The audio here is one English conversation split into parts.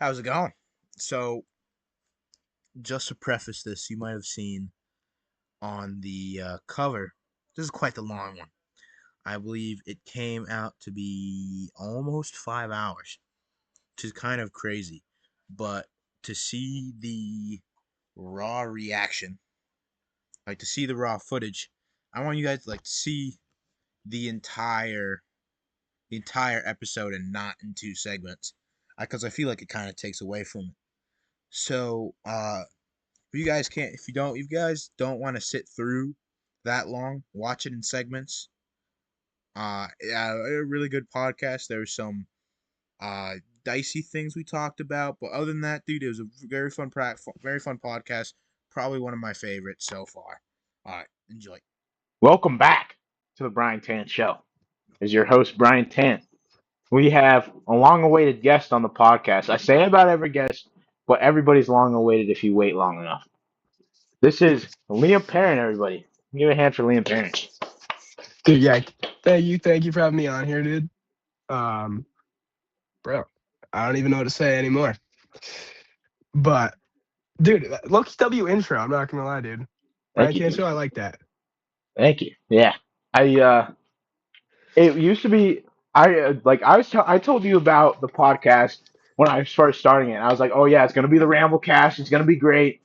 How's it going? So, just to preface this, you might have seen on the cover, this is quite the long one. I believe it came out to be almost 5 hours, which is kind of crazy. But to see the raw reaction, like to see the raw footage, I want you guys to see the entire episode and not in two segments, because I feel like it kind of takes away from it. So, if you guys don't want to sit through that long, watch it in segments. Yeah, a really good podcast. There was some uh dicey things we talked about, but other than that, dude, it was a very fun podcast. Probably one of my favorites so far. All right, enjoy. Welcome back to the Bryan Tann Show. As your host, Bryan Tann. We have a long awaited guest on the podcast. I say about every guest, but everybody's long awaited if you wait long enough. This is Liam Perrin, everybody. Give a hand for Liam Perrin. Dude, yeah, thank you for having me on here, dude. Um, bro, I don't even know what to say anymore. But, dude, Loki W intro. I'm not gonna lie, dude. Thank Bryan you, Tann dude. show. I like that. Thank you. Yeah. It used to be, I told you about the podcast when I was first starting it. I was like, oh yeah, it's going to be the Ramblecast. It's going to be great.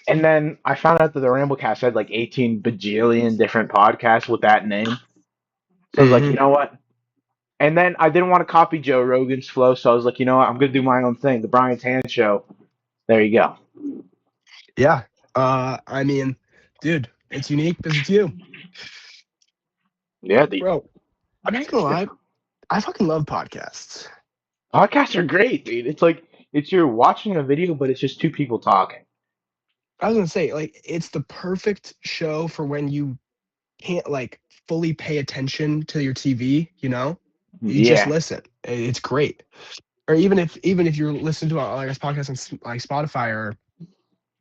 And then I found out that the Ramblecast had like 18 bajillion different podcasts with that name. So I was like, you Hmm. know what? And then I didn't want to copy Joe Rogan's flow, so I was like, you know what? I'm gonna do my own thing, the Bryan Tann Show. There you go. Yeah. I mean, dude, it's unique because it's you, Yeah, the bro. I'm not gonna lie. I fucking love podcasts. podcasts are great, dude. It's like it's you're watching a video, but it's just two people talking. I was gonna say, like, it's the perfect show for when you can't like fully pay attention to your TV. You just Yeah, listen. It's great. Or even if you're listening to like a podcast on like Spotify or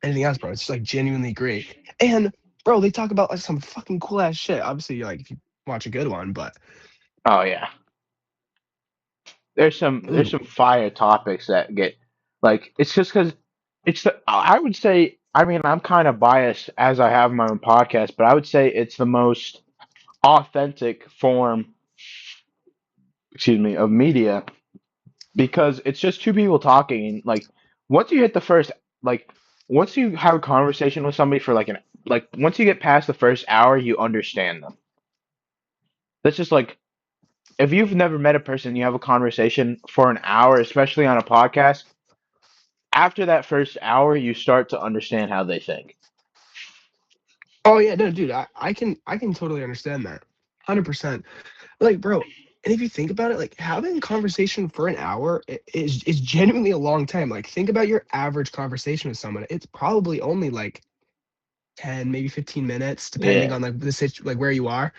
anything else, bro, it's just like genuinely great. And bro, they talk about like some fucking cool ass shit. Obviously, like if you watch a good one, but oh yeah. There's dude, some fire topics that get like it's just because it's the I would say I mean I'm kind of biased as I have my own podcast, but I would say it's the most authentic form, excuse me, of media because it's just two people talking and like once you hit the first like once you have a conversation with somebody for like once you get past the first hour you understand them. That's just like if you've never met a person, you have a conversation for an hour, especially on a podcast. After that first hour, you start to understand how they think. oh yeah, no, dude, I can totally understand that, 100%. Like, bro, and if you think about it, like having a conversation for an hour is genuinely a long time. Like, think about your average conversation with someone. It's probably only like 10, maybe 15 minutes, depending Yeah. on like like where you are.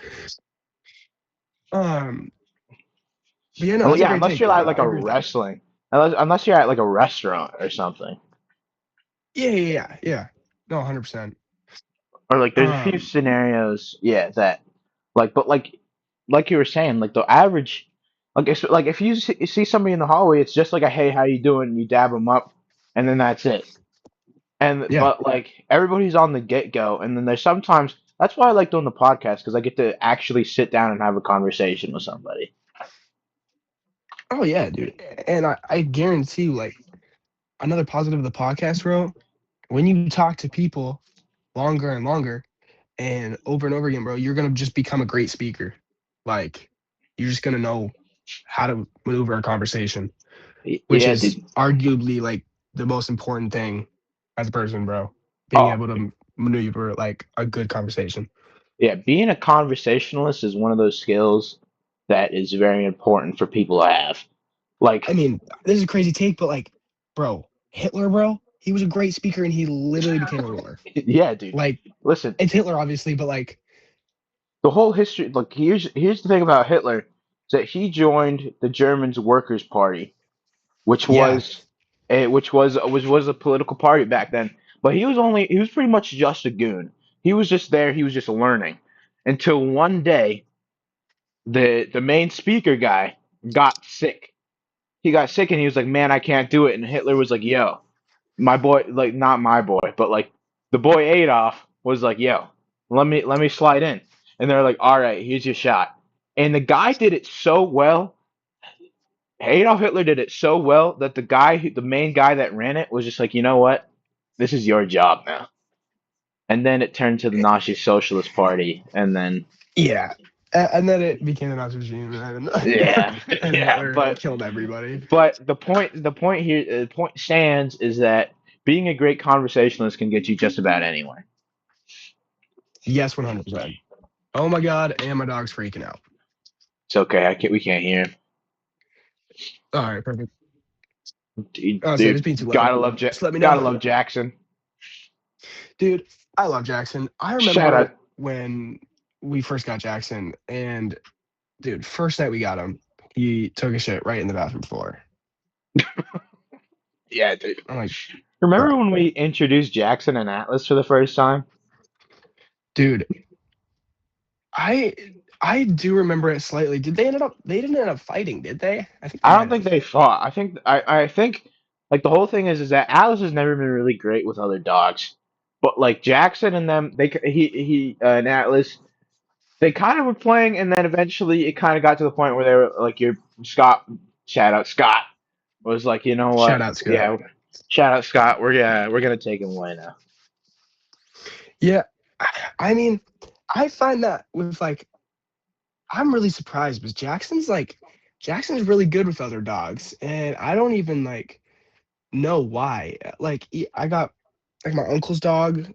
Um, but yeah, no, Well, that's a yeah, great unless take, you're bro. at I like a agree with that. wrestling, unless you're at like a restaurant or something, Yeah. No, 100%. or like there's a few Um, scenarios, yeah, that but like you were saying, like the average, like if you see somebody in the hallway, it's just like a hey, how you doing? And you dab them up, and then that's it. And yeah. but like everybody's on the get go, and then there's sometimes that's why I like doing the podcast because I get to actually sit down and have a conversation with somebody. Oh yeah, dude. And I guarantee you, like another positive of the podcast, bro. When you talk to people longer and longer and over again, bro, you're gonna just become a great speaker. Like, you're just gonna know how to maneuver a conversation, which Yeah, is dude. arguably like the most important thing as a person, bro. Being Oh, able to maneuver like a good conversation. yeah. Being a conversationalist is one of those skills that is very important for people to have. I Like, mean, this is a crazy take, but like, bro, Hitler, bro, he was a great speaker and he literally became a ruler. yeah, dude. Like, Listen, it's Hitler, obviously, but like, the whole history. Like, here's the thing about Hitler is that he joined the Germans Workers' Party, which yeah, was was a political party back then. But he was pretty much just a goon. He was just there. He was just learning until one day the main speaker guy got sick he got sick and he was like, man, I can't do it. And Hitler was like, yo, my boy, like not my boy, but like the boy Adolf was like, yo, let me slide in. And they're like, all right, here's your shot. And the guy did it so well. Adolf Hitler did it so well that the main guy that ran it was just like, you know what? This is your job now. And then it turned to the Nazi Socialist Party, and then Yeah. And then it became the Nazi regime, and yeah, and yeah. Hitler killed everybody. But the point here, the point stands is that being a great conversationalist can get you just about anywhere. Yes, 100%. Oh my god, and my dog's freaking out. It's okay. We can't hear him. All right, perfect. I was like, it's Dude, being too loud. Just let me know. gotta love Jackson. Dude, I love Jackson. I Shout out. remember when we first got Jackson, and dude, first night we got him, he took a shit right in the bathroom floor. Yeah, dude. I'm like, bro, Remember when we introduced Jackson and Atlas for the first time? dude, I I do remember it slightly. They didn't end up fighting, did they? I think they I don't might think have. they fought. I think like the whole thing is that Alice has never been really great with other dogs, but like Jackson and them, he and Atlas, they kind of were playing, and then eventually it kind of got to the point where they were like, your Scott, shout out Scott, was like, you know Shout what, out Scott. yeah, shout out Scott, we're gonna take him away now. Yeah, I mean, I find that with like, I'm really surprised because Jackson's really good with other dogs, and I don't even like know why. Like I got like my uncle's dog,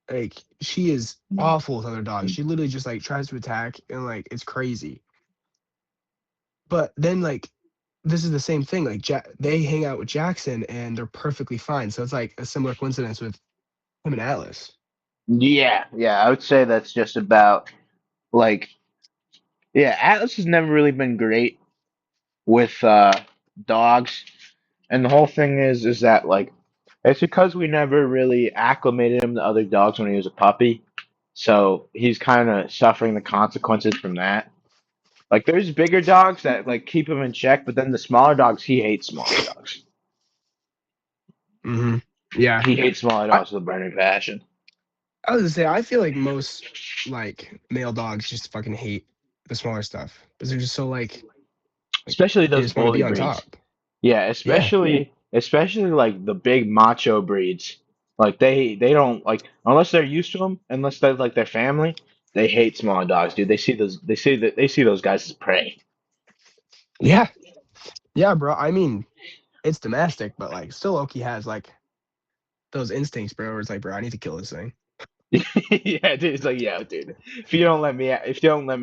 like she is awful with other dogs. She literally just like tries to attack and like it's crazy. But then like this is the same thing. Like they hang out with Jackson and they're perfectly fine. So it's like a similar coincidence with him and Alice. Yeah, yeah, I would say that's just about like, yeah, Atlas has never really been great with dogs. And the whole thing is that like it's because we never really acclimated him to other dogs when he was a puppy. So he's kind of suffering the consequences from that. Like there's bigger dogs that like keep him in check, but then the smaller dogs, he hates smaller dogs. Hmm. Yeah. He hates smaller I, dogs with a burning passion. I was gonna say I feel like most like male dogs just fucking hate the smaller stuff because they're just so like Especially they those just want to bully be on breeds. top. Yeah, Yeah. especially like the big macho breeds. Like they don't like unless they're used to them, unless they're like their family. They hate small dogs, dude. They see those guys as prey. Yeah. Yeah, bro. I mean, it's domestic, but like still Oki has like those instincts, bro, where it's like, bro, I need to kill this thing. Yeah, dude. It's like, yeah, dude. If you don't let me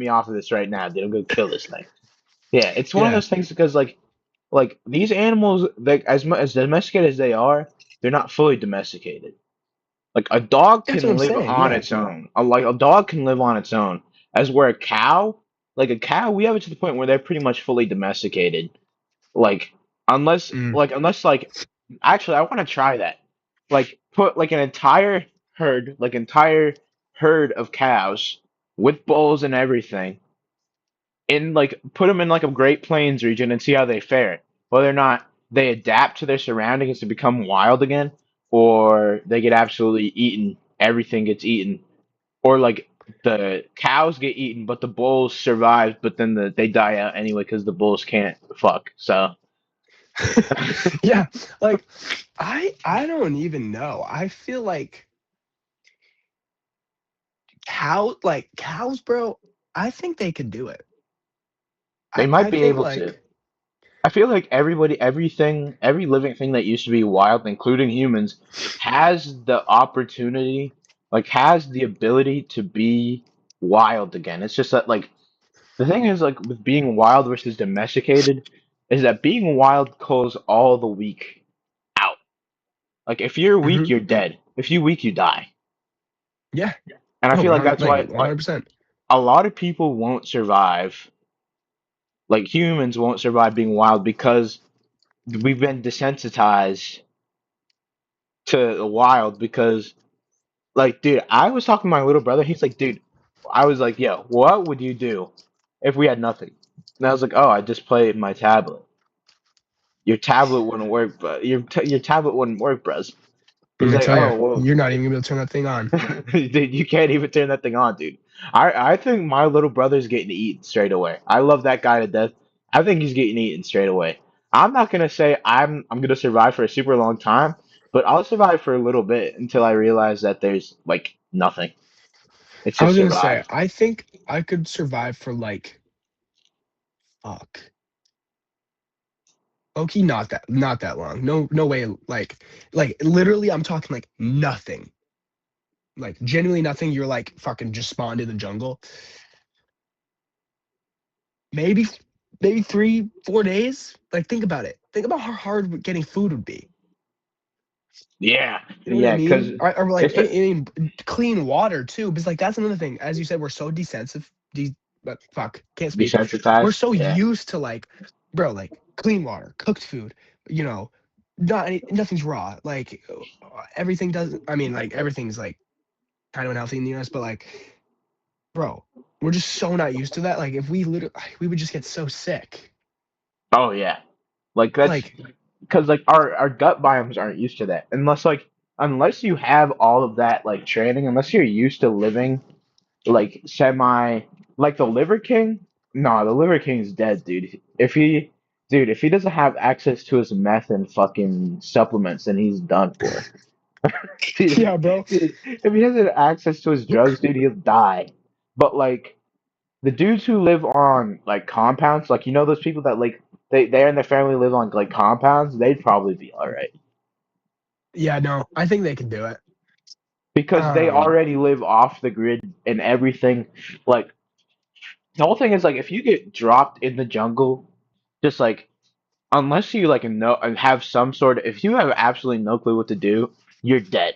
off of this right now, dude, I'm gonna kill this thing. Yeah, it's one of Yeah. those things because like these animals, like as domesticated as they are, they're not fully domesticated. Like a dog That's what can I'm live saying. on Yeah. its own. Like a dog can live on its own. As where a cow, like a cow, we have it to the point where they're pretty much fully domesticated. Like Mm. unless like actually I want to try that. Like put like an entire herd of cows with bulls and everything in like put them in like a Great Plains region and see how they fare. Whether or not they adapt to their surroundings to become wild again, or they get absolutely eaten. Everything gets eaten, or like the cows get eaten, but the bulls survive, but then they die out anyway because the bulls can't fuck. So Yeah. Like I don't even know. I feel like cows, bro, I think they could do it. they might I be think able to. like I feel like every living thing that used to be wild, including humans, has the opportunity, like has the ability to be wild again. It's just that like the thing is like with being wild versus domesticated is that being wild calls all the weak out. Like if you're weak, mhm, you're dead. If you weak, you die. yeah. And I No, feel like 100 that's like why like 100%. a lot of people won't survive. Like humans won't survive being wild because we've been desensitized to the wild because like dude, I was talking to my little brother, he's like, dude, I was like, yo, what would you do if we had nothing? And I was like, oh, I just play my tablet. your tablet wouldn't work, but your tablet wouldn't work, bros. I'm He's gonna like, tell you, oh well, you're not even gonna be able to turn that thing on. dude, you can't even turn that thing on, dude. I think my little brother's getting eaten straight away. I love that guy to death. I think he's getting eaten straight away. I'm not gonna say I'm gonna survive for a super long time, but I'll survive for a little bit until I realize that there's like nothing. It's I just was gonna say, survive. I think I could survive for like, fuck, okay, not that long. No, no way. Like literally, I'm talking like nothing. Like genuinely nothing. You're like fucking just spawned in the jungle. Maybe, maybe 3, 4 days. Like think about it. Think about how hard getting food would be. Yeah, You know what I yeah, because mean? Or like if it clean water too, because like that's another thing. As you said, we're so desensitive. But fuck, can't speak. We're desensitized, so yeah. used to like, bro, like clean water, cooked food. You know, nothing's raw. Like everything doesn't. I mean, like everything's like kind of unhealthy in the U.S., but like, bro, we're just so not used to that. Like if we literally, we would just get so sick. Oh yeah, like that's Like because like our gut biomes aren't used to that unless you have all of that like training, unless you're used to living like semi like the Liver King. No, the Liver King's dead, dude. If he doesn't have access to his meth and fucking supplements, then he's done for. yeah, bro. Dude, if he doesn't have access to his drugs, dude, he'll die. But like the dudes who live on like compounds, like you know those people that like they and their family live on like compounds, they'd probably be all right Yeah, no, I think they can do it. because they Um, already live off the grid and everything. Like the whole thing is like if you get dropped in the jungle, just like unless you like know and have some sort of if you have absolutely no clue what to do, you're dead.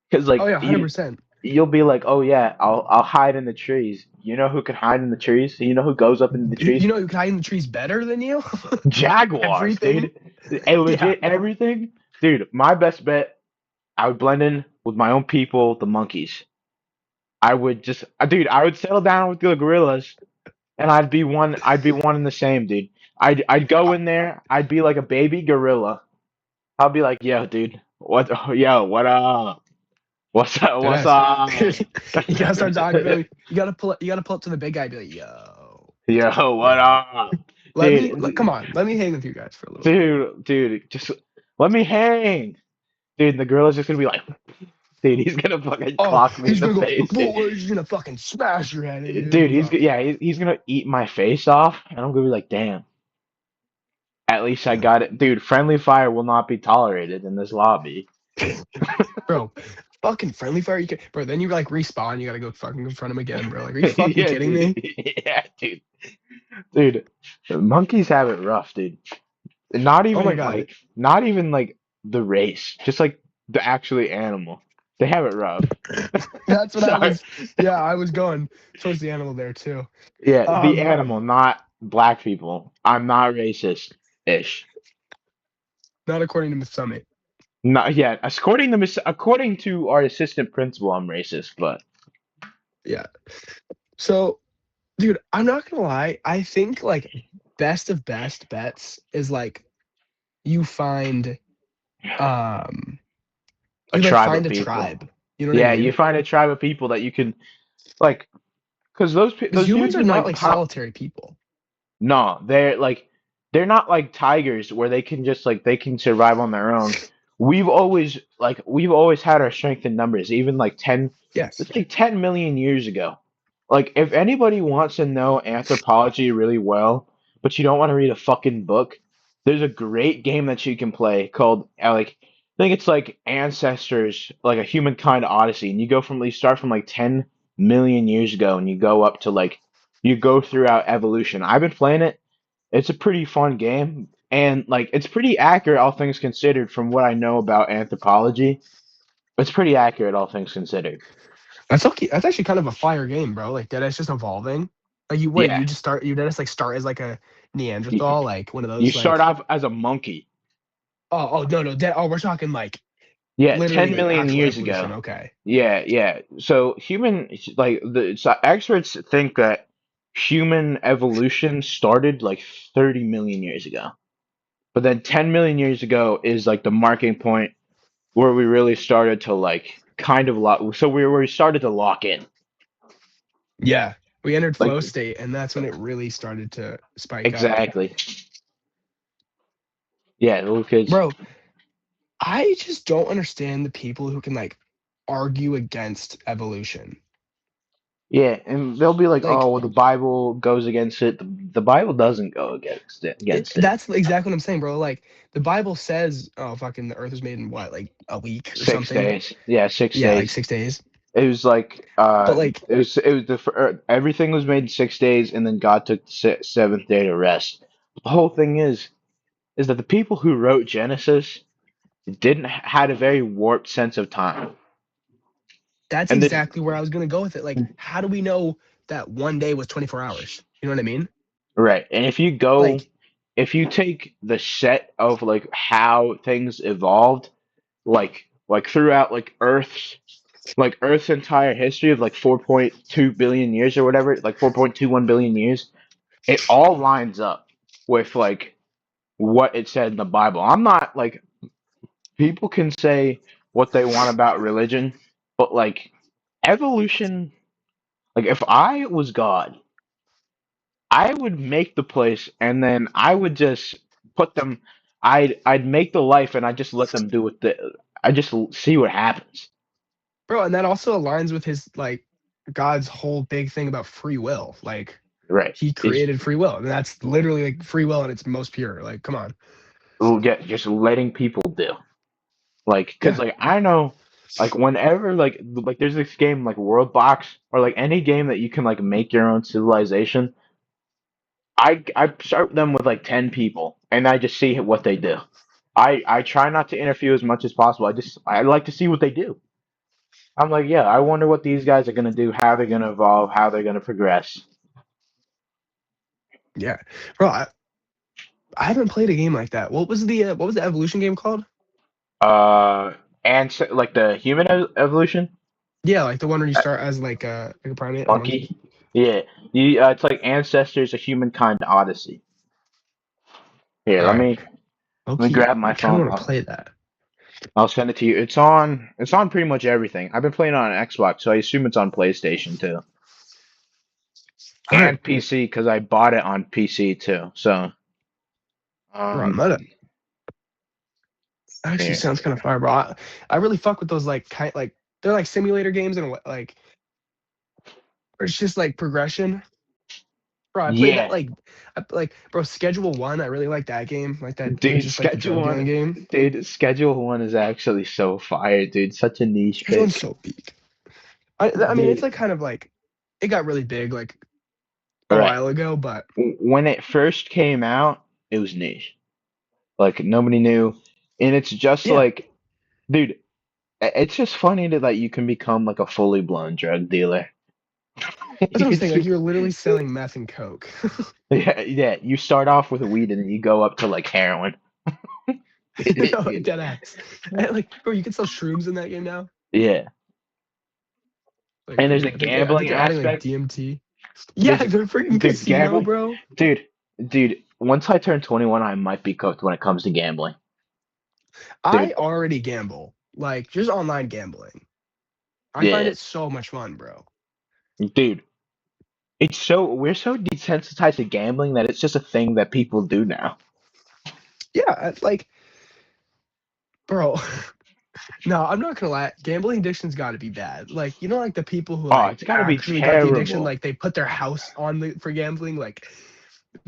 Because oh like yeah, 100%. you'll be like, oh yeah, I'll hide in the trees. You know who can hide in the trees? You know who goes up into the trees? You know who can hide in the trees better than you? Jaguars, Everything. dude. And Yeah. legit everything. Dude, my best bet, I would blend in with my own people, the monkeys. I would settle down with the gorillas and I'd be one and the same, dude. I'd go in there, I'd be like a baby gorilla. I'll be like, yo, dude, what up? What's Deadass. up? You gotta start talking to him. You gotta pull up to the big guy and be like, yo, Yo, what yo. up? Come on, let me hang with you guys for a little bit. Dude, just let me hang. Dude, the gorilla's just gonna be like, dude, he's gonna fucking Oh, clock me in he's the gonna go, face, dude. boy, he's gonna fucking smash your head in. Dude, he's gonna eat my face off, and I'm gonna be like, damn, at least I got it. Dude, friendly fire will not be tolerated in this lobby. Bro, fucking friendly fire. Bro, then you like respawn. You gotta go fucking confront him again, bro. Like, are you fucking Yeah, kidding dude. me? Yeah, dude. Monkeys have it rough, dude. Oh my god. Not even like the race, just like the actually animal. They have it rough. That's what I Sorry. was. Yeah, I was going towards the animal there too. Yeah, the Um, animal, not black people. I'm not racist ish. not according to Miss Summit. Not yet. According to our assistant principal, I'm racist, but Yeah. So, dude, I'm not gonna lie. I think like best of best bets is like you find um a you like tribe find of a people. tribe. You know what I Yeah, you mean? find a tribe of people that you can like, because Because those dudes humans are in not like like power. solitary people. No, they're not like tigers where they can just like they can survive on their own. We've always had our strength in numbers, even like Yes. it's like 10 million years ago. Like if anybody wants to know anthropology really well, but you don't want to read a fucking book, there's a great game that you can play called I think it's like Ancestors, like a Humankind Odyssey, and you start from like 10 million years ago and you go up to like you go throughout evolution. I've been playing it. It's a pretty fun game, and like it's pretty accurate, all things considered, from what I know about anthropology. It's pretty accurate, all things considered. That's okay. That's actually kind of a fire game, bro. Like that is just evolving. Like Yeah, you just start you just like start as like a you, Neanderthal, like one of you those start like off as a monkey. oh no we're talking like Yeah, literally 10 like million actual years evolution. ago. Okay. Yeah. So experts think that human evolution started like 30 million years ago. But then 10 million years ago is like the marking point where we really started to like kind of lock. So we started to lock in. Yeah, we entered flow Like state, and that's when it really started to spike up. exactly. Yeah, because Bro, I just don't understand the people who can like argue against evolution. yeah, and they'll be like, Like "Oh, well, the Bible goes against it." The Bible doesn't go against it. Against it. that's exactly what I'm saying, bro. Like the Bible says, oh fucking the earth was made in what, like a week or 6 days. something. Yeah, six Yeah, like days. 6 days. It was like But like it was everything was made in 6 days, and then God took the seventh day to rest. The whole thing is that the people who wrote Genesis didn't had a very warped sense of time, that's and this exactly where I was gonna go with it. Like, how do we know that one day was 24 hours? You know what I mean? right. And Like if you take the set of like how things evolved, like throughout Earth's entire history of like 4.2 billion years or whatever, like 4.21 billion years, it all lines up with like what it said in the Bible. I'm not like people can say what they want about religion, but like evolution, like if I was God, I would make the place and then I would just put them I'd make the life and I just let them do it I just see what happens. bro, and that also aligns with his like God's whole big thing about free will. Like Right. he It's created free will. And that's literally like free will in its most pure. Like, come on. get just letting people do. Like, cause Yeah. like I know, like whenever like there's this game like World Box or like any game that you can like make your own civilization. I start them with like 10 people and I just see what they do. I try not to interfere as much as possible. I like to see what they do. I'm like, yeah, I wonder what these guys are gonna do, how they're gonna evolve, how they're gonna progress. Yeah. Bro, I haven't played a game like that. What was the evolution game called? Uh, and so, like the human evolution, Yeah, like the one where you uh, start as like a primate, a monkey. monkey. Yeah, it's like Ancestors of Humankind Odyssey. Here, All let right. me let me Okay. grab I my kind of phone. want to play that. I'll send it to you. It's on pretty much everything. I've been playing on Xbox, so I assume it's on PlayStation too. All right. And PC because I bought it on PC too. So, Bro, I um, might have actually here. sounds kind of fire, bro. I really fuck with those like they're like simulator games and like where it's just like progression. Bro, I played that Yeah, like bro, Schedule One. I really like that game. Like that, dude, just like the drug dealing game. Schedule One is actually so fire, dude. Such a niche Schedule One's pick, so big. I mean, it's dude. like kind of like it got really big like a All right, while ago, but when it first came out, it was niche. Like nobody knew, and it's just yeah, like, dude, it's just funny that like you can become like a fully blown drug dealer. that's what I'm saying. It's Like you're literally selling meth and coke. yeah, yeah. You start off with weed and then you go up to like heroin. No, like Dude. dead ass. And like, bro, you can sell shrooms in that game now. Yeah, Like, and there's a I think gambling they're adding like aspect. DMT. Yeah, There's they're freaking the casino, gambling, bro. dude. Dude, once I turn 21, I might be cooked when it comes to gambling, I dude. already gamble, like just online gambling. I find Yeah, it so much fun, bro. dude. We're so desensitized to gambling that it's just a thing that people do now. Yeah, like, bro. No, I'm not gonna lie. Gambling addiction's got to be bad. Like, like the people who Oh, like it's got to be actually got the addiction, terrible. like they put their house on for gambling, like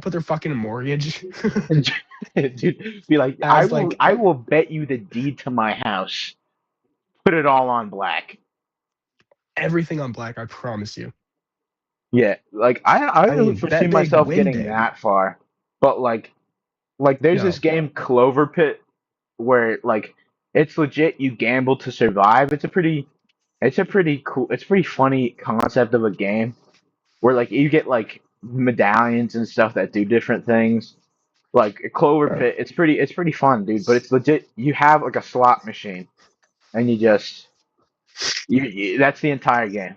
put their fucking mortgage Dude, be like, as like I will bet you the deed to my house. Put it all on black. everything on black. I promise you. Yeah, like I I don't mean, foresee bet big, myself win getting big. that far, but like there's this Yo, game Clover Pit where like it's legit you gamble to survive. It's a pretty cool it's a pretty funny concept of a game where like you get like medallions and stuff that do different things. Like Clover bro. Pit, it's pretty fun, dude, but it's legit you have like a slot machine and you just that's the entire game.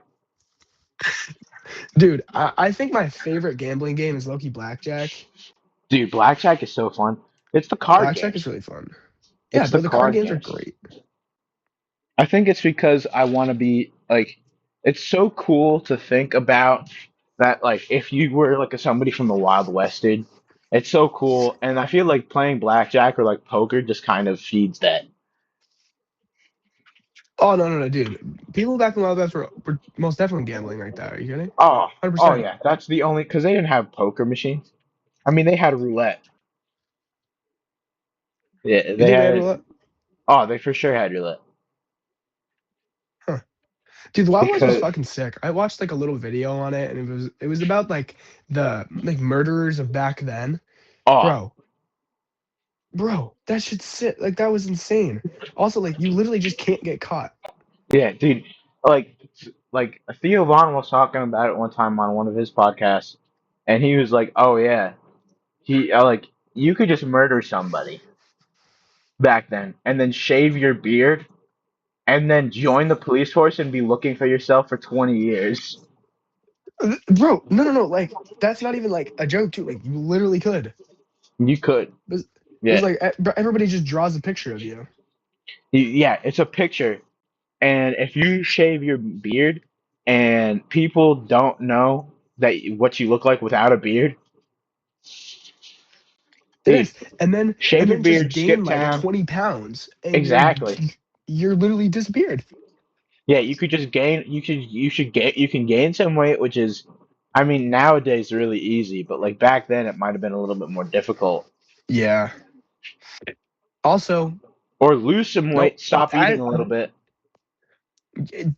Dude, I think my favorite gambling game is Loki Blackjack. Dude, blackjack is so fun. It's the card Blackjack is games. really fun. Yeah, It's the bro, the card card games are games. great. I think it's because I want to be like, it's so cool to think about that. Like, if you were like somebody from the Wild West, dude, it's so cool. And I feel like playing blackjack or like poker just kind of feeds that. Oh no, no, no, dude. People back in the Wild West were most definitely gambling like that. Are you kidding? Oh, oh 100%. yeah, that's the only because they didn't have poker machines. I mean, they had roulette. Yeah, You they think they had had. roulette? Oh, they for sure had roulette Huh. Dude, the Wild West was because. fucking sick. I watched like a little video on it, and it was about like the like murderers of back then, Oh, bro. Bro, that should sit like that was insane. Also, like you literally just can't get caught. yeah, dude. Like, like Theo Vaughn was talking about it one time on one of his podcasts, and he was like, "Oh yeah, he like you could just murder somebody back then, and then shave your beard, and then join the police force and be looking for yourself for 20 years. Bro, no, no, no. Like that's not even like a joke, too. Like you literally could. You could, It was yeah, like everybody just draws a picture of you. yeah. It's a picture, and if you shave your beard, and people don't know that what you look like without a beard, It dude, is, and shave your then just beard, skip gain like town. 20 pounds, and Exactly. you're literally disappeared. Yeah, you could just gain. You can gain some weight, which is, I mean, nowadays really easy, but like back then it might have been a little bit more difficult. Yeah. Also, Or lose some nope. weight, stop eating I a little bit.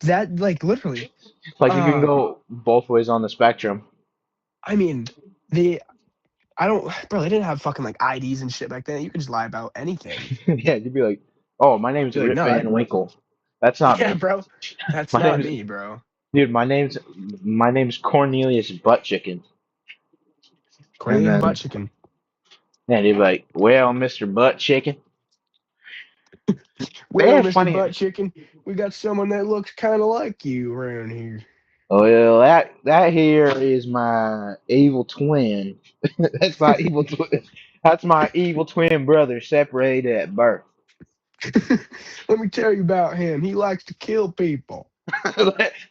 that like literally. Like you can Uh, go both ways on the spectrum. I mean, the I don't, bro. They didn't have fucking like IDs and shit back then. You could just lie about anything. Yeah, you'd be like, "Oh, my name's Be like, Rip no, Van Winkle." That's not yeah, me. bro. That's My not name's me, bro. dude. My name's Cornelius Butt Chicken. And Cornelius butt then chicken. yeah, he'd be like, "Well, Mister Butt Chicken." Well, They're Mister funny. Butt Chicken, we got someone that looks kind of like you around here. Well, that here is my evil twin. That's my evil twin. That's my evil twin brother separated at birth. Let me tell you about him. He likes to kill people. Let me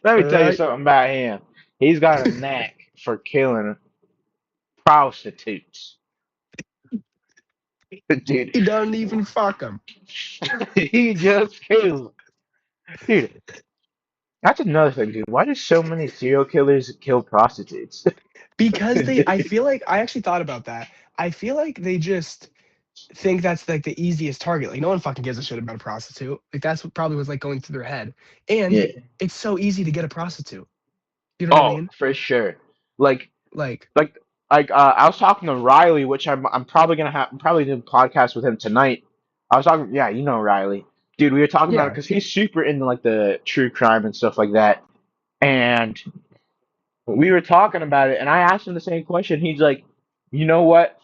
All tell you right. something about him. He's got a knack for killing prostitutes. Dude, He doesn't even fuck them he just kills. Dude, that's another thing, dude. Why do so many serial killers kill prostitutes? because they. I feel like I actually thought about that. I feel like they just think that's like the easiest target. Like no one fucking gives a shit about a prostitute. Like that's what probably was like going through their head. And Yeah. it's so easy to get a prostitute. You know what I Oh, mean? for sure. Like, Like, like, I was talking to Riley, which I'm probably gonna have. I'm probably doing a podcast with him tonight. I was talking, yeah, you know Riley, dude. We were talking about it yeah. because he's super into like the true crime and stuff like that, and we were talking about it, and I asked him the same question. He's like, you know what?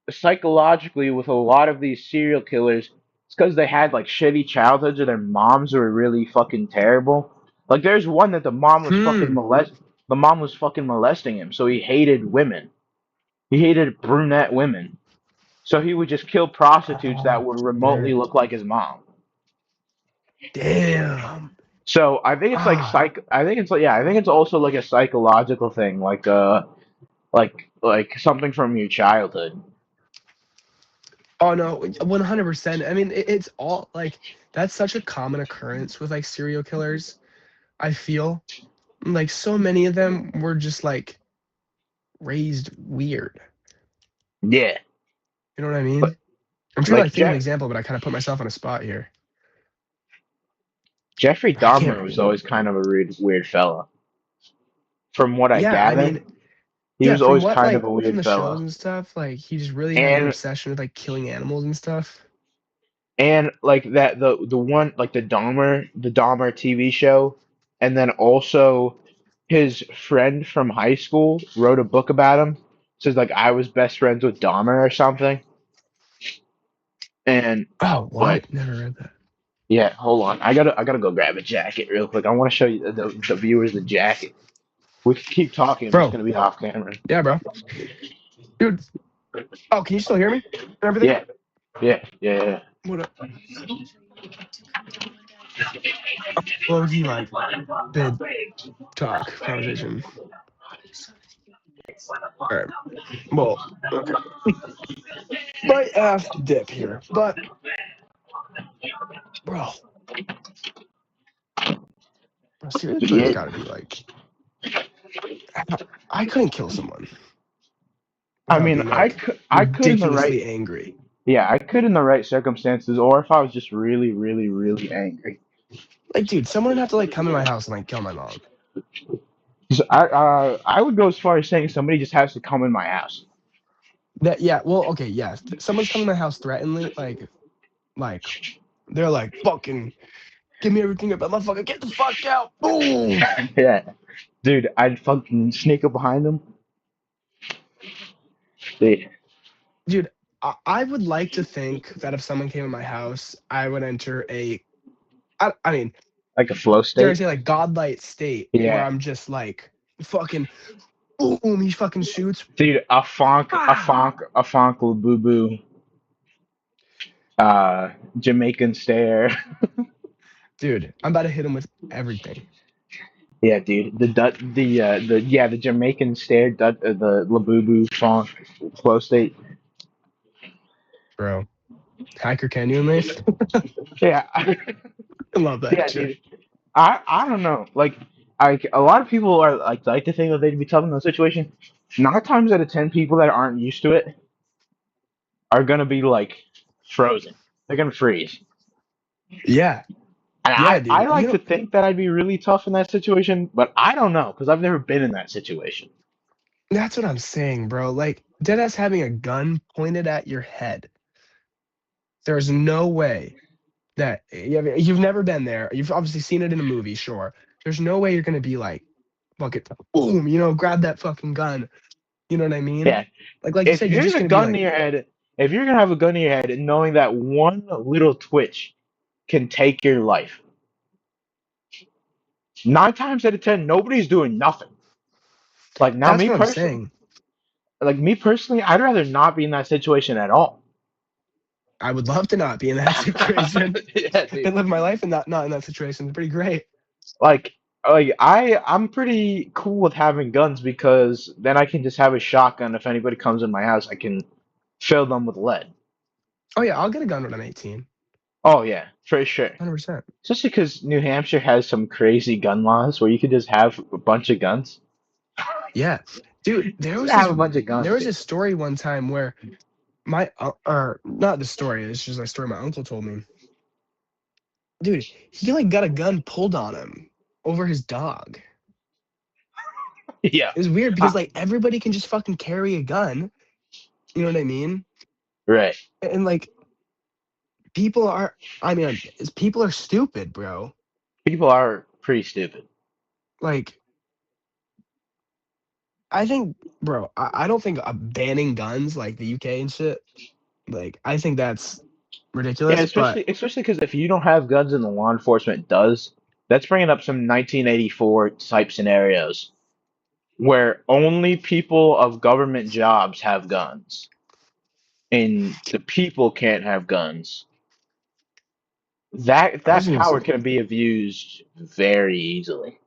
Psychologically, with a lot of these serial killers, it's because they had like shitty childhoods or their moms were really fucking terrible. Like, there's one that Hmm. the mom was fucking molesting him, so he hated women. He hated brunette women. So he would just kill prostitutes that Oh, would remotely shit. look like his mom. Damn. So I think it's like Ah. I think it's like yeah, I think it's also like a psychological thing, like something from your childhood. Oh no, 100%. I mean, it's all like that's such a common occurrence with like serial killers. I feel like so many of them were just like raised weird. Yeah. You know what I But mean? I'm trying to like like think of an example, but I kind of put myself on a spot here. Jeffrey I can't. Dahmer was always kind of a weird fella. From what I Yeah, I gather, mean, he yeah, was from always what kind of like a from weird the shows fella. and stuff, like he just really had an And obsession with like killing animals and stuff. like that the one like the Dahmer TV show, and then also his friend from high school wrote a book about him. Says like I was best friends with Dahmer or something. And Oh, but what? Never read that. yeah, hold on. I gotta go grab a jacket real quick. I want to show you the viewers the jacket. We can keep talking. I'm just Bro, gonna be off camera. yeah, bro. Dude, oh, can you still hear me and everything? Yeah. Yeah, yeah, What a low key like bid talk conversation. All right. Well, okay. Might have to dip here, but bro, seriously, it's yeah. got to be like I couldn't kill someone I without mean, being like I could in the right, ridiculously angry. yeah, I could in the right circumstances, or if I was just really, really, really angry. Like, dude, someone would have to like come in my house and like kill my mom. 'Cause I would go as far as saying somebody just has to come in my house. That yeah, well, okay, yeah. Someone's coming to my house threateningly, like they're like fucking give me everything about motherfucker, get the fuck out. Boom. Yeah, dude, I'd fucking sneak up behind them. Dude, Dude, I would like to think that if someone came in my house, I would enter I mean, like a flow dare I state. say like godlike state where Yeah, I'm just like fucking boom, he fucking shoots. dude, Ah, a funk, boo boo, Jamaican stare. dude, I'm about to hit him with everything, Yeah, dude, the Jamaican stare, the labubu funk, flow state. bro. Hacker, can you in this? Yeah, I love that yeah, shit. dude. I don't know. Like a lot of people are like to think that they'd be tough in those situation. 9 times out of 10, people that aren't used to it are gonna be like frozen. They're gonna freeze. Yeah, And yeah, I dude. You like to know, think that I'd be really tough in that situation, but I don't know because I've never been in that situation. that's what I'm saying, bro. Like, deadass having a gun pointed at your head. There's no way that you've never been there. You've obviously seen it in a movie, sure. There's no way you're gonna be like, fuck it, boom, grab that fucking gun. You know what I mean? Yeah, Like you if said, you're there's just a gonna be gun to like, your head, if you're gonna have a gun to your head, and knowing that one little twitch can take your life, 9 times out of 10, nobody's doing nothing. Like now, that's what I'm saying. me personally, I'd rather not be in that situation at all. I would love to not be in that situation Yeah, dude. and live my life and not in that situation. It's pretty great. Like, I'm pretty cool with having guns because then I can just have a shotgun. If anybody comes in my house, I can fill them with lead. Oh yeah, I'll get a gun when I'm 18. Oh yeah, for sure. 100%. Especially because New Hampshire has some crazy gun laws where you could just have a bunch of guns. Yeah, dude. Just have a bunch of There guns, was dude. this story one time where or not the story. It's just a story my uncle told me. Dude, he like got a gun pulled on him over his dog. Yeah. It was weird Uh, because like everybody can just fucking carry a gun. You know what I mean? right. And like people are, I mean, people are stupid, bro. People are pretty stupid. Like I think, bro, I don't think banning guns like the UK and shit. Like I think that's Yeah, ridiculous. But especially because if you don't have guns and the law enforcement does, that's bringing up some 1984 type scenarios where only people of government jobs have guns and the people can't have guns. I That was gonna say, power can be abused very easily.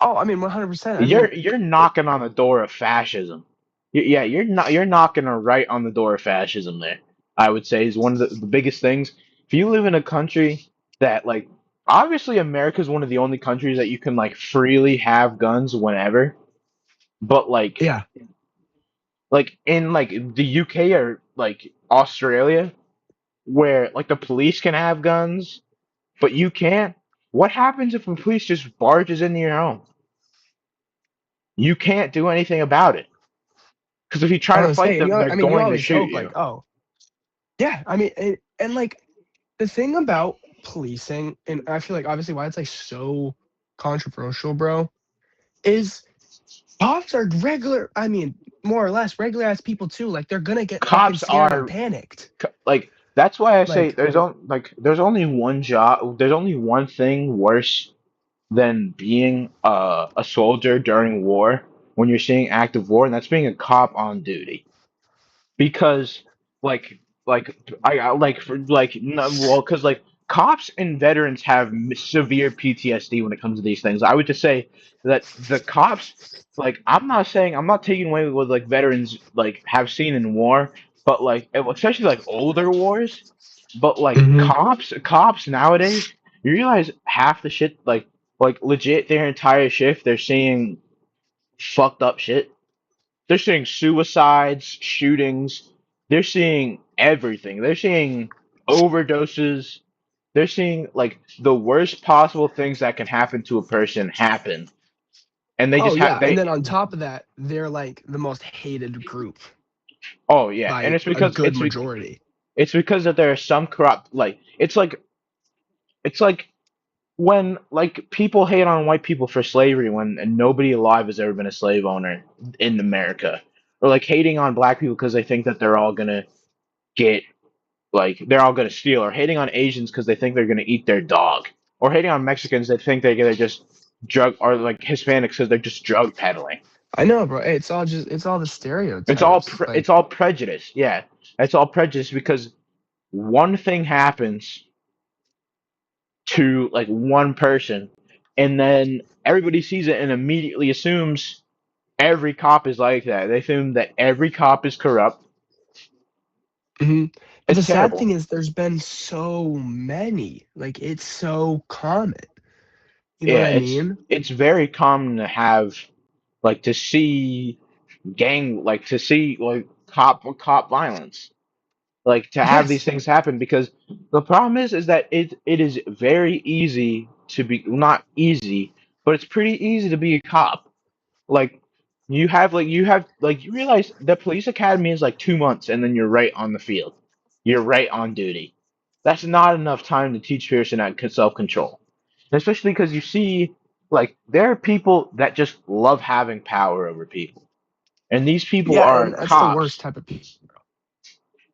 oh, I mean, 100%. I mean, You're knocking on the door of fascism. Yeah, you're knocking right on the door of fascism there. I would say is one of the biggest things. If you live in a country that like obviously America is one of the only countries that you can like freely have guns whenever, but yeah, like in like the UK or like Australia where like the police can have guns, but you can't. What happens if the police just barges into your home? You can't do anything about it. Because if you try I to was fight saying, them, they're I mean, you going to always shoot hope you. like, oh, yeah. I mean, and like the thing about policing, and I feel like obviously why it's like so controversial, bro, is cops are regular. I mean, more or less regular ass people too. Like they're gonna get fucking Cops scared and are panicked. like that's why I say Like, there's only one job. There's only one thing worse than being a soldier during war when you're seeing active war, and that's being a cop on duty. Because like like I like for like no, well, because like cops and veterans have severe PTSD when it comes to these things. I would just say that the cops, like, I'm not taking away what like veterans like have seen in war, but like especially like older wars, but like Hmm. cops nowadays, you realize half the shit like legit their entire shift they're seeing fucked up shit. They're seeing suicides, shootings. They're seeing everything. They're seeing overdoses. They're seeing like the worst possible things that can happen to a person happen, and they Oh just have yeah, and they. then on top of that, they're like the most hated group Oh yeah, and by a good it's majority. it's because that there are some corrupt like it's like when like people hate on white people for slavery when nobody alive has ever been a slave owner in America, or like hating on black people because they think that they're all gonna get like they're all gonna steal, or hating on Asians because they think they're gonna eat their dog, or hating on Mexicans that think they're gonna just drug, or like Hispanics because they're just drug peddling. I know, bro. It's all the stereotypes. It's Like, all prejudice. Yeah, it's all prejudice because one thing happens to like one person, and then everybody sees it and immediately assumes every cop is like that. They assume that every cop is corrupt. mhm. But It's the sad terrible. thing is, there's been so many. Like, it's so common. You know what Yeah, I mean? it's very common to have like to see gang like to see like cop violence, like to have these Yes. things happen because the problem is that it is very easy to be, not easy, but it's pretty easy to be a cop. Like you have like you realize the police academy is like 2 months and then you're right on the field. You're right on duty. That's not enough time to teach Pearson at self control. Especially because you see like there are people that just love having power over people. And these people Yeah, are and that's the cops worst type of people.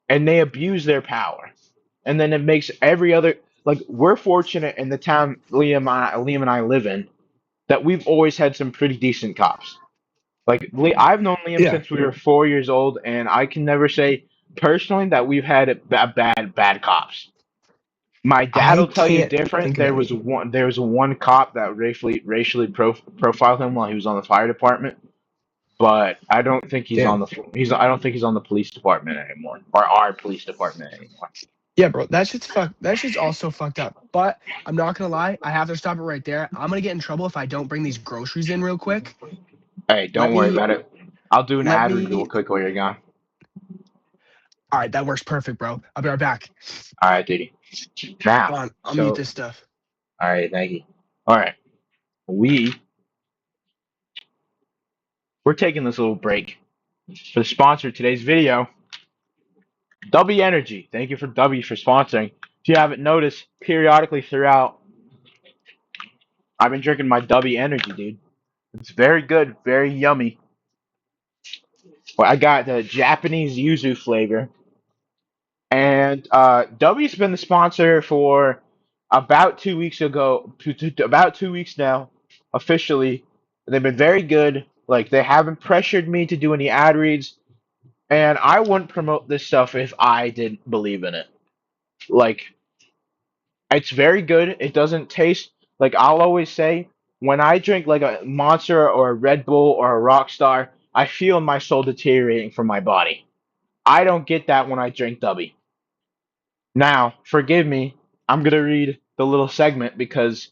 and they abuse their power. And then it makes every other like we're fortunate in the town Liam and I live in that we've always had some pretty decent cops. Like I've known Liam Yeah. since we were 4 years old, and I can never say personally that we've had bad cops. My dad will I tell you can't different. think of any. There was one cop that racially profiled him while he was on the fire department, but I don't think he's on Damn. the I don't think he's on the police department anymore, or our police department anymore. Yeah, bro. That shit's also fucked up. But I'm not gonna lie, I have to stop it right there. I'm gonna get in trouble if I don't bring these groceries in real quick. Hey, Let don't worry me about it. I'll do an let ad read real me quick while you're gone. All right, that works perfect, bro. I'll be right back. All right, dude. Now, Hold on, I'll mute so this stuff. all right, thank you. All right, we we're taking this little break for the sponsor of today's video, W Energy. Thank you for W for sponsoring. If you haven't noticed, periodically throughout, I've been drinking my W Energy, dude. It's very good, very yummy. Well, I got the Japanese yuzu flavor, and W's been the sponsor for about 2 weeks ago, about 2 weeks now, officially. They've been very good. Like they haven't pressured me to do any ad reads, and I wouldn't promote this stuff if I didn't believe in it. Like it's very good. It doesn't taste like I'll always say when I drink like a Monster or a Red Bull or a Rockstar, I feel my soul deteriorating from my body. I don't get that when I drink W. Now, forgive me. I'm gonna read the little segment because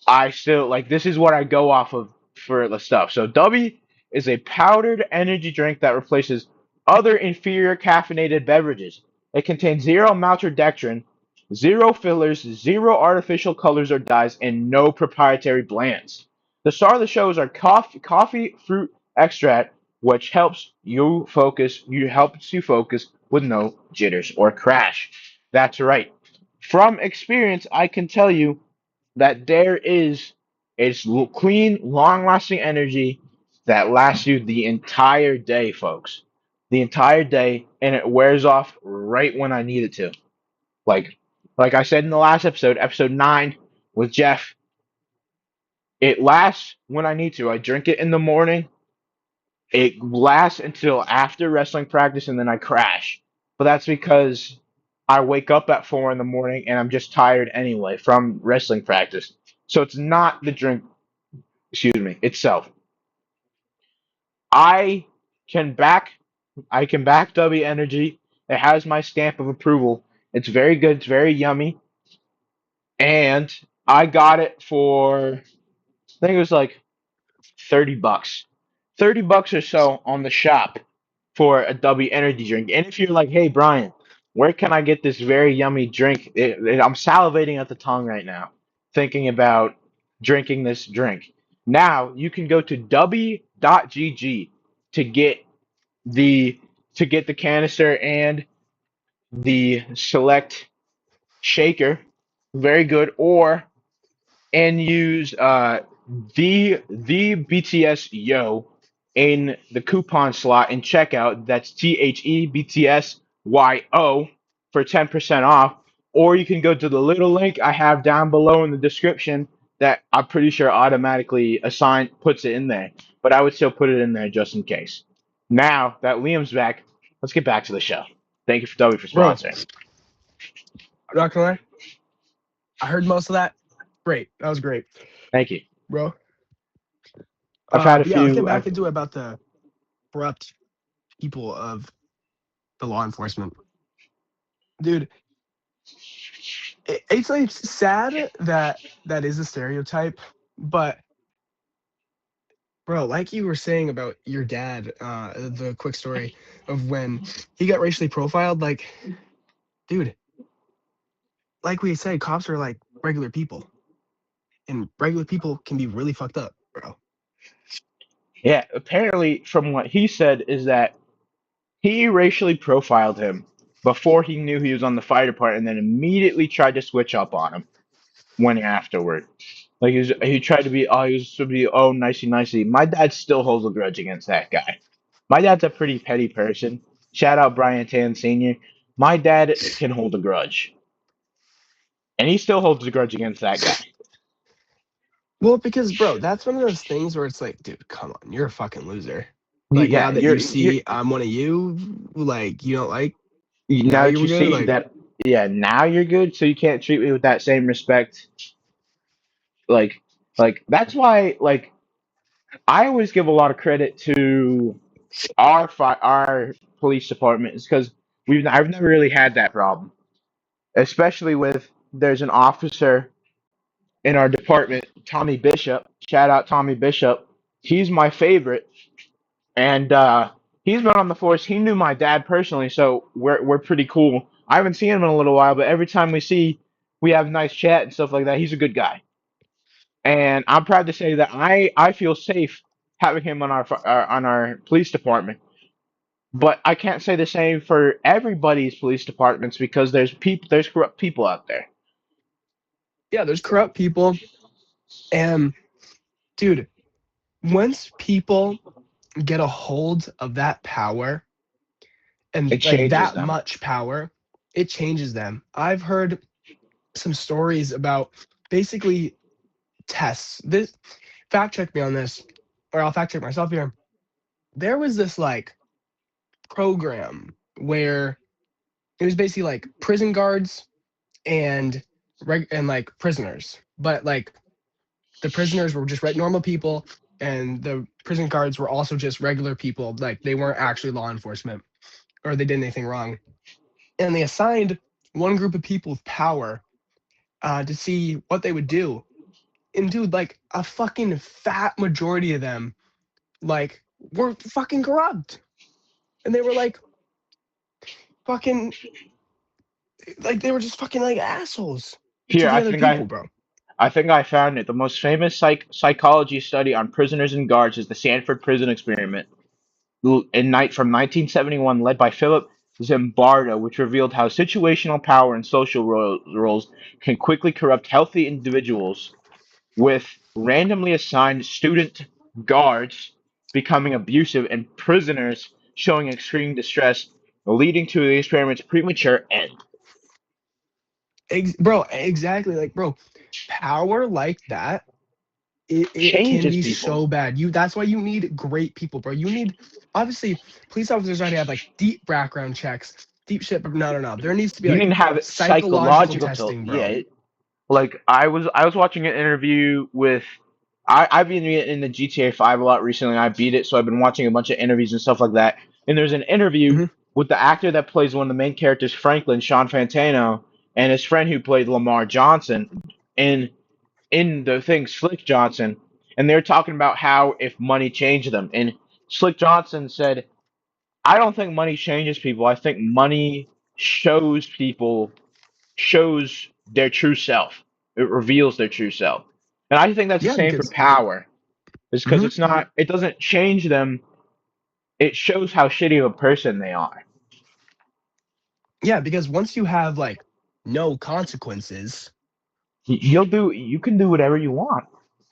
I still like this is what I go off of for the stuff. So W is a powdered energy drink that replaces other inferior caffeinated beverages. It contains zero maltodextrin, zero fillers, zero artificial colors or dyes, and no proprietary blends. The star of the show is our coffee fruit extract, which helps you focus with no jitters or crash. That's right. From experience, I can tell you that there is clean, long-lasting energy that lasts you the entire day, folks. The entire day, and it wears off right when I need it to. Like, like I said in the last episode, episode 9 with Jeff, it lasts when I need to. I drink it in the morning. It lasts until after wrestling practice, and then I crash. but that's because I wake up at 4 in the morning and I'm just tired anyway from wrestling practice. So it's not the drink, excuse me, itself. I can back I can back W Energy. It has my stamp of approval. It's very good, it's very yummy, and I got it for I think it was like $30. $30 or so on the shop for a W energy drink. And if you're like, hey Brian, where can I get this very yummy drink? I'm salivating at the tongue right now, thinking about drinking this drink. Now you can go to w.gg to get the the canister and the select shaker. Very good. Or and use the BTS Yo in the coupon slot in checkout. That's THEBTSYO for 10% off. Or you can go to the little link I have down below in the description that I'm pretty sure automatically puts it in there. But I would still put it in there just in case. Now that Liam's back, let's get back to the show. Thank you for W for Bro, sponsoring. I'm not gonna lie. I heard most of that. Great. That was great, Thank you. bro. I've had a But yeah, let's get few. back into it about the corrupt people of the law enforcement. Dude, it's like sad that that is a stereotype, but bro, like you were saying about your dad, the quick story of when he got racially profiled, like, dude, like we said, cops are like regular people, and regular people can be really fucked up, bro. Yeah, apparently, from what he said, is that he racially profiled him before he knew he was on the fire department, and then immediately tried to switch up on him when afterward. Like he tried to be he was to be nicey nicey. My dad still holds a grudge against that guy. My dad's a pretty petty person. Shout out Bryan Tann Sr. My dad can hold a grudge, and he still holds a grudge against that guy. Well, because bro, that's one of those things where it's like, dude, come on, you're a fucking loser. Like Yeah, now that you see I'm one of you, like you don't like now now that you're you good, see like that, yeah, now you're good, so you can't treat me with that same respect. Like, that's why, like, I always give a lot of credit to our police department, is because I've never really had that problem, especially with there's an officer in our department, Tommy Bishop. Shout out Tommy Bishop. He's my favorite, and he's been on the force. He knew my dad personally, so we're pretty cool. I haven't seen him in a little while, but every time we have nice chat and stuff like that. He's a good guy, and I'm proud to say that I feel safe having him on our police department. But I can't say the same for everybody's police departments because there's corrupt people out there. yeah, there's corrupt people, and dude, once people get a hold of that power and It like changes that them. much power, it changes them. I've heard some stories about basically tests. This fact check me on this, or I'll fact check myself here. There was this like program where it was basically like prison guards and and like prisoners, but like the prisoners were just normal people, and the prison guards were also just regular people. Like they weren't actually law enforcement or they did anything wrong. And they assigned one group of people with power to see what they would do. And dude, like a fucking fat majority of them, like were fucking corrupt, and they were like fucking like they were just fucking like assholes to Here, the other people, bro. I think I found it. The most famous psychology study on prisoners and guards is the Sanford Prison Experiment from 1971, led by Philip Zimbardo, which revealed how situational power and social roles can quickly corrupt healthy individuals, with randomly assigned student guards becoming abusive and prisoners showing extreme distress, leading to the experiment's premature end. Bro, exactly. Like, bro, power like that, it can Changes be people. so bad. That's why you need great people, bro. You need obviously police officers already have like deep background checks deep shit, but no. There needs to be You like need to have psychological psychological testing, bro. yeah. Like I was watching an interview with I've been in the GTA 5 a lot recently. I beat it, so I've been watching a bunch of interviews and stuff like that. And there's an interview Hmm. with the actor that plays one of the main characters, Franklin, Sean Fantano, and his friend who played Lamar Johnson in the thing, Slick Johnson. And they're talking about how if money changed them. And Slick Johnson said, I don't think money changes people. I think money shows their true self. It reveals their true self. And I think that's the Yeah, same for because power. It's because mhm. it's not it doesn't change them. It shows how shitty of a person they are. Yeah, because once you have like no consequences, You can do whatever you want.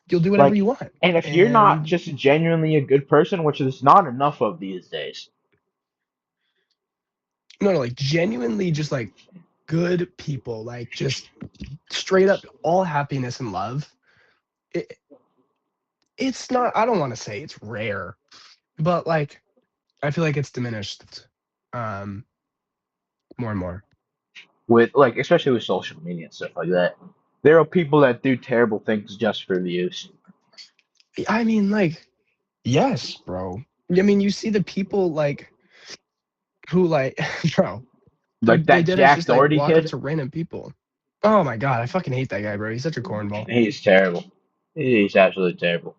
you'll do whatever Like you want. and if you're not And just genuinely a good person, which there's not enough of these days. no, like genuinely just like good people, like just straight up all happiness and love. It, it's not, I don't want to say it's rare, but like I feel like it's diminished um more and more. With like especially with social media and stuff like that. There are people that do terrible things just for views. I mean, like, yes, bro. I mean, you see the people like who like, bro, Like they that did is Jack just like Doherty walk up kid. to random people. Oh my god, I fucking hate that guy, bro. He's such a cornball. He's terrible. He's absolutely terrible.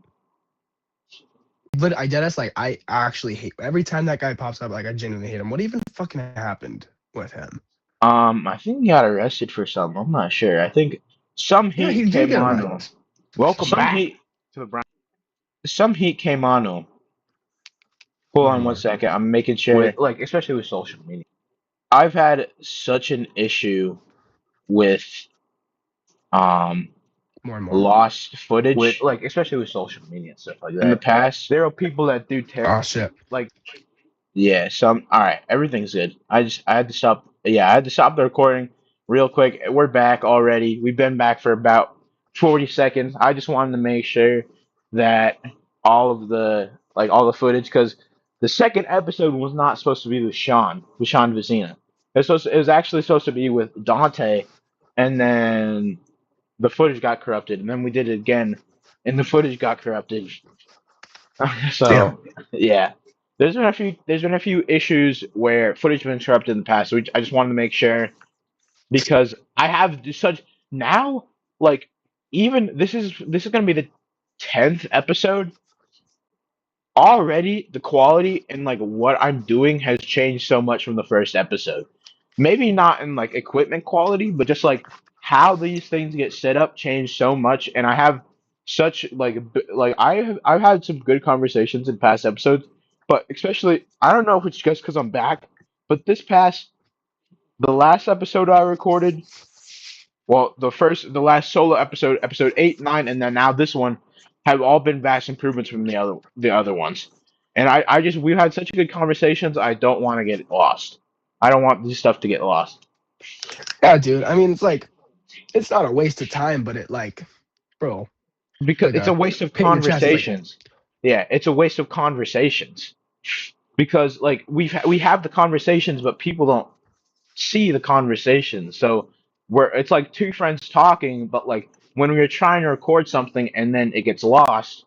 But I dead ass like I actually hate every time that guy pops up. Like I genuinely hate him. What even fucking happened with him? I think he got arrested for something. I'm not sure. I think some Yeah, heat he did came get on to him. arrested for Welcome something. back to the Brown. Some heat came on to him. Hold More and on one more. second. I'm making sure. Like, especially with social media. I've had such an issue with um More and more. lost footage, like especially with social media and stuff like that. In the past, there are people that do Oh shit. like yeah, some all right, everything's good. I had to stop I had to stop the recording real quick. We're back already. We've been back for about 40 seconds. I just wanted to make sure that all the footage cuz the second episode was not supposed to be with Sean Vizina. It was actually supposed to be with Dante and then the footage got corrupted and then we did it again and the footage got corrupted. Damn. So yeah, there's been a few issues where footage has been interrupted in the past. So I just wanted to make sure because I have such now like even this is gonna be the 10th episode already. The quality and like what I'm doing has changed so much from the first episode. Maybe not in like equipment quality, but just like how these things get set up changed so much. And I have such like I've had some good conversations in past episodes, but especially I don't know if it's just because I'm back, but the last episode I recorded, well, the last solo episode, episode 8, 9, and then now this one, have all been vast improvements from the other ones. And I just we've had such good conversations. I don't want to get lost. I don't want this stuff to get lost Yeah, dude. I mean, it's like it's not a waste of time, but it like, bro, it's because like it's a a waste of pain in your chest. It's like, conversations. Yeah, it's a waste of conversations because like we have the conversations, but people don't see the conversation. So we're it's like two friends talking, but like when we're trying to record something and then it gets lost,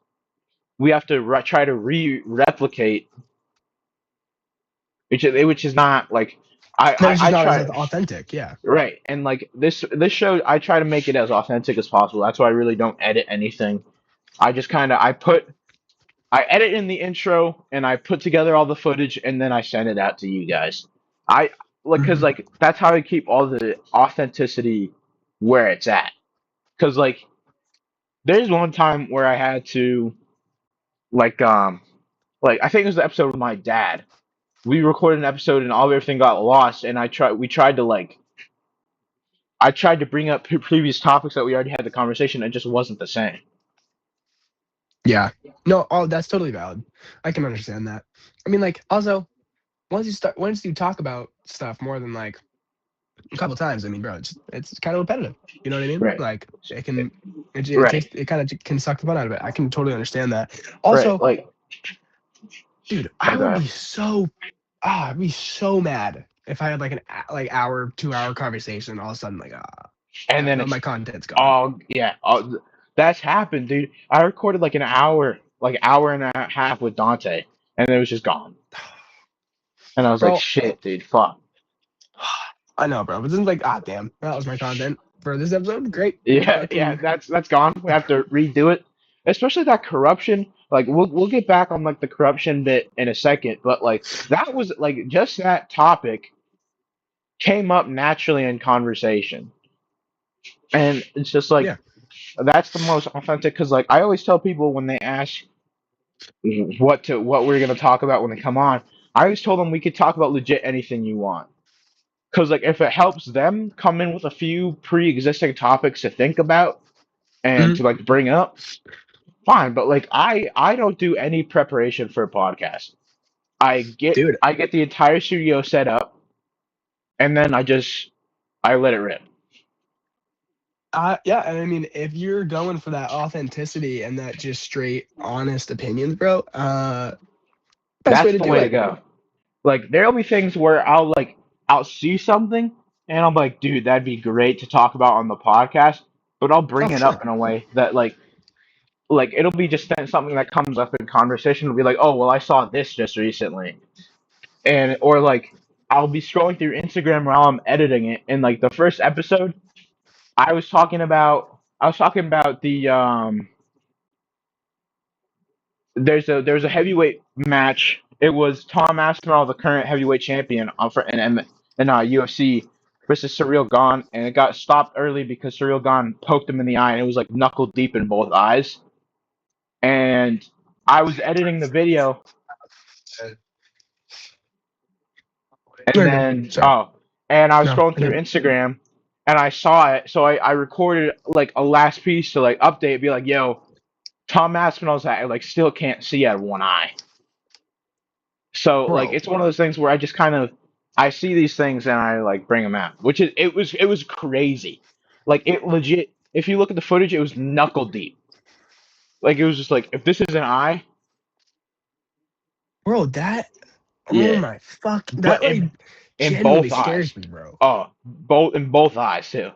we have to try to replicate, which is not like no, it's just I not as try authentic. Yeah. right and like this show I try to make it as authentic as possible. That's why I really don't edit anything. I just kind of I edit in the intro and I put together all the footage and then I send it out to you guys. I like because Hmm. like that's how I keep all the authenticity where it's at. Because like there's one time where I had to like I think it was the episode with my dad. We recorded an episode and all everything got lost and we tried to like I tried to bring up previous topics that we already had the conversation. It just wasn't the same. Yeah. No, oh, that's totally valid. I can understand that. I mean, like, also, once you talk about stuff more than like a couple times, I mean, bro, it's kind of repetitive. You know what I mean? Right. Like, it takes Right. it kind of can suck the fun out of it. I can totally understand that. Right. Also, Like dude, oh I would god. be so I'd be so mad if I had like an hour, 2 hour conversation, all of a sudden like and then my it's content's gone. all yeah. That's happened, dude. I recorded like an hour, like hour and a half with Dante, and it was just gone. And I was like, Bro, shit, dude, fuck. I know, bro. But then like, damn, that was my content for this episode. Great. Yeah, yeah, Fucking that's gone. We have to redo it, especially that corruption. Like we'll get back on like the corruption bit in a second, but like that was like just that topic came up naturally in conversation, and it's just like yeah. that's the most authentic. Because like I always tell people when they ask what we're gonna talk about when they come on, I always told them we could talk about legit anything you want. Because like if it helps them come in with a few pre-existing topics to think about and Mhm. to like bring up, fine. But like I don't do any preparation for a podcast. Dude. I get the entire studio set up and then I let it rip. Yeah, and I mean, if you're going for that authenticity and that just straight honest opinions, bro, best way That's to the do way to it. go. Like there'll be things where I'll see something and I'm like, dude, that'd be great to talk about on the podcast, but I'll Oh, bring for it up sure. in a way that like it'll be just something that comes up in conversation. It'll be like, oh well, I saw this just recently, and or like I'll be scrolling through Instagram while I'm editing it, and like the first episode, I was talking about the there's a heavyweight match. It was Tom Aspinall, the current heavyweight champion, for in UFC versus Surreal Gone, and it got stopped early because Surreal Gone poked him in the eye, and it was like knuckle deep in both eyes. And I was editing the video, and Very good. then Sorry. and I was No, scrolling I through didn't. Instagram, and I saw it, so I recorded like a last piece to like update, be like, "Yo, Tom Aspinall's I like still can't see out of one eye." So like Bro, it's one of those things where I just kind of I see these things and I like bring them out, which is it was crazy, like it legit. If you look at the footage, it was knuckle deep. Like it was just like if this is an eye, bro, that, oh yeah, my fuck, but that like in genuinely both eyes, scares me, bro. both in both eyes too.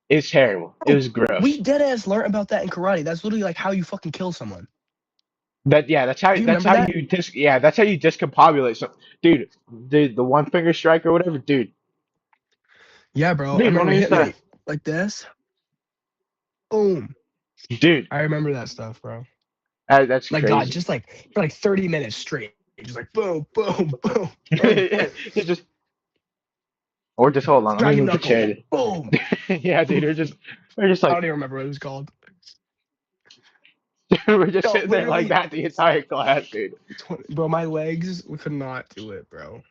It's terrible. It Bro, was gross. we dead ass learned about that in karate. That's literally like how you fucking kill someone. That yeah, Do you that's remember how that? you yeah, that's how you discombobulate some dude. The one finger strike or whatever, Yeah, bro. I dude. When remember I used hitting to, it like this. Boom. dude, I remember that stuff, bro. that's Like God, crazy. just like for like 30 minutes straight. Just like boom, boom, boom, boom. Yeah, it's just or just hold on, let me Dragon move the knuckle. chair. Boom. Yeah, dude, we're just I like don't even remember what it was called. we're just No, sitting there like literally, that the entire class, dude. bro. My legs we could not do it, bro.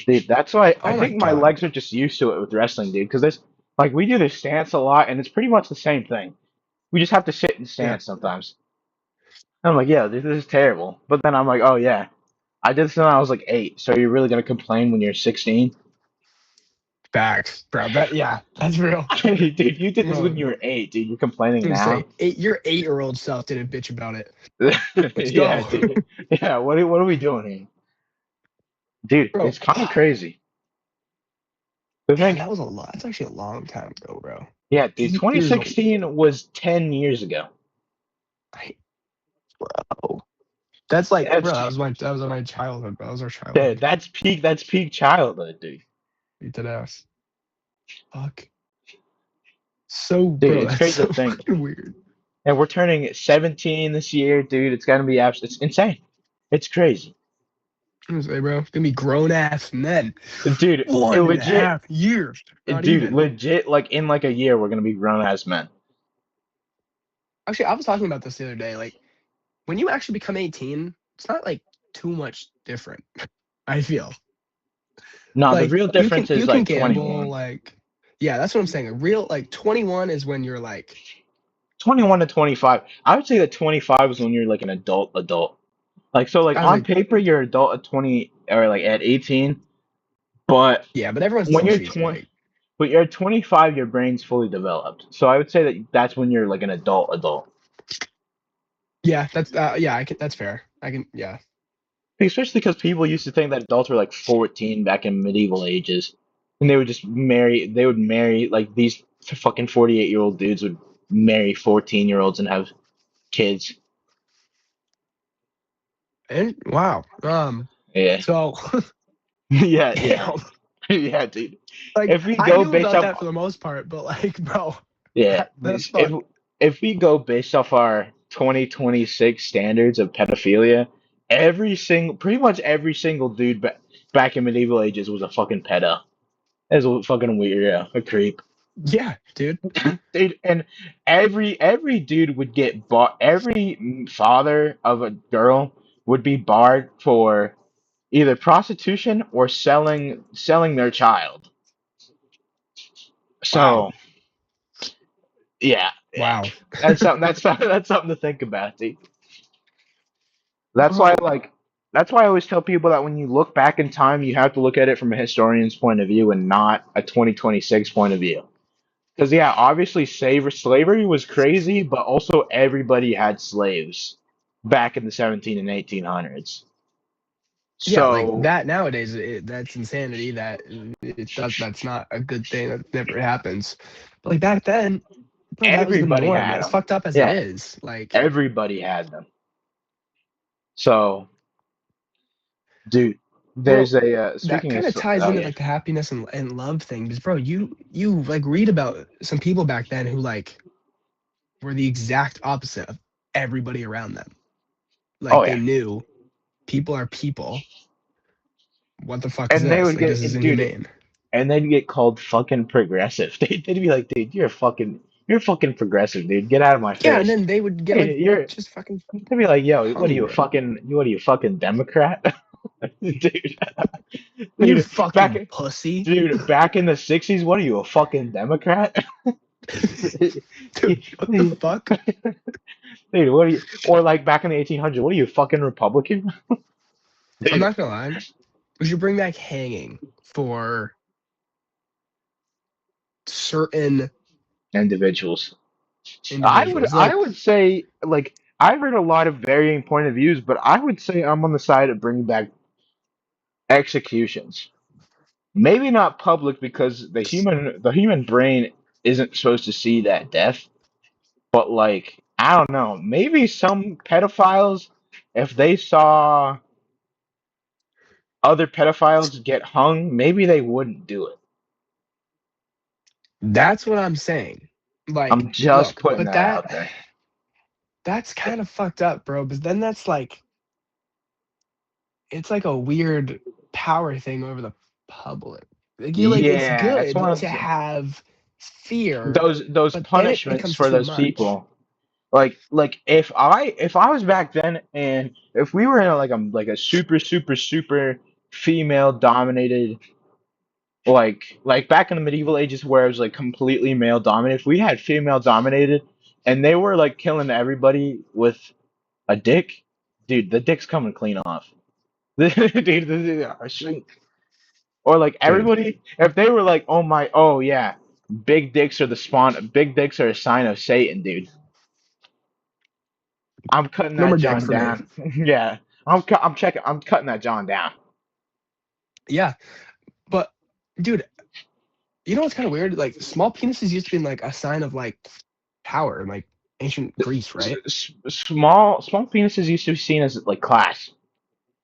Dude, that's why I Oh my think my God. legs are just used to it with wrestling, dude. Because this like we do this stance a lot, and it's pretty much the same thing. We just have to sit and Yeah. stance sometimes. I'm like, yeah, dude, this is terrible. But then I'm like, oh yeah, I did this when I was like 8. So you're really gonna complain when you're 16? Facts, bro. That yeah, that's real. Dude, you did this when Bro, you were 8, dude. You're I complaining was gonna now? say your 8 year old self didn't bitch about it. Let's Yeah, go. dude. Yeah, what are we doing here? Dude, Bro, it's kind of crazy. To man, think, that was a lot. That's actually a long time ago, bro. yeah, dude, 8 years old. 2016 was 10 years ago. I, bro. That's like, bro, That's that was my childhood, bro. That was our childhood. that's peak childhood, dude. You dead ass. Fuck. So, Dude, bro, it's that's crazy so to think. fucking weird. And we're turning 17 this year, dude. It's gonna be absolutely it's insane. It's crazy. I'm gonna say, bro, gonna be grown ass men. Dude, it One and a legit half years. Not dude, even. legit like in like a year we're gonna be grown as men. Actually, I was talking about this the other day. Like, when you actually become 18, it's not like too much different. I feel No, the like real difference is you can like gamble. 21. Like, yeah, that's what I'm saying. A real like 21 is when you're like, 21 to 25. I would say that 25 is when you're like an adult. Like so like I was on like, paper you're adult at 20 or like at 18, but yeah, but everyone when still you're treats you 20 like, but you're at 25 your brain's fully developed. So I would say that that's when you're like an adult. yeah, that's yeah, I can. That's fair. I can, yeah. Especially because people used to think that adults were like 14 back in medieval ages, and they would just marry. They would marry like these fucking 48-year-old dudes would marry 14-year-olds and have kids. And wow. Yeah, So yeah, yeah, damn. yeah, dude. Like If we I go knew based about off, that for the most part, but like, bro, yeah, that's if fucked. we go based off our 2026 standards of pedophilia, pretty much every single dude back in medieval ages was a fucking pedo. That's a fucking weird, yeah, a creep. Yeah, dude. Dude, and every dude would get bought. Every father of a girl would be barred for either prostitution or selling their child. Wow. So yeah, yeah, Wow. that's something to think about, dude. That's why Bro, like that's why I always tell people that when you look back in time, you have to look at it from a historian's point of view and not a 2026 point of view. Because yeah, obviously slavery was crazy, but also everybody had slaves back in the 17 and 1800s. yeah, like So that nowadays, that's insanity. That's not a good thing. That never happens. But like back then, bro, that was the everybody norm. had As them. fucked up as it Yeah, is, like, everybody had them. So, dude, bro, there's a that speaking of kind of ties oh into yeah, like the happiness and love thing. Because bro, you like read about some people back then who like were the exact opposite of everybody around them. oh Like they yeah, knew people are people. What the fuck is and they this? would Like this is get dude, inhumane. and they'd get called fucking progressive. They'd be like, dude, you're fucking progressive, dude. Get out of my Yeah, and face. then they would get like Hey, you're just fucking They'd be like, "Yo, hung, bro. what are you, fucking Democrat?" dude, You dude, fucking pussy. back in the '60s, what are you, a fucking Democrat? Dude, what the fuck? Dude, what are you? Or like back in the 1800s, what are you, a fucking Republican? I'm Dude, not gonna lie. We should bring back hanging for certain individuals. individuals. I Like would say like I've heard a lot of varying point of views, but I would say I'm on the side of bringing back executions. Maybe not public because the human brain isn't supposed to see that death, but like I don't know, maybe some pedophiles if they saw other pedophiles get hung, maybe they wouldn't do it. that's what I'm saying. Like, I'm just look, putting but that out there. that's kind of fucked up, bro. Because then that's like it's like a weird power thing over the public. Like you're like it's Yeah, that's good one of to have fear, those but then it punishments becomes for too those much. people. Like if I was back then and if we were in like a super female dominated like back in the medieval ages where it was like completely male dominated, if we had female dominated and they were like killing everybody with a dick, dude, the dick's coming clean off. Dude, or like Dude, everybody, if they were like, oh yeah, big dicks are a sign of Satan, dude. I'm cutting no that more dick John for me. down. Yeah, I'm cutting that John down. Yeah, but dude, you know what's kind of weird? Like small penises used to be like a sign of like power in like ancient Greece, right? Small penises used to be seen as like class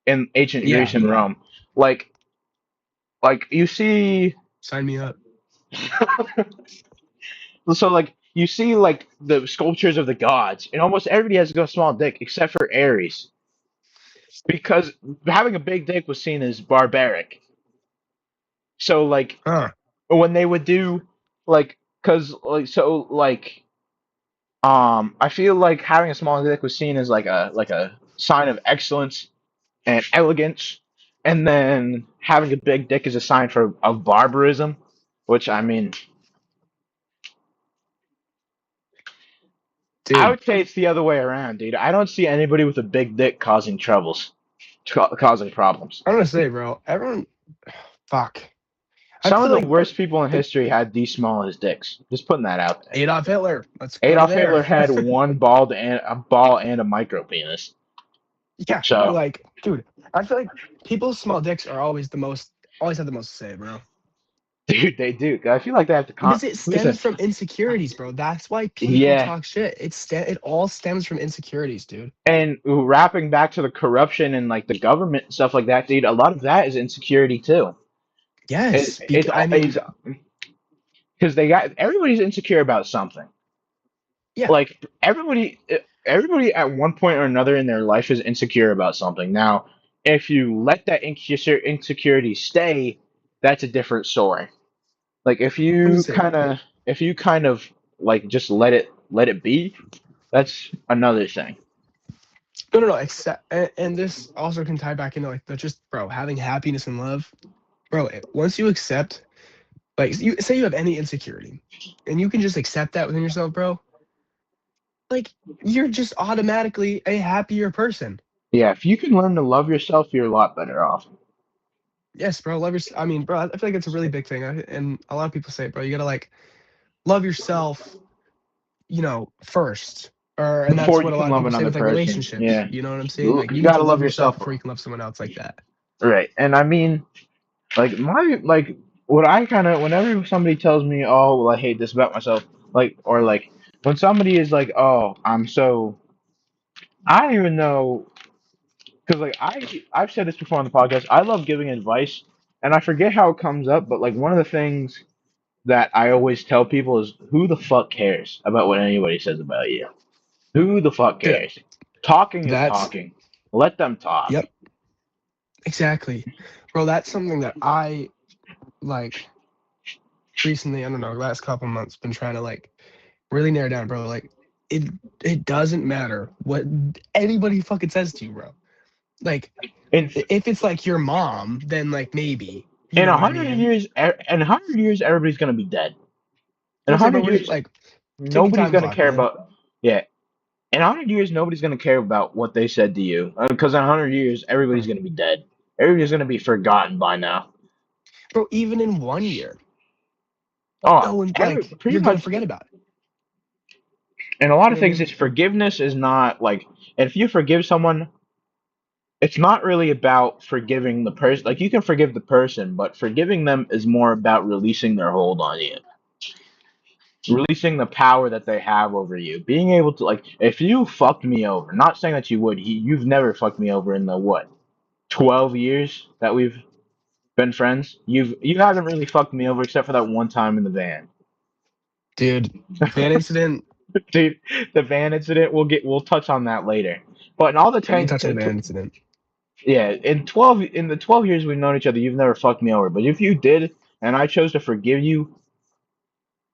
in ancient Yeah, Greece and Rome. Like you see, sign me up. so like you see like the sculptures of the gods, and almost everybody has a small dick except for Ares, because having a big dick was seen as barbaric. So like Huh. when they would do cause I feel like having a small dick was seen as like a sign of excellence and elegance, and then having a big dick is a sign of barbarism, which I mean I Dude, would say it's the other way around, dude. I don't see anybody with a big dick causing troubles, causing problems. I'm gonna say, bro, everyone, fuck. I Some of feel the like worst people in history had the smallest dicks. Just putting that out there. Adolf Hitler. Let's go Adolf there. Hitler had one ball and a micro penis. Yeah, So, like, dude, I feel like people's small dicks are always have the most to say, bro. dude, they do. I feel like they have to Because it listen. stems from insecurities, bro. That's why people Yeah, talk shit. It all stems from insecurities, dude. and wrapping back to the corruption and like the government and stuff like that, dude. A lot of that is insecurity too. Yes, It's because I mean, it's because they got everybody's insecure about something. yeah, Like everybody at one point or another in their life is insecure about something. Now, if you let that insecurity stay, that's a different story. Like I'm just saying. if you kind of like just let it be, that's another thing. No, no, no. Except, and this also can tie back into like the just, bro, having happiness and love, bro. Once you accept, like, you say you have any insecurity, and you can just accept that within yourself, bro. Like, you're just automatically a happier person. Yeah, if you can learn to love yourself, you're a lot better off. Yes, bro. Love yourself. I mean, bro, I feel like it's a really big thing, and a lot of people say, bro, you gotta like love yourself, first. And that's Before what you a can lot of love people say another with like person. relationships. Yeah. You know what I'm saying? Like, you You need gotta to love love yourself yourself. before you can love someone else like that. Right. And I mean, like my like what I kind of whenever somebody tells me, "Oh, well, I hate this about myself," like or like when somebody is like, "Oh, I'm so," I don't even know because like I've said this before on the podcast. I love giving advice, and I forget how it comes up, but like one of the things that I always tell people is, "Who the fuck cares about what anybody says about you? Who the fuck Dude, cares? Talking is that's talking. Let them talk." yep, exactly. Bro, that's something that I like recently, I don't know, last couple months been trying to like really narrow down, bro. Like it it doesn't matter what anybody fucking says to you, bro. Like In if it's like your mom, then like maybe, you in know a what I hundred mean? years, in 100 years, everybody's gonna be dead. In a I'll say, bro, hundred we're just years, like ticking nobody's time gonna clock, care man. about. Yeah, in 100 years, nobody's gonna care about what they said to you because in 100 years, everybody's Bro, gonna be dead. Everybody's gonna be forgotten by now. bro, even in 1 year, no Oh, one every like pretty you're gonna much. forget about it. And a lot You of know what I things mean? is forgiveness is not like if you forgive someone, it's not really about forgiving the person. Like you can forgive the person, but forgiving them is more about releasing their hold on you, releasing the power that they have over you, being able to like if you fucked me over. Not saying that you would. You've never fucked me over in the what 12 years that we've been friends. You haven't really fucked me over except for that one time in the van. Dude, van incident, Dude, the van incident. We'll touch on that later. But in all the we can 10, touch on the van incident. yeah, in the 12 years we've known each other, you've never fucked me over. But if you did, and I chose to forgive you,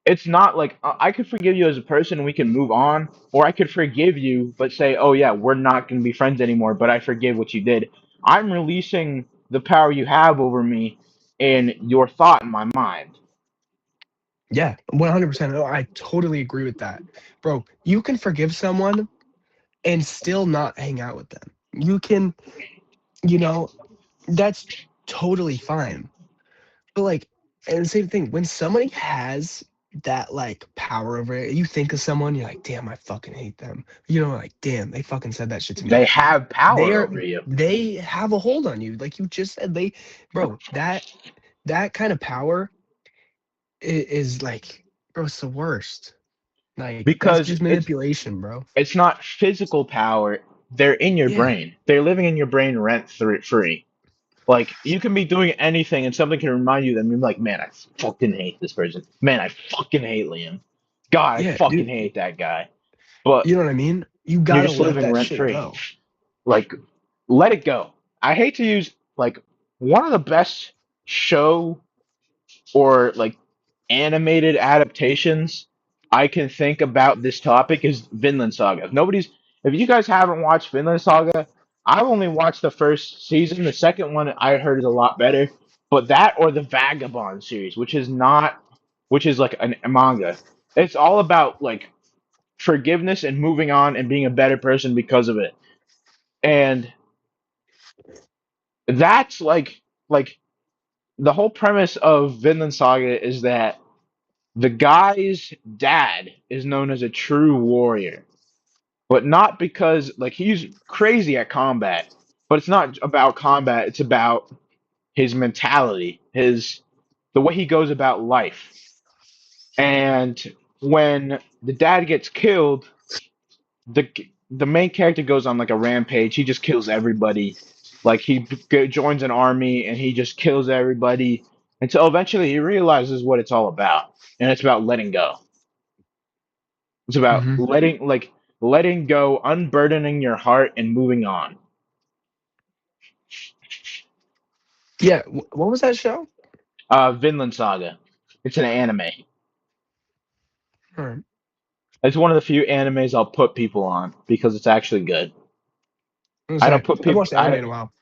it's not like I could forgive you as a person and we can move on, or I could forgive you but say, oh yeah, we're not going to be friends anymore. But I forgive what you did. I'm releasing the power you have over me in your thought in my mind. Yeah, 100%. No, I totally agree with that. Bro, you can forgive someone and still not hang out with them. You can, you know, that's totally fine. But like, and the same thing, when somebody has that like power over it, you think of someone, you're like, damn, I fucking hate them. Like, damn, they fucking said that shit to They me. have They power are over you they have a hold on you. Like you just said, bro, that kind of power is like, bro, it's the worst. Like that's because just manipulation, bro. it's not physical power. They're in your Yeah. brain. They're living in your brain rent free. Like you can be doing anything and something can remind you of them. You're like, man, I fucking hate this person. Man, I fucking hate Liam. God, I Yeah, fucking dude. hate that guy. But You know what I mean? You you're gotta just let living that rent shit free. go. Like, let it go. I hate to use like one of the best show or like animated adaptations I can think about this topic is Vinland Saga. If you guys haven't watched Vinland Saga, I've only watched the first season. The second one I heard is a lot better. But that or the Vagabond series, which is like a manga. It's all about like forgiveness and moving on and being a better person because of it. And that's like the whole premise of Vinland Saga is that the guy's dad is known as a true warrior. but not because like he's crazy at combat. But it's not about combat. It's about his mentality, his the way he goes about life. And when the dad gets killed, the the main character goes on like a rampage. He just kills everybody. Like joins an army and he just kills everybody until eventually he realizes what it's all about, and it's about letting go. It's about Hmm. letting go, unburdening your heart, and moving on. Yeah. What was that show? Vinland Saga. It's an anime. All right. It's one of the few animes I'll put people on because it's actually good. I'm gonna I don't say put I haven't people. watched anime in a while.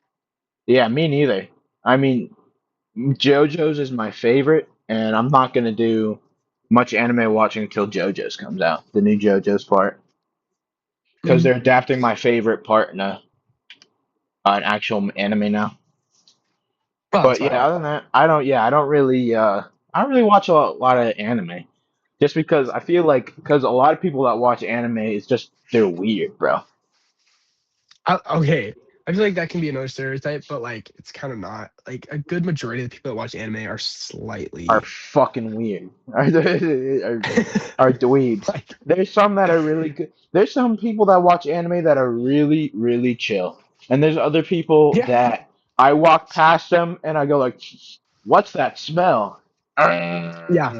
Yeah, me neither. I mean, JoJo's is my favorite, and I'm not gonna do much anime watching until JoJo's comes out, the new JoJo's part, because Hmm. they're adapting my favorite part in an actual anime now. Oh, that's But yeah, fine. other than that, I don't. Yeah, I don't really watch a lot of anime, just because I feel like because a lot of people that watch anime is just they're weird, bro. Okay. I feel like that can be another stereotype, but like it's kind of not. Like a good majority of the people that watch anime are Are slightly fucking weird. Are dweebs. like There's some that are really good. There's some people that watch anime that are really, really chill. And there's other people yeah, that I walk past them and I go like, "What's that smell?" yeah.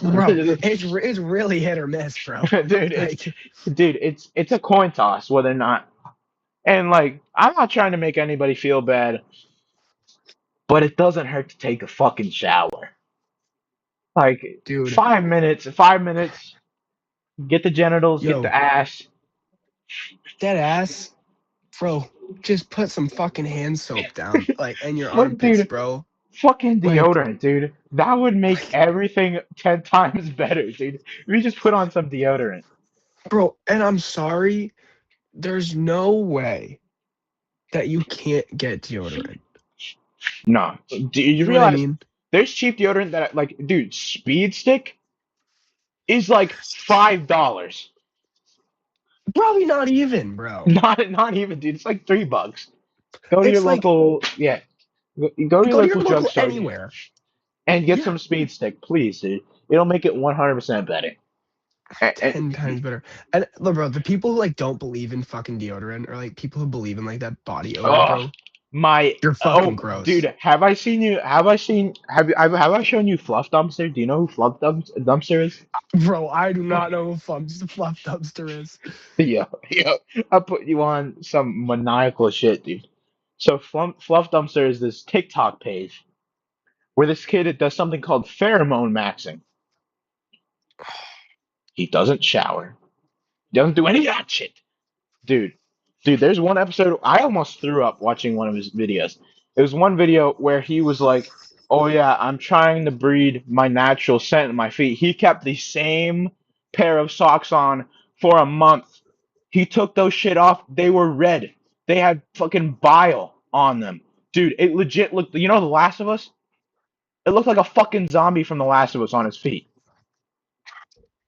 Bro, Dude, it's really hit or miss, bro. it's Like, it's a coin toss whether or not. And like, I'm not trying to make anybody feel bad, but it doesn't hurt to take a fucking shower. Like dude, 5 minutes, get the genitals, get the yo, ass. dead ass, bro. Just put some fucking hand soap down, like, in your Fuck, armpits, dude, bro. fucking Like, deodorant, dude. That would make everything 10 times better, dude. If you just put on some deodorant. bro. And I'm sorry, there's no way that you can't get deodorant. No. Do you You know what I realize mean? there's cheap deodorant that, like, dude, Speed Stick is like $5. Probably not even, bro. Not even, dude. It's like $3. Go to your It's like local, yeah. Go to your go to your local local drugstore anywhere. and get Yeah, some Speed Stick, please, dude. It'll make it 100% better. And 10 times better. And look, bro, the people who like don't believe in fucking deodorant or like people who believe in like that body odor, oh bro, my you're fucking oh gross. dude, have I shown you Fluff Dumpster? Do you know who Dumpster is? Bro, I do not know who fluff dumpster is. Yo, I'll put you on some maniacal shit, dude. So Fluff Dumpster is this TikTok page where this kid does something called pheromone maxing. He doesn't shower. He doesn't do any of that shit. Dude, there's one episode I almost threw up watching one of his videos. It was one video where he was like, "Oh yeah, I'm trying to breed my natural scent in my feet." He kept the same pair of socks on for a month. He took those shit off. They were red. They had fucking bile on them. Dude, it legit looked, you know The Last of Us? It looked like a fucking zombie from The Last of Us on his feet.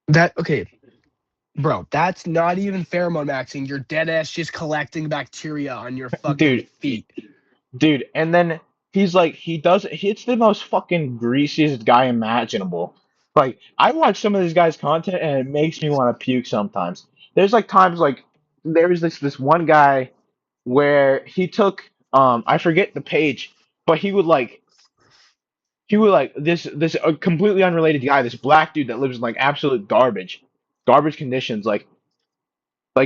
That okay, bro, that's not even pheromone maxing. You're dead ass just collecting bacteria on your fucking Dude, feet. dude, and then it's the most fucking greasiest guy imaginable. Like, I watch some of this guy's content and it makes me want to puke sometimes. There's like times like there was this one guy where he took I forget the page, but he would like this completely unrelated guy, this black dude that lives in like absolute garbage conditions, like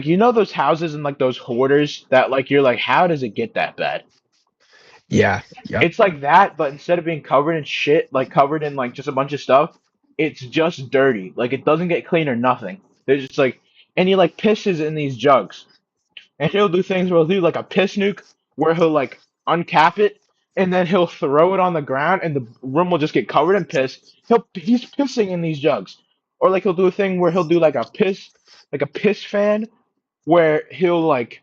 you know those houses and like those hoarders that like you're like, how does it get that bad? Yeah. Yep. It's like that, but instead of being covered in shit, like covered in like just a bunch of stuff, it's just dirty. Like it doesn't get clean or nothing. There's just like, and he like pisses in these jugs, and he'll do things where he'll do like a piss nuke, where he'll like uncap it, and then he'll throw it on the ground, and the room will just get covered in piss. He's pissing in these jugs, or like he'll do a thing where he'll do like a piss fan, where he'll like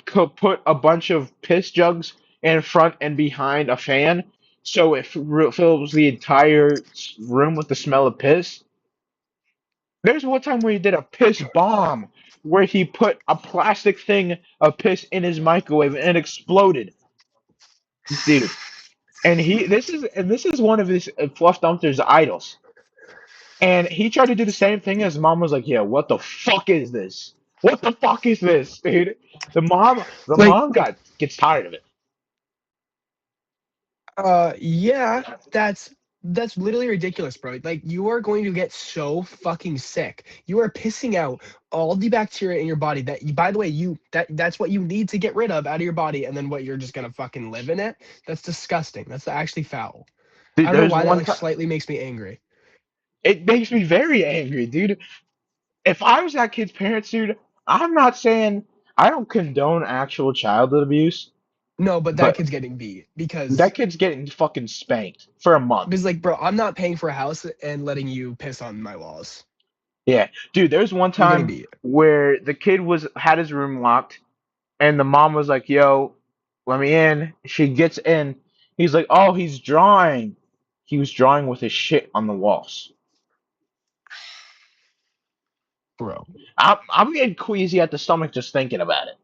put a bunch of piss jugs in front and behind a fan, so it fills the entire room with the smell of piss. There's one time where he did a piss bomb, where he put a plastic thing of piss in his microwave and it exploded, dude. And this is one of his Fluff Dumpster's idols. And he tried to do the same thing. His mom was like, "Yeah, what the fuck is this? What the fuck is this, dude?" The Like, mom gets tired of it. yeah, that's literally ridiculous, bro. Like, you are going to get so fucking sick. You are pissing out all the bacteria in your body that you, by the way, that's what you need to get rid of out of your body, and then what, you're just gonna fucking live in it? That's disgusting. That's actually foul. I Dude, don't know there's why that one like time. slightly makes me angry. It makes me very angry, dude. If I was that kid's parents, dude, I'm not saying I don't condone actual childhood abuse, No, but that but kid's getting beat that kid's getting fucking spanked for a month. because like, bro, I'm not paying for a house and letting you piss on my walls. Yeah, dude. There's one You're getting time beat, where the kid was had his room locked, and the mom was like, "Yo, let me in." She gets in. He's like, "Oh, he's drawing." He was drawing with his shit on the walls. bro. I'm getting queasy at the stomach just thinking about it,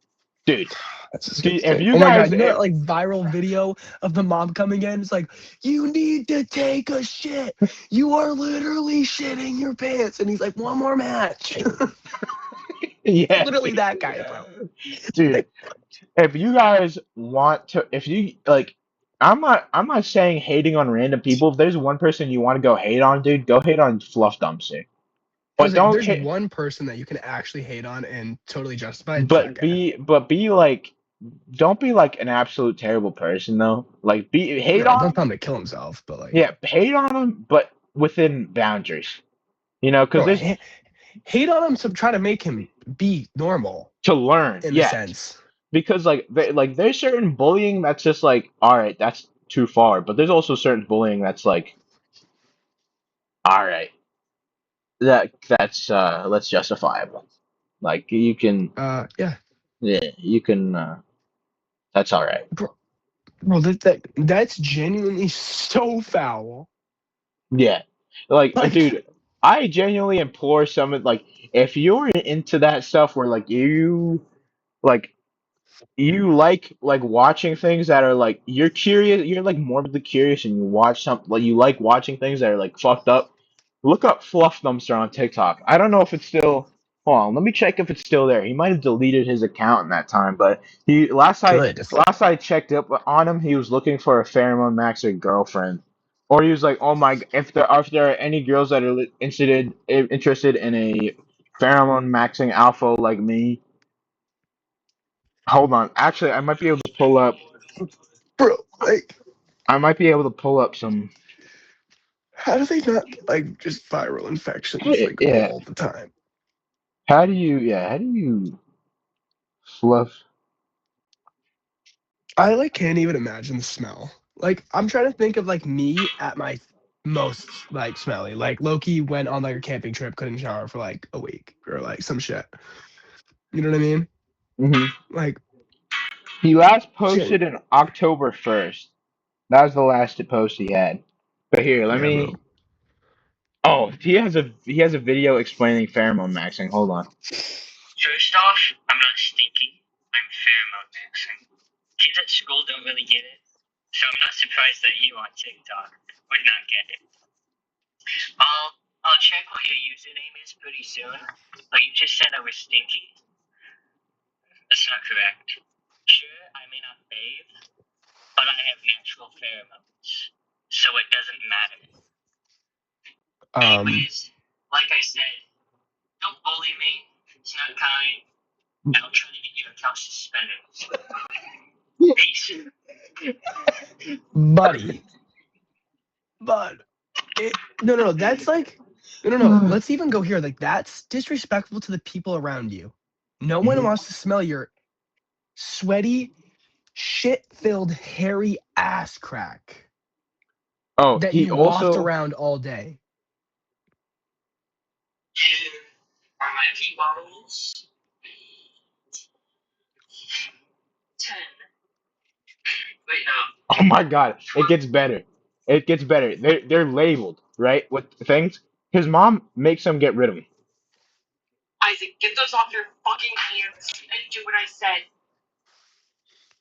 dude. That's Dude, if disgusting. you Oh my guys, god, you know that like viral video of the mom coming in? It's like, you need to take a shit. You are literally shitting your pants. And he's like, one more match. yeah, Literally dude, that guy, bro. dude. Like, If you guys want to, if you like, I'm not saying hating on random people. If there's one person you want to go hate on, dude, go hate on Fluff Dumpster. I But was like, if don't there's hate, one person that you can actually hate on and totally justify it, it's that guy. but be like, don't be like an absolute terrible person though. Like, be hate No, on don't him, tell him to kill himself, but like, yeah, hate on him, but within boundaries. You know, because bro, there's hate on him to try to make him be normal to learn, in a yeah. sense. Because like there's certain bullying that's just like, all right, that's too far. But there's also certain bullying that's like, all right, that's justifiable. Like you can, Yeah, yeah, you can. That's all right. bro, that's genuinely so foul. Yeah, like Like, dude, I genuinely implore someone like if you're into that stuff where like you like watching things that are like you're curious, you're like morbidly curious, and you watch something like you like watching things that are like fucked up. Look up Fluff Dumpster on TikTok. I don't know if it's still. Hold on, let me check if it's still there. He might have deleted his account in that time, but he good. last I checked up on him, he was looking for a pheromone maxer girlfriend, or he was like, oh my, if there are any girls that are interested in a pheromone maxing alpha like me. Hold on. Actually, I might be able to pull up. Bro, like, I might be able to pull up some. how do they not like just viral infections like Yeah. all the time? How do you? Yeah. How do you fluff? I like can't even imagine the smell. Like, I'm trying to think of like me at my most like smelly. Like, Loki went on like a camping trip, couldn't shower for like a week or like some shit. You know what I mean? Hmm. Like, He last shit. posted in October 1st. That was the last post he had. But here, let Yeah, bro. me. Oh, he has a video explaining pheromone maxing. Hold on. First off, I'm not stinky. I'm pheromone mixing. Kids at school don't really get it, so I'm not surprised that you on TikTok would not get it. I'll check what your username is pretty soon, but you just said I was stinky. That's not correct. Sure, I may not bathe, but I have natural pheromones, so it doesn't matter. Um, Anyways, like I said, don't bully me. It's not kind, and I'll try to get your account suspended. Peace. buddy, but no. That's like no. Mhm. Let's even go here. Like, that's disrespectful to the people around you. No one wants to smell your sweaty, shit-filled, hairy ass crack Oh, that he you waft also. around all day. Here are my pee bottles. 10. Wait, no. Oh my God! It gets better. It gets better. They're labeled right with things. His mom makes him get rid of them. Isaac, get those off your fucking hands and do what I said.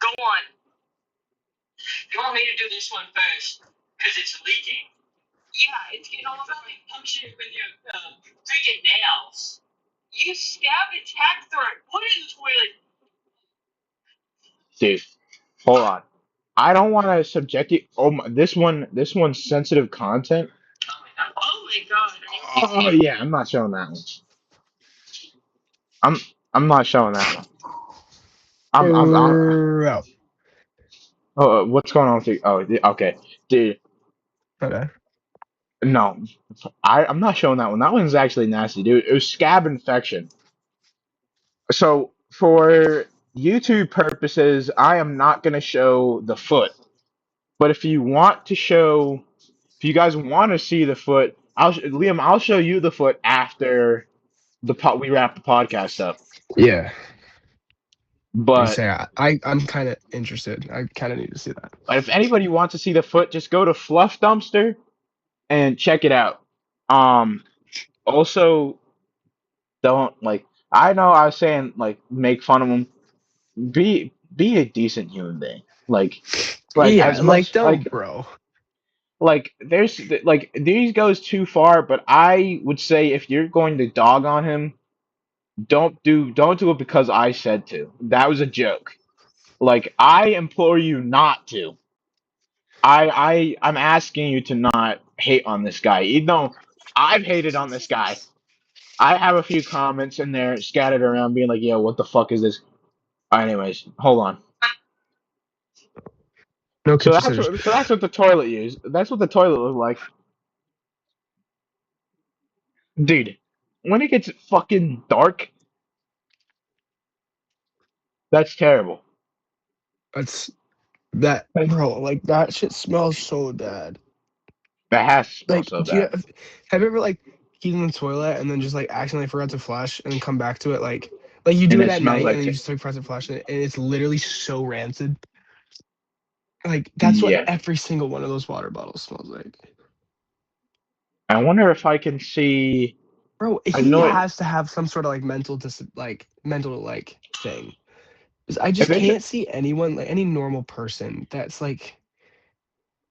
Go on. You want me to do this one first? Because it's leaking. Yeah, it's getting all about like punching it with your freaking nails. You stabbed a tack through it. Put it in the toilet. Dude, hold on. I don't want to subject you. Oh my, this one's sensitive content. Oh my god. Oh yeah, I'm not showing that one. I'm I'm not showing that one. I'm Bro. oh, what's going on with you? Oh, okay, dude. Okay. No, I'm not showing that one. That one's actually nasty, dude. It was scab infection. So for YouTube purposes, I am not gonna show the foot. But if you want to show, if you guys want to see the foot, Liam, I'll show you the foot after we wrap the podcast up. Yeah. You But say I'm kind of interested. I kind of need to see that. if anybody wants to see the foot, just go to Fluff Dumpster and check it out. Um, also, don't like. I know I was saying like make fun of them. Be a decent human being. Like Yeah, as like much don't, bro. like there's like these goes too far. But I would say if you're going to dog on him, don't do it because I said to. That was a joke. Like I implore you not to. I'm asking you to not hate on this guy. Even though I've hated on this guy. I have a few comments in there scattered around being like, "Yo, what the fuck is this?" Anyways, hold on. No So that's consideration. what the toilet used. That's what the toilet looked like. Dude, when it gets fucking dark, that's terrible. That's that, Like, bro. Like that shit smells so bad. that has to smell Like, so do you bad. have you ever like peed in the toilet and then just like accidentally forgot to flush and then come back to it like you And do it it at smells night and then like you just like forgot to flush it and it's literally so rancid. Like that's what yeah. every single one of those water bottles smells like. I wonder if I can see. Bro, I he know it. has to have some sort of like mental like thing. 'Cause I If just it's, can't see anyone like any normal person that's like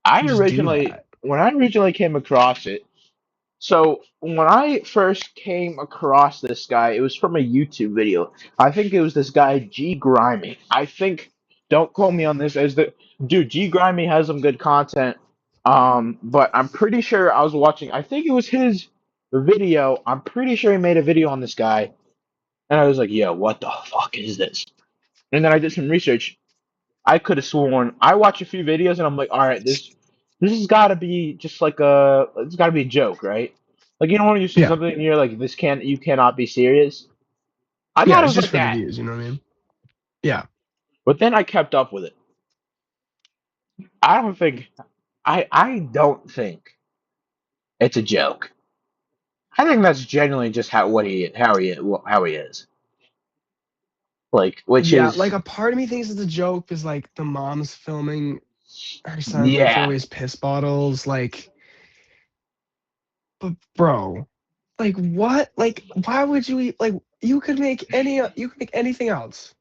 I just do originally that. when I originally came across it. So when I first came across this guy, it was from a YouTube video. I think it was this guy G Grimy. I think don't quote me on this as the dude G Grimy has some good content. But I'm pretty sure I was watching. I think it was his video. I'm pretty sure he made a video on this guy, and I was like, "Yo, what the fuck is this?" And then I did some research. I could have sworn I watched a few videos, and I'm like, "All right, this has got to be just like it's got to be a joke, right?" Like you know when you see Yeah. something and you're like, you cannot be serious." I Yeah, thought it it's was just like for the that, views, you know what I mean? Yeah. but then I kept up with it. I don't think I don't think it's a joke. I think that's genuinely just how he is. Like, which Yeah, like is a part of me thinks it's a joke because like the mom's filming her son like throw yeah. away his piss bottles, like but bro, like what? Like why would you eat like you could make anything else.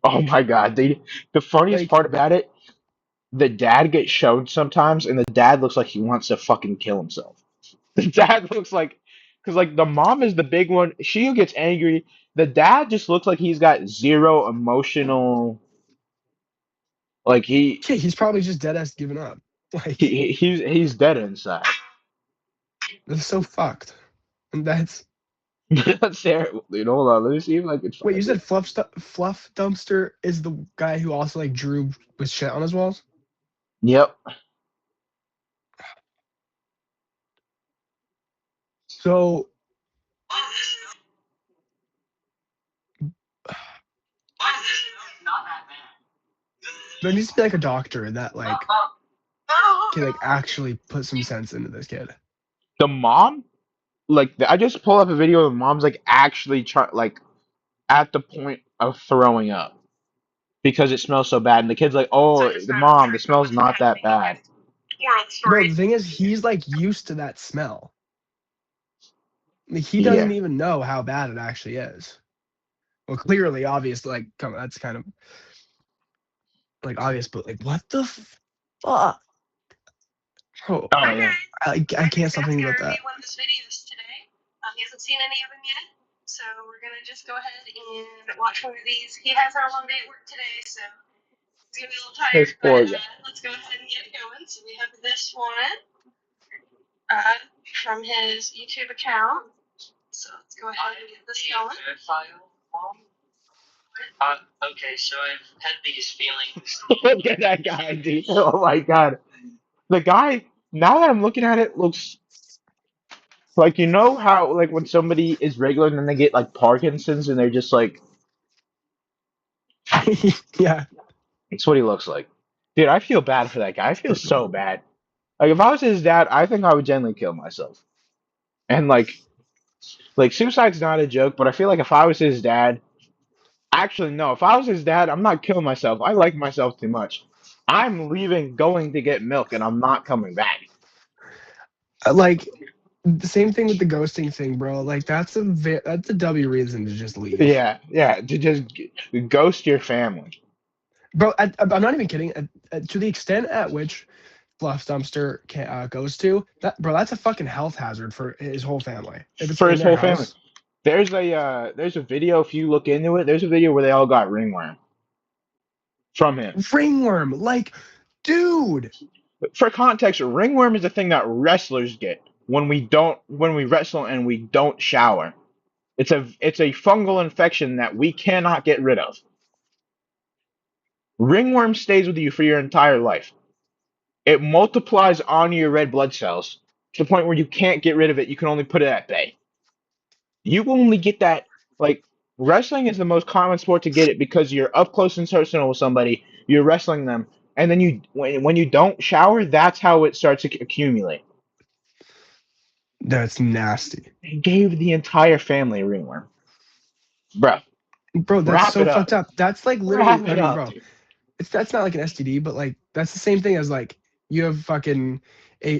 Oh my god, the funniest Like part about it, the dad gets shown sometimes, and the dad looks like he wants to fucking kill himself. The dad looks like, because like the mom is the big one. She gets angry. The dad just looks like he's got zero emotional. Like yeah, he's probably just dead ass giving up. Like he's dead inside. that's so fucked. And that's That's terrible, dude. Hold on, let me see if I can wait, you find said it. Fluff Dumpster is the guy who also like drew with shit on his walls? Yep. So Not that there needs to be like a doctor that like can bad. like actually put some sense into this kid. The mom, I just pulled up a video. The mom's like actually like at the point of throwing up because it smells so bad, and the kid's like, "Oh, the mom, the smell's not that bad." World Bro, story. the thing is he's like used to that smell. Like, he doesn't Yeah. even know how bad it actually is. Well, clearly, obvious. Like, come on, that's kind of like obvious, but like, what the fuck? Oh, Oh yeah. I can't stop thinking about that. One of his videos today. He hasn't seen any of them yet, so we're gonna just go ahead and watch one of these. He has had a long day at work today, so he's gonna be a little This tired. poor But guy. let's go ahead and get going. So we have this one from his YouTube account. So let's go ahead and get this going. Okay, so I've had these feelings. Look at that guy, dude. Oh my god. The guy, now that I'm looking at it, looks like, you know how like when somebody is regular and then they get like Parkinson's and they're just like, Yeah. it's what he looks like. Dude, I feel bad for that guy. I feel so bad. Like if I was his dad, I think I would genuinely kill myself. And like suicide's not a joke, but I feel like if I was his dad, actually no, if I was his dad, I'm not killing myself. I like myself too much. I'm leaving, going to get milk, and I'm not coming back. Like, the same thing with the ghosting thing, bro. Like, that's a W reason to just leave, Yeah, yeah, to just ghost your family. bro. I'm not even kidding. To the extent at which Fluff Dumpster goes to that, bro, that's a fucking health hazard for his whole family. If it's For in his their whole family. house, There's a video, if you look into it, there's a video where they all got ringworm from him. ringworm. Like, dude. For context, ringworm is a thing that wrestlers get when we wrestle and we don't shower. It's a fungal infection that we cannot get rid of. Ringworm stays with you for your entire life. It multiplies on your red blood cells to the point where you can't get rid of it. You can only put it at bay. You only get that, like, wrestling is the most common sport to get it because you're up close and personal with somebody, you're wrestling them, and then when you don't shower, that's how it starts to accumulate. That's nasty. They gave the entire family a ringworm. Bruh, Bro, that's wrap so it up. fucked up. That's like literally, Wrap I it mean, up, bro, dude. that's not like an STD, but like that's the same thing as like you have fucking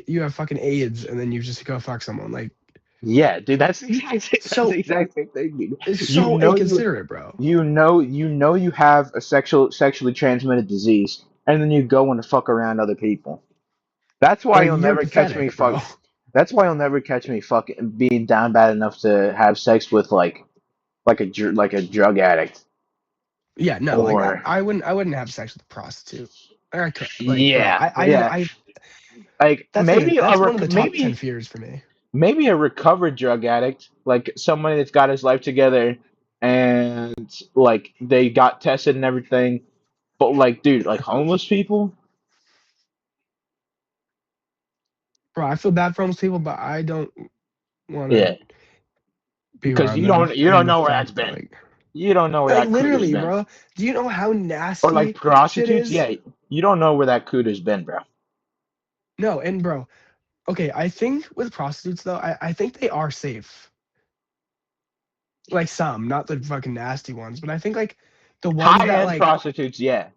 you have fucking AIDS and then you just go fuck someone. Like, Yeah, dude, that's the so exact same thing, dude. it's You so know you inconsiderate, bro. you have a sexually transmitted disease, and then you go and fuck around other people. That's why Like, you'll you're never catch me pathetic, bro. That's why you'll never catch me fucking being down bad enough to have sex with like a drug addict Yeah, no, like or I wouldn't have sex with a prostitute. I could, like, bro, yeah, yeah. I Like that's one of the top 10 fears for me. maybe a recovered drug addict, like somebody that's got his life together and like they got tested and everything. But like, dude, like homeless people, Bro, I feel bad for homeless people, but I don't want to yeah, be because around them you in don't the know where that's fact that been. You don't know where like that cooter's literally, been. bro. Do you know how Or like nasty shit prostitutes, is? yeah, you don't know where that cooter's been, bro. No, and bro, okay, I think with prostitutes though, I think they are safe. Like some, not the fucking nasty ones, but I think like the ones High that end like, prostitutes, yeah.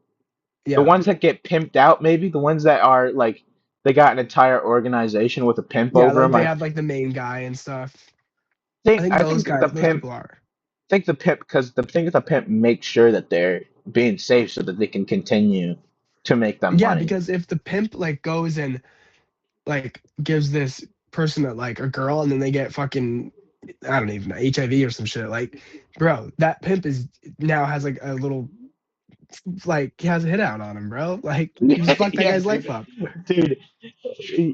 The yeah, ones that get pimped out, maybe the ones that are like they got an entire organization with a pimp yeah, over like them. they have like the main guy and stuff. I think I those think guys, those people are. the pimp, because the thing is the pimp makes sure that they're being safe so that they can continue to make them Yeah, money. because if the pimp like goes and like gives this person like a girl and then they get fucking I don't even know HIV or some shit, like, bro, that pimp is now has like a little like he has a hit out on him, bro. Like you just fucked that Yeah, guy's life up. dude,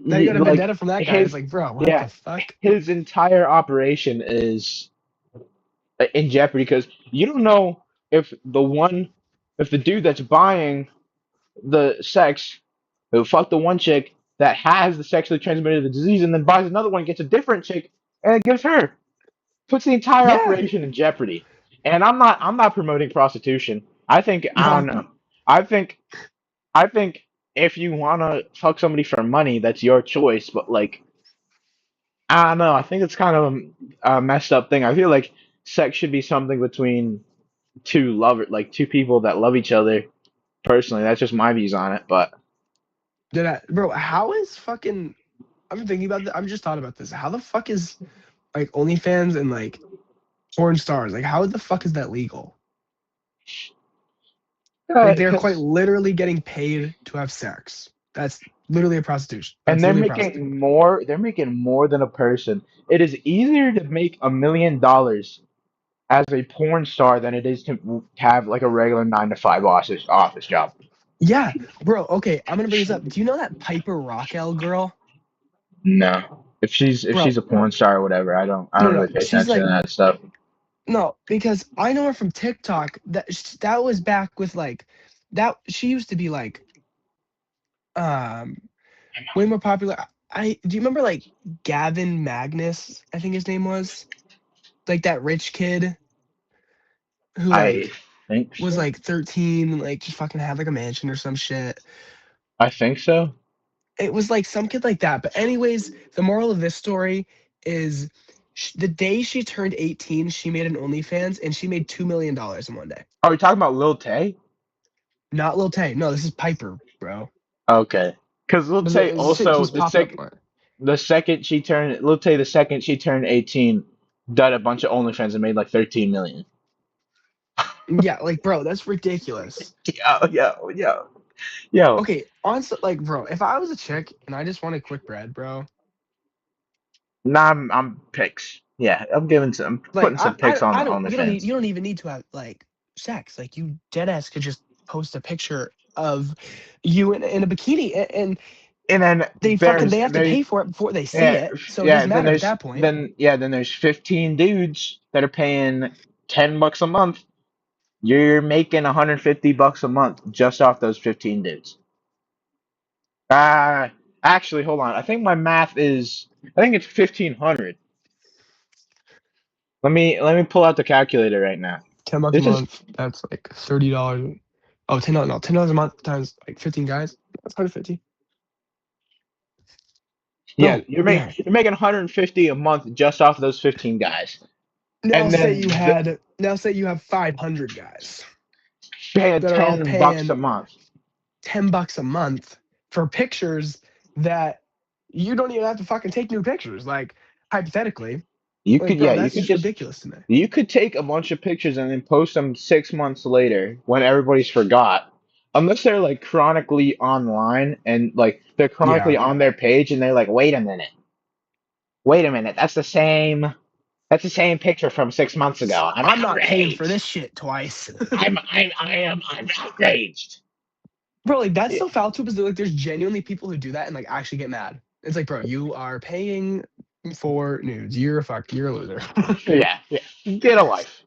Now you got a like vendetta from that guy. It's his like, bro, what yeah, the fuck? his entire operation is in jeopardy because you don't know if if the dude that's buying the sex who fucked the one chick that has the sexually transmitted disease and then buys another one, gets a different chick, and it gives her, puts the entire Yeah, operation in jeopardy. And I'm not promoting prostitution. I don't no, know. I think I think if you wanna fuck somebody for money, that's your choice. But like I don't know. I think it's kind of a messed up thing. I feel like sex should be something between like two people that love each other. Personally, that's just my views on it. But bro, how is fucking? I'm thinking about that. I'm just thought about this. How the fuck is like OnlyFans and like porn stars. Like, how the fuck is that legal? Like, they are quite Because literally getting paid to have sex. That's literally a prostitution. and That's literally a prostitute. they're making more than a person. It is easier to make $1 million as a porn star than it is to have like a regular 9 to 5 office job. Yeah, bro. Okay, I'm gonna bring this up. Do you know that Piper Rockell girl, No. If she's bro? a porn star or whatever, I No, don't no, no. really pay She's attention to like that stuff. no, because I know her from TikTok. That was back with like that. She used to be like um way more popular. I do you remember like Gavin Magnus? I think his name was like that rich kid who I like think was so. like 13 and like just fucking had like a mansion or some shit. I think so. It was like some kid like that. But anyways, the moral of this story is the day she turned 18, she made an OnlyFans and she made $2 million in one day. Are we talking about Lil Tay? Not Lil Tay. No, this is Piper, bro. Okay. Because Lil Tay This shit also keeps popping up more. the second she turned Lil Tay the second she turned 18 did a bunch of OnlyFans and made like 13 million. Yeah, like bro, that's ridiculous. Yo, yo, yo, yo. Okay, honestly, like bro, if I was a chick and I just wanted quick bread, bro, Nah, I'm pics. Yeah, I'm like putting some pics on the I don't OnlyFans. you don't even need to have like sex. Like you dead ass could just post a picture of you in a bikini and And then they have to pay for it before they see yeah it. So it doesn't matter at that point. then there's 15 dudes that are paying $10 a month. You're making $150 a month just off those 15 dudes. Uh actually, hold on. I think my math is. I think it's 1,500. Let me pull out the calculator right now. $10 a This is month, that's like $30. Oh, $10, no, $10 a month times like 15 guys. That's 150. yeah. No, yeah. You're making 150 a month just off those 15 guys, and then Now say you have 500 guys paying that are all $10 a paying month. $10 a month for pictures that you don't even have to fucking take new pictures. Like hypothetically, You like could bro, yeah. You that's could just just ridiculous to me. you could take a bunch of pictures and then post them 6 months later when everybody's forgot. Unless they're like chronically online and like they're chronically Yeah, on their page and they're like, wait a minute, that's the same picture from 6 months ago. I'm I'm not paying for outraged. this shit twice, I'm outraged. bro. Like that's Yeah, so foul too, because like there's genuinely people who do that and like actually get mad. It's like, bro, you are paying for nudes. You're a loser. yeah, yeah. Get a life.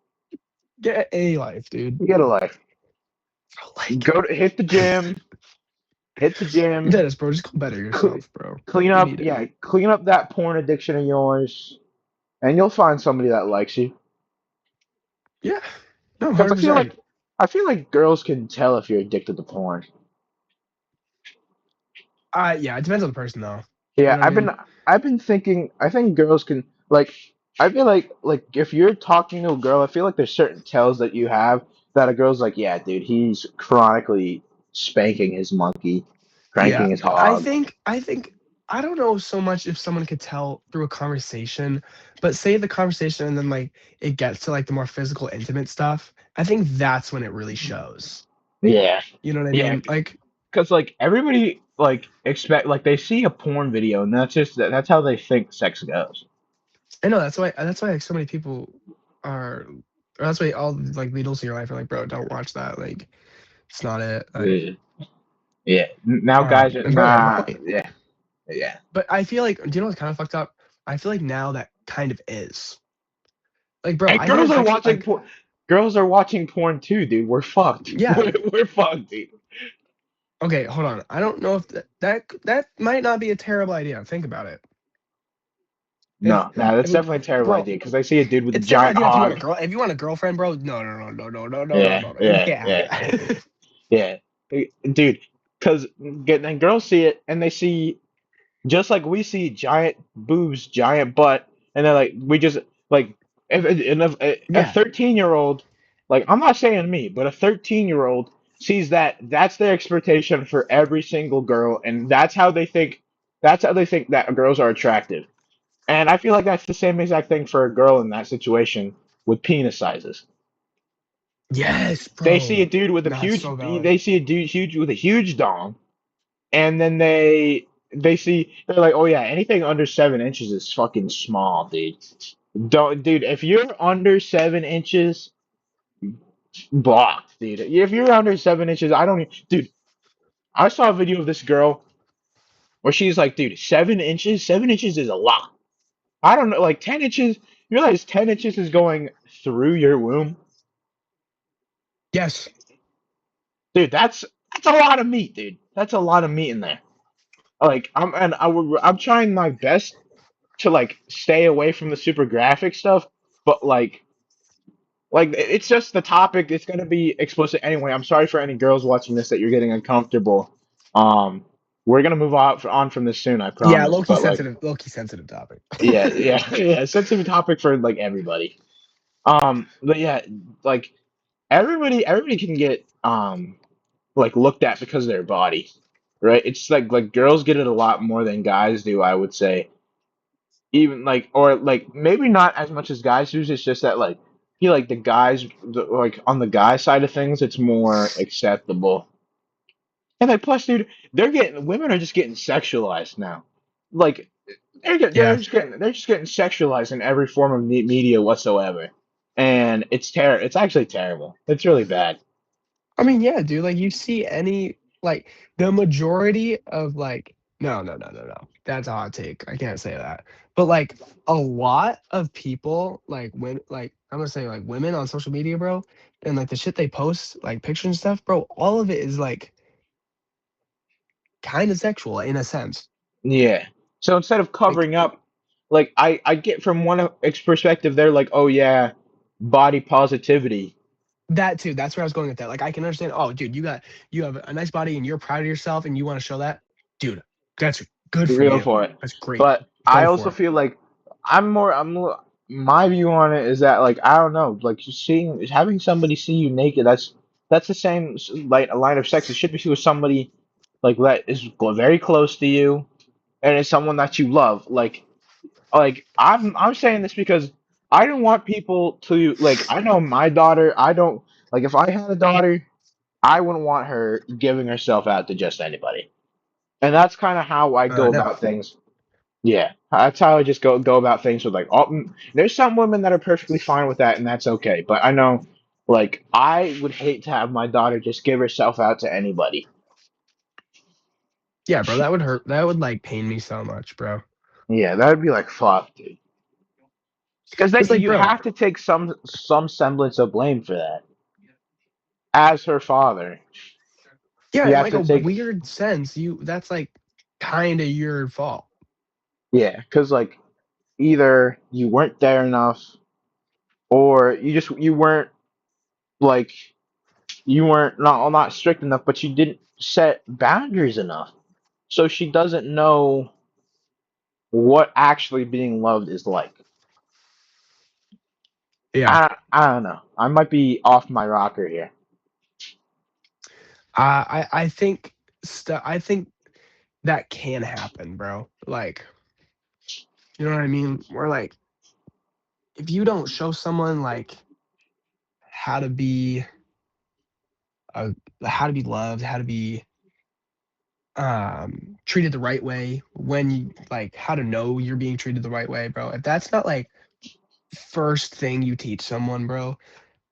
Get a life, dude. Get a life. Bro, like Go to hit the gym. Hit the gym. Dennis, bro, just go better Cl- yourself, bro. clean You up. need it. Yeah, clean up that porn addiction of yours, and you'll find somebody that likes you. Yeah, no, Because 100%. I feel like girls can tell if you're addicted to porn. Yeah, it depends on the person though. You Yeah, know what I mean? I've been thinking. I think girls can like. I feel like if you're talking to a girl, I feel like there's certain tells that you have that a girl's like, yeah, dude, he's chronically spanking his monkey, Yeah, cranking his hog. I think I don't know so much if someone could tell through a conversation, but say the conversation and then like it gets to like the more physical, intimate stuff. I think that's when it really shows. Yeah, You know what I yeah, mean? Like because like everybody like expect like they see a porn video and that's how they think sex goes. I know that's why like so many people are, or that's why all like leaders in your life are like, bro, don't watch that. Like it's not it. Like Yeah, yeah. Now guys are and bro, they have a nah. point. Yeah, yeah. But I feel like, do you know what's kind of fucked up? I feel like now that kind of is. Like, bro, And I had a picture. Like, girls are watching porn too, dude. We're fucked. yeah. We're fucked, dude. Okay, hold on. I don't know if that might not be a terrible idea. Think about it. If No, no, that's if a, definitely a terrible bro, idea because I see a dude with a it's a terrible giant idea if you want a hog. girl. If you want a girlfriend, bro, no. Yeah, You yeah, can't have yeah, that. yeah. Dude, because then girls see it and they see just like we see giant boobs, giant butt, and they're like, we just like if a Yeah, 13-year-old, like I'm not saying me, but a 13-year-old sees that's their expectation for every single girl, and that's how they think that girls are attractive. And I feel like that's the same exact thing for a girl in that situation with penis sizes. Yes, They see bro. a dude with a Nah, it's huge, so valid. they see a dude huge with a huge dong, and then they're like, oh yeah, anything under 7 inches is fucking small, dude. Don't, dude. If you're under 7 inches, blocked, dude. If you're under 7 inches, I don't, dude. I saw a video of this girl where she's like, dude, 7 inches, 7 inches is a lot. I don't know, like 10 inches. You realize 10 inches is going through your womb, Yes. dude. That's a lot of meat, dude. That's a lot of meat in there. Like I'm trying my best to like stay away from the super graphic stuff, but like it's just the topic. It's gonna be explicit anyway. I'm sorry for any girls watching this that you're getting uncomfortable. Um, we're gonna move on from this soon, I Yeah, promise. But like, low key sensitive topic. yeah, yeah, yeah, sensitive topic for like everybody. But yeah, like everybody can get like looked at because of their body, right? It's like girls get it a lot more than guys do, I would say. Even like or like maybe not as much as guys do. It's just that like I feel like like on the guy side of things, it's more acceptable. And like plus, dude, they're getting women are just getting sexualized now. Like Yeah. they're just getting sexualized in every form of media whatsoever, and it's actually terrible. It's really bad. I mean, yeah, dude. Like you see any like the majority of like no. That's a hot take. I can't say that. But like a lot of people like when like I'm gonna say like women on social media, bro, and like the shit they post, like pictures and stuff, bro, all of it is like kind of sexual in a sense. Yeah. So instead of Like covering up, like I get from one perspective, they're like, oh yeah, body positivity. that too. That's where I was going with that. Like I can understand, oh dude, you have a nice body and you're proud of yourself and you want to show that. Dude, that's good for Real you. for it. That's great. But I Go also for it. feel like my view on it is that like I don't know, like just having somebody see you naked, that's the same like a line of sex. It should be with somebody like that is very close to you and is someone that you love. Like I'm saying this because I don't want people to like I know my daughter, I don't like if I had a daughter, I wouldn't want her giving herself out to just anybody. And that's kind of how I go No. about things. Yeah, that's how I just go about things with like, there's some women that are perfectly fine with that, and that's okay. But I know, like, I would hate to have my daughter just give herself out to anybody. Yeah, bro, that would hurt. That would like pain me so much, bro. Yeah, that would be like, fuck, dude. Because then It's like, you bro, have to take some semblance of blame for that. As her father, yeah, you in have like to a take, weird sense, you that's like kind of your fault. yeah, because like either you weren't there enough, or you weren't like you weren't not strict enough, but you didn't set boundaries enough. So she doesn't know what actually being loved is like. Yeah. I don't know. I might be off my rocker here. I think I think that can happen, bro. Like, you know what I mean? Where like if you don't show someone like how to be uh, how to be loved, how to be treated the right way, when you like how to know you're being treated the right way, bro. If that's not like first thing you teach someone, bro,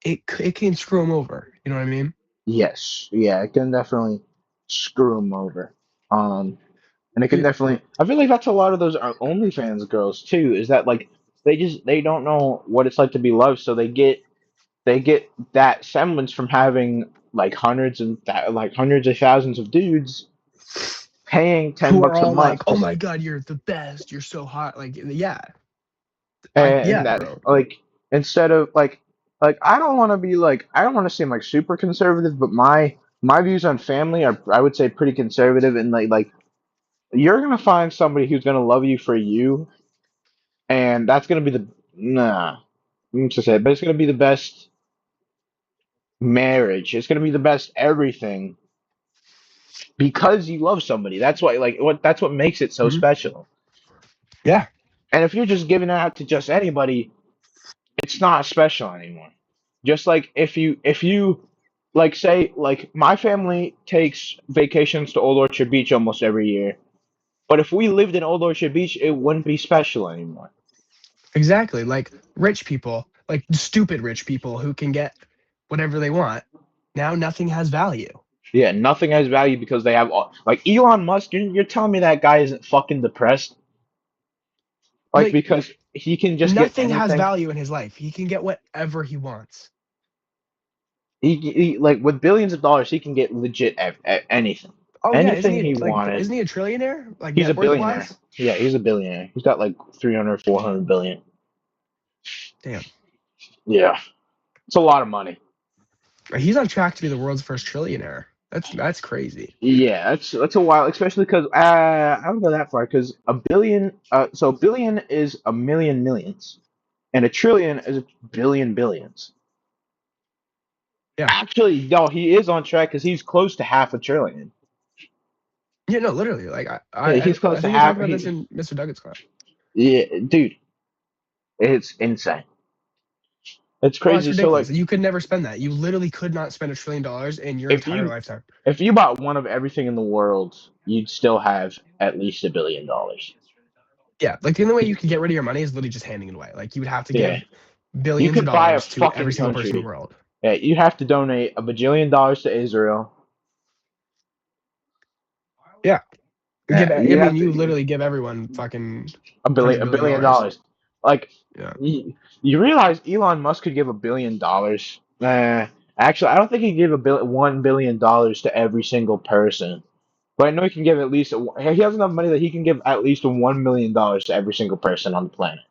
it can screw them over. You know what I mean? Yes, yeah, it can definitely screw them over. Um, and it can Dude, definitely. I feel like that's a lot of those OnlyFans girls too. Is that like they don't know what it's like to be loved, so they get that semblance from having like hundreds of thousands of dudes paying ten who are bucks a all like, month "Oh to my like god, you're the best. You're so hot." Like, yeah, and yeah, that bro. like instead of like I don't want to seem like super conservative, but my views on family are I would say pretty conservative and like you're gonna find somebody who's gonna love you for you, and that's gonna be the nah. I'm just say, but it's gonna be the best marriage. It's gonna be the best everything because you love somebody. That's why like what that's what makes it so Mhm. special. Yeah, And if you're just giving it out to just anybody, it's not special anymore. Just like if you like say like my family takes vacations to Old Orchard Beach almost every year. But if we lived in Old Orchard Beach, it wouldn't be special anymore. Exactly. Like rich people, like stupid rich people who can get whatever they want. Now nothing has value. Yeah, nothing has value because they have like Elon Musk. You're telling me that guy isn't fucking depressed? Like Like because he can just get nothing has anything. value in his life. He can get whatever he wants. He like with billions of dollars, he can get legit anything, Oh yeah, anything he isn't wanted. he a trillionaire? Like He's a net worth billionaire. wise? Yeah, he's a billionaire. He's got like 300, 400 billion. Damn. Yeah, it's a lot of money. He's on track to be the world's first trillionaire. That's crazy. Yeah, that's a while, especially because I don't go that far because a billion. So a billion is a million millions, and a trillion is a billion billions. Yeah. Actually, no, he is on track because he's close to half a trillion. Yeah, no, literally. Like I Yeah, I, he's close I to think we talked half. about this in Mr. Duggan's class. Yeah, dude, it's insane. It's Oh, it's crazy. So ridiculous. like, You could never spend that. You literally could not spend $1 trillion in your if entire you lifetime. if you bought one of everything in the world, you'd still have at least $1 billion. Yeah, like the only way you could get rid of your money is literally just handing it away. Like you would have to Yeah, give you billions of could buy a dollars to every fucking single person in the country. world. Yeah, you have to donate $1 bajillion to Israel. Yeah. Yeah, I you mean, have you to literally give everyone fucking a $100 billion. billion dollars. Like Yeah. you realize Elon Musk could give $1 billion. Actually, I don't think he could give $1 billion to every single person. But I know he can give at least. He has enough money that he can give at least $1 million to every single person on the planet.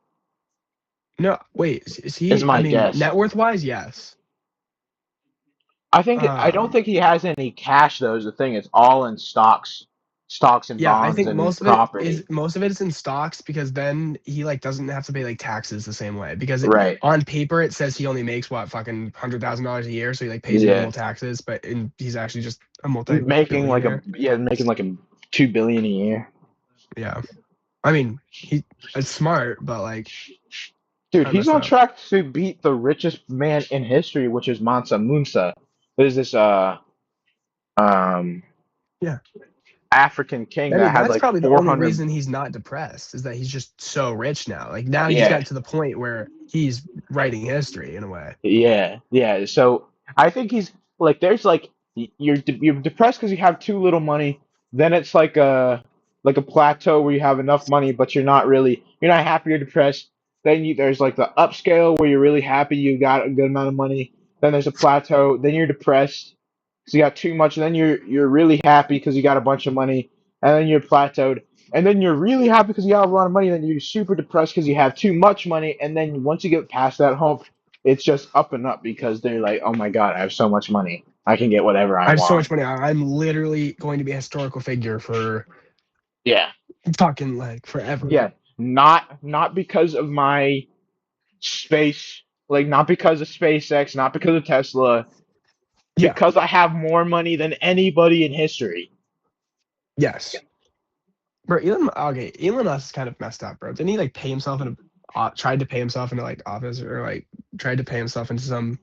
No, wait, is Is he? I my mean, guess. net worth wise, yes. I don't think he has any cash though. Is the thing? It's all in stocks and Yeah, I bonds think and property. most of it is in stocks because then he like doesn't have to pay like taxes the same way because Right. on paper it says he only makes what fucking $100,000 a year, so he like pays Yeah. minimal taxes, but he's actually just a Making like multi-billionaire. making like a 2 billion a year. Yeah, I mean it's smart, but like Dude, kind of he's messed on up. track to beat the richest man in history, which is Mansa Musa. There's this um Yeah, African king I that mean had that's like probably the only 400. reason he's not depressed is that he's just so rich now. Like now he's Yeah. gotten to the point where he's writing history in a way. Yeah, yeah. So I think he's like, there's like you're depressed because you have too little money. Then it's like a plateau where you have enough money, but you're not happy. You're depressed. Then there's like the upscale where you're really happy. You got a good amount of money. Then there's a plateau. Then you're depressed because you got too much. And then you're really happy because you got a bunch of money. And then you're plateaued. And then you're really happy because you have a lot of money. Then you're super depressed because you have too much money. And then once you get past that hump, it's just up and up because they're like, oh my god, I have so much money, I can get whatever I I have so want. much money. I'm literally going to be a historical figure for Yeah, fucking like forever. yeah. Not because of my space, like not because of SpaceX, not because of Tesla, Yeah. because I have more money than anybody in history. Yes. Bro, Elon Musk is kind of messed up, bro. Didn't he like pay himself in tried to pay himself into like office or like tried to pay himself into some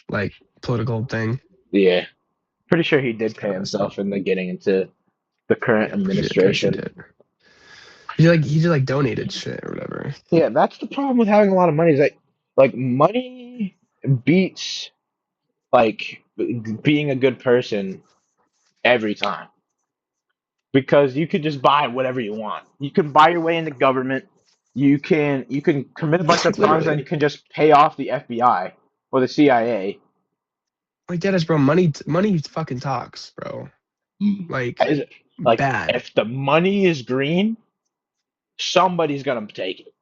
like political thing? Yeah, pretty sure he It's did pay kind of messed up. himself into getting into the current Yeah, pretty sure he administration. did. He just like donated shit or whatever. Yeah, that's the problem with having a lot of money is that like money beats like being a good person every time. Because you could just buy whatever you want. You can buy your way into government. You can commit a bunch of crimes and Literally. you can just pay off the FBI or the CIA. Like that is bro, money fucking talks, bro. Mm. Like Like bad. if the money is green, somebody's gonna take it.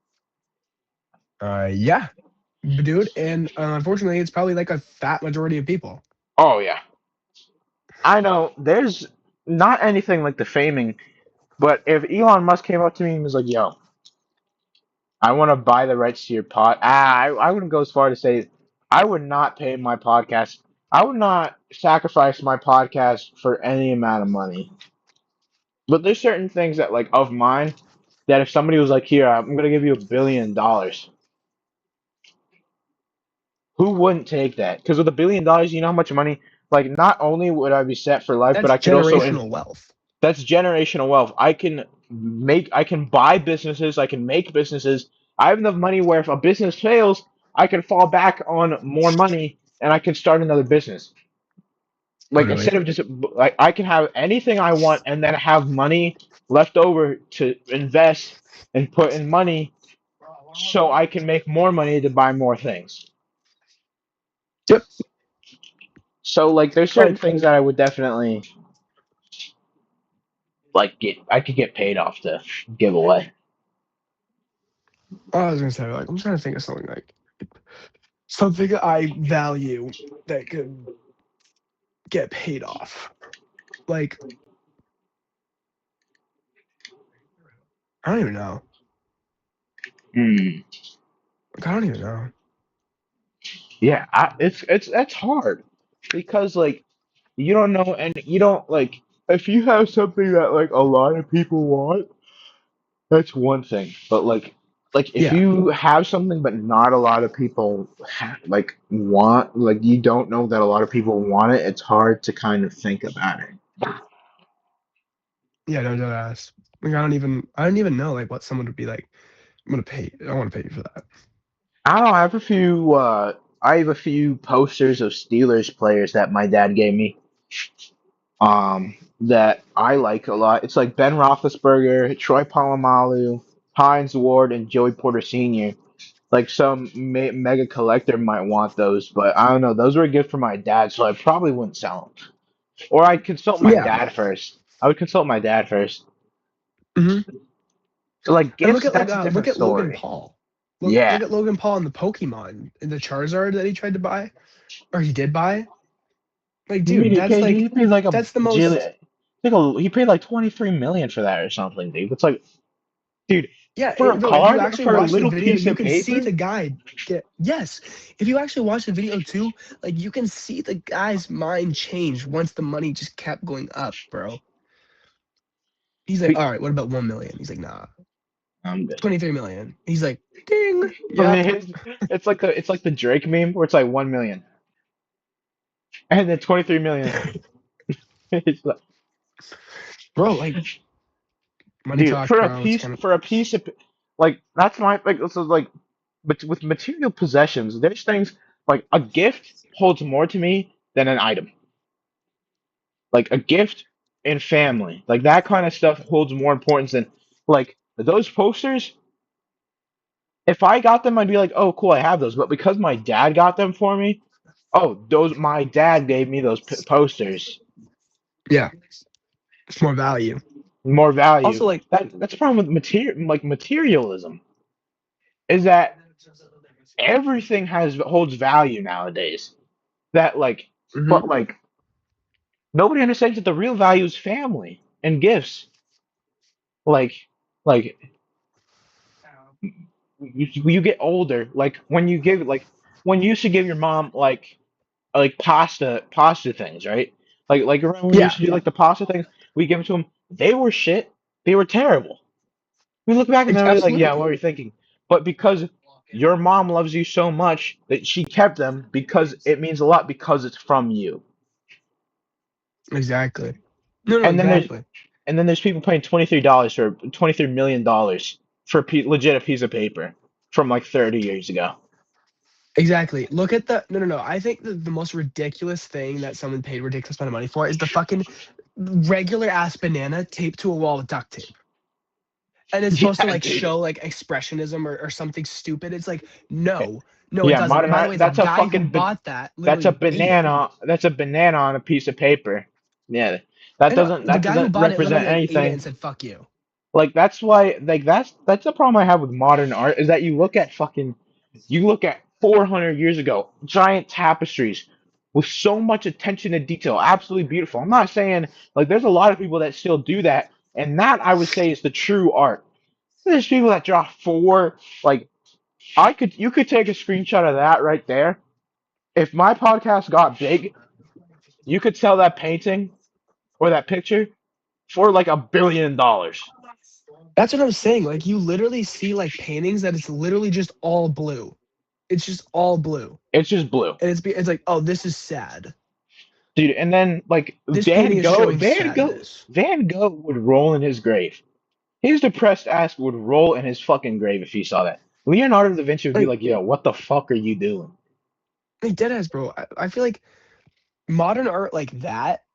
Yeah, dude, and unfortunately, it's probably like a fat majority of people. Oh yeah, I know. There's not anything like the faming, but if Elon Musk came up to me and was like, "Yo, I want to buy the rights to your pod," I wouldn't go as far to say I would not pay my podcast. I would not sacrifice my podcast for any amount of money. But there's certain things that like of mine that if somebody was like, "Here, I'm gonna give you $1 billion," who wouldn't take that? Because with $1 billion, you know how much money. Like, not only would I be set for life, but That's I could also generational wealth. that's generational wealth. I can buy businesses, I can make businesses. I have enough money where if a business fails, I can fall back on more money and I can start another business. Like Totally. instead of just like I can have anything I want and then have money left over to invest and put in money so I can make more money to buy more things. Yep. So like there's certain Like, things that I would definitely like get I could get paid off to give away. I was gonna say, like, I'm trying to think of something I value that could get paid off. Like, I don't even know. Hmm. Like, I don't even know. Yeah, it's that's hard because like you don't know and you don't like if you have something that like a lot of people want, that's one thing. But like if Yeah. you have something but not a lot of people like want like you don't know that a lot of people want it, it's hard to kind of think about it. Yeah, no, don't ask. Like, I don't even know like what someone would be like. I want to pay you for that. I don't know, I have a few posters of Steelers players that my dad gave me. That I like a lot. It's like Ben Roethlisberger, Troy Polamalu, Hines Ward, and Joey Porter Sr. Like some mega collector might want those, but I don't know. Those were a gift from my dad, so I probably wouldn't sell them. Or I'd consult my Yeah. dad first. I would consult my dad first. Hmm. So like And look gifts, at like that's a look different at Logan story. Paul. Look Yeah, at Logan Paul and the Pokemon and the Charizard that he tried to buy or he did buy. Like, you mean dude, he paid like a that's the most. he paid like 23 million for that or something, dude. It's like, dude, Yeah, for a bro. If you card, actually for a watch the little video, piece you of can see paper. the guy get yes. If you actually watch the video too, like you can see the guy's mind change once the money just kept going up, bro. He's like, all right, what about 1 million? He's like, nah, I'm good. 23 million. He's like, ding, I yep, mean, it's like the Drake meme where it's like 1 million and then 23 million. It's like, bro. Like money dude, talks, bro. It's kind of for a piece of like that's my like this is like but with material possessions, there's things like a gift holds more to me than an item. Like a gift and family, like that kind of stuff holds more importance than like those posters. If I got them, I'd be like, oh, cool, I have those. But because my dad got them for me, oh, those my dad gave me those posters. yeah, it's more value. More value. Also, like, That's the problem with materialism is that everything has holds value nowadays. That like, hmm but like nobody understands that the real value is family and gifts. Like like you get older, like when you give like when you used to give your mom like pasta things, right? Like remember when we yeah, used to do like the pasta things? We give them to them. They were shit. They were terrible. We look back and then we're like, yeah, absolutely, what were you thinking? But because your mom loves you so much that she kept them because it means a lot because it's from you. exactly. No, no, And then there's exactly. and then there's people paying $23 for $23 million for legit a piece of paper from like 30 years ago. Exactly. Look at the no, no, no. I think the most ridiculous thing that someone paid ridiculous amount of money for is the fucking regular ass banana taped to a wall with duct tape. And it's supposed to Yeah, like dude. show like expressionism or something stupid. It's like, no, no, it Yeah, doesn't. And modern by the art. way, the That's a guy who fucking. bought that That's a literally ate it. banana. That's a banana on a piece of paper. Yeah, I know the that guy who doesn't bought it literally represent like ate it anything. and said, fuck you. Like that's why. Like that's the problem I have with modern art is that you look at 400 years ago giant tapestries with so much attention to detail, absolutely beautiful. I'm not saying like there's a lot of people that still do that, and that I would say is the true art. There's people that draw four like I could you could take a screenshot of that right there. If my podcast got big, you could sell that painting or that picture for like $1 billion. That's what I'm saying. Like you literally see like paintings that it's literally just all blue. It's just all blue, It's just blue. and it's like, oh, this is sad. Dude, and then like This painting is showing sadness. Van Gogh would roll in his grave. His depressed ass would roll in his fucking grave if he saw that. Leonardo da Vinci would be Like, like, "Yo, what the fuck are you doing?" like deadass, bro. I feel like modern art like that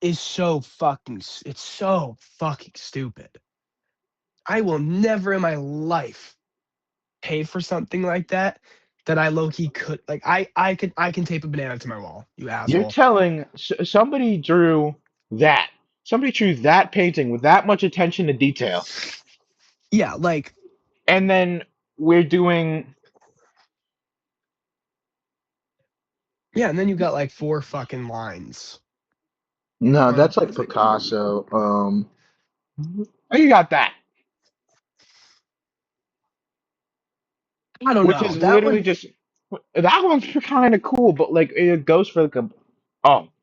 is so fucking. It's so fucking stupid. I will never in my life pay for something like that. That I low key could like. I can tape a banana to my wall. You You're asshole. telling somebody drew that. Somebody drew that painting with that much attention to detail, Yeah, like and then we're doing. yeah, and then you got like four fucking lines No, on that's like it's like Picasso. Oh, you got that, I don't which know is that literally one. just that one's kind of cool, but like it goes for like a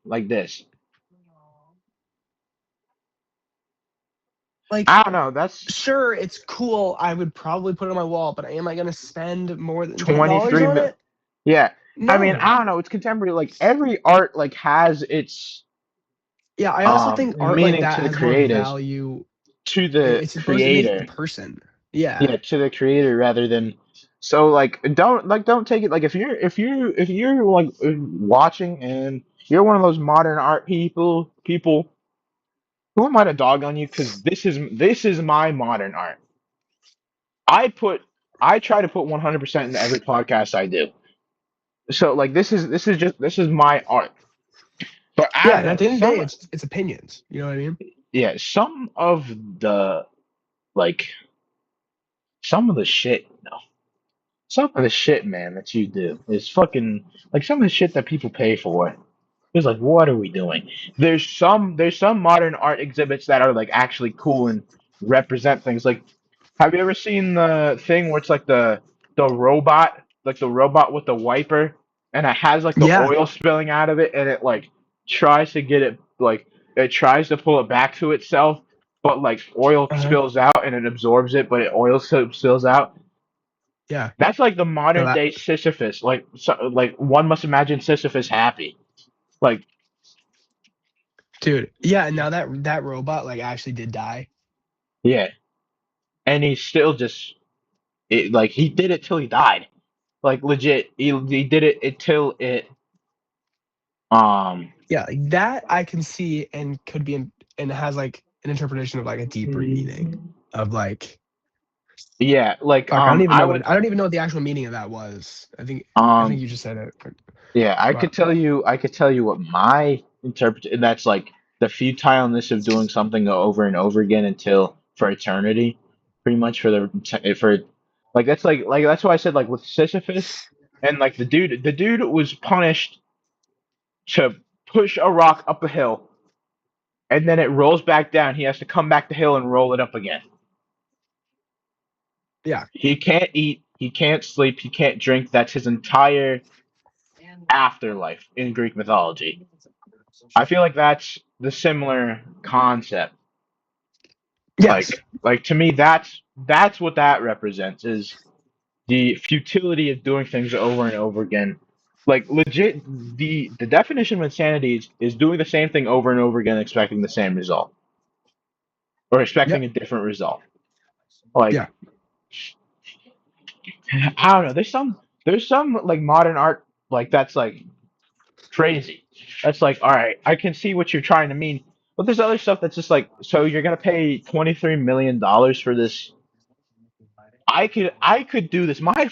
like this. Like I don't know. That's sure, it's cool. I would probably put it on my wall, but am I gonna spend more than $10 23 on mil. it? Yeah, I mean, No. I don't know. It's contemporary. Like every art, like has its Yeah, I also think art like meaning that to the has more creators, value. to the It's supposed to meet the creator. person. Yeah. Yeah, to the creator rather than. So like, don't take it like if you're like watching and you're one of those modern art people. Who am I to dog on you? Because this is my modern art. I put I try to put 100% in every podcast I do. So like this is my art. But I Yeah, don't and at know. the end of the day, it's opinions. You know what I mean? Some of the like some of the shit, no, some of the shit, man, that you do is fucking like some of the shit that people pay for. It's like, what are we doing? There's some modern art exhibits that are like actually cool and represent things. Like, have you ever seen the thing where it's like the robot with the wiper, and it has like the Yeah. oil spilling out of it, and it like tries to get it like it tries to pull it back to itself, but like oil Uh-huh. spills out and it absorbs it, but oil spills out. Yeah. That's like the No, modern that day Sisyphus. Like like one must imagine Sisyphus happy. Like dude. Yeah, and now that robot like actually did die. yeah, and he's still just like he did it till he died. Like legit, he did it until it um Yeah, like that I can see and could be and has like an interpretation of like a deeper meaning of like yeah, like fuck. I would I don't even know what the actual meaning of that was. I think um you just said it, yeah, but I could tell you what my interpret that's like the futileness of doing something over and over again until for eternity, pretty much for like that's why I said like with Sisyphus and like the dude was punished to push a rock up a hill and then it rolls back down. He has to come back the hill and roll it up again. yeah, He can't eat, he can't sleep, he can't drink. That's his entire afterlife in Greek mythology. I feel like that's the similar concept. yes, Like to me, that's what that represents is the futility of doing things over and over again. Like legit, the definition of insanity is doing the same thing over and over again, expecting the same result or expecting yep, a different result. Like yeah, I don't know. There's some like modern art like that's like crazy. That's like all right. I can see what you're trying to mean, but there's other stuff that's just like so you're gonna pay $23 million for this. I could do this. My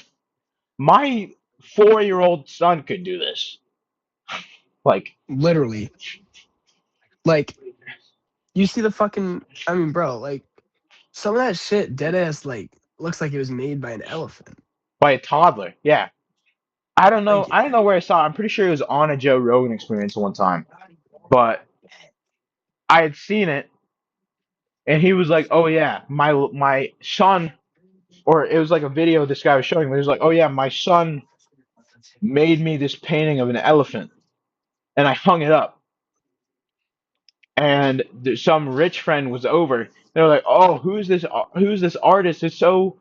4-year-old son could do this. Like literally. Like you see the fucking. I mean, bro, like some of that shit, dead ass, like looks like it was made by an elephant. by a toddler. Yeah. I don't know. Like, I don't know where I saw it. I'm pretty sure it was on a Joe Rogan experience one time. But I had seen it and he was like, "Oh yeah, my son," or it was like a video this guy was showing me. He was like, "Oh yeah, my son made me this painting of an elephant and I hung it up." And some rich friend was over They're like, oh, who's this artist? It's so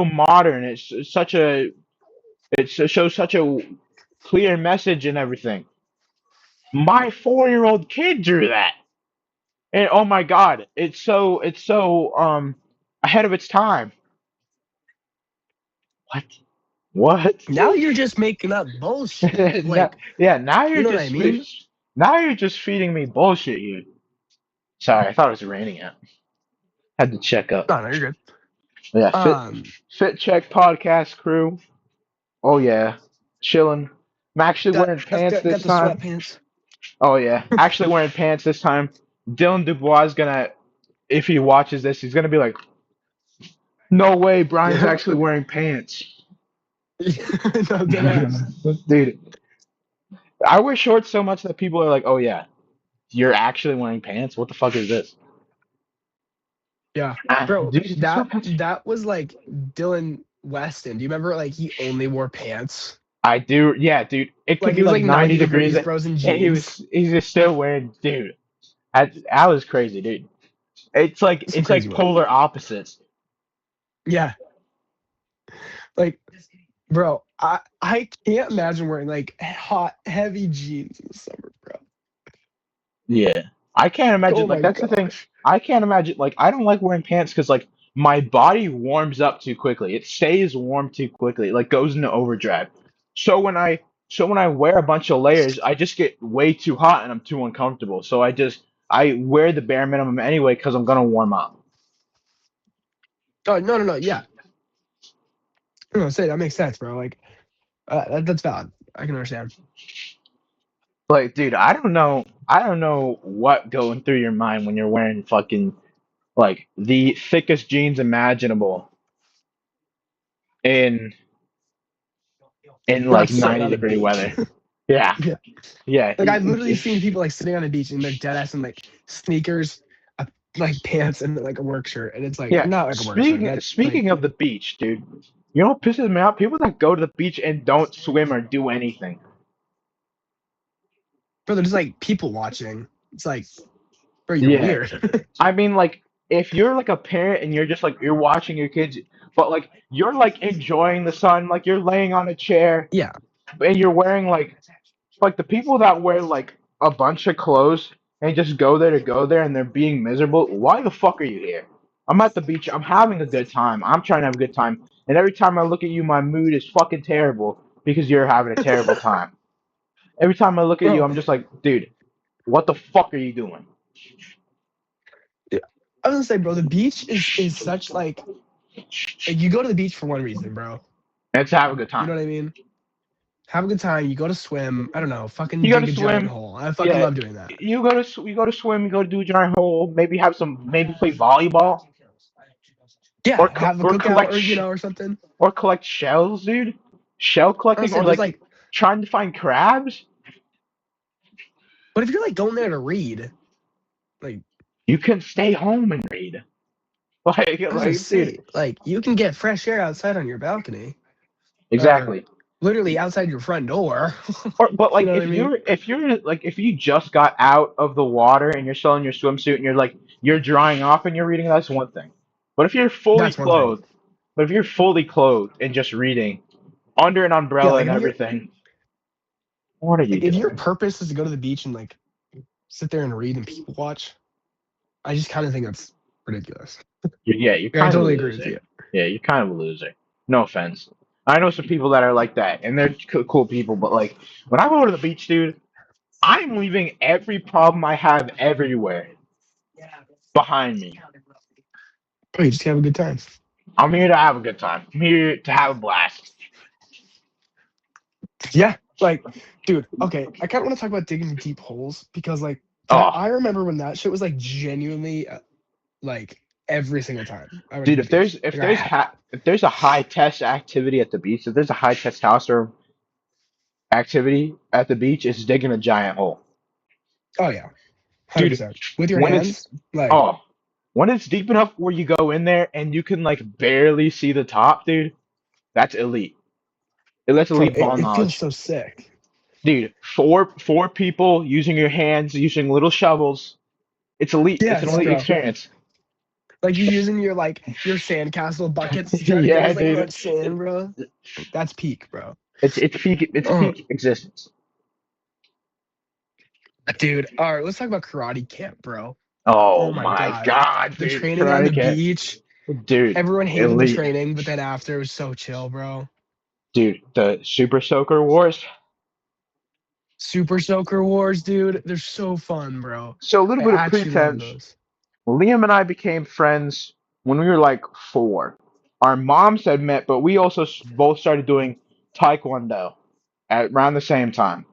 modern. It's such a it shows such a clear message and everything. My 4-year-old kid drew that, and oh my god, it's so ahead of its time. What? What? Now you're just making up bullshit. No, Like, yeah, you know what I mean? now you're just feeding me bullshit here. Sorry, I thought it was raining out. Had to check up. No, no, you're good. Yeah, Um, fit check podcast crew. Oh yeah, chilling. I'm actually wearing pants got this the time. sweatpants. Oh yeah, actually wearing pants this time. Dylan Dubois is gonna, if he watches this, he's gonna be like, "No way, Brian's Yeah. actually wearing pants." No, dead ass. Dude, I wear shorts so much that people are like, "Oh yeah, you're actually wearing pants? What the fuck is this?" Yeah, bro. Dude, the sweatpants. That was like Dylan Weston. Do you remember? Like he only wore pants. I do, yeah, dude. It could Like be it was like like 90 90 degrees, degrees, and bros, in jeans. he's just still wearing, dude. That was crazy, dude. Some It's crazy like work. polar opposites. Yeah, like bro, I can't imagine wearing like hot, heavy jeans in the summer, bro. Yeah. I can't imagine Oh like my that's the thing. gosh. I can't imagine like I don't like wearing pants because like my body warms up too quickly. It stays warm too quickly. It like goes into overdrive. So when I wear a bunch of layers, I just get way too hot and I'm too uncomfortable. So I wear the bare minimum anyway because I'm gonna warm up. Oh no, no, no. Yeah, no, say that makes sense, bro. Like that's valid. I can understand. Like, dude, I don't know what going through your mind when you're wearing fucking like the thickest jeans imaginable in You're like like sitting 90 on a degree beach. weather. Yeah. Yeah. Yeah. Like I've literally seen people like sitting on a beach in their dead ass in like sneakers, like pants, and like a work shirt, and it's like Yeah. not like a work shirt. That's like Speaking of the beach, dude. You know what pisses me out? People that go to the beach and don't swim or do anything. bro, they're just like people watching. It's like, bro, you're Yeah. weird. I mean, like, if you're like a parent and you're just like you're watching your kids, but like you're like enjoying the sun, like you're laying on a chair Yeah. and you're wearing like the people that wear like a bunch of clothes and just go there to go there and they're being miserable. Why the fuck are you here? I'm at the beach. I'm having a good time. I'm trying to have a good time. And every time I look at you, my mood is fucking terrible because you're having a terrible time. Every time I look at you, Bro, I'm just like, dude, what the fuck are you doing? yeah, I was gonna say, bro, the beach is such like you go to the beach for one reason, bro. Let's have a good You time. know what I mean? Have a good time. You go to swim. I don't know. Fucking You go to dig a giant swim. hole. I fucking Yeah, love doing that. you go to swim. You go to do a giant hole. Maybe have some. Maybe play volleyball Yeah, have a or cookout collect or or something. or collect shells, dude. Shell collecting Honestly, or there's like like, trying to find crabs. but if you're like going there to read, like You can stay home and read. I was gonna Dude, say, like you can get fresh air outside on your balcony or exactly. literally outside your front door. Or, but You like, know what I mean? if you're like, if you just got out of the water and you're still in your swimsuit and you're like, you're drying off and you're reading, that's one thing. But if you're fully That's one thing. clothed, but if you're fully clothed and just reading under an Yeah, umbrella like and everything, what are you if your doing? purpose is to go to the beach and like sit there and read and people watch, I just kind of think that's ridiculous. Yeah, you're Yeah, I kind of a totally agree with loser. you. Yeah, you're kind of a loser. No offense. I know some people that are like that, and they're cool people. But like, when I go to the beach, dude, I'm leaving every problem I have everywhere behind me. Oh, you just have a good time. I'm here to have a good time. I'm here to have a blast. Yeah, like, dude. Okay, I kind of want to talk about digging deep holes because like that. Oh, I remember when that shit was like genuinely like every single time I went to dude, the beach. Like I had. if there's a high test activity at the beach, if there's a high testosterone activity at the beach, it's digging a giant hole, Oh yeah, hundred dude. percent with your When it's hands. Like, oh, when it's deep enough where you go in there and you can like barely see the top, dude, that's elite. That's bro, elite ball it feels knowledge, so sick. dude. Four people using your hands, using little shovels. It's elite. It's an Yes, elite bro. experience. Like you using your sandcastle buckets to try to get Yeah, as like dude. much sand, bro. That's peak, bro. It's Oh, peak existence. dude. All right, let's talk about karate camp, bro. Oh Oh my my god, god, the dude, training on the Karate Kid, beach. dude, Everyone hated the elite, training, but then after it was so chill, bro. dude. The Super Soaker Wars. Super Soaker Wars, dude. They're so fun, bro. So a little I bit of actually love pretense. those. Liam and I became friends when we were like 4. Our moms had met, but we also both started doing Taekwondo at around the same time.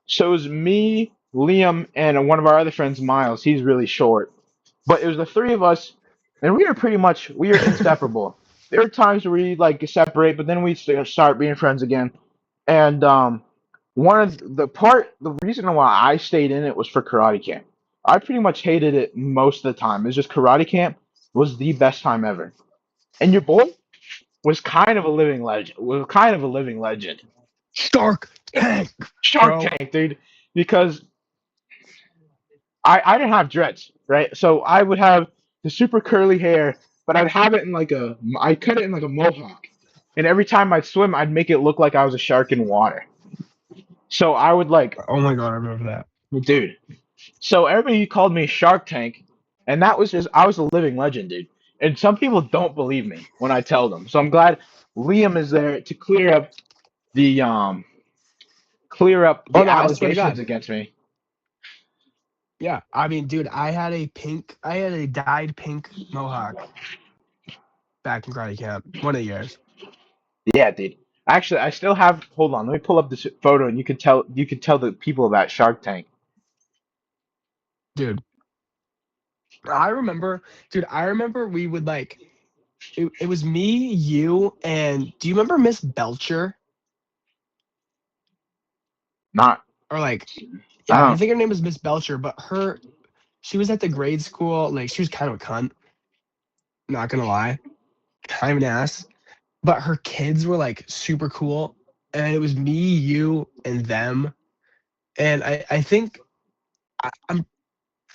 So it was me, Liam, and one of our other friends, Miles. He's really short, but it was the three of us, and we were inseparable. There were times where we like separate, but then we start being friends again. And the reason why I stayed in it was for karate camp. I pretty much hated it most of the time. It's just karate camp was the best time ever. And your boy was kind of a living legend. Was kind of a living legend. Shark Tank, Shark bro. Tank, dude. Because I didn't have dreads, right? So I would have the super curly hair, but I'd have it in I cut it in like a mohawk. And every time I'd swim, I'd make it look like I was a shark in water. So I would like, Oh my god, I remember that. dude. So everybody called me Shark Tank, and that was just I was a living legend, dude. And some people don't believe me when I tell them. So I'm glad Liam is there to the um clear up Oh the no, I swear to allegations God. against me. Yeah, I mean, dude, I had a dyed pink mohawk back in karate camp. One of the years, Yeah, dude. Actually, I still have. Hold on, let me pull up this photo, and you can tell the people about Shark Tank. dude. I remember, dude. I remember we would it was me, you, and do you remember Miss Belcher? Not, Or I yeah, I don't. think her name was Miss Belcher, but she was at the grade school. Like she was kind of a cunt. Not gonna lie, kind of an ass. But her kids were like super cool, and it was me, you, and them. And I think I'm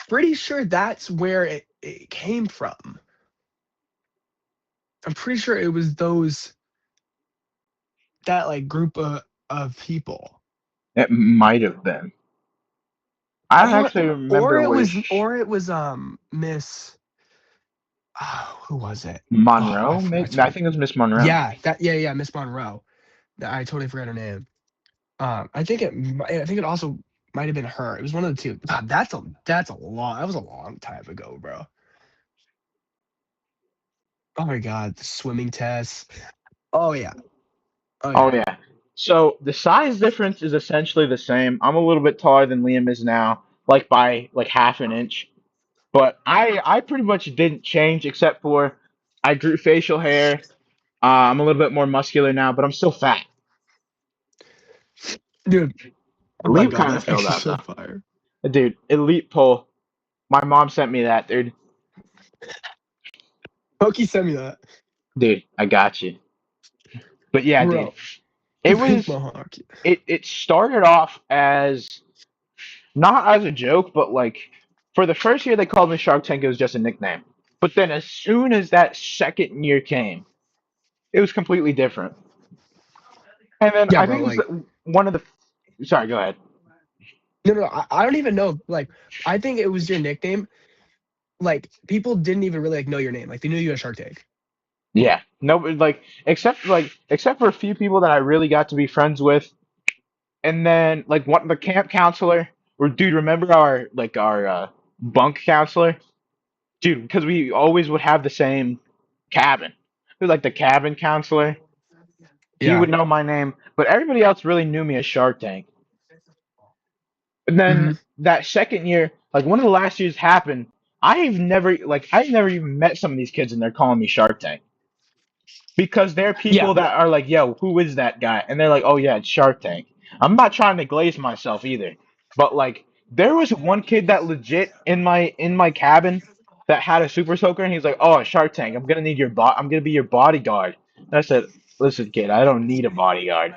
pretty sure that's where it came from. I'm pretty sure it was that like group of people. It might have been. I don't Or actually remember where or it was Miss oh, who was it? Oh, Monroe. I Maybe I totally think it was Miss Monroe. yeah, Miss Monroe. I totally forgot her name. I think it also might have been her. It was one of the two. God, that's a long that was a long time ago, bro. Oh my god, the swimming test. Oh yeah. Oh Oh yeah. yeah. So the size difference is essentially the same. I'm a little bit taller than Liam is now, like by like half an inch. But I pretty much didn't change except for I grew facial hair. I'm a little bit more muscular now, but I'm still fat. Dude, oh my Liam god, kind of that's filled actually out so though. fire. Dude, elite pull. My mom sent me that, dude. Pokey sent me that. Dude, I got you. But yeah, dude, Bro, it the pink was mohawk. it started off as not as a joke, but like for the first year they called me Shark Tank, it was just a nickname. But then as soon as that second year came, it was completely different. And then Yeah, I bro, think it was like one of the. Sorry, go ahead. no, I don't even know. Like, I think it was your nickname. Like, people didn't even really know your name. Like, they knew you as Shark Tank. Yeah, no, except for a few people that I really got to be friends with, and then like one the camp counselor. Or dude, remember our bunk counselor? Dude, because we always would have the same cabin. It was like the cabin counselor. He Yeah. would know my name, but everybody else really knew me as Shark Tank. And then Hmm. that second year, like one of the last years happened, I've never even met some of these kids and they're calling me Shark Tank. Because there are Yeah. people that are like, yo, who is that guy? And they're like, oh yeah, it's Shark Tank. I'm not trying to glaze myself either. But like there was one kid that legit in my cabin that had a super soaker and he's like, oh, Shark Tank, I'm gonna be your bodyguard. And I said, listen, kid, I don't need a bodyguard.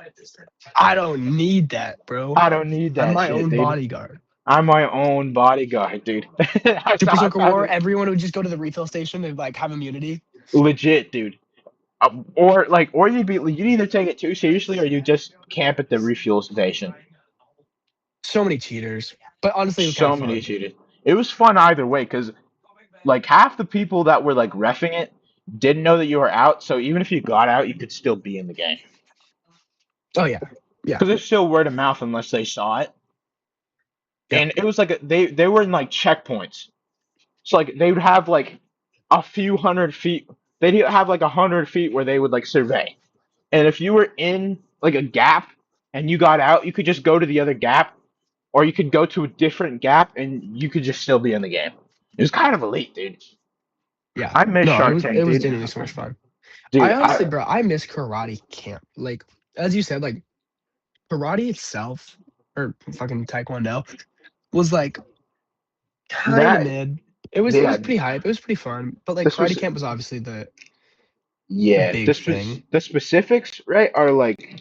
I don't need that, bro. I don't need I'm that my shit, own dude. bodyguard. I'm my own bodyguard, dude. Super I Soaker found War, it everyone would just go to the refill station and like have immunity. legit, dude. Or you'd either take it too seriously or you just camp at the refuel station. So many cheaters, but honestly, it was kind of So many fun. cheated. It was fun either way because like half the people that were like refing it didn't know that you were out. So even if you got out, you could still be in the game Oh yeah, yeah, because it's still word of mouth unless they saw it. yep, And it was like they were in like checkpoints. So like they would have like a few 100 feet. They'd have like 100 feet where they would like survey. And if you were in like a gap and you got out, you could just go to the other gap, or you could go to a different gap and you could just still be in the game. It was kind of elite, dude. yeah. I miss No, Shark it Tank, was dude. genuinely so much fun. I Dude, honestly, I bro, I miss karate camp. Like as you said, like karate itself or fucking taekwondo was like kind of that mid. It yeah, was pretty hype. It was pretty fun. But like this karate was camp was obviously the yeah, big thing. the specifics, right, are like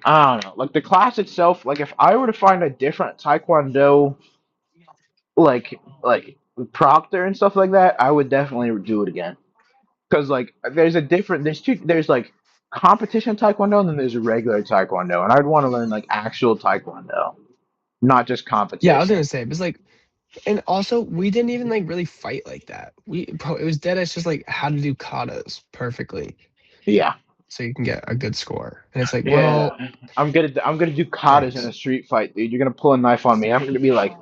I don't know, like the class itself. Like if I were to find a different Taekwondo, like Proctor and stuff like that, I would definitely do it again. Because like there's like competition Taekwondo and then there's regular Taekwondo, and I'd want to learn like actual Taekwondo, not just Yeah, I was competition. gonna say, but it's like, and also we didn't even like really fight like that. Bro, it was dead. It's just like how to do katas perfectly Yeah, so you can get a good score. And it's like, well, yeah. I'm gonna do katas in a thanks. street fight, dude. You're gonna pull a knife on me. I'm gonna be like,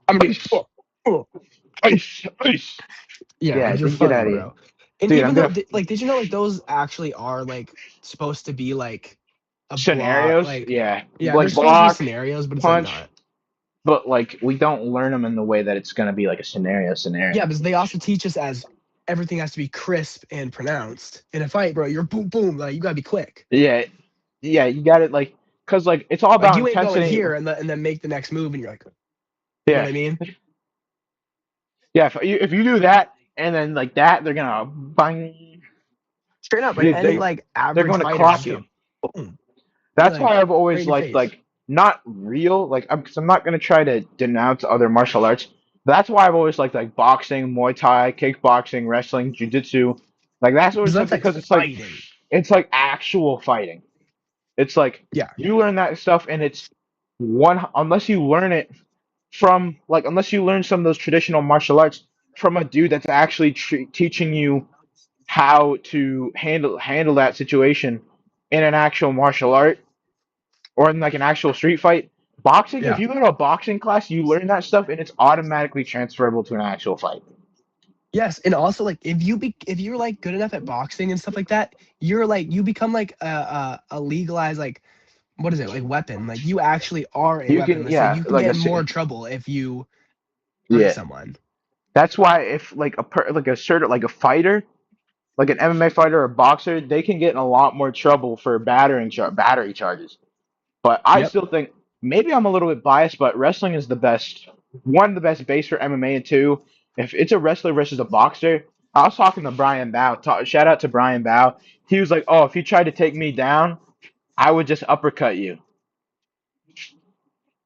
I'm gonna be, ice, oh. ice, ice. Yeah, Yeah, like you're dude, get funny, out of here, bro. And dude. I'm even though, gonna like, did you know like those actually are like supposed to be like a block? scenarios. Like, Yeah, yeah, they're like supposed to be block, scenarios, but it's like punch, not. but like we don't learn them in the way that it's gonna be like a Yeah, scenario. because they also teach us as everything has to be crisp and pronounced in a fight, bro. You're boom, boom. Like you gotta be quick. Yeah, yeah, you got it. Like, cause like it's all Like about you ain't going intensity. here and then make the next move, and you're like, you know what Yeah, I mean? yeah. If you do that and then like that, they're gonna bang. Straight up, like Dude, any like they're average going to fighter is clock just you. gonna boom, be That's like why I've right in always your liked face. like not real like I'm not gonna try to denounce other martial arts. That's why I've always liked like boxing, Muay Thai, kickboxing, wrestling, jujitsu. Like that's Because always stuff that's like because fighting. it's like actual fighting. It's like Yeah. you learn that stuff and it's one unless you learn it from like unless you learn some of those traditional martial arts from a dude that's actually teaching you how to handle that situation in an actual martial art or in like an actual street fight. Boxing, if Yeah. you go to a boxing class, you learn that stuff and it's automatically transferable to an actual fight. Yes, and also like if you're like good enough at boxing and stuff like that, you're like you become like a legalized like what is it like weapon? Like you actually are a You weapon. can, It's like yeah, you can like get in more trouble if you hurt yeah. someone. That's why if like like a certain like a fighter, like an MMA fighter or a boxer, they can get in a lot more trouble for battery charges. But I Yep. still think maybe I'm a little bit biased, but wrestling is the best one, the best base for MMA, and two, if it's a wrestler versus a boxer. I was talking to Brian Bow. Shout out to Brian Bow. He was like, "Oh, if you tried to take me down, I would just uppercut you."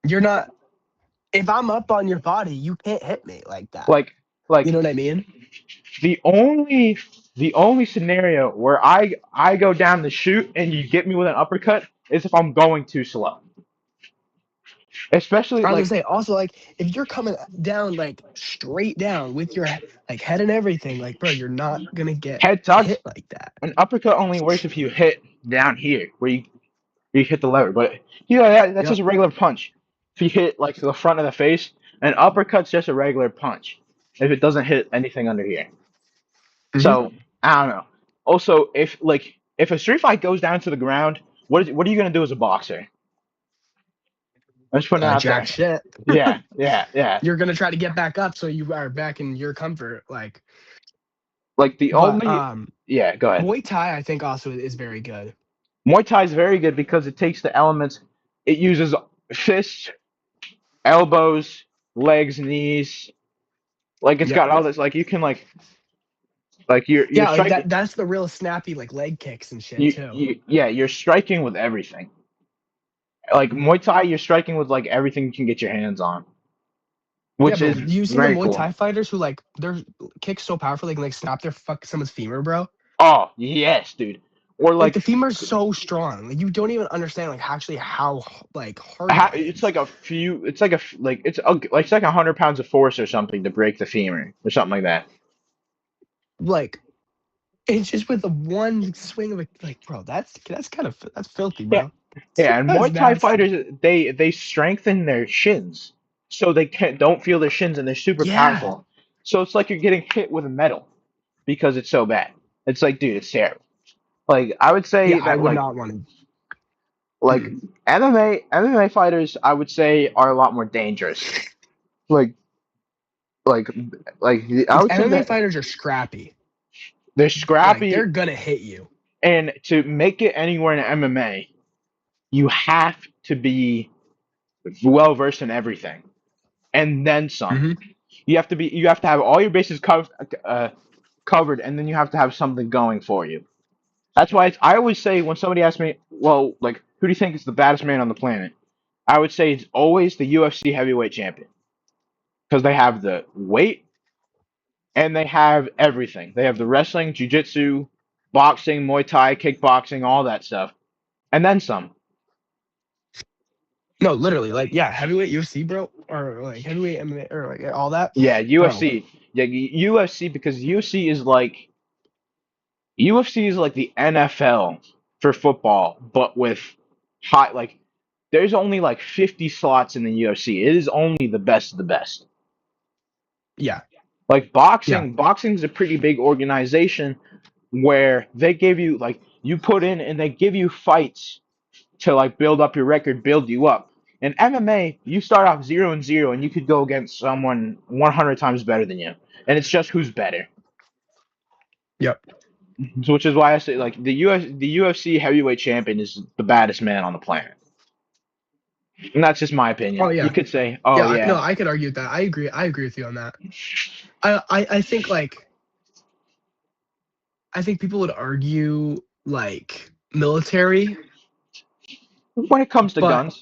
You're not if I'm up on your body, you can't hit me like that. Like, You like know what I mean? the only scenario where I go down the chute and you get me with an uppercut is if I'm going too slow. Especially I was gonna like say also like if you're coming down like straight down with your like head and everything, like bro, you're not gonna get head touch. hit like that. An uppercut only works if you hit down here where you hit the lever. But that's just Yep. a regular punch. If you hit like the front of the face, an uppercut's just a regular punch. If it doesn't hit anything under here. Hmm. So I don't know. Also, if a street fight goes down to the ground, what are you gonna do as a boxer? I'm just putting it out Jack there. shit. Yeah, yeah, yeah. You're gonna try to get back up so you are back in your comfort. Like, Like the but only yeah, go ahead. Muay Thai I think also is very good. Muay Thai is very good because it takes the elements. It uses fists, elbows, legs, knees. Like it's Yep. got all this. Like you can like you're Yeah, like striking. that's the real snappy like leg kicks and shit too. Yeah, you're striking with everything. Like Hmm. Muay Thai, you're striking with like everything you can get your hands on. Yeah, which bro. is Do you see the very Muay cool. Thai fighters who like their kicks so powerful they can like snap their someone's femur, bro? Oh yes, dude. Or Like the like femur is so strong. Like you don't even understand like actually how like hard that it's is. like a few. It's like it's like 100 pounds of force or something to break the femur or something like that. Like it's just with the one swing of a like, bro. That's kind of that's filthy, Yeah, bro. yeah. And That's Muay Thai nasty. fighters, they strengthen their shins so they can't don't feel their shins, and they're super Yeah, powerful. So it's like you're getting hit with a metal because it's so bad. It's like, dude, it's terrible. Like I would yeah. say I that would not want to. like Mm. MMA fighters, I would say are a lot more dangerous. Like like like I Like would say MMA that fighters are scrappy. they're Like they're scrappy, gonna hit you. and to make it anywhere in MMA, you have to be well versed in everything, and then some. Hmm. You have to have all your bases covered, and then you have to have something going for you. That's why I always say when somebody asks me, well, like, who do you think is the baddest man on the planet? I would say it's always the UFC heavyweight champion because they have the weight and they have everything. They have the wrestling, jiu-jitsu, boxing, Muay Thai, kickboxing, all that stuff, and then some. No, literally, like yeah, heavyweight UFC, bro, or like heavyweight MMA, or like all that, Yeah, bro. UFC. Yeah, UFC because UFC is like the NFL for football, but with high like there's only like 50 slots in the UFC. It is only the best of the best. Yeah, Like yeah, boxing's a pretty big organization where they give you like you put in and they give you fights to like build up your record, build you up. In MMA, you start off 0-0 and you could go against someone 100 times better than you. And it's just who's better. yep. So, which is why I say like the UFC heavyweight champion is the baddest man on the planet. And that's just my Oh opinion. You yeah, could say, "Oh yeah. No, yeah, I could argue with that. I agree. I agree with you on that. I think like I think people would argue like military, when it comes to but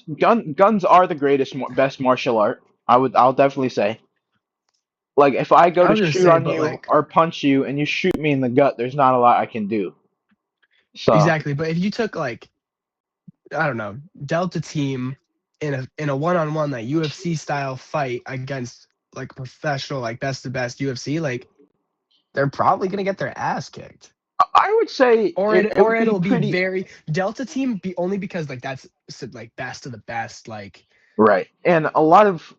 guns are the best martial art. I'll definitely say. Like if I go I to was gonna shoot say, on but you like or punch you and you shoot me in the gut, there's not a lot I can do. So, exactly. But if you took like I don't know Delta team in a one on one like UFC style fight against like professional like best to best UFC, like they're probably gonna get their ass kicked. I would say it Or would be it'll be pretty very Delta team be only because like that's like best of the best like right. And a lot of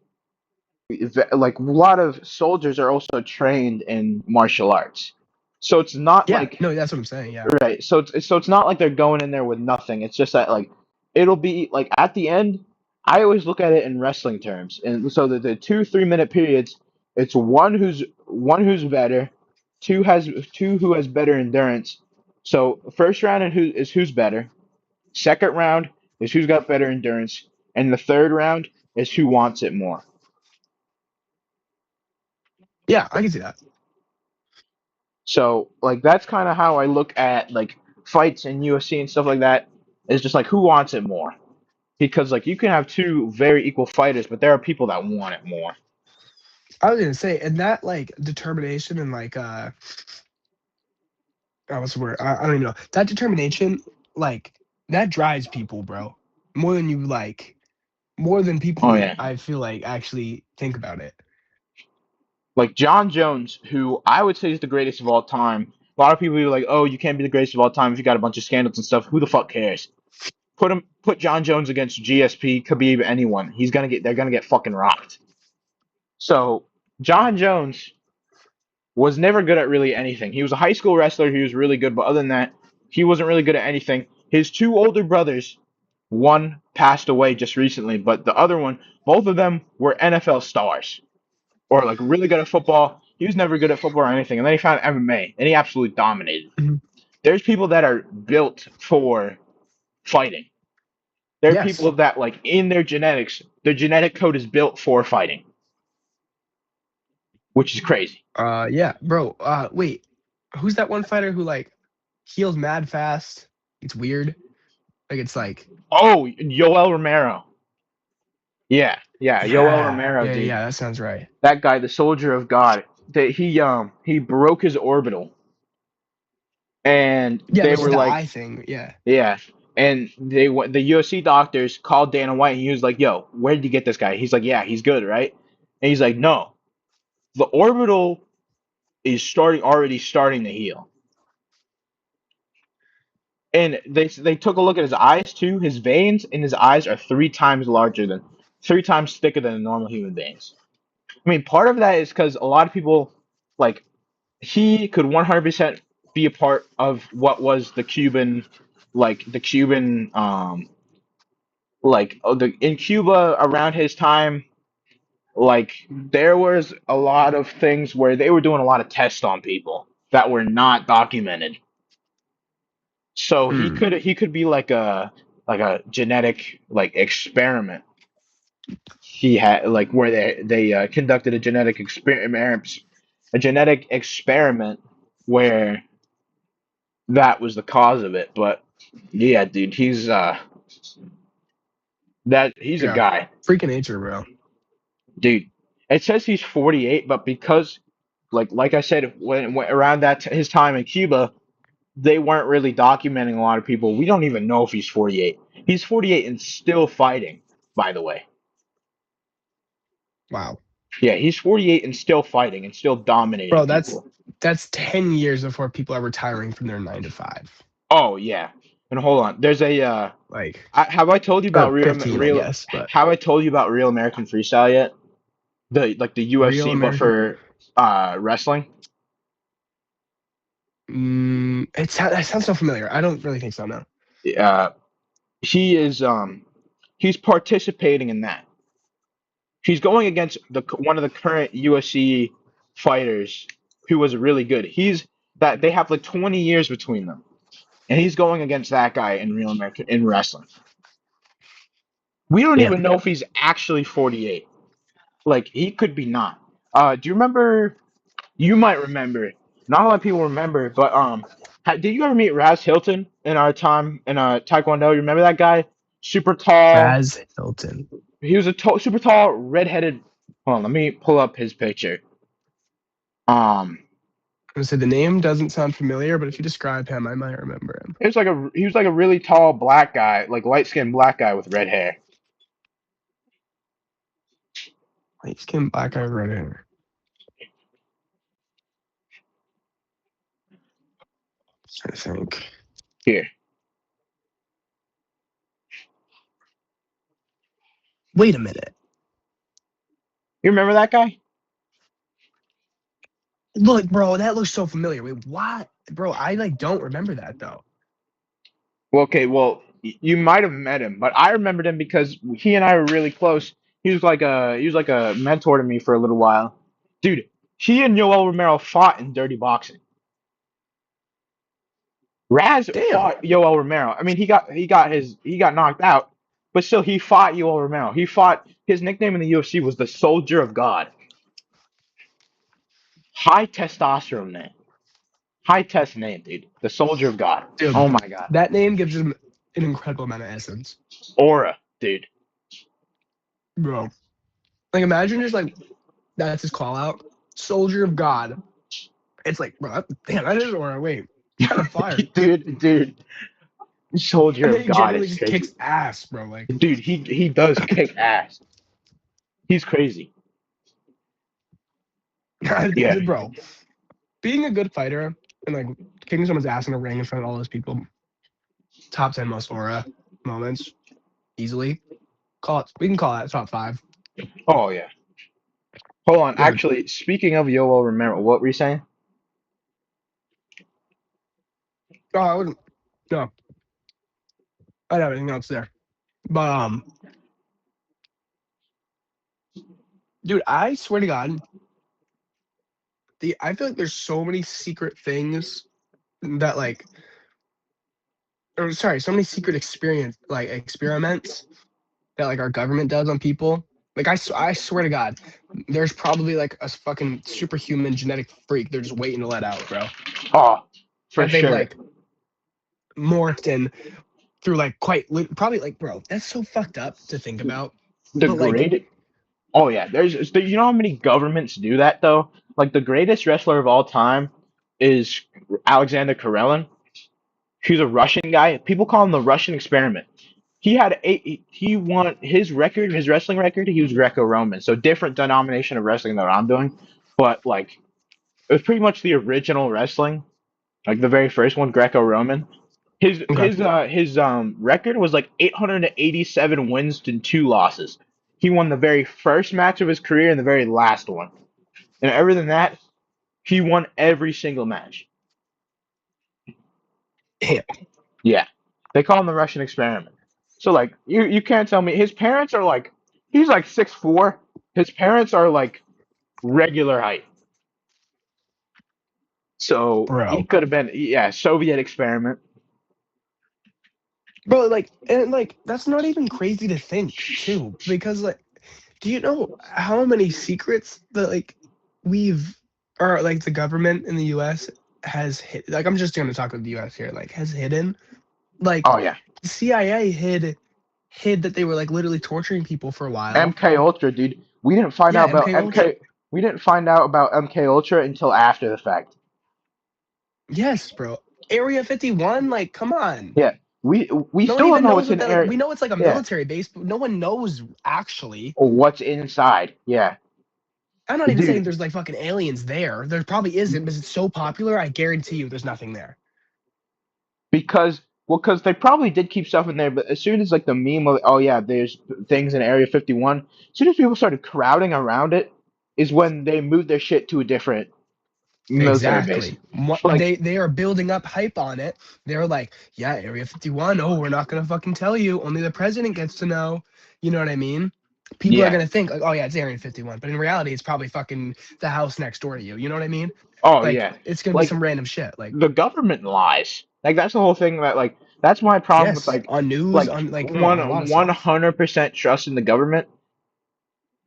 soldiers are also trained in martial arts. So it's not yeah, like no, that's what I'm saying, yeah. right. So it's not like they're going in there with nothing. It's just that like it'll be like at the end. I always look at it in wrestling terms, and so the 2 3 minute periods. It's one who's better, two who has better endurance. So first round is who's better. Second round is who's got better endurance, and the third round is who wants it more. Yeah, I can see that. So like that's kind of how I look at like fights in UFC and stuff like that. Is just like who wants it more. Because like you can have two very equal fighters, but there are people that want it more. I was gonna say, and that like determination and like what's the word? I don't even know. That determination, like that drives people, bro. More than you like, more than Oh people yeah. I feel like actually think about it. Like John Jones, who I would say is the greatest of all time. A lot of people are like, "Oh, you can't be the greatest of all time if you got a bunch of scandals and stuff." Who the fuck cares? Put John Jones against GSP, Khabib, anyone. They're gonna get fucking rocked. So John Jones was never good at really anything. He was a high school wrestler. He was really good, but other than that, he wasn't really good at anything. His two older brothers, one passed away just recently, but the other one, both of them were NFL stars or like really good at football. He was never good at football or anything, and then he found MMA, and he absolutely dominated. Mhm. There's people that are built for fighting. There are people Yes. that like in their genetic code is built for fighting, which is crazy. Yeah, bro. Wait, who's that one fighter who like heals mad fast? It's weird. Like it's like Oh, Yoel Romero. Yeah. Yeah, Yoel Yeah, Romero, yeah, dude. yeah. That sounds right. That guy, the soldier of God. That he broke his orbital, and Yeah, they which is were the like, eye thing. Yeah. yeah. And they went. The UFC doctors called Dana White, and he was like, "Yo, where did you get this guy?" He's like, "Yeah, he's good, right?" And he's like, "No, the orbital is already starting to heal." And they took a look at his eyes too. His veins in his eyes are 3 times thicker than normal human veins. I mean, part of that is because a lot of people like he could 100% be a part of what was the Cuban, like the Cuban, in Cuba around his time. Like there was a lot of things where they were doing a lot of tests on people that were not documented. So Hmm. he could be like a genetic like experiment. He had like where they conducted a genetic experiment where that was the cause of it. But yeah, dude, he's a Yeah. guy, Freaking nature, bro. dude. It says he's 48, but because like I said, when around his time in Cuba, they weren't really documenting a lot of people. We don't even know if he's 48. He's 48 and still fighting, by the way. Wow. Yeah, he's 48 and still fighting and still dominating Bro, that's people. that's 10 years before people are retiring from their 9 to 5. Oh yeah. And hold on, there's a Like, have I told you about or 15, I guess, but have I told you about Real American Freestyle yet? The real UFC but American. for wrestling. That sounds so familiar. I don't really think so. No. Uh he is he's participating in that. He's going against one of the current UFC fighters who was really good. He's that they have like 20 years between them. And he's going against that guy in Real American in wrestling. We don't Damn. even know if he's actually 48. Like he could be not. Do you remember? You might remember. Not a lot of people remember, but did you ever meet Raz Hilton in our time in Taekwondo? You remember that guy? Super tall. Raz Hilton. He was a super tall, redheaded. Hold on, let me pull up his picture. Um, I would say the name doesn't sound familiar, but if you describe him, I might remember him. he was like a really tall black guy, like light skinned black guy with red hair. Light skin, black eye, red hair. I think. Here, Wait a minute. you remember that guy? Look, bro, that looks so familiar. Wait, what? Bro, I like don't remember that though. Well, okay, well, you might have met him, but I remembered him because he and I were really close. He was like a mentor to me for a little while. Dude, he and Yoel Romero fought in dirty boxing. Raz Damn. fought Yoel Romero. I mean, he got knocked out, but still he fought Yoel Romero. His nickname in the UFC was the Soldier of God. High testosterone name. High test name, dude. The Soldier of God. Dude, Oh my God. that name gives him an incredible amount of essence. Aura, dude. Bro. Like imagine just like that's his call out. Soldier of God. It's like, bro, damn, that is aura. Wait, kind of fire. dude. Soldier And then of he God genuinely is just kicks crazy. ass, bro. Like, Dude, he does kick ass. He's crazy. Yeah. bro, being a good fighter and like kicking someone's ass in a ring in front of all those people, top 10 most aura moments, easily. We can call that top 5. Oh yeah. Hold on. Dude, Actually, speaking of Yoel Romero, what were you saying? oh, I wouldn't, no, I don't have anything else there. But, dude, I swear to God, I feel like there's so many secret things that like, or sorry, so many secret experiments that like our government does on people. Like I swear to God, there's probably like a fucking superhuman genetic freak they're just waiting to let out, bro. Oh, for That they've sure. like morphed in through like probably like, bro, that's so fucked up to think about. But like Degraded. Oh yeah, you know how many governments do that though? Like the greatest wrestler of all time is Alexander Karelin. He's a Russian guy. People call him the Russian experiment. He won his record, his wrestling record. He was Greco-Roman, so different denomination of wrestling than what I'm doing. But like it was pretty much the original wrestling, like the very first one, Greco-Roman. Okay. His record was like 887 wins and 2 losses. He won the very first match of his career and the very last one. And other than that, he won every single match. Damn, Yeah. They call him the Russian experiment. So like you can't tell me his parents are like he's like 6'4". His parents are like regular height. So he bro. could have been Soviet experiment. Bro, like, and like, that's not even crazy to think, too, because like, do you know how many secrets that like we've or like the government in the U.S. has hid? Like, I'm just gonna talk about the U.S. here. Like, has hidden. Like, Oh yeah. the CIA hid that they were like literally torturing people for a while. MK Ultra, dude. We didn't find Yeah, out about MK Ultra. MK. We didn't find out about MK Ultra until after the fact. Yes, bro. Area 51. Like, come on. Yeah, we No one still don't even know knows what's what in that like. air. We know it's like a Yeah, military base, but no one knows actually. or what's inside. Yeah, I'm not even saying dude. there's like fucking aliens there. There probably isn't, because it's so popular. I guarantee you, there's nothing there. Because they probably did keep stuff in there, but as soon as like the meme of oh yeah, there's things in Area 51. As soon as people started crowding around it, is when they moved their shit to a different military base. Exactly. What Like they are building up hype on it. They're like, yeah, Area 51. Oh, we're not gonna fucking tell you. Only the president gets to know. You know what I mean? People are yeah, gonna think like, oh yeah, it's Area 51, but in reality, it's probably fucking the house next door to you. You know what I mean? oh Like, yeah, it's gonna be like some random shit. Like, the government lies. Like that's the whole thing that like that's my problem with yes, on news, like on like, bro, on a lot one of one stuff. hundred percent trust in the government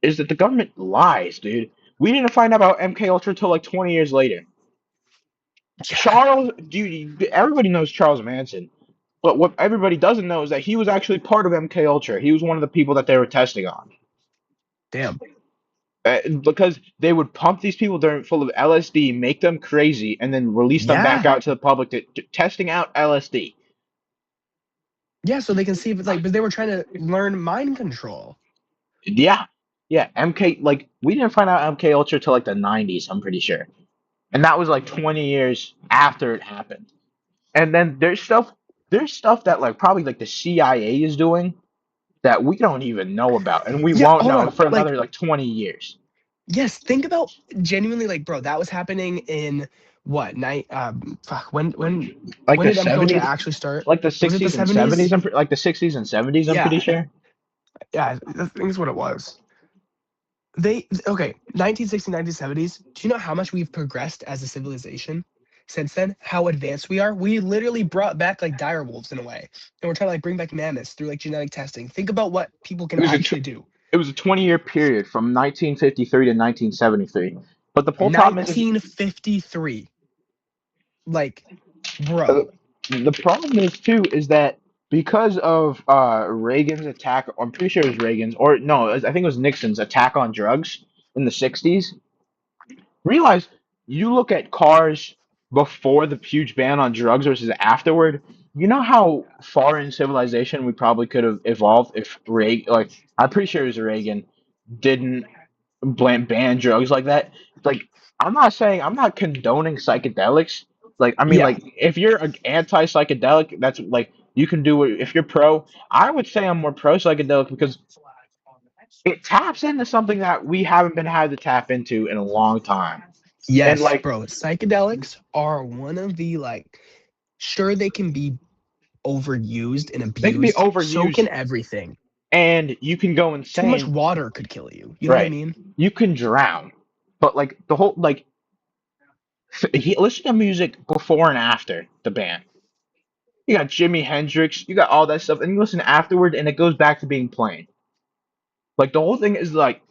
is that the government lies, dude. We didn't find out about MK Ultra until like 20 years later. Yeah, Dude, everybody knows Charles Manson, but what everybody doesn't know is that he was actually part of MK Ultra. He was one of the people that they were testing on. damn. Because they would pump these people during full of LSD, make them crazy, and then release them back Yeah, out to the public to testing out LSD. yeah. So they can see if it's like, but they were trying to learn mind control. Yeah, yeah. MK like we didn't find out MK Ultra till like the 90s. I'm pretty sure, and that was like 20 years after it happened. And then there's stuff that like probably like the CIA is doing that we don't even know about, and we Yeah, won't hold know on. for Like, another like 20 years. yes, think about genuinely like, bro, that was happening in what night? Fuck, Like when the did MK Ultra 70s, actually start? like the Was it the 60s and 70s. 70s? Like the 60s and 70s. I'm pretty Yeah, sure. yeah, I think is what it was. They okay, 1960s, 1970s. Do you know how much we've progressed as a civilization since then? How advanced we are? We literally brought back like dire wolves in a way, and we're trying to like bring back mammoths through like genetic testing. Think about what people It can was actually do. it was a 20-year period from 1953 to 1973. But the whole problem is if 1953. Like, Uh, bro. the problem is too is that because of Reagan's attack, I'm pretty sure it was Reagan's or no, I think it was Nixon's attack on drugs in the 60s. Realize you look at cars before the huge ban on drugs versus afterward. You know how far in civilization we probably could have evolved if Reagan, like I'm pretty sure it was Reagan, didn't ban drugs like that. Like I'm not condoning psychedelics. Like I mean Yeah. like if you're an anti psychedelic, that's like you can do it. If you're pro, I would say I'm more pro psychedelic because it taps into something that we haven't been had to tap into in a long time. And Yes, like bro. Psychedelics are one of the like, sure, they can be overused and they can be abused. So overused can everything. and you can go Too much insane. water could kill you. You know what I Right. mean? You can drown. But like the whole like listen to music before and after the ban. You got Jimi Hendrix, you got all that stuff, and you listen afterward, and it goes back to being plain. Like the whole thing is like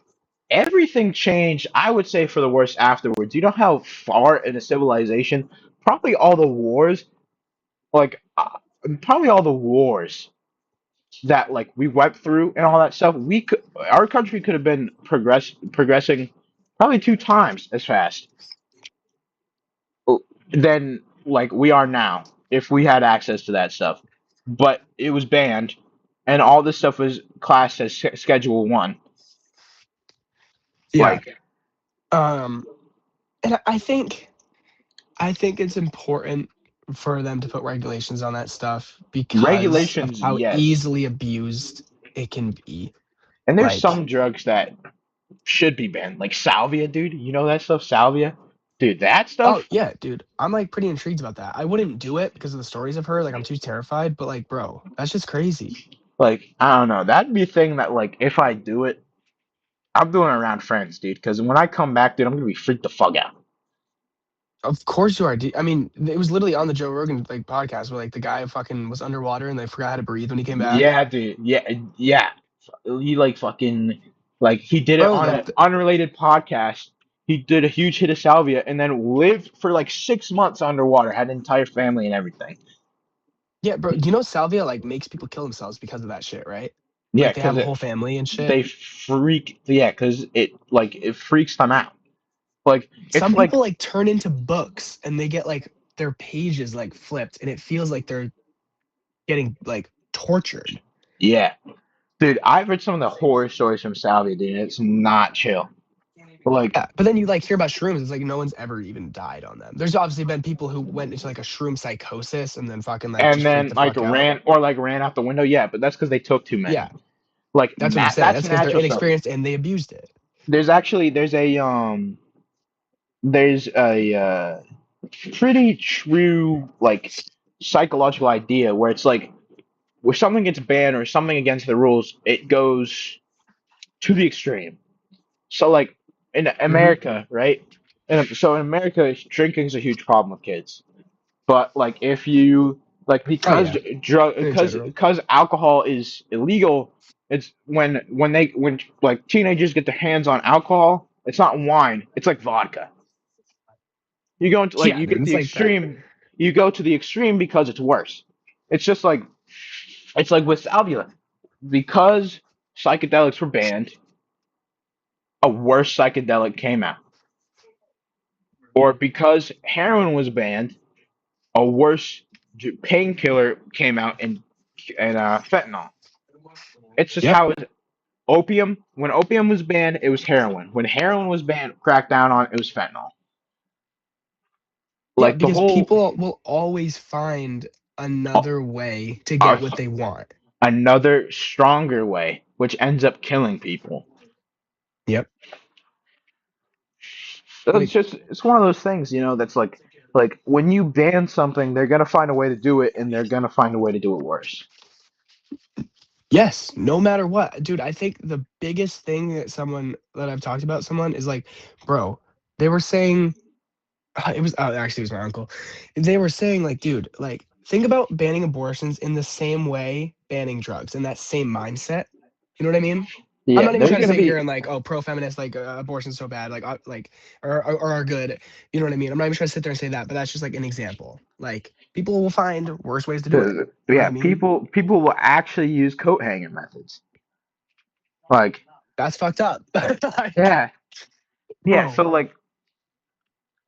everything changed. I would say for the worse afterwards. You know how far in a civilization, probably all the wars, like probably all the wars. that like we went through and all that stuff, our country could have been progressing probably 2 times as fast than like we are now if we had access to that stuff. But it was banned, and all this stuff was classed as Schedule One. Yeah. Like Um, and I think it's important for them to put regulations on that stuff because of regulations, how yes. easily abused it can be. And there's Like, some drugs that should be banned, like salvia, dude. You know that stuff, salvia, dude. That oh stuff, yeah, dude, I'm like pretty intrigued about that. I wouldn't do it because of the stories I've heard. Like, I'm too terrified. But like, bro, that's just crazy. like I don't know. That'd be a thing that like if I do it, I'm doing it around friends, dude. Because when I come back, dude, I'm gonna be freaked the fuck out. Of course you are. I mean, it was literally on the Joe Rogan like podcast where like the guy fucking was underwater and they forgot how to breathe when he came back. Yeah, dude. Yeah, yeah. He like fucking like he did it Bro, on like an unrelated podcast. He did a huge hit of salvia and then lived for like 6 months underwater, had an entire family and everything. yeah, bro, you know salvia like makes people kill themselves because of that shit, right? Yeah, Like they have because a it whole family and shit. they freak. Yeah, because it freaks them out. Like it's Some like people like turn into books and they get like their pages like flipped and it feels like they're getting like tortured. yeah, dude. I've heard some of the horror stories from salvia, dude. It's not chill. But like Yeah, but then you like hear about shrooms. It's like no one's ever even died on them. There's obviously been people who went into like a shroom psychosis and then fucking like and just freaked then the like fuck out. ran out the window. Yeah, but that's because they took too many. Yeah, Like that's what I'm saying. that's That's because they're natural stuff. inexperienced and they abused it. There's a pretty true like psychological idea where it's like where something gets banned or something against the rules, it goes to the extreme. So like in Hmm. America, right? And so in America, drinking is a huge problem with kids. But like if you like Oh because yeah, drug in because general. because alcohol is illegal, it's when like teenagers get their hands on alcohol, it's not wine, it's like vodka. You go into like Yeah, you dude, get it's the like that. extreme, you go to the extreme because it's worse. It's just like it's like with salvia because psychedelics were banned, a worse psychedelic came out, or because heroin was banned, a worse painkiller came out and fentanyl. It's just Yep. how it, opium. When opium was banned, it was heroin. When heroin was banned, cracked down on, it was fentanyl. Yeah, Like the because whole people will always find uh, another way to uh, get what they want. another stronger way, which ends up killing people. Yep. So Like, it's one of those things, that's like when you ban something, they're gonna find a way to do it, and they're gonna find a way to do it worse. yes, no matter what. Dude, I think the biggest thing that someone that I've talked about someone is like, bro, they were saying it was actually it was my uncle. They were saying like, dude, like think about banning abortions in the same way banning drugs in that same mindset. You know what I mean? I'm Yeah, not even there's trying to gonna sit here be and like, oh, pro-feminist, like abortion's so bad, like, or are good. You know what I mean? I'm not even trying to sit there and say that, but that's just like an example. Like people will find worse ways to do it. You know what yeah, I mean? people will actually use coat hanger methods. Like, That's fucked up. Like, yeah, yeah. bro. So like,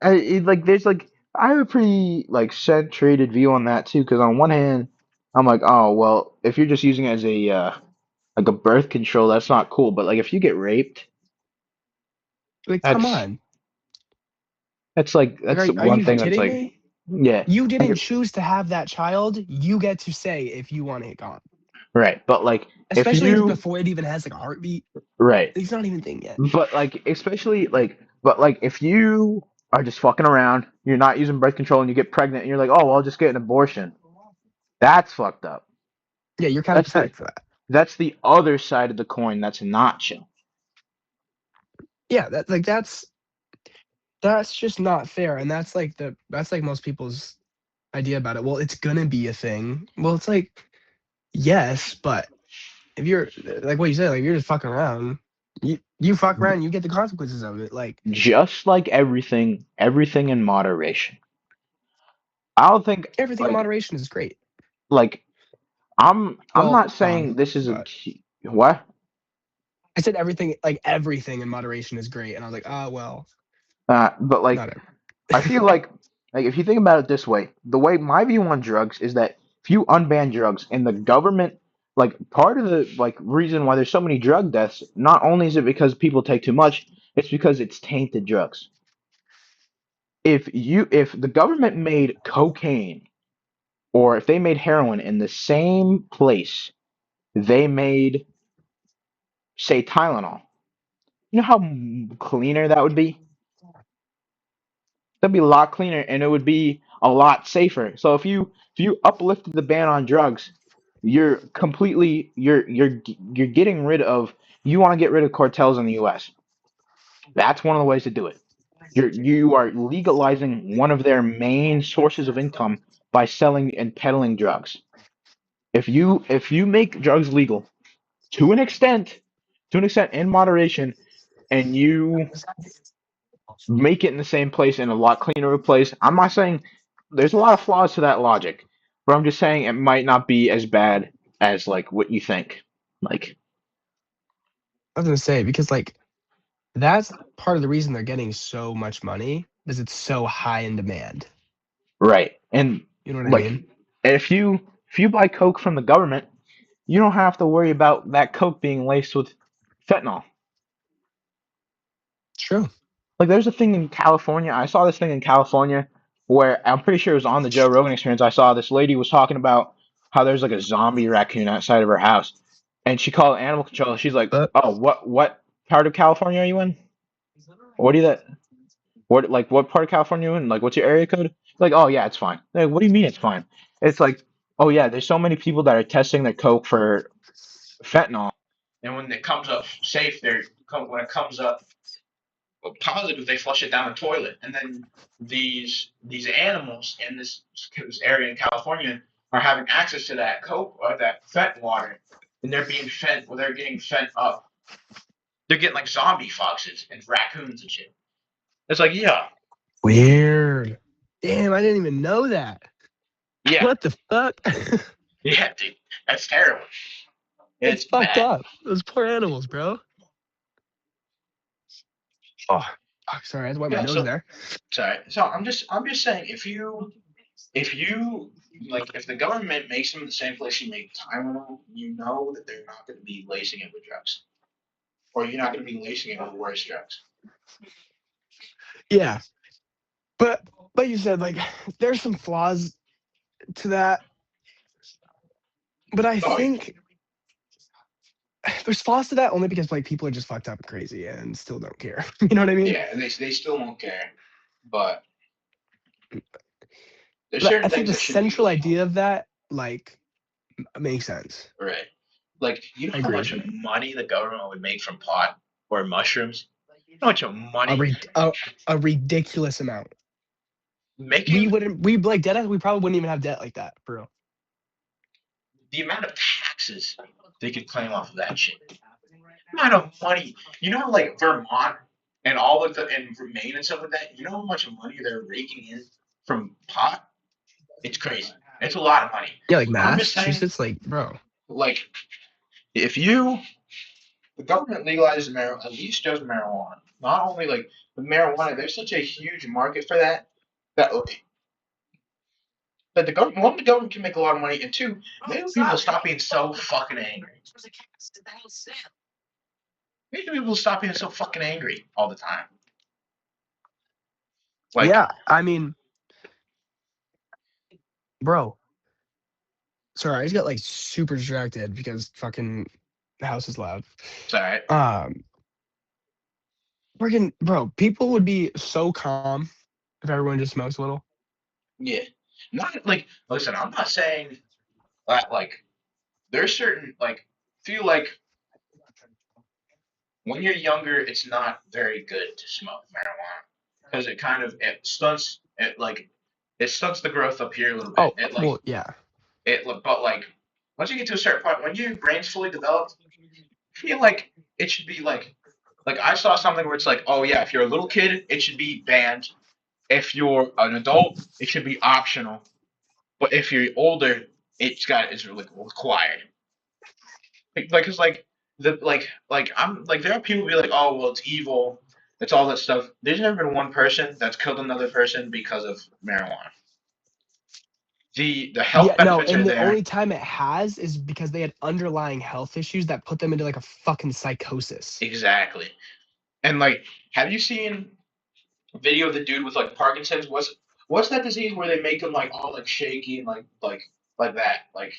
like there's like I have a pretty like centrated view on that too, because on one hand, I'm like, oh well, if you're just using it as a like a birth control, that's not cool. But like if you get raped, Like, come that's on. Like, that's are one you thing that's kidding like, me? yeah, You like didn't choose to have that child. You get to say if you want it gone. right. But like if Especially if you before it even has like a heartbeat. right, It's not even a thing yet. but like especially like but like if you are just fucking around, you're not using birth control, and you get pregnant, and you're like, oh, well, I'll just get an abortion. That's fucked up. Yeah, you're kind of That's the pathetic for that. that's the other side of the coin. That's not chill. Yeah, that like that's just not fair. And that's like most people's idea about it. Well, it's gonna be a thing. Well, it's like, yes, but if you're like what you said, like you're just fucking around, you fuck around, you get the consequences of it. Like Just like everything in moderation. I don't think everything in like moderation is great. like I'm Well, not saying this is a but what. I said everything, like everything in moderation is great, and I was like, ah, well, But like not I every. feel like if you think about it this way, the way my view on drugs is that if you unban drugs and the government, like part of the like reason why there's so many drug deaths, not only is it because people take too much, it's because it's tainted drugs. If the government made cocaine or if they made heroin in the same place they made, say, Tylenol, you know how cleaner that would be? That'd be a lot cleaner and it would be a lot safer. So if you uplifted the ban on drugs, you're completely you're getting rid of you want to get rid of cartels in the US. That's one of the ways to do it. You are legalizing one of their main sources of income by selling and peddling drugs. If you make drugs legal to an extent, in moderation, and you make it in the same place in a lot cleaner of a place. I'm not saying there's a lot of flaws to that logic, but I'm just saying it might not be as bad as like what you think. Like, I was gonna say because like that's part of the reason they're getting so much money is it's so high in demand. right. And You know what I like mean? if you buy Coke from the government, you don't have to worry about that Coke being laced with fentanyl. It's true. Like there's a thing in California. I saw this thing in California where I'm pretty sure it was on the Joe Rogan Experience. I saw this lady was talking about how there's like a zombie raccoon outside of her house, and she called animal control. She's like, But "Oh, what part of California are you in? What do you that? What part of California are you in? Like what's your area code?" Like, "Oh yeah, it's fine." Like, what do you mean it's fine? It's like, "Oh yeah, there's so many people that are testing their coke for fentanyl, and when it comes up safe, when it comes up positive, they flush it down the toilet, and then these animals in this area in California are having access to that coke or that fent water, and they're being fed. Well, they're getting fed up. They're getting like zombie foxes and raccoons and shit. It's like, yeah, weird. Damn, I didn't even know that. yeah, What the fuck? yeah, dude, that's terrible. That's It's fucked bad. up. Those poor animals, bro. Oh, sorry, I had to wipe my Yeah, nose so there. sorry. So I'm just saying if you like if the government makes them the same place you make Tylenol, you know that they're not going to be lacing it with drugs, or you're not going to be lacing it with worse drugs. Yeah, but like you said, like there's some flaws to that, but I Oh yeah, think there's flaws to that only because like people are just fucked up and crazy and still don't care. You know what I mean? yeah, and they still won't care, but there's But certain I think things the that should be central legal, idea of that like makes sense. right? Like you know I how agree with much it. money the government would make from pot or mushrooms? You know how much A, money ri- a, a ridiculous amount. We making wouldn't. We like debt. We probably wouldn't even have debt like that, for real. the amount of taxes they could claim off of that shit. Amount of money. You know, like Vermont and all of the and Maine and stuff like that. You know how much money they're raking in from pot? It's crazy. It's a lot of money. Yeah, like I'm just saying, Massachusetts, like bro. like, if you the government legalizes marijuana, at least just marijuana. Not only like the marijuana, there's such a huge market for that the government one, the government can make a lot of money, and two, maybe people stop being so fucking angry. Maybe people stop being so fucking angry all the time. Like, Yeah, I mean, bro. Sorry, I just got like super distracted because fucking the house is loud. it's alright. Um, Freaking bro, people would be so calm if everyone just smokes a little. Yeah. Not like listen, I'm not saying that like there's certain like feel like when you're younger it's not very good to smoke marijuana because it kind of it stunts the growth up here a little bit. Oh, well, yeah. But like once you get to a certain point when your brain's fully developed, I feel like it should be like I saw something where it's like, oh yeah, if you're a little kid, it should be banned. If you're an adult, it should be optional. But if you're older, it's like required. Cause there are people who be like, oh well, it's evil, it's all that stuff. There's never been one person that's killed another person because of marijuana. The health Yeah, no, benefits are and the there. only time it has is because they had underlying health issues that put them into like a fucking psychosis. Exactly. And like, have you seen a video of the dude with like Parkinson's? What's that disease where they make him like all like shaky and like that? Like,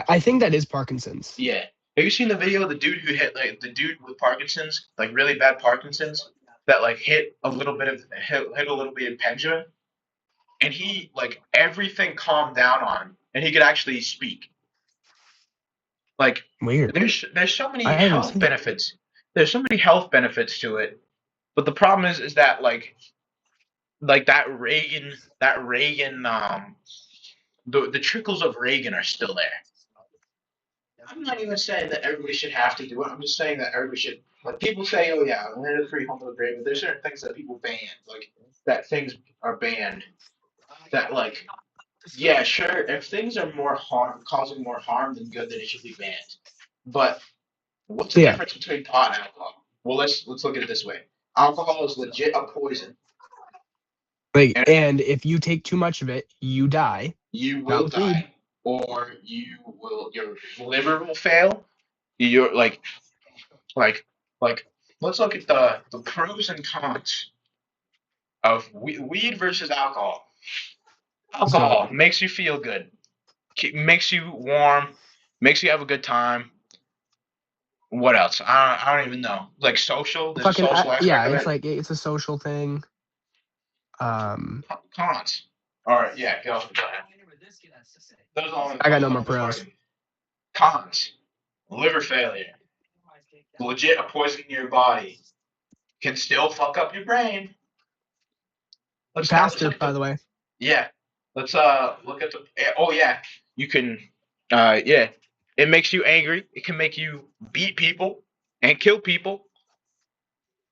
I think that is Parkinson's. yeah. Have you seen the video of the dude who hit like the dude with Parkinson's, like really bad Parkinson's, that like hit a little bit of pendulum, and he like everything calmed down on him, and he could actually speak. Like, Weird. there's so I many haven't health seen that. benefits. There's so many health benefits to it, but the problem is that like that Reagan the trickles of Reagan are still there. I'm not even saying that everybody should have to do it. I'm just saying that everybody should. Like people say, oh yeah, land of the free, home of the brave. But there's certain things that people ban, like that things are banned. That like, yeah, sure, if things are more harm, causing more harm than good, then it should be banned. But what's the Yeah, difference between pot and alcohol? Well, let's look at it this way. Alcohol is legit a poison, like, and and if you take too much of it, you die. you Not will with weed. die, or your liver will fail. You're like like let's look at the pros and cons of weed versus alcohol. So Alcohol makes you feel good, makes you warm, makes you have a good time. What else? I don't even know. Like social, there's a fucking social yeah, aspect of it's it. like it's a social thing. Um, Cons. All right, yeah, go ahead. Those are I got those no are more the most pros. important. Cons: liver failure, legit a poison in your body, can still fuck up your brain. Let's Faster, look at by the the way. yeah. Let's look at the oh yeah. You can yeah. It makes you angry. It can make you beat people and kill people.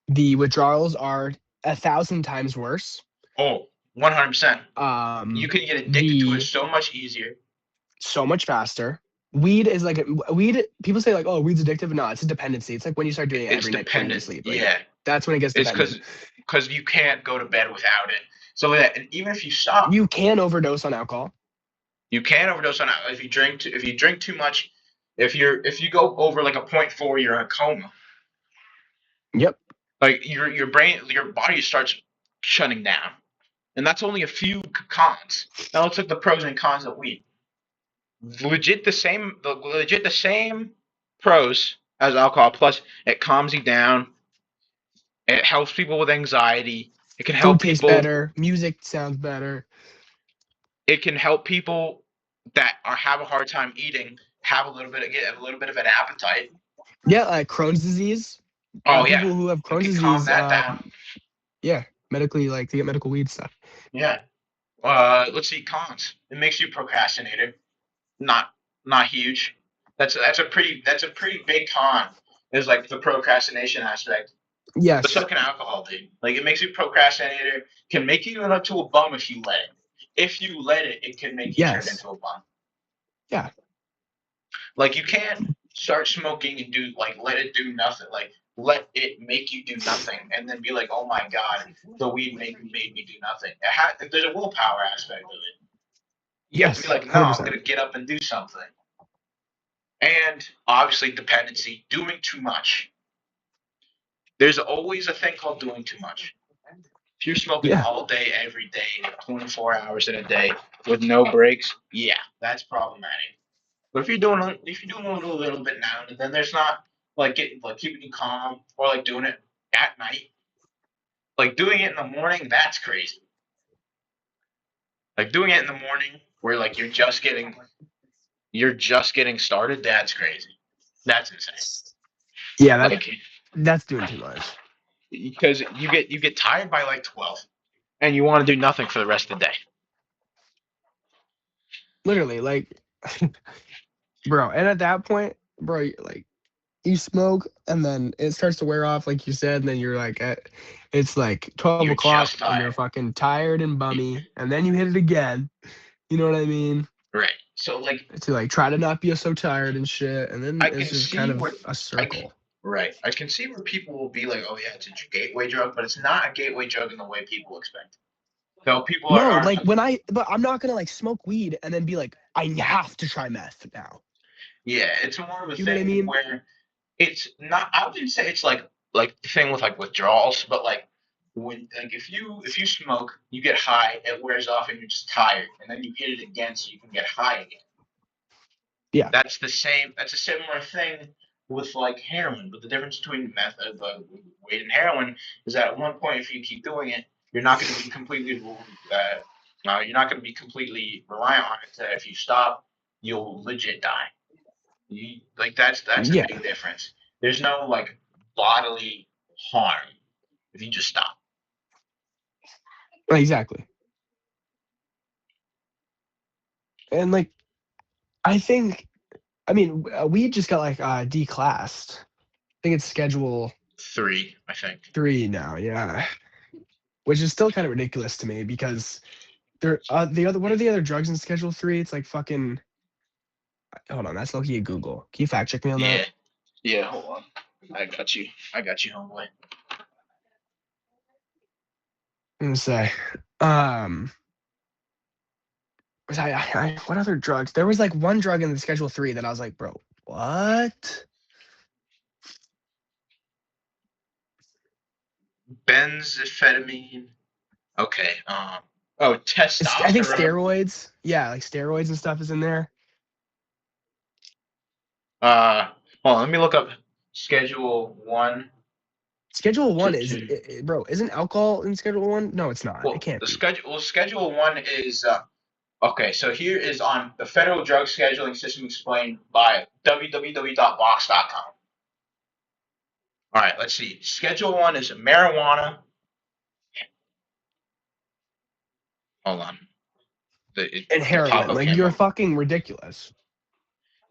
The withdrawals are 1,000 times worse. Oh, 100%. You Um, can get addicted to it the so much easier. so much faster. Weed is like weed. People say like, oh, weed's addictive. No, it's a dependency. It's like when you start doing it It's every night before you go to dependent. sleep. Like Yeah. that's when it gets It's dependent. because you can't go to bed without it. So that and even if you stop, You can overdose on alcohol. you can overdose on it if you drink too much. If you go over like a point 0.4, you're in a coma. Yep. Like your body starts shutting down, and that's only a few cons. Now let's look at the pros and cons of weed. Legit the same pros as alcohol. Plus, it calms you down. It helps people with anxiety. It can Food help tastes people. better. Music sounds better. It can help people that have a hard time eating get a little bit of an appetite. Yeah, like Crohn's disease. Oh yeah, People who have it Crohn's can calm disease, that down. yeah, medically like to get medical weed stuff. Yeah. Let's see cons. It makes you procrastinator. Not not huge. That's a pretty big con. Is like the procrastination aspect. But so Yes. can alcohol, dude. Like it makes you procrastinator. Can make you into a bum if you let it. If you let it, it can make you turn Yes. into a bum. Yeah. Like you can't start smoking and do like let it do nothing. Like let it make you do nothing, and then be like, oh my god, the weed made me do nothing. There's a willpower aspect of it. You have to be Yes. like, no, I'm 100%. gonna get up and do something. And obviously dependency, doing too much. There's always a thing called doing too much. If you're smoking Yeah. all day, every day, 24 hours in a day with no breaks, yeah, that's problematic. But if you're doing a little bit now and then, there's not like keeping you calm or like doing it at night. Like doing it in the morning, that's crazy. Like doing it in the morning where like you're just getting started, that's crazy. That's insane. Yeah. Like That's doing too much. because you get tired by like 12 and you want to do nothing for the rest of the day. Literally, like, bro. And at that point, bro, like you smoke and then it starts to wear off, like you said, and then you're like, it's like 12 You're o'clock just and you're tired. fucking tired and bummy, and then you hit it again. You know what I mean? Right. So like to like try to not be so tired and shit, and then I it's can just kind see of what a circle. right. I can see where people will be like, oh yeah, it's a gateway drug, but it's not a gateway drug in the way people expect. So people No, are like but I'm not gonna like smoke weed and then be like, I have to try meth now. yeah, it's more of a You know what I thing mean? where it's not. I wouldn't say it's like the thing with like withdrawals, but like when like if you smoke, you get high, it wears off, and you're just tired, and then you hit it again so you can get high again. Yeah, That's the same. That's a similar thing with like heroin. But the difference between meth, weed, and heroin is that at one point, if you keep doing it, you're not going to be completely you're not going to be completely reliant on it. So if you stop, you'll legit die. Like that's a yeah, big difference. There's no like bodily harm if you just stop. exactly. And like I think, I mean, we just got like declassed. I think it's Schedule 3, I think. 3 now. Yeah, which is still kind of ridiculous to me because there the other what are the other drugs in Schedule 3? It's like fucking. Hold on, that's lucky at Google. Can you fact check me on that? Yeah, yeah. Hold on, I got you. I got you, homeboy. I'm gonna say, um, what other drugs? There was like one drug in the Schedule 3 that I was like, bro, what? Benzamphetamine. Okay. Oh, I think testosterone. steroids. Yeah, like steroids and stuff is in there. Uh, hold on. Let me look up Schedule 1 Schedule to 1 is, 2. bro, isn't alcohol in Schedule 1? No, it's not. It Well, can't the be. schedule. Well, Schedule 1 is okay. So here is on the Federal Drug Scheduling System explained by www.box.com. All right. Let's see. Schedule 1 is marijuana. Hold on. And The pop heroin. up Like, came you're up. fucking ridiculous.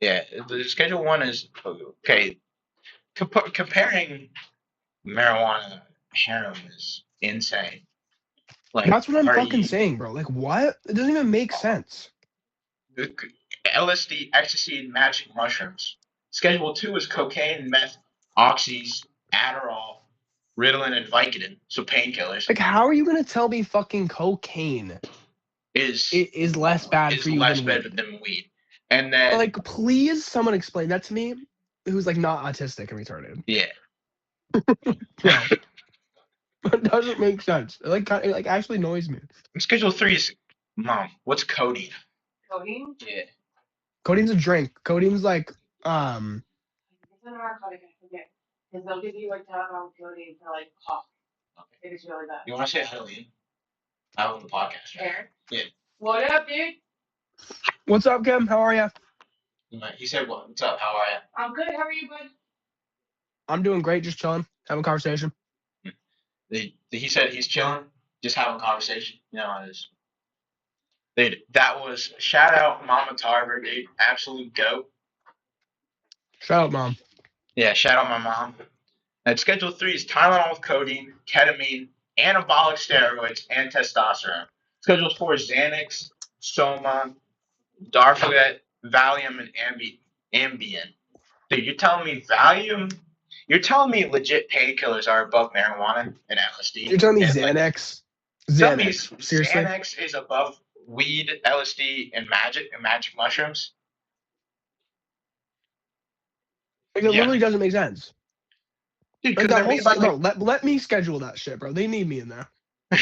Yeah. The Schedule 1 is okay. Comparing marijuana and heroin is insane. Like, That's what I'm are fucking you saying, bro. Like, what? It doesn't even make uh, sense. LSD, ecstasy, and magic mushrooms? Schedule 2 is cocaine, meth, oxys, Adderall, Ritalin, and Vicodin, so painkillers, Like, how are you going to tell me fucking cocaine is is less bad for is you less than bad weed? than weed. And then, Like, please, someone explain that to me who's like not autistic and retarded. yeah. Bro, it doesn't make sense. It like actually annoys me. Schedule 3 is, Mom, what's codeine? Codeine? Yeah. Codeine's a drink. Codeine's like, um, It's a narcotic, I forget. Because they'll give you like Tylenol codeine for like cough. Okay. It is really bad. You want to say hi to Liam? I own the podcast, right? Aaron? Yeah. What up, dude? what's up, Kim? How are you? He said, what's up? How are you? I'm good. How are you, bud? I'm doing great, just chilling, having a conversation. He said he's chilling, just having a conversation. You know how it is. Dude, that was shout out Mama Tarver, dude. Absolute goat. Shout out, mom. Yeah, shout out my mom. And Schedule 3 is Tylenol with codeine, ketamine, anabolic steroids, and testosterone. Schedule 4 is Xanax, Soma, Darfleet, Valium, and Ambien. Dude, you're telling me Valium? You're telling me legit painkillers are above marijuana and You're LSD? telling me And like, Xanax? tell me Xanax. Seriously? Xanax is above weed, LSD, and magic mushrooms? Like, it Yeah, literally doesn't make sense. dude. Like, Because that they're whole, made by bro, like, let me schedule that shit, bro. They need me in there.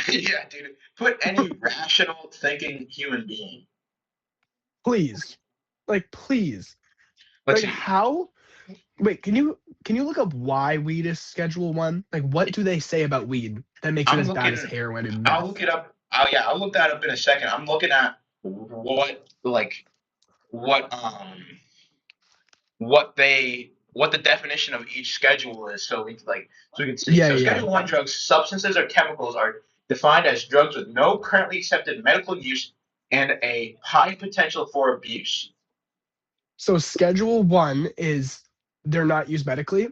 yeah, dude. Put any rational thinking human being. Please. Like, please. Let's Like, see. how? Wait, can you look up why weed is Schedule 1? Like, what do they say about weed that makes it I'm as bad as looking. heroin and I'll look meth? it up. Oh yeah, I'll look that up in a second. I'm looking at what what the definition of each schedule is, so we can see. Yeah, So yeah, yeah. Schedule 1 drugs, substances or chemicals are defined as drugs with no currently accepted medical use and a high potential for abuse. So Schedule 1 is they're not used medically.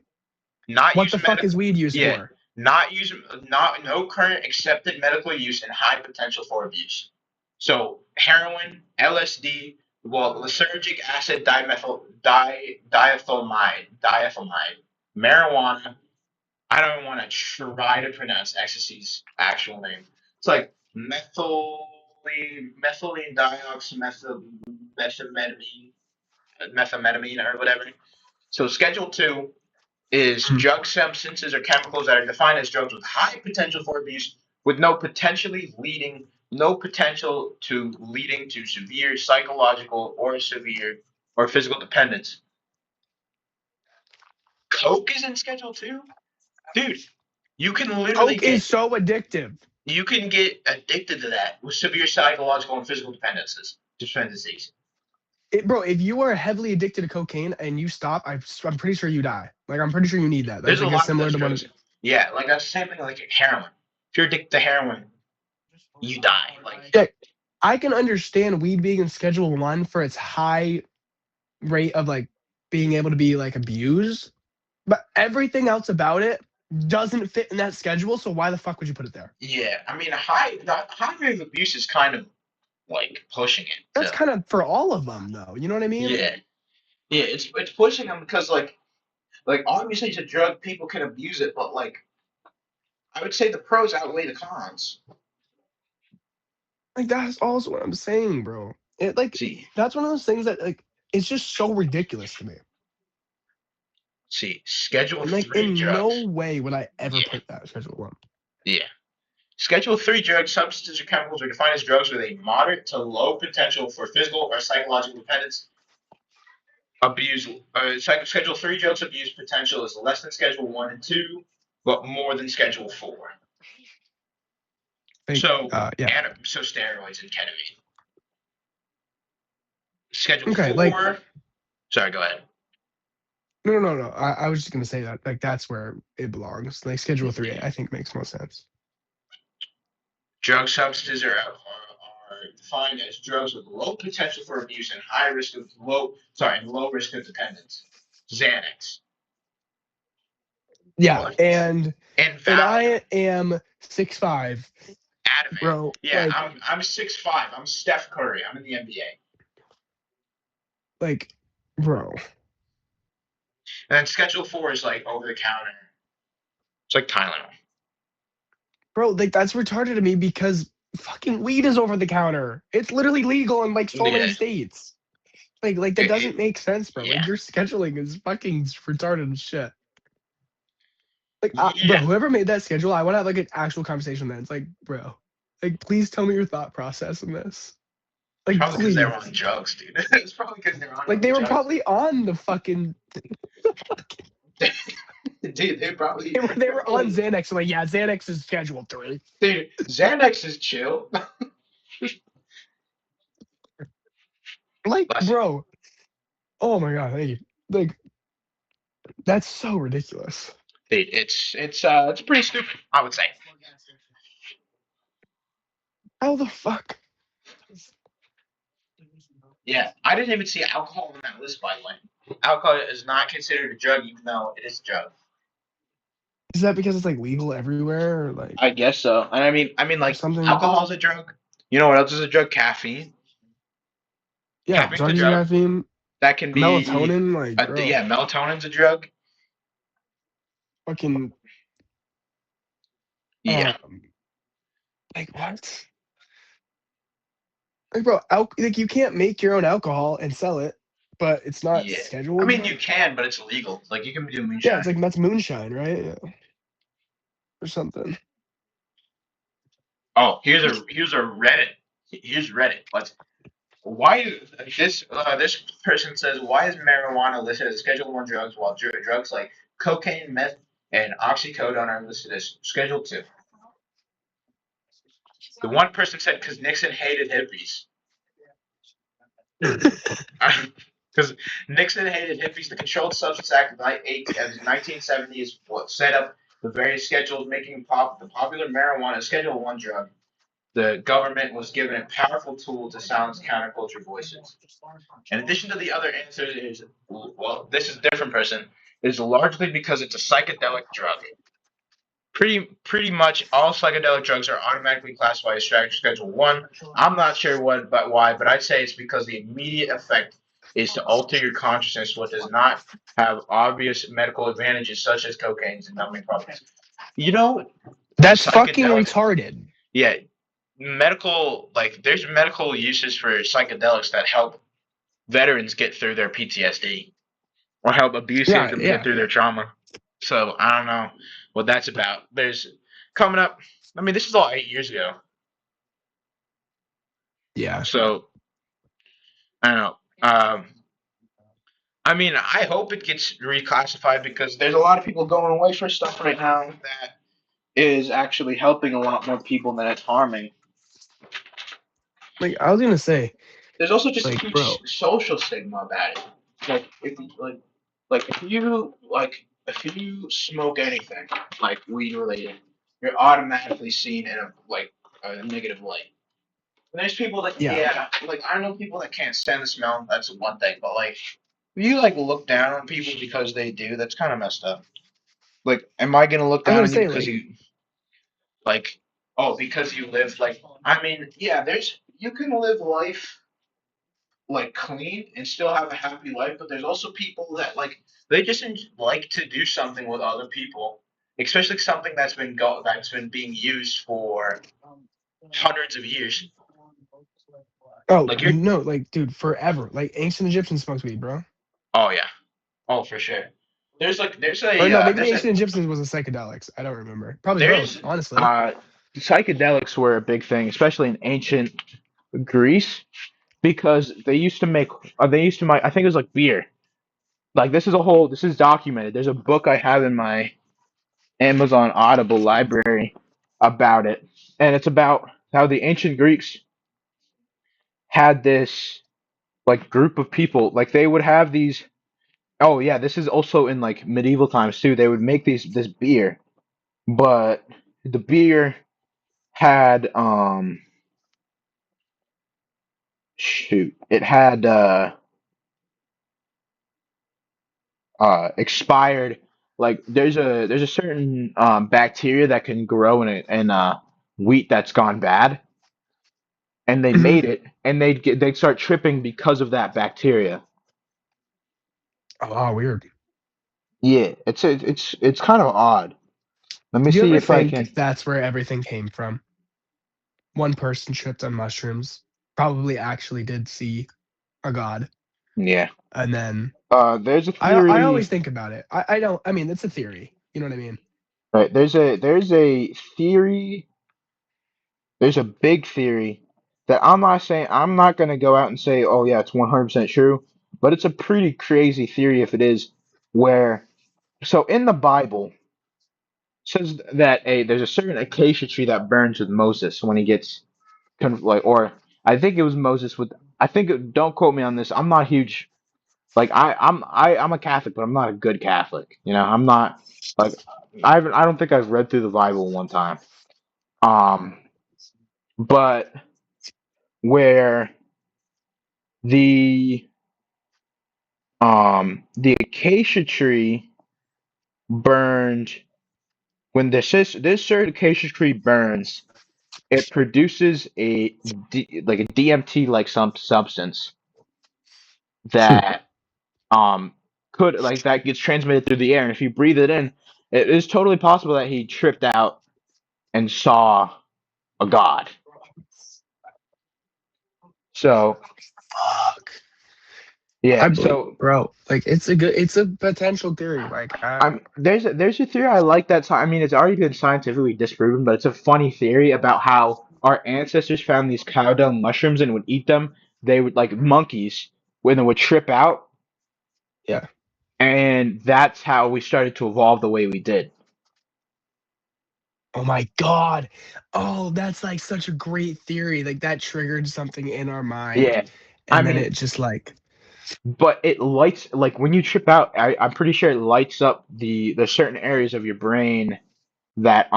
Not What the using fuck medical. is weed used Yeah, for? not using not no current accepted medical use and high potential for abuse. So heroin, LSD, well, lysergic acid diethylamide, marijuana. I don't want to try to pronounce ecstasy's actual name. It's like methylene methamphetamine or whatever. So Schedule 2 is Mhm. drug substances or chemicals that are defined as drugs with high potential for abuse, with no potential to leading to severe psychological or physical dependence. Coke is in Schedule 2, dude. You can literally Coke is get so addictive. you can get addicted to that with severe psychological and physical dependencies. Bro, if you are heavily addicted to cocaine and you stop, I'm pretty sure you die. Like, I'm pretty sure you need that. That's There's a like a lot of similar those to one of drugs. Yeah, like that's the same thing like heroin. If you're addicted to heroin, you die. Like, yeah. I can understand weed being in Schedule 1 for its high rate of like being able to be like abused, but everything else about it doesn't fit in that schedule. So why the fuck would you put it there? yeah, I mean, the high rate of abuse is kind of like pushing it That's to. kind of for all of them, though. You know what I mean? Yeah, yeah, it's pushing them because like obviously it's a drug, people can abuse it, but like I would say the pros outweigh the cons. Like that's also what I'm saying, bro. It like See, that's one of those things that like it's just so ridiculous to me. Schedule And like three in no drugs. way would I ever Yeah, put that Schedule 1. yeah. Schedule 3 drugs, substances, or chemicals are defined as drugs with a moderate to low potential for physical or psychological dependence. Abuse. Schedule 3 drugs abuse potential is less than Schedule 1 and 2, but more than Schedule 4. Like So, yeah. so steroids and ketamine. Schedule Okay, like 4. Sorry, go ahead. no. I was just gonna say that like that's where it belongs. Like Schedule 3, Yeah. I think makes more sense. Drug substances are defined as drugs with low potential for abuse and low risk of dependence. Xanax. Yeah, What? And and Valium. I am 6'5", Ativan. bro. Yeah, I'm 6'5". I'm Steph Curry. I'm in the NBA. Like, bro, And then Schedule 4 is like over the counter. It's like Tylenol. like that's retarded to me because fucking weed is over the counter. It's literally legal in like so many Yeah. states. Like that doesn't make sense, bro. Like Yeah. your scheduling is fucking retarded as shit. Like, bro, Yeah. whoever made that schedule, I want to have like an actual conversation. Then it's like, bro, like, please tell me your thought process in this. Like, Probably because they were please. on drugs, dude. It's probably because they were on Like, they were drugs. probably on the fucking. Dude, they probably. They were on Xanax. So like, yeah, Xanax is Schedule 3. Dude, Xanax is chill. Like, Bless you. bro, oh my god, thank you. Like, that's so ridiculous. Dude, it's pretty stupid, I would say. How the fuck? Yeah, I didn't even see alcohol on that list, by the way. Alcohol is not considered a drug, even though it is a drug. Is that because it's like legal everywhere, or like, I guess so. And or like something? alcohol's a drug. You know what else is a drug? Caffeine. Yeah, Caffeine's a drugs are drug. caffeine, That can be, melatonin. Like, bro, yeah, melatonin's a drug. fucking, Yeah, um, like what? Like, bro, like you can't make your own alcohol and sell it, but it's not yeah. I scheduled. mean, you can, but it's illegal. Like you can do Yeah, it's like moonshine. that's moonshine, right? Yeah, or something. Oh, Here's Reddit. Why this person says why is marijuana listed as Schedule 1 drugs while drugs like cocaine, meth, and oxycodone are listed as Schedule 2? The one person said because Nixon hated hippies. Because Nixon hated hippies, the Controlled Substance Act of 1970 is what set up the various schedules, making the popular marijuana a Schedule 1 drug. The government was given a powerful tool to silence counterculture voices. In addition to the other answers, this is a different person, is largely because it's a psychedelic drug. pretty much all psychedelic drugs are automatically classified as Schedule 1. I'm not sure why, but I'd say it's because the immediate effect is to alter your consciousness, what does not have obvious medical advantages such as cocaine and numbing properties. You know, That's fucking psychedelics, retarded. yeah, there's medical uses for psychedelics that help veterans get through their PTSD or help abuse Yeah, victims get yeah, through their trauma. So I don't know what that's about. There's coming up. I mean, this is all 8 years ago. yeah. So I don't know. I mean, I hope it gets reclassified because there's a lot of people going away for stuff right now that is actually helping a lot more people than it's harming. Like I was gonna say, There's also just a like, bro, huge social stigma about it. If you smoke anything like weed related, you're automatically seen in a negative light. And there's people that yeah. I know people that can't stand the smell. That's one thing, but like if you like look down on people because they do, that's kind of messed up. Like, am I gonna look I was down gonna on you say, because like, you like because you live like I mean yeah there's you can live life like clean and still have a happy life, but there's also people that they just like to do something with other people, especially something that's been being used for hundreds of years. oh Like you're no, like, dude, forever. Like ancient Egyptians smoked weed, bro. oh yeah, oh for sure. Or no, maybe the ancient Egyptians was the psychedelics. I don't remember. Probably both, there's honestly. uh psychedelics were a big thing, especially in ancient Greece, because they used to make I think it was like beer. Like this is documented. There's a book I have in my Amazon Audible library about it. And it's about how the ancient Greeks had this like group of people, like they would have these oh yeah, this is also in like medieval times too. They would make this beer, but the beer had it had expired like there's a certain bacteria that can grow in wheat that's gone bad and they Mhm. made it, and they'd start tripping because of that bacteria. Oh, wow, weird. Yeah, it's kind of odd. Let me Do you see ever if I think can. that's where everything came from? One person tripped on mushrooms, probably actually did see a god, Yeah. and then There's a I theory. always think about it. I don't. I mean, it's a theory. You know what I mean? Right. There's a theory. There's a big theory that I'm not gonna go out and say, oh yeah, it's 100% true, but it's a pretty crazy theory if it is. Where so in the Bible says that a there's a certain acacia tree that burns with Moses when he gets or I think it was Moses with I think don't quote me on this. I'm not huge I'm a Catholic, but I'm not a good Catholic. You know, I'm not like I don't think I've read through the Bible one time. Um, but where the the acacia tree burned when this certain acacia tree burns, it produces like a DMT like some substance that um could like that gets transmitted through the air, and if you breathe it in, it is totally possible that he tripped out and saw a god. So Fuck. I yeah, believe, so bro. Like it's a potential theory. Like there's a theory I like I mean it's already been scientifically disproven, but it's a funny theory about how our ancestors found these cow dung mushrooms and would eat them. They would like monkeys when they would trip out, yeah. and that's how we started to evolve the way we did. Oh my god. Oh, that's like such a great theory. Like that triggered something in our mind, Yeah, I and then mean, it just like but it lights like when you trip out. I'm pretty sure it lights up the certain areas of your brain that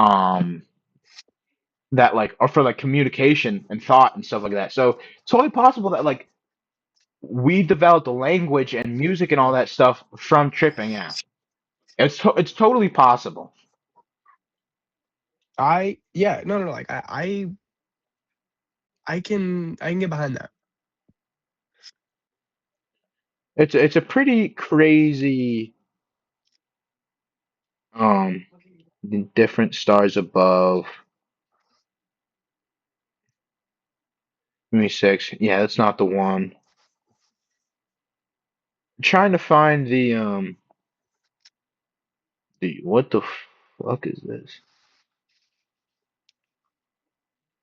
that like are for like communication and thought and stuff like that. So it's totally possible that like we developed a language and music and all that stuff from tripping out. It's totally possible. Yeah, no, like I can get behind that. It's a pretty crazy um the different stars above. Give me six. Yeah, that's not the one. I'm trying to find the what the fuck is this?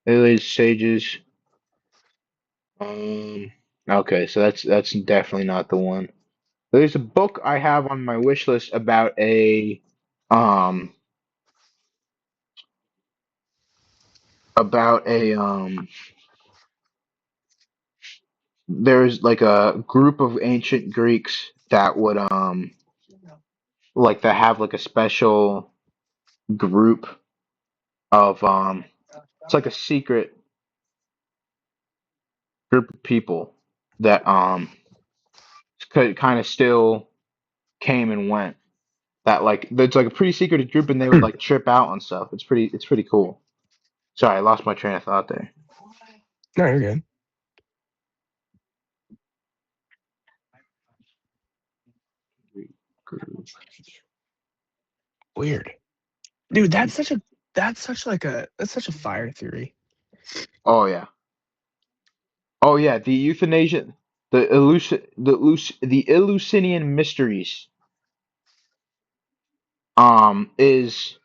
Alias Sages. Um okay, so that's definitely not the one. There's a book I have on my wish list um about a there's like a group of ancient Greeks that would like that have like a special group of it's like a secret group of people that could kind of still came and went. That like it's like a pretty secretive group and they would Hmm. like trip out and stuff. It's pretty cool. Sorry, I lost my train of thought there. No, you're good. Weird, dude. That's such a fire theory. Oh yeah. Oh yeah, the euthanasia the Eleusinian mysteries is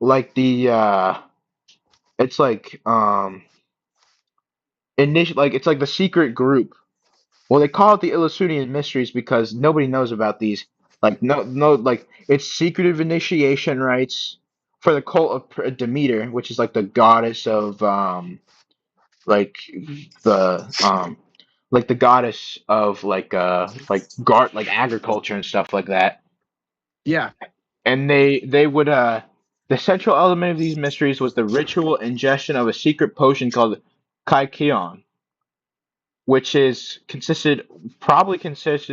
like the it's like initial like it's like the secret group. Well, they call it the Eleusinian mysteries because nobody knows about these. Like no like it's secretive initiation rites for the cult of Demeter, which is like the goddess of like the like the goddess of like guard like agriculture and stuff like that. Yeah. And they would the central element of these mysteries was the ritual ingestion of a secret potion called Kaikion, which is consisted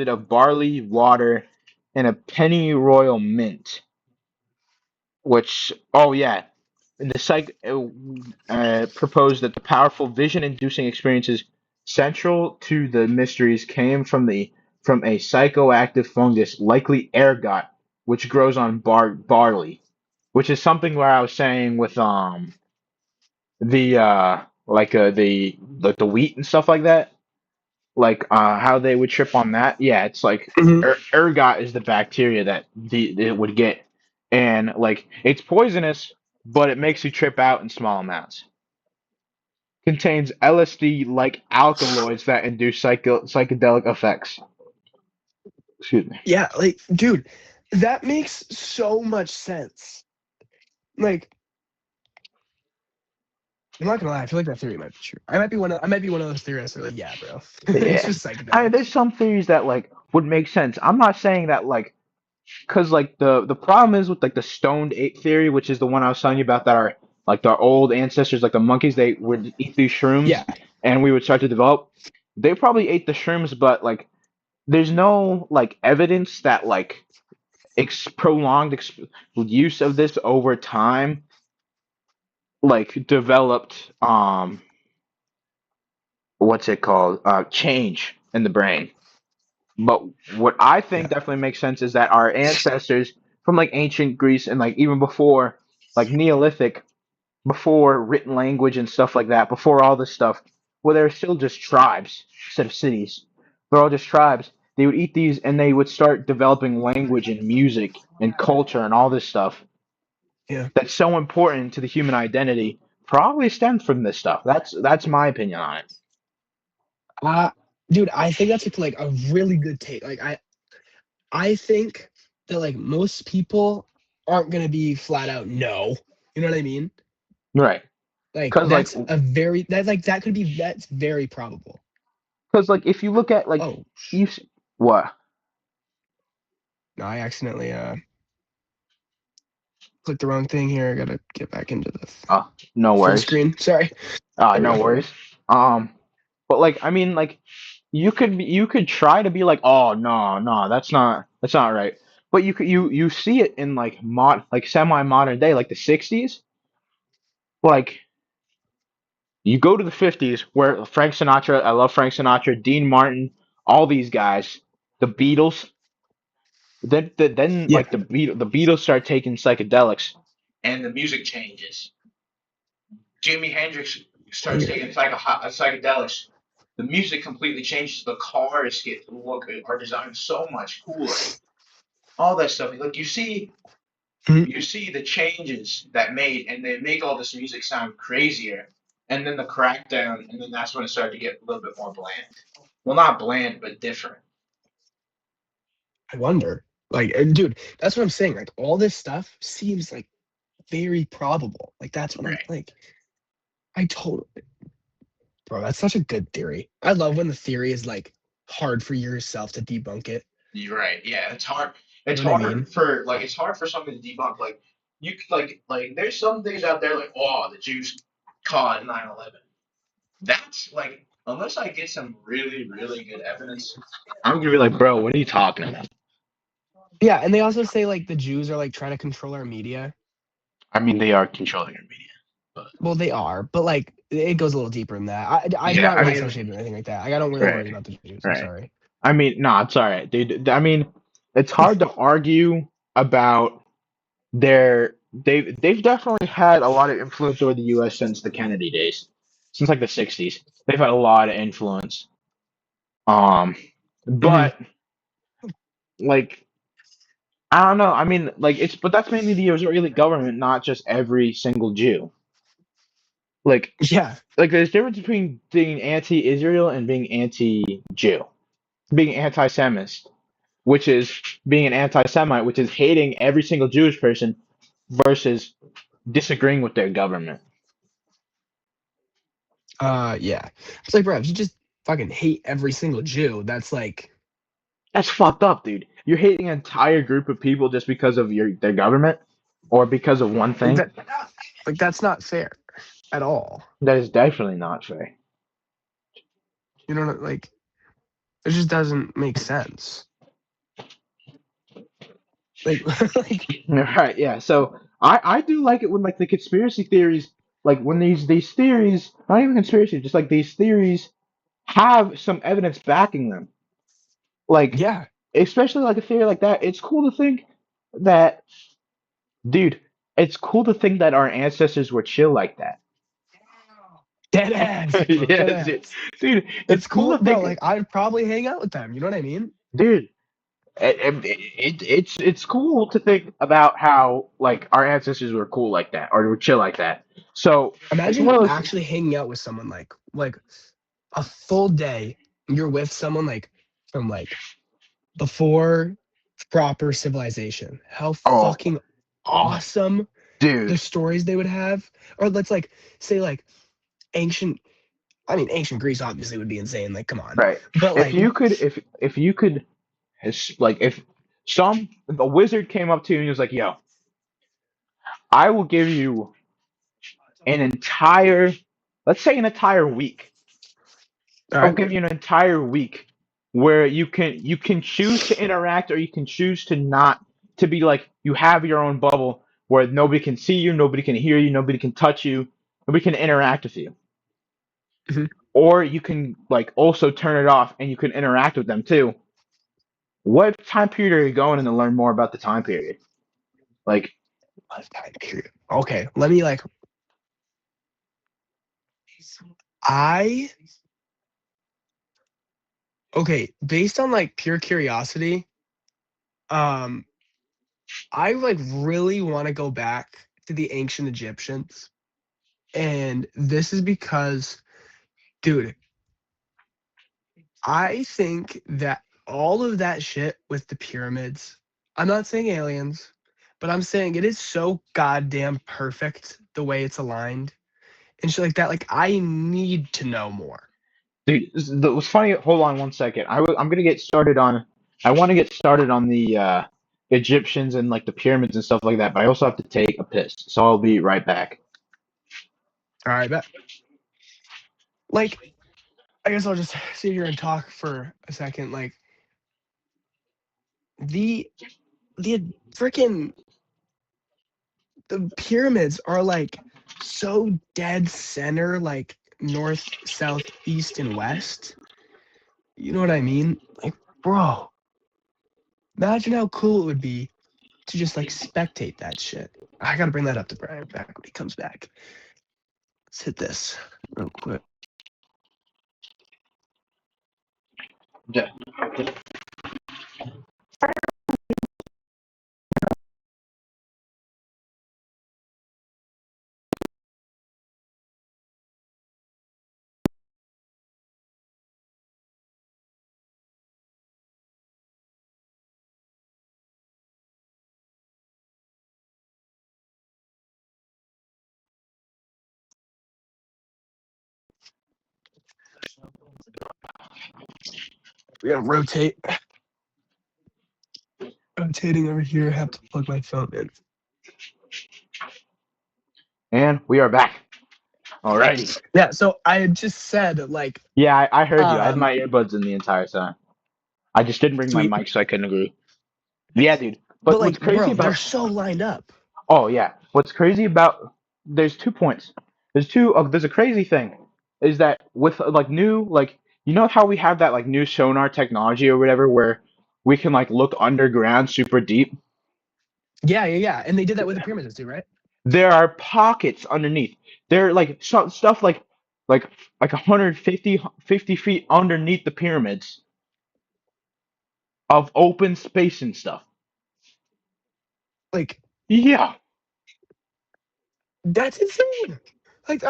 of barley, water, and a pennyroyal mint. Which oh yeah, and the psych proposed that the powerful vision-inducing experiences central to the mysteries came from a psychoactive fungus, likely ergot, which grows on barley, which is something where I was saying with the the wheat and stuff like that, like how they would trip on that. Yeah, it's like Hmm. ergot is the bacteria that it would get, and like it's poisonous, but it makes you trip out in small amounts. Contains LSD-like alkaloids that induce psychedelic effects. Excuse me. Yeah, like, dude, that makes so much sense. Like, I'm not gonna lie, I feel like that theory might be true. I might be one of those theorists who are like, yeah, bro. It's Yeah, just psychedelics. there's some theories that like would make sense. I'm not saying that like because like the problem is with like the stoned ape theory, which is the one I was telling you about that are like the old ancestors, like the monkeys, they would eat these shrooms, Yeah, and we would start to develop. They probably ate the shrooms, but like there's no like evidence that like prolonged use of this over time like developed what's it called change in the brain. But what I think yeah, definitely makes sense is that our ancestors from like ancient Greece and like even before like Neolithic, before written language and stuff like that, before all this stuff, where they're still just tribes instead of cities. They're all just tribes. They would eat these and they would start developing language and music and culture and all this stuff yeah. that's so important to the human identity. Probably stemmed from this stuff. That's my opinion on it. Uh, dude, I think that's like a really good take. Like, I think that like most people aren't gonna be flat out no. You know what I mean? Right. Like, Cause like that could be that's very probable. cause like if you look at like Oh, what no, I accidentally clicked the wrong thing here. I gotta get back into the uh no full worries. screen. Sorry. There we No go. worries. Um, but like I mean, like you could try to be like, oh no, that's not right. But you see it in like semi modern day, like the '60s. Like you go to the 50s where Frank Sinatra, I love Frank Sinatra, Dean Martin, all these guys, the Beatles. Then Yeah. like the Beatles start taking psychedelics, and the music changes. Jimi Hendrix starts taking psychedelics. The music completely changes. The cars are designed so much cooler. All that stuff. Like Mhm. you see the changes that made, and they make all this music sound crazier. And then the crackdown, and then that's when it started to get a little bit more bland. Well, not bland, but different. I wonder. Like, and dude, that's what I'm saying. Like, all this stuff seems like very probable. Like, that's what I'm Right. like. I totally, bro. That's such a good theory. I love when the theory is like hard for yourself to debunk it. You're right. Yeah, it's hard. You It's know what I hard mean? for it's hard for something to debunk. Like you like there's some things out there like oh the Jews caused 9/11. That's like unless I get some really good evidence, I'm gonna be like, bro, what are you talking about? Yeah, and they also say like the Jews are like trying to control our media. I mean, they are controlling our media, but Well, they are, but like it goes a little deeper than that. I'm yeah, not I really mean, associated with anything like that. Like, I don't really right, worry about the Jews. I'm right. sorry. I mean, no, it's all right, dude. I mean, it's hard to argue about they've definitely had a lot of influence over the U.S. since the Kennedy days, since like the '60s. They've had a lot of influence. Um, Hmm. but like I don't know. I mean, like it's but that's mainly the Israeli government, not just every single Jew. Like Yeah, there's a difference between being anti-Israel and being anti-Jew, being anti-Semist, which is being an anti-Semite, which is hating every single Jewish person versus disagreeing with their government. yeah. It's like, bro, if you just fucking hate every single Jew, that's like That's fucked up, dude. You're hating an entire group of people just because of their government or because of one thing. that like that's not fair at all. That is definitely not fair. You know, like it just doesn't make sense. Like, like Right, yeah. So I do like it when like the conspiracy theories like when these theories, not even conspiracy, just like these theories have some evidence backing them. Like yeah, especially like a theory like that, it's cool to think that dude, it's cool to think that our ancestors were chill like that. dead ass, bro, dead Yes, dude. ass. Dude, it's It's cool cool, to bro. think Like I'd probably hang out with them. You know what I mean? dude, it's cool to think about how like our ancestors were cool like that or were chill like that. So it's Imagine one of those. actually hanging out with someone like a full day. You're with someone like from like before proper civilization. How Oh, fucking awesome the dude, stories they would have. Or let's like say like ancient. I mean, ancient Greece obviously would be insane. Like, come on. right? But If like, you could, if you could, like if some a wizard came up to you and he was like, "Yo, I will give you an entire, let's say an entire week. all I'll right. give you an entire week where you can choose to interact or you can choose to not to be like you have your own bubble where nobody can see you, nobody can hear you, nobody can touch you, nobody can interact with you. Mhm. Or you can like also turn it off and you can interact with them too. What time period are you going in to learn more about the time period? Like, Lifetime period. Okay, let me like. I okay, based on like pure curiosity, um, I like really want to go back to the ancient Egyptians. And this is because, dude, I think that all of that shit with the pyramids, I'm not saying aliens, but I'm saying it is so goddamn perfect the way it's aligned and shit like that. Like, I need to know more. dude, that was funny. Hold on one second. I'm gonna get started on. I want to get started on the Egyptians and like the pyramids and stuff like that. But I also have to take a piss, so I'll be right back. All right, bet. Like, I guess I'll just sit here and talk for a second. Like, the the freaking the pyramids are like so dead center, like north, south, east, and west. You know what I mean? Like, bro, imagine how cool it would be to just like spectate that shit. I gotta bring that up to Brian back when he comes back. Let's hit this real quick. Yeah. We gotta rotate. Rotating over here. I have to plug my phone in. And we are back. Alrighty. Yeah. So I had just said like, Yeah, I heard you. I had um, my earbuds in the entire time. I just didn't bring my sweet, mic, so I couldn't agree. Yeah, dude. but But what's like, crazy bro, they're about so lined up. Oh yeah. What's crazy about there's 2 points. There's a crazy thing is that with like new like you know how we have that like new sonar technology or whatever where we can like look underground super deep. Yeah, yeah, yeah. And they did that with the pyramids too, right? There are pockets underneath. There are like stuff like like 50 feet underneath the pyramids of open space and stuff. Like, Yeah. that's insane. Like,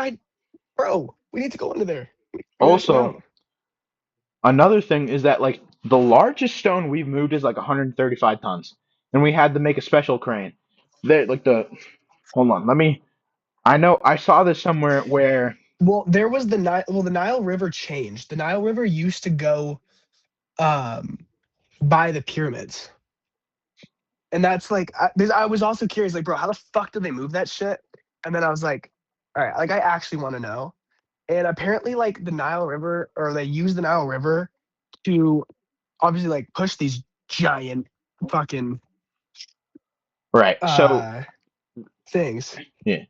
bro, we need to go under there. Figure that shit Also, out. another thing is that like the largest stone we've moved is like 135 tons, and we had to make a special crane. There, like the hold on, let me. I know I saw this somewhere where Well, there was the Nile. Well, the Nile River changed. The Nile River used to go um by the pyramids, and that's like I was also curious, like, bro, how the fuck did they move that shit? And then I was like, all right, like I actually want to know. And apparently, like the Nile River, or they use the Nile River to obviously like push these giant fucking right. So uh things. yeah.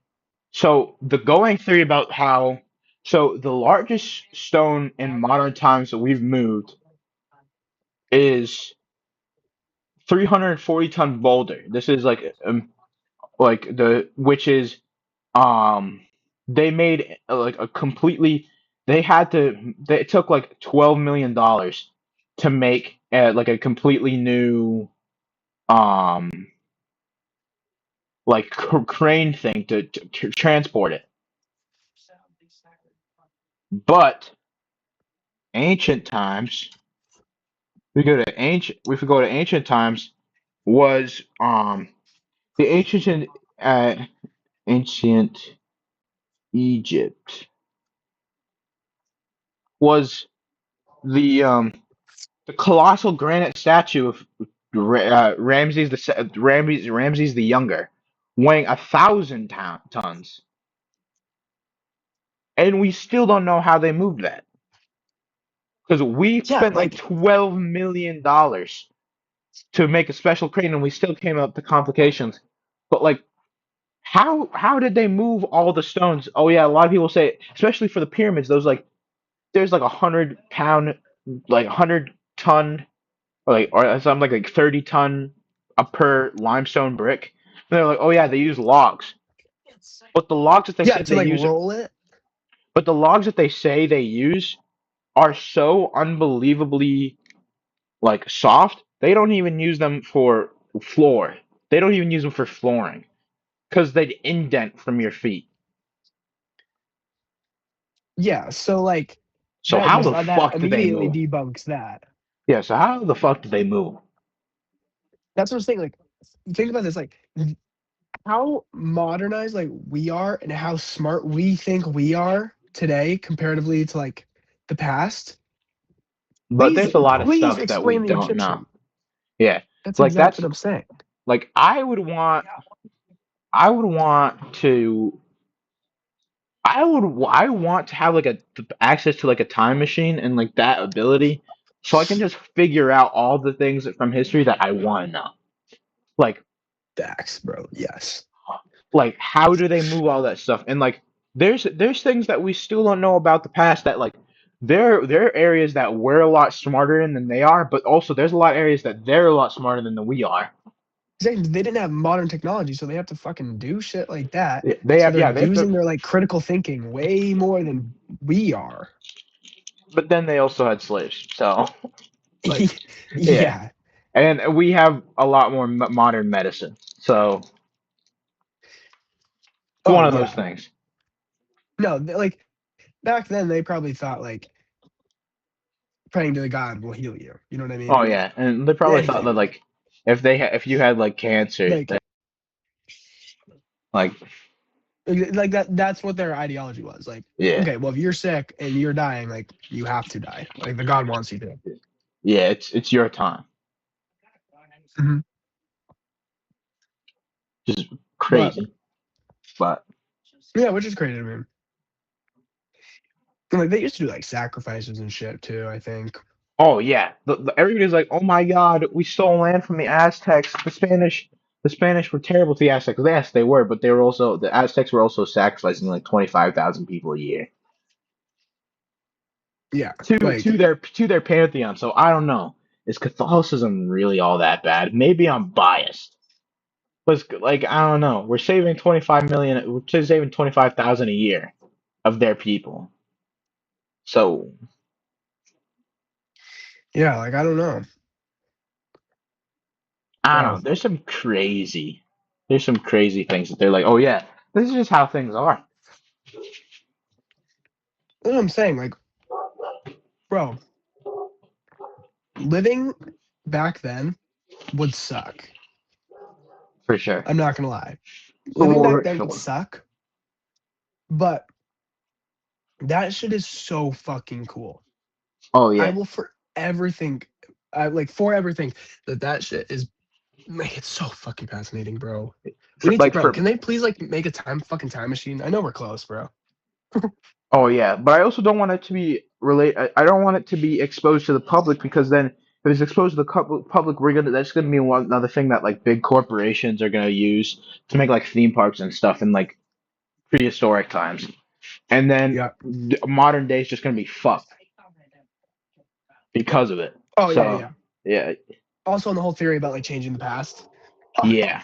So the going theory about how so the largest stone in modern times that we've moved is 340-ton boulder. This is like the which is um they made like a completely it took like $12 million to make like a completely new um like crane thing to transport it. But ancient times, we could go to ancient times was the uh, ancient Egypt was the colossal granite statue of Ramses the Younger, weighing 1,000 tons, and we still don't know how they moved that because we Yeah, spent like like $12 million to make a special crane, and we still came up to complications. But like, how did they move all the stones? Oh yeah, a lot of people say, especially for the pyramids, there's like 100 pound, like 100 ton or something like 30 ton per limestone brick. And they're like, oh yeah, they use logs, but the logs that they yeah, say to they like use, roll it. but the logs that they say they use are so unbelievably like soft. They don't even use them for floor. They don't even use them for flooring because they'd indent from your feet. Yeah, so like So how the that fuck did they immediately move? debunks that. Yeah. So how the fuck did they move? That's what I'm saying. Like, think about this. Like, how modernized like we are, and how smart we think we are today, comparatively to like the past. But Please, there's a lot of please stuff that we explain the don't know. Egyptian. Yeah. That's Like exactly that's what I'm saying. like I would want to I want to have like access to like a time machine and like that ability so I can just figure out all the things from history that I want to know. Like Facts, bro. Yes. Like, how do they move all that stuff? And like, there's things that we still don't know about the past that like there are areas that we're a lot smarter in than they are, but also there's a lot of areas that they're a lot smarter than we are. They didn't have modern technology, so they have to fucking do shit like that. They So have, they're yeah, they have to, using their like critical thinking way more than we are. but then they also had slaves, so like, yeah, Yeah. and we have a lot more modern medicine, so it's one Oh of those yeah. things. No, like back then they probably thought like praying to the God will heal you. You know what I Oh mean? yeah, and they probably thought that Anything. like if you had like cancer, Like that like like that's what their ideology was. Like, yeah, okay, well if you're sick and you're dying, like you have to die. Like the God wants you to. yeah, it's your time. Mhm. Just But crazy, but yeah, which is crazy to me. Like they used to do like sacrifices and shit too, I think. oh yeah, everybody's like, oh my God, we stole land from the Aztecs. The Spanish were terrible to the Aztecs. Yes, they were, but they were also the Aztecs were also sacrificing like 25,000 people a year Yeah. Like to their pantheon. So I don't know. Is Catholicism really all that bad? Maybe I'm biased. But like I don't know. We're saving 25 million. We're saving 25,000 a year of their people. So yeah, like I don't know. I don't know. Bro. There's some crazy things that they're like, oh yeah, this is just how things are. That's what I'm saying. Like, bro, living back then would suck. For sure. I'm not gonna lie. Living back For then would sure. suck, but that shit is so fucking cool. Oh I yeah. will forever think, I like forever think that that shit is like it's so fucking fascinating, bro. We For, need to, like bro. for Can they please like make a fucking time machine? I know we're close, bro. oh yeah, but I also don't want it to be I don't want it to be exposed to the public because then if it's exposed to the public, we're gonna that's gonna be one another thing that like big corporations are gonna use to make like theme parks and stuff in like prehistoric times, and then Yeah. modern day is just gonna be fucked because of it. Oh yeah, So yeah. yeah, Also, on the whole theory about like changing the past. yeah,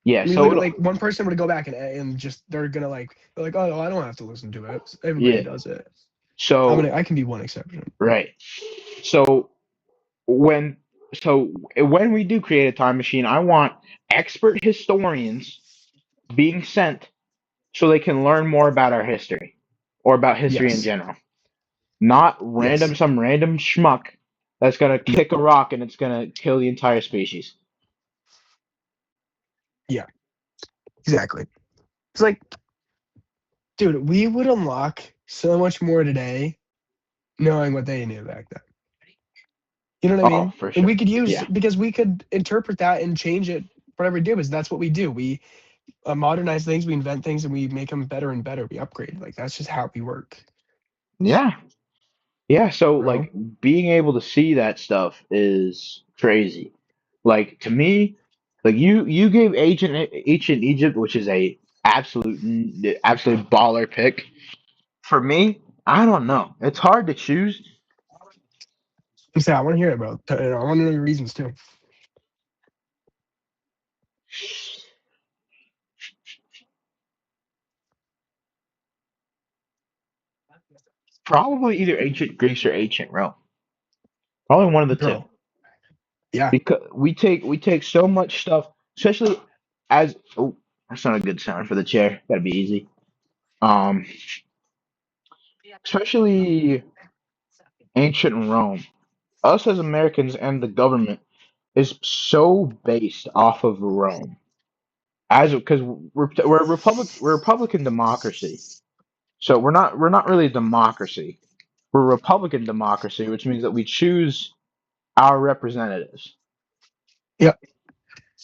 yeah. We So literally it'll like one person would go back and just they're gonna like they're like, oh, I don't have to listen to it. Everybody yeah. does it. So I can be one exception. right. So when when we do create a time machine, I want expert historians being sent so they can learn more about our history or about history in Yes. general. Not Yes. some random schmuck that's gonna Nope. kick a rock and it's gonna kill the entire species. Yeah. Exactly. It's like, dude, we would unlock so much more today knowing what they knew back then. You know what I Oh, mean? for And sure. we could use Yeah. because we could interpret that and change it whatever we do because that's what we do. We modernize things, we invent things, and we make them better and better. We upgrade. Like that's just how we work, Yeah. Yeah, so bro. like being able to see that stuff is crazy. Like to me, like you gave ancient Egypt, which is a absolute baller pick. For me, I don't know. It's hard to choose. So I want to hear it, bro. I want to know your reasons too. Probably either ancient Greece or ancient Rome. Probably one of the two. Bro. Yeah. Because we take so much stuff, especially as oh, that's not a good sound for the chair. Gotta be easy. Um, especially ancient Rome. Us as Americans and the government is so based off of Rome. As because we're a Republican democracy. So we're not really a democracy. We're a Republican democracy, which means that we choose our representatives, Yep.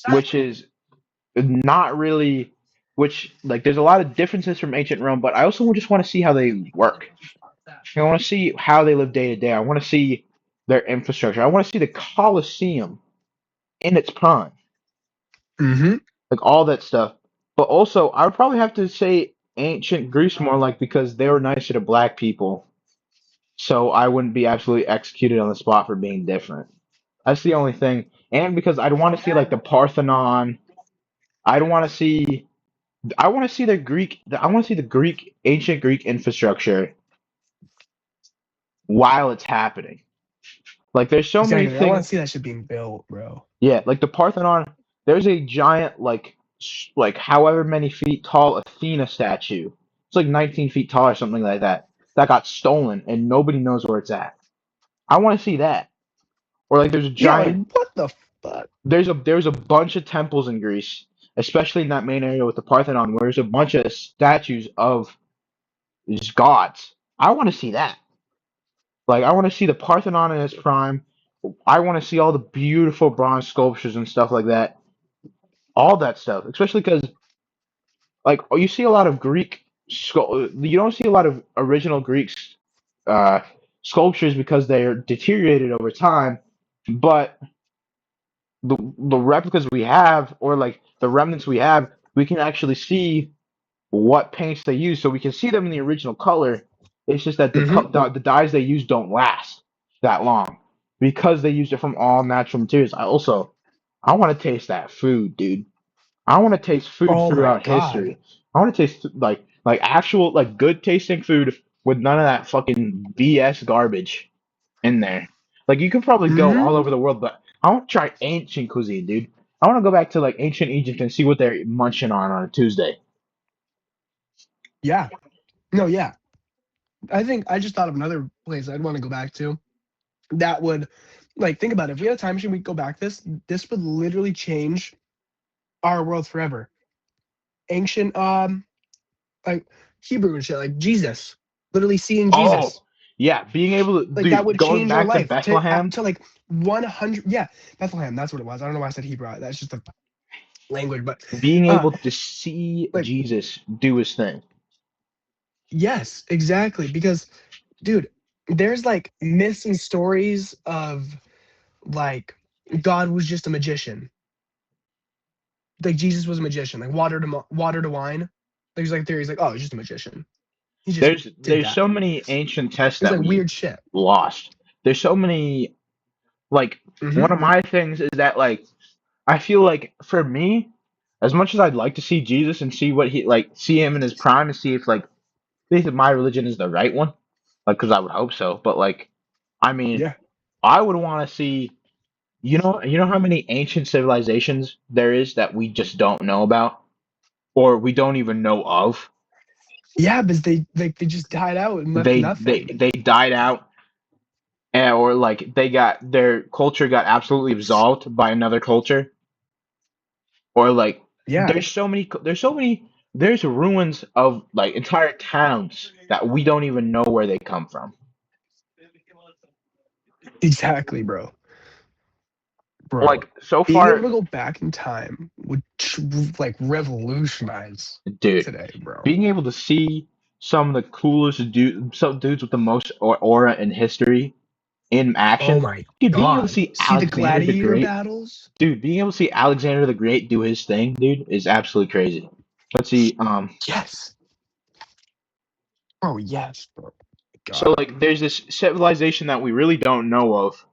which is not really which like there's a lot of differences from ancient Rome, but I also just want to see how they work. I want to see how they live day to day. I want to see their infrastructure. I want to see the Colosseum in its prime, Mm-hmm. like all that stuff. But also, I would probably have to say ancient Greece more, like because they were nicer to black people, so I wouldn't be absolutely executed on the spot for being different. That's the only thing. And because I'd want to see like the Parthenon. I'd want to see. I want to see the Greek. I want to see the Greek ancient Greek infrastructure while it's happening. Like there's so many Exactly. I want to things. see that shit being built, bro. Yeah, like the Parthenon. There's a giant like however many feet tall Athena statue. It's like 19 feet tall or something like that. That got stolen and nobody knows where it's at. I want to see that. Or like there's a Yeah, like giant. what the fuck? There's a bunch of temples in Greece, especially in that main area with the Parthenon, where there's a bunch of statues of these gods. I want to see that. Like I want to see the Parthenon in its prime. I want to see all the beautiful bronze sculptures and stuff like that. All that stuff, especially because like you see a lot of you don't see a lot of original Greek uh, sculptures because they're deteriorated over time. But the replicas we have, or like the remnants we have, we can actually see what paints they use, so we can see them in the original color. It's just that Mm-hmm. the dyes they use don't last that long because they used it from all natural materials. I want to taste that food, dude. I want to taste food Oh my throughout god. history. I want to taste like actual like good tasting food with none of that fucking BS garbage in there. Like you could probably go Mm-hmm. all over the world, but I want to try ancient cuisine, dude. I want to go back to like ancient Egypt and see what they're munching on a Tuesday. Yeah. No, yeah. I think I just thought of another place I'd want to go back to. That would, like, think about it. If we had a time machine, we'd go back. This would literally change our world forever. Ancient, like Hebrew and shit, like Jesus, literally seeing Oh, Jesus. yeah, being able to, Like that dude, would going change your back to life Bethlehem, to like 100. Yeah, Bethlehem. That's what it was. I don't know why I said Hebrew. That's just a language, but being uh, able to see like Jesus do his thing. yes, exactly. Because, dude, there's like myths and stories of like God was just a magician. Like Jesus was a magician. Like water to wine. There's like theories like, oh, he's just a magician. He just did There's that. so many ancient texts It's that like we weird shit. lost. There's so many like Mm-hmm. one of my things is that like I feel like for me, as much as I'd like to see Jesus and see what he like see him in his prime and see if my religion is the right one, like because I would hope so. But like, I mean, Yeah. I would want to see. You know how many ancient civilizations there is that we just don't know about, or we don't even know of. Yeah, but they just died out and left nothing. They died out, or like they got their culture got absolutely absolved by another culture, or like Yeah, there's ruins of like entire towns that we don't even know where they come from. exactly, bro. Bro, Like so being able far, to go back in time would like revolutionize dude, today, bro. being able to see some of the some dudes with the most aura in history in Oh action, my dude, being able to god. see See the Alexander the gladiator Great, battles? dude, being able to see Alexander the Great do his thing, dude, is absolutely crazy. Let's see, Yes. Oh yes, bro. so God. like there's this civilization that we really don't know of,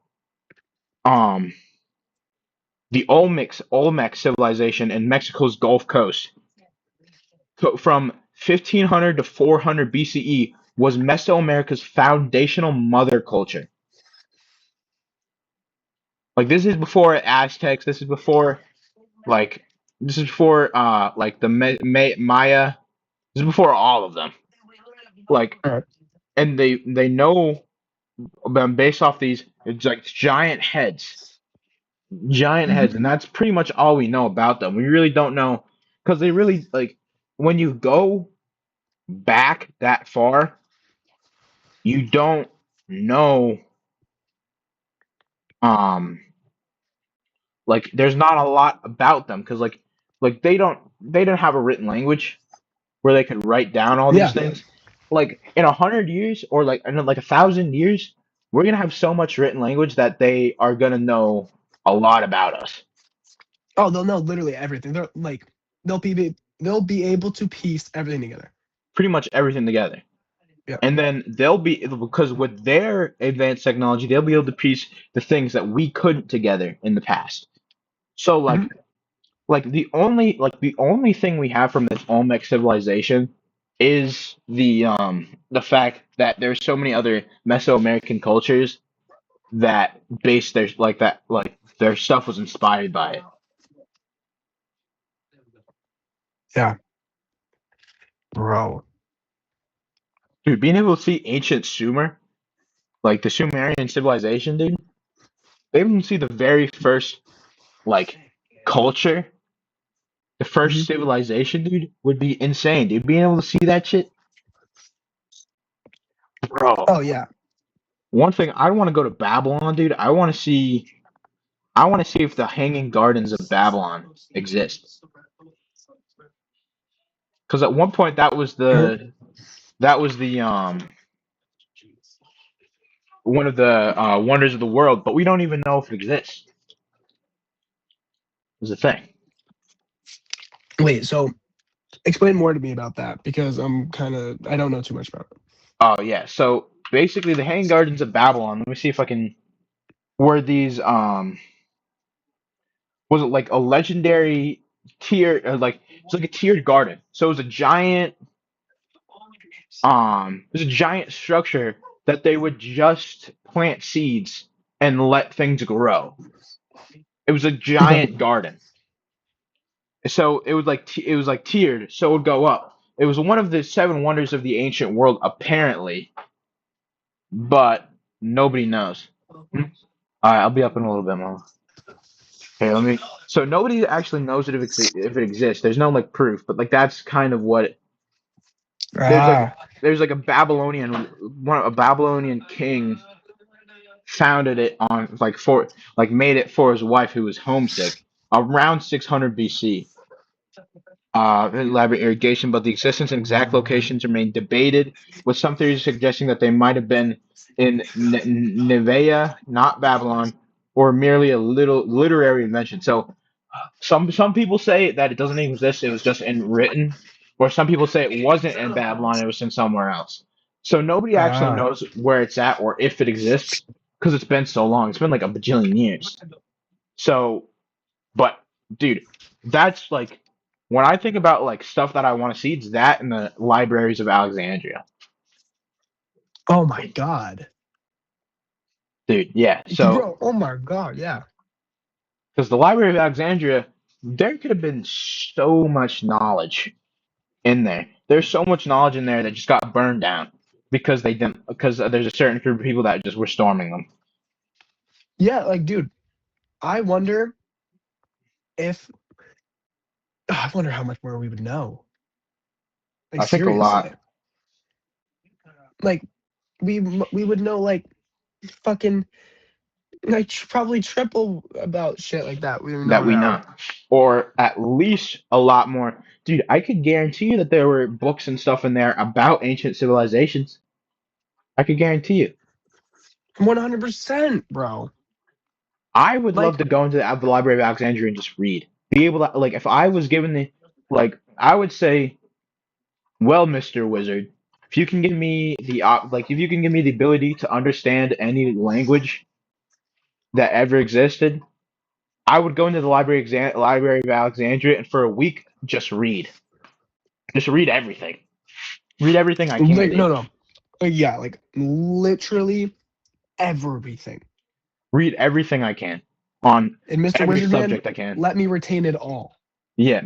um, the Olmec civilization in Mexico's Gulf Coast. From 1500 to 400 BCE was Mesoamerica's foundational mother culture. Like this is before Aztecs. Like this is before like the Maya. This is before all of them. Like All right. and they know based off these it's like giant Mm-hmm. heads, and that's pretty much all we know about them. We really don't know because they really like when you go back that far, you don't know um like there's not a lot about them because like they don't have a written language where they could write down all these Yeah. things. Like in 100 years or like in like 1,000 years, we're gonna have so much written language that they are gonna know a lot about us. Oh, they'll know literally everything. They're like they'll be they'll be able to piece everything together. pretty much everything together. Yeah. And then they'll be, because with their advanced technology, they'll be able to piece the things that we couldn't together in the past. So Mhm. the only thing we have from this Olmec civilization is the fact that there's so many other Mesoamerican cultures that base their stuff was inspired by it. Yeah, bro. Dude, being able to see ancient Sumer, like the Sumerian civilization, dude, they able to see the very first like culture, the Hmm. first civilization, dude, would be insane, dude. Being able to see that shit, bro. Oh yeah. One thing I want to go to Babylon, dude. I want to see if the Hanging Gardens of Babylon exist. Because at one point that was the one of the wonders of the world, but we don't even know if it exists. Is the thing. Wait. So explain more to me about that because I don't know too much about it. Oh yeah. So basically, the Hanging Gardens of Babylon. Let me see if I can. Were these was it like a legendary tier like it's like a tiered garden. So it was a giant structure that they would just plant seeds and let things grow. It was a Okay. giant garden. So it was like tiered, so it would go up. It was one of the seven wonders of the ancient world, apparently, but nobody knows. Hmm? All right, I'll be up in a little bit, Mama. Okay, let me. So nobody actually knows it if it exists. There's no like proof, but like that's kind of what there's like. Ah. There's like a Babylonian king founded it on like made it for his wife who was homesick around 600 BC. Elaborate irrigation, but the existence and exact locations remain debated, with some theories suggesting that they might have been in Nevea, not Babylon, or merely a little literary invention. So some people say that it doesn't exist; it was just in written, or some people say it wasn't in Babylon; it was in somewhere else. So nobody actually Ah. knows where it's at or if it exists because it's been so long. It's been like a bajillion years. So but dude, that's like when I think about like stuff that I want to see, it's that in the libraries of Alexandria. Oh my god. Dude, yeah. So Bro. Oh my god. Yeah. because the Library of Alexandria, there could have been so much knowledge in there. There's so much knowledge in there that just got burned down because there's a certain group of people that just were storming them. Yeah. Like, dude, I wonder if I wonder how much more we would know. Like I think a seriously. lot Like we would know like fucking like probably triple about shit like that we don't know that we now. know, or at least a lot more. Dude, I could guarantee you that there were books and stuff in there about ancient civilizations. I could guarantee you. 100%, bro. I would love Like, to go into the Library of Alexandria and just read. Be able to, like, if I was given I would say, well, Mr. Wizard, if you can give me if you can give me the ability to understand any language that ever existed, I would go into the Library of Alexandria and for a week just read everything, read everything I can, like dude. no, no. Yeah, like literally everything. Read everything I can on And Mr. every Wizard Man, subject I can. let me retain it all. Yeah,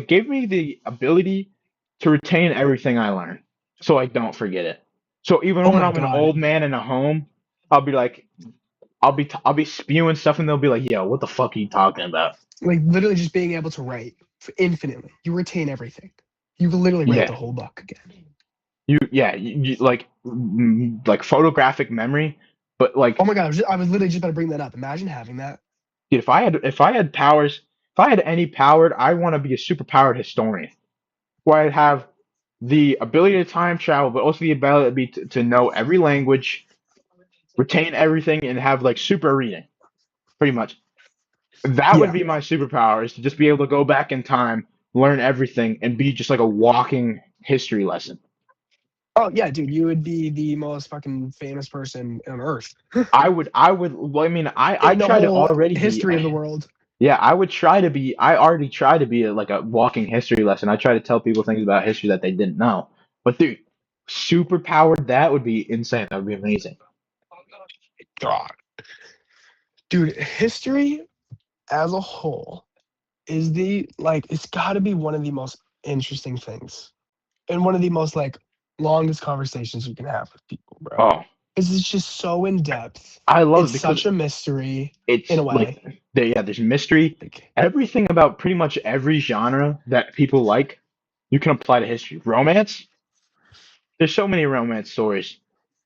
give me the ability to retain everything I learn, so I don't forget it. So even Oh when my I'm an god. old man in a home, I'll be like, I'll be spewing stuff, and they'll be like, "Yo, what the fuck are you talking about?" Like literally just being able to write infinitely. You retain everything. You can literally write the Yeah, whole book again. like photographic memory, but Oh like, my god, I was literally just about to bring that up. Imagine having that. dude, if I had powers, if I had any powered, I want to be a super powered historian, where I'd have the ability to time travel, but also the ability to know every language, retain everything, and have like super reading, pretty much. That would Yeah. be my superpower, is to just be able to go back in time, learn everything, and be just like a walking history lesson. Oh yeah, dude, you would be the most fucking famous person on earth Well, I mean, I in the try to whole already be. history of the world. Yeah, I would try to be. I already try to be like a walking history lesson. I try to tell people things about history that they didn't know. But dude, super powered, that would be insane. That would be amazing. God, dude, history as a whole is the like it's got to be one of the most interesting things and one of the most like longest conversations you can have with people, bro. Oh, Because it's just so in depth. I love it It's because such a mystery in it's a like way. there's mystery. Like, Everything about pretty much every genre that people like, you can apply to history. Romance, there's so many romance stories.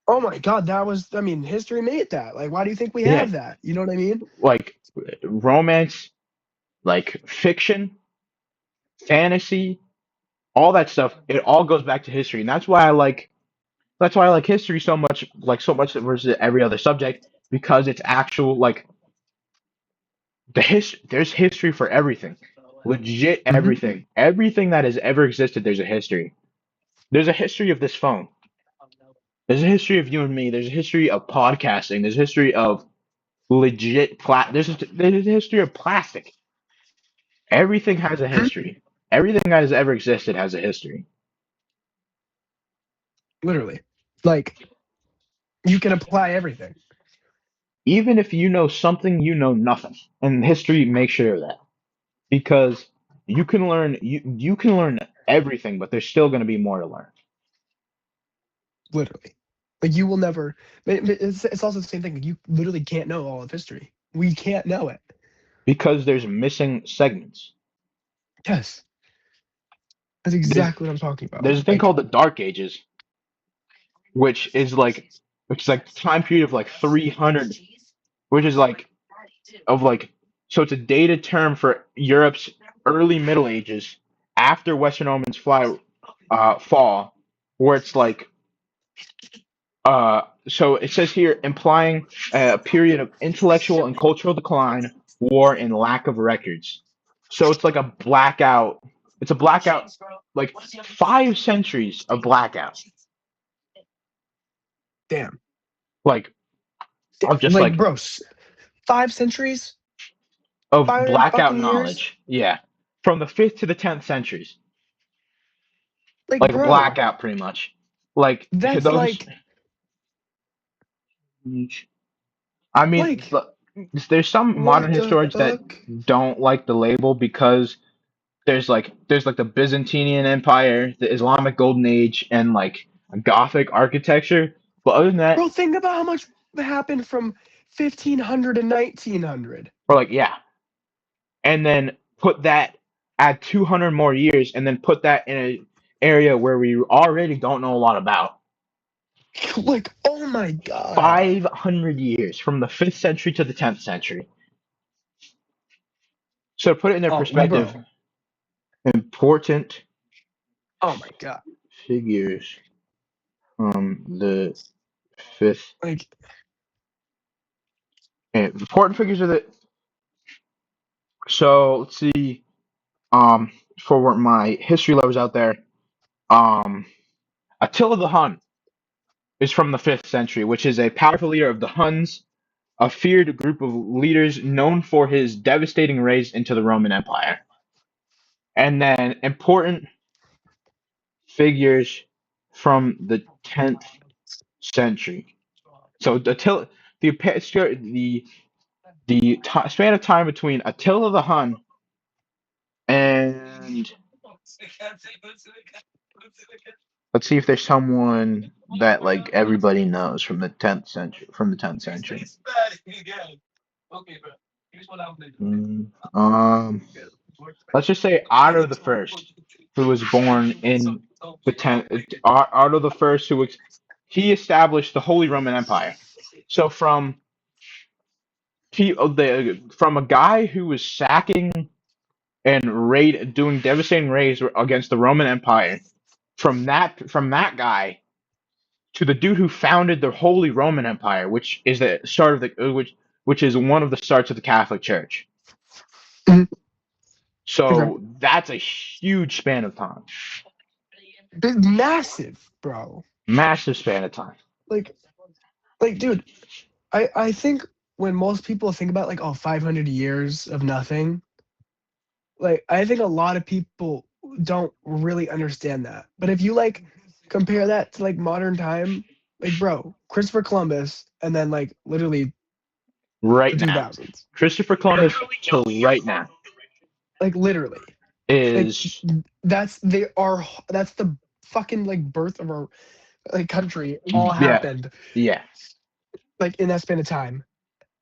oh my God, that was, I mean, history made that. Like, why do you think we Yeah, have that? You know what I mean? like romance, like fiction, fantasy, all that stuff. It all goes back to history, and that's why I like history so much, like so much versus every other subject, because it's actual like there's history for everything. Legit Hmm. everything. Everything that has ever existed, there's a history. There's a history of this phone. There's a history of you and me. There's a history of podcasting. There's a history of there's a history of plastic. Everything has a history. Everything that has ever existed has a history. Literally. Like, you can apply everything. Even if you know something, you know nothing. And history makes sure of that. Because you can learn everything, but there's still going to be more to learn Literally. Like, you will never, it's also the same thing. You literally can't know all of history. We can't know it. because there's missing segments. Yes. That's There's exactly what I'm talking about. there's a thing Like, called the Dark Ages, which is like which is like the time period of like 300, which is like of like so it's a dated term for Europe's early Middle Ages after Western Romans fall, where it's like so it says here implying a period of intellectual and cultural decline, war, and lack of records. So it's like a blackout. It's a blackout, like 5 centuries of blackout, damn. like of just Like, like bro, 5 centuries? of 500 blackout fucking years? knowledge. Yeah, from the 5th to the 10th centuries, Like, like a bro, blackout, pretty much. Like that's those. like, I mean, like, there's some modern what the historians that fuck? don't like the label because there's like the Byzantine Empire, the Islamic Golden Age, and like Gothic architecture. But other than that, Bro, think about how much happened from 1500 to 1900. or like yeah, and then add 200 more years, and then put that in an area where we already don't know a lot about. Like, oh my God. 500 years from the 5th century to the 10th century. So to put it in their Oh, perspective, bro. important Oh my God. figures from the fifth. Like, And important figures of the. So let's see. For my history lovers out there, um, Attila the Hun is from the 5th century, which is a powerful leader of the Huns, a feared group of leaders known for his devastating raids into the Roman Empire. And then important figures from the 10th century. So Attila, the span of time between Attila the Hun and let's see if there's someone that like everybody knows from the 10th century. From the 10th century. Mm, um, let's just say Otto the First, who was born in the 10th. Otto the First, he established the Holy Roman Empire. So from a guy who was sacking and doing devastating raids against the Roman Empire, from that guy to the dude who founded the Holy Roman Empire, which is the start of the which is one of the starts of the Catholic Church. mhm. Okay. So that's a huge span of time. Massive, bro. Massive span of time. Like, dude, I think when most people think about like, oh, 500 years of nothing, like, I think a lot of people don't really understand that. But if you like compare that to like modern time, like, bro, Christopher Columbus, and then like literally the Right now. 2000s, Christopher Columbus to right now like literally, like is that's the fucking like birth of our like country all yeah, happened yeah. like in that span of time.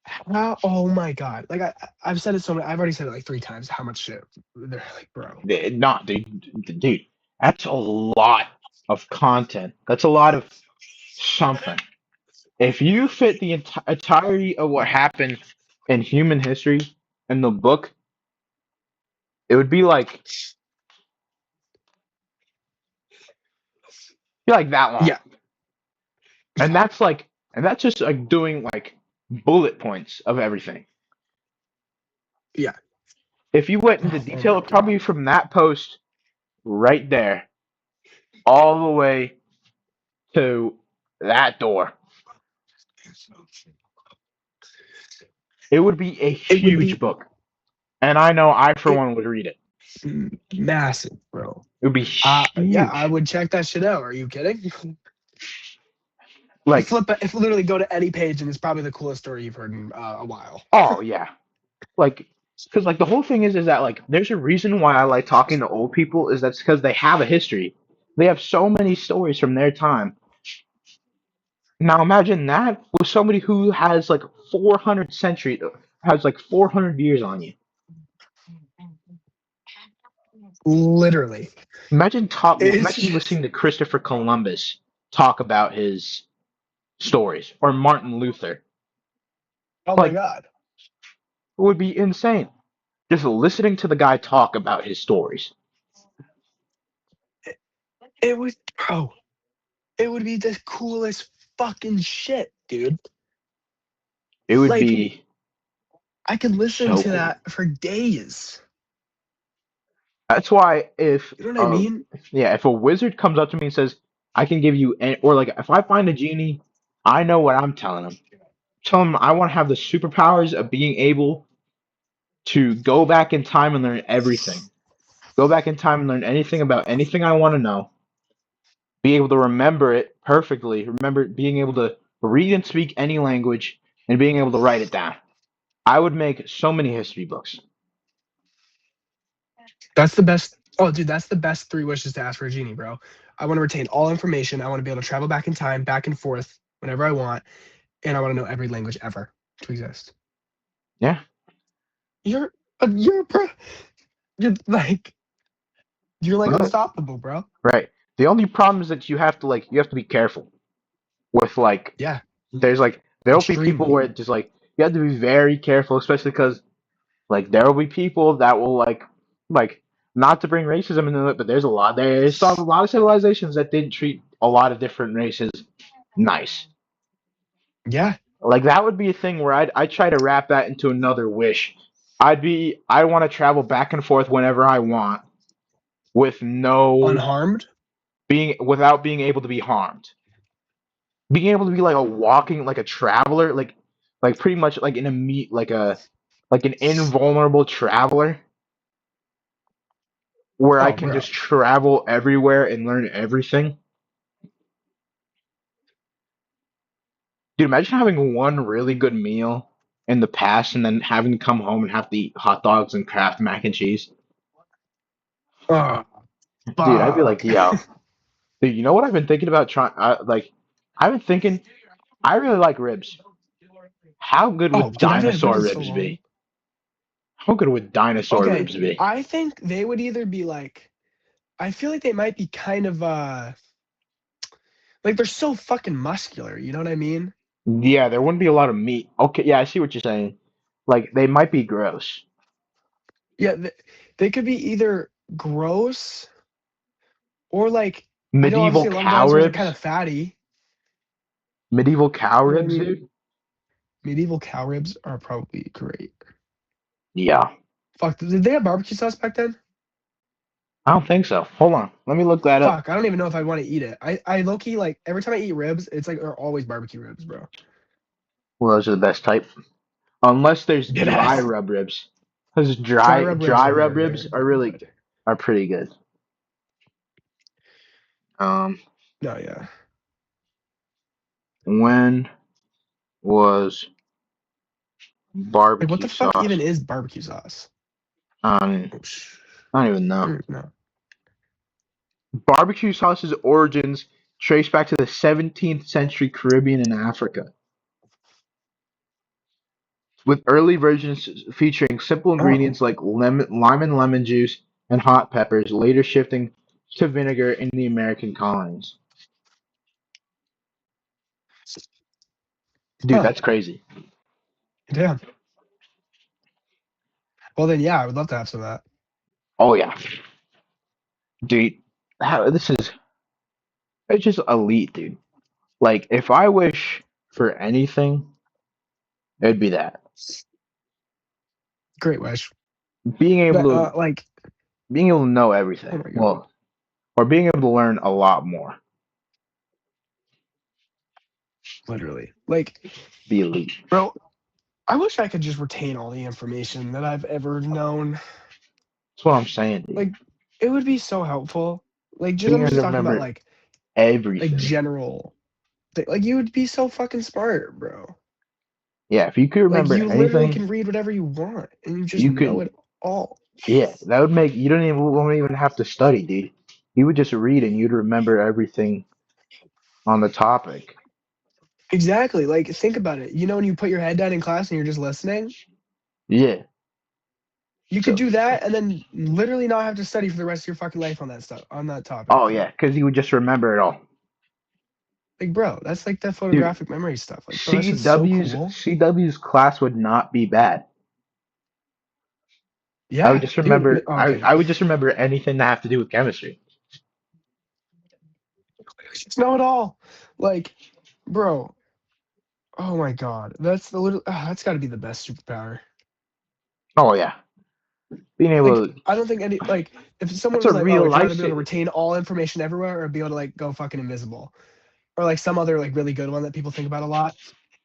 How, oh my god! Like I've said it so many. I've already said it like 3 times. How much shit they're like, bro. Not dude. That's a lot of content. That's a lot of something. If you fit the entirety of what happened in human history in the book, it would be like that long. Yeah, And that's just like doing like bullet points of everything. yeah. If you went into Oh detail, my probably god. from that post right there all the way to that door, it would be a It would huge be book. And I know I, for it one, would read it. massive, bro. It would be Yeah, I huge. would check that shit out. Are you kidding? Like, Flip it, if literally go to any page, and it's probably the coolest story you've heard in a while. oh, yeah. Like, because, like, the whole thing is that, like, there's a reason why I like talking to old people is that's because they have a history. They have so many stories from their time. Now imagine that with somebody who has like 400 century, has like 400 years on you. Literally, Imagine it's listening to Christopher Columbus talk about his stories or Martin Luther. oh my Like, god. it would be insane just listening to the guy talk about his stories. It would, bro. It would be the coolest fucking shit, dude. It would Like be I could listen so to cool. that for days. That's why if You know what I mean? yeah, if a wizard comes up to me and says, "I can give you," or like if I find a genie, I know what I'm telling him. Tell him I want to have the superpowers of being able to go back in time and learn everything. Go back in time and learn anything about anything I want to know. Be able to remember it perfectly. Remember being able to read and speak any language and being able to write it down. I would make so many history books. That's the best. Oh, dude, that's the best 3 wishes to ask for a genie, bro. I want to retain all information. I want to be able to travel back in time, back and forth whenever I want, and I want to know every language ever to exist. Yeah. You're bro. You're like you're like Well, unstoppable, bro. right. The only problem is that you have to be careful with like Yeah, there'll be people extremely. where it's just like you have to be very careful, especially because like there will be people that will like not to bring racism into it, but a lot of civilizations that didn't treat a lot of different races nice. Yeah, Like that would be a thing where I try to wrap that into another wish. I want to travel back and forth whenever I want with no unharmed. being without being able to be harmed. Being able to be like a walking like a traveler, like pretty much like in a meet like an invulnerable traveler where I Oh, can bro. just travel everywhere and learn everything. Dude, imagine having one really good meal in the past and then having to come home and have to eat hot dogs and Kraft mac and cheese. Oh, Dude, I'd be like, fuck. yo, dude, you know what I've been thinking about trying? I've been thinking, I really like ribs. How good Oh, would dude, I haven't had ribs dinosaur in so ribs long. be? How good would dinosaur Okay, ribs be? I think they would either be like I feel like they might be kind of like they're so fucking muscular, you know what I mean? Yeah, there wouldn't be a lot of meat. Okay, yeah, I see what you're saying. Like, they might be gross. Yeah, they could be either gross or like Medieval obviously a lot of cow dinosaurs are kind of ribs? fatty. Medieval cow You know what I ribs, mean? dude? Medieval cow ribs are probably great. Yeah. Fuck, did they have barbecue sauce back then? I don't think so. Hold on, let me look that up. Fuck, I don't even know if I want to eat it. I low key like every time I eat ribs, it's like they're always barbecue ribs, bro. Well, those are the best type, unless there's Dead dry ass. rub ribs. Because Dry dry rub ribs dry are rub very, ribs very, are very really good. are pretty good. Um, No, yeah. when was Like, what barbecue the fuck even sauce? is barbecue sauce? Um, Oh, I don't even know. no. Barbecue sauce's origins trace back to the 17th century Caribbean and Africa, with early versions featuring simple Oh, ingredients like lime and lemon juice and hot peppers, later shifting to vinegar in the American colonies. Dude, huh. that's crazy. Damn. Well, then, yeah, I would love to have some of that. Oh yeah, dude, this is it's just elite, dude. Like, if I wish for anything, it'd be that. Great wish. Being able But, to like, being able to know oh everything. my God. Well, or being able to learn a lot more. Literally. Like, Be elite. bro, I wish I could just retain all the information that I've ever known. That's what I'm saying, dude. Like, it would be so helpful. Like, just Being I'm able just to talking about remember like everything. general like you would be so fucking smart, bro. Yeah, if you could Like remember you literally anything, can read whatever you want and you just you know could. it all. Yeah, that would make you don't even won't even have to study, dude. You would just read and you'd remember everything on the topic. Exactly. Like think about it. You know when you put your head down in class and you're just listening, Yeah. you could So, do that and then literally not have to study for the rest of your fucking life on that stuff on that oh topic. yeah, because you would just remember it all, Like bro, that's like that dude. photographic memory stuff. Like bro, that's just so CW's cool. CW's class would not be bad. I would Yeah, just dude. remember. Okay. I would just remember anything that have to do with chemistry. Just know it all. Like, bro, oh my god. That's the little that's gotta be the best superpower. Oh yeah, being able Like to. I don't think any like if someone That's a was like, "Oh, real would you life. rather be able to retain all information everywhere or be able to like go fucking invisible?" Or like some other like really good one that people think about a lot.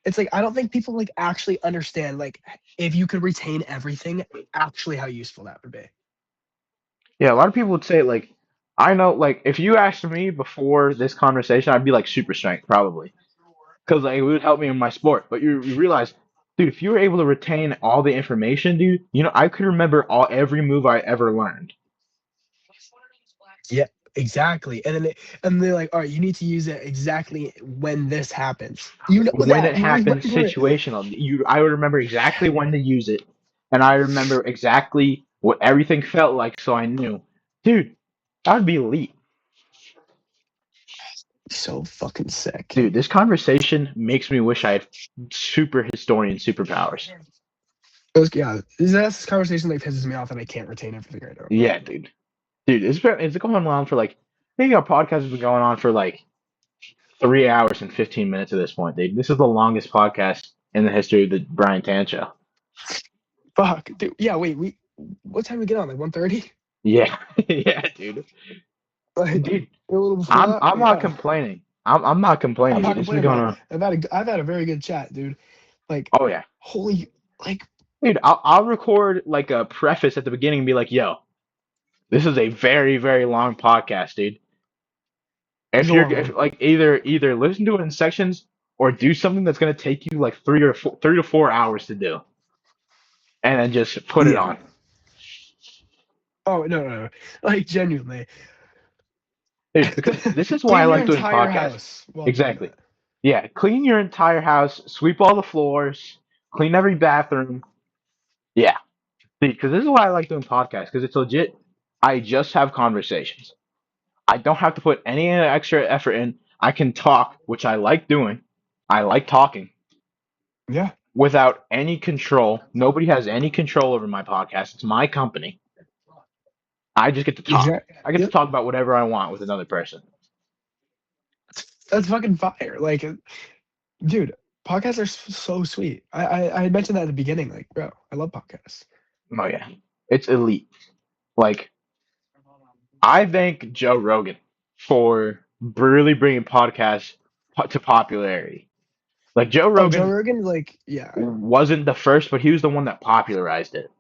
It's like I don't think people like actually understand like if you could retain everything, actually how useful that would be. Yeah, a lot of people would say like, I know like if you asked me before this conversation, I'd be like super strength probably because like, it would help me in my sport. But you realize, dude, if you were able to retain all the information, dude, I could remember every move I ever learned Yeah, exactly. And then and they're like, all right, you need to use it exactly when this happens. You know when it that. You happened remember it. situational. I would remember exactly when to use it, and I remember exactly what everything felt like, so I knew, dude, that would be elite. So fucking sick. Dude, this conversation makes me wish I had super historian superpowers. Yeah, this conversation like pisses me off that I can't retain everything I know. Yeah, dude. Dude, it's going on for like I think our podcast has been going on for like 3 hours and 15 minutes at this point, dude. This is the longest podcast in the history of the Brian Tan show. Fuck, dude. Yeah, wait, we what time we get on? Like 1:30? Yeah, yeah, dude. Like Dude, a little before I'm that? I'm not Yeah. complaining. I'm not I'm complaining, not dude. This has been complaining, going bro. on. I've had a very good chat, dude. Like, Oh yeah, holy, like, dude. I'll record like a preface at the beginning and be like, "Yo, this is a very very long podcast, dude. it's If a you're long if, one. like either listen to it in sections or do something that's gonna take you like 3 to 4 hours to do, and then just put it Yeah. on." Oh no, no, no. Like genuinely, Dude, because this is why I clean your like doing entire podcasts. house while doing Exactly. that. Yeah, clean your entire house, sweep all the floors, clean every bathroom. Yeah, because this is why I like doing podcasts because it's legit. I just have conversations. I don't have to put any extra effort in. I can talk, which I like doing. I like talking Yeah. without any control. Nobody has any control over my podcast. It's my company. I just get to talk. Exactly. I get to Yep. talk about whatever I want with another person. That's fucking fire. Like, dude, podcasts are so sweet. I had mentioned that at the beginning. Like, bro, I love podcasts. Oh yeah. It's elite. Like, I thank Joe Rogan for really bringing podcasts to popularity. Like, Joe Oh, Joe Rogan Rogan, like, yeah, wasn't the first, but he was the one that popularized it.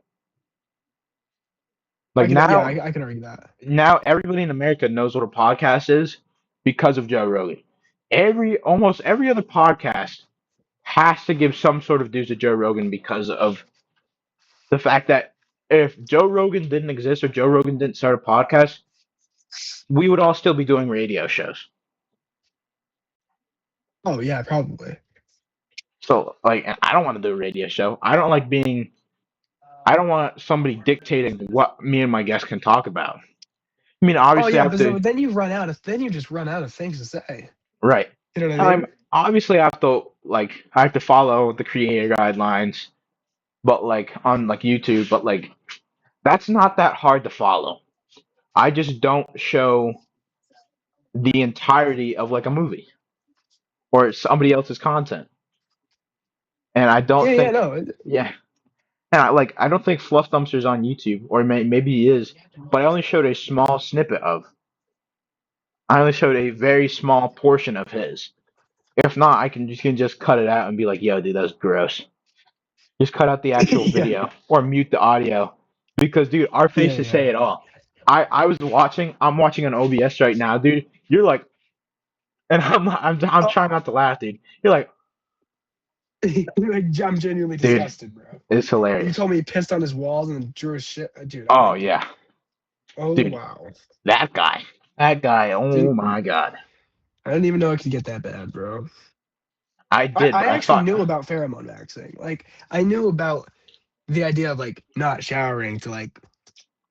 Like yeah, now, I can argue that. now everybody in America knows what a podcast is because of Joe Rogan. Almost every other podcast has to give some sort of dues to Joe Rogan because of the fact that if Joe Rogan didn't exist or Joe Rogan didn't start a podcast, we would all still be doing radio shows. Oh yeah, probably. So like, and I don't want to do a radio show. I don't like being. I don't want somebody dictating what me and my guests can talk about. I mean, Oh obviously, I yeah, have but to. then you run out of then you just run out of things to say. Right. You know what I And I'm mean? obviously I have to I have to follow the creator guidelines, but like on like YouTube, but like that's not that hard to follow. I just don't show the entirety of like a movie or somebody else's content. And I don't Yeah, yeah, think no. yeah. And I don't think Fluff Dumpster's on YouTube or maybe he is, but I only showed a small snippet of. I only showed a very small portion of his. If not, I can just cut it out and be like, "Yo, dude, that's gross." Just cut out the actual Yeah, video or mute the audio because, dude, our yeah, faces yeah. say it all. I'm watching on OBS right now, dude. You're like, and I'm Oh, trying not to laugh, dude. You're like, like I'm genuinely dude, disgusted, bro. it's You hilarious. told me he pissed on his walls and drew his shit, dude. I'm Oh like, yeah, oh dude, wow, that guy. Oh didn't my god, I didn't even know it could get that bad, bro. I did, I but I actually thought knew about pheromone waxing. Like I knew about the idea of like not showering to like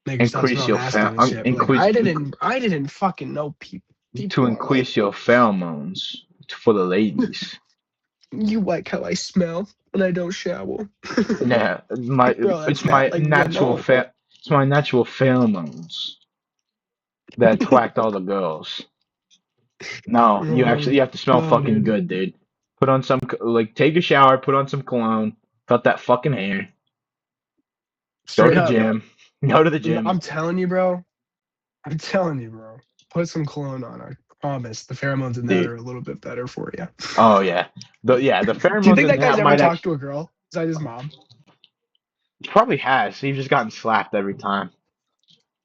make yourself increase smell your masculine and shit. But like I didn't fucking know to people are like, increase your pheromones for the ladies. you like how I smell when I don't shower. Nah, my Bro, it's that's not my like natural no. fa- it's my natural pheromones that attract all the girls. No, you have to smell No, fucking dude. good, dude. Put on some take a shower, put on some cologne, cut that fucking hair, go to Straight the up. gym, go to the gym. I'm telling you, bro. I'm telling you, bro. Put some cologne on. I promise the pheromones in that Dude. are a little bit better for you. Oh yeah. The Do you pheromones think in that guy's that ever might talked actually to a girl besides his mom? probably has. He's just gotten slapped every time.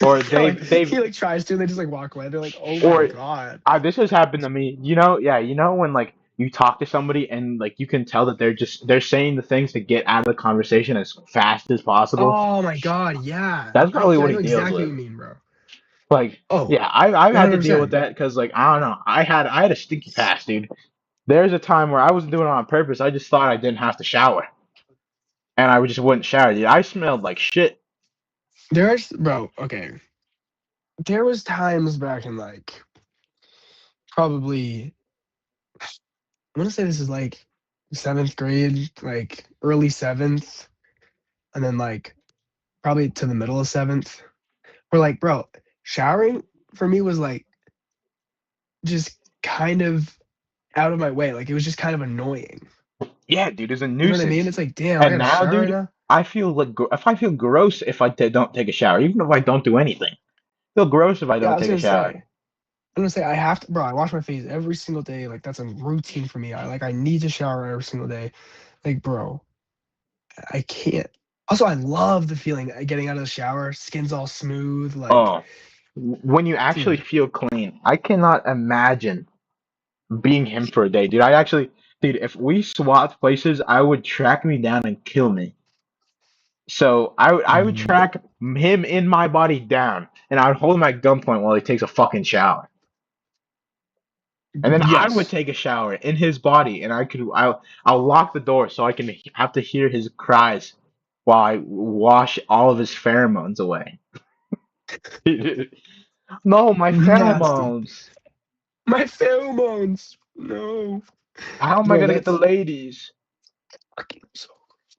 Or Yeah, like they've he like tries to, and they just like walk away. They're like, "Oh my or god." this has happened to me. You know when like you talk to somebody and like you can tell that they're saying the things to get out of the conversation as fast as possible. Oh my god, yeah. That's probably I what know he deals exactly with. what you mean, bro. Like, Oh, yeah, I've had to deal with 100%. that because like I don't know, I had a stinky past, dude. There's a time where I wasn't doing it on purpose. I just thought I didn't have to shower, and I just wouldn't shower, dude. I smelled like shit. There's bro, okay. There was times back in like probably I want to say this is like seventh grade, like early seventh, and then like probably to the middle of seventh. Where like, bro, showering for me was like just kind of out of my way. Like it was just kind of annoying. Yeah, dude, it's a You know what I mean? nuisance. It's like, damn, I And gotta now, shower dude, now. I feel like if I feel gross if don't take a shower, even if I don't do anything. I feel gross if I Yeah, I don't was take a gonna shower. say. I'm gonna say I have to, bro. I wash my face every single day. Like that's a routine for me. I need to shower every single day. Like, bro, I can't. Also, I love the feeling of getting out of the shower, skin's all smooth. Like, Oh, when you actually dude, feel clean, I cannot imagine being him for a day, dude. Dude, if we swapped places, I would track me down and kill me. So I would y- track him in my body down, and I would hold him at gunpoint while he takes a fucking shower, and then I would yes, take a shower in his body, and I'll lock the door so I can have to hear his cries while I wash all of his pheromones away. No, my nasty. pheromones. My pheromones. No, How am I bro, gonna get the that's ladies? fucking so.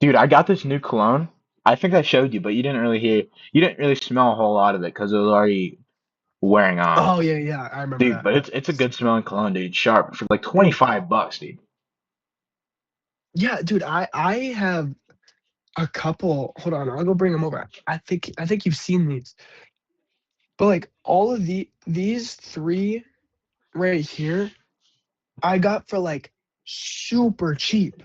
Dude, I got this new cologne. I think I showed you, but you didn't really smell a whole lot of it because it was already wearing on. Oh yeah, yeah, I remember Dude, that. but it's a good smelling cologne, dude. Sharp for like Dude, $25, dude. yeah, dude, I have a couple. Hold on, I'll go bring them over. I think you've seen these, but like all of these three right here, I got for like super cheap,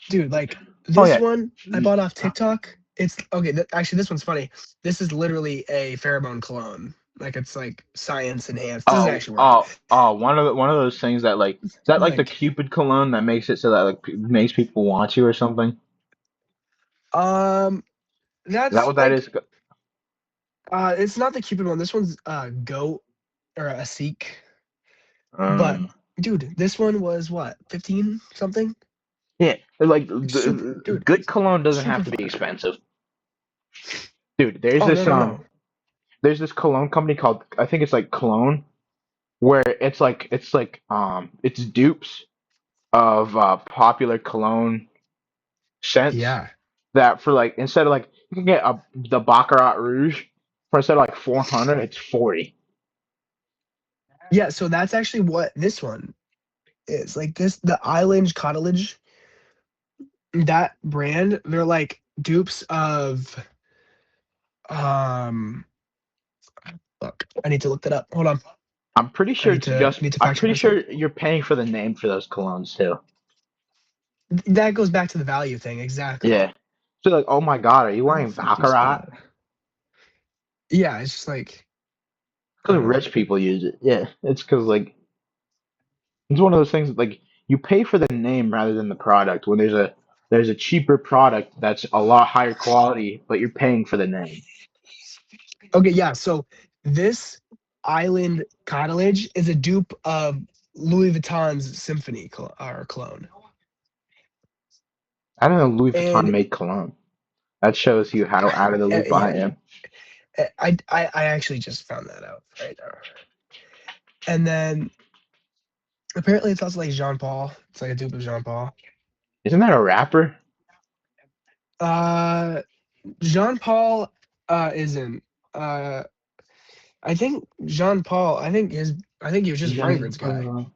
dude. Like Oh this yeah. one I bought off TikTok. It's okay. Actually, this one's funny. This is literally a pheromone cologne. Like it's like science enhanced. This doesn't Oh, actually work. oh, oh, one of those things that like is that like the Like, Cupid cologne that makes it so that like makes people want you or something? Is um, that that's what that like is? it's not the Cupid one. This one's goat or a Seek. But Um, dude, this one was what, 15 something? yeah, like Like super, dude, good cologne doesn't super have to be fire. expensive, dude. Oh no no no. There's this cologne company called I think it's like Cologne where it's dupes of popular cologne scents Yeah. that for like instead of like you can get the Baccarat Rouge for instead of like 400 it's 40. Yeah, so that's actually what this one is. Like this, the Island Cottage, that brand, they're like dupes of um look, I need to look that up. Hold on. I'm pretty I sure need it's to just need to I'm fact check pretty myself. sure you're paying for the name for those colognes too. That goes back to the value thing, exactly. Yeah. So like, oh my God, are you How the wearing fuck do you spell Baccarat? that? Yeah, it's just like I Because don't know. rich people use it. Yeah, it's because like it's one of those things like you pay for the name rather than the product. When there's a cheaper product that's a lot higher quality, but you're paying for the name. Okay, yeah. So this Island Cottage is a dupe of Louis Vuitton's Symphony or cologne. I don't know Louis Vuitton And made cologne. That shows you how out of the loop I yeah, am. I actually just found that out right now. And then apparently it's also like Jean Paul. It's like a dupe of Jean Paul. Isn't that a rapper? Uh, Jean Paul isn't. Uh, I think Jean Paul. I think he was just a Jean fragrance guy. Paul.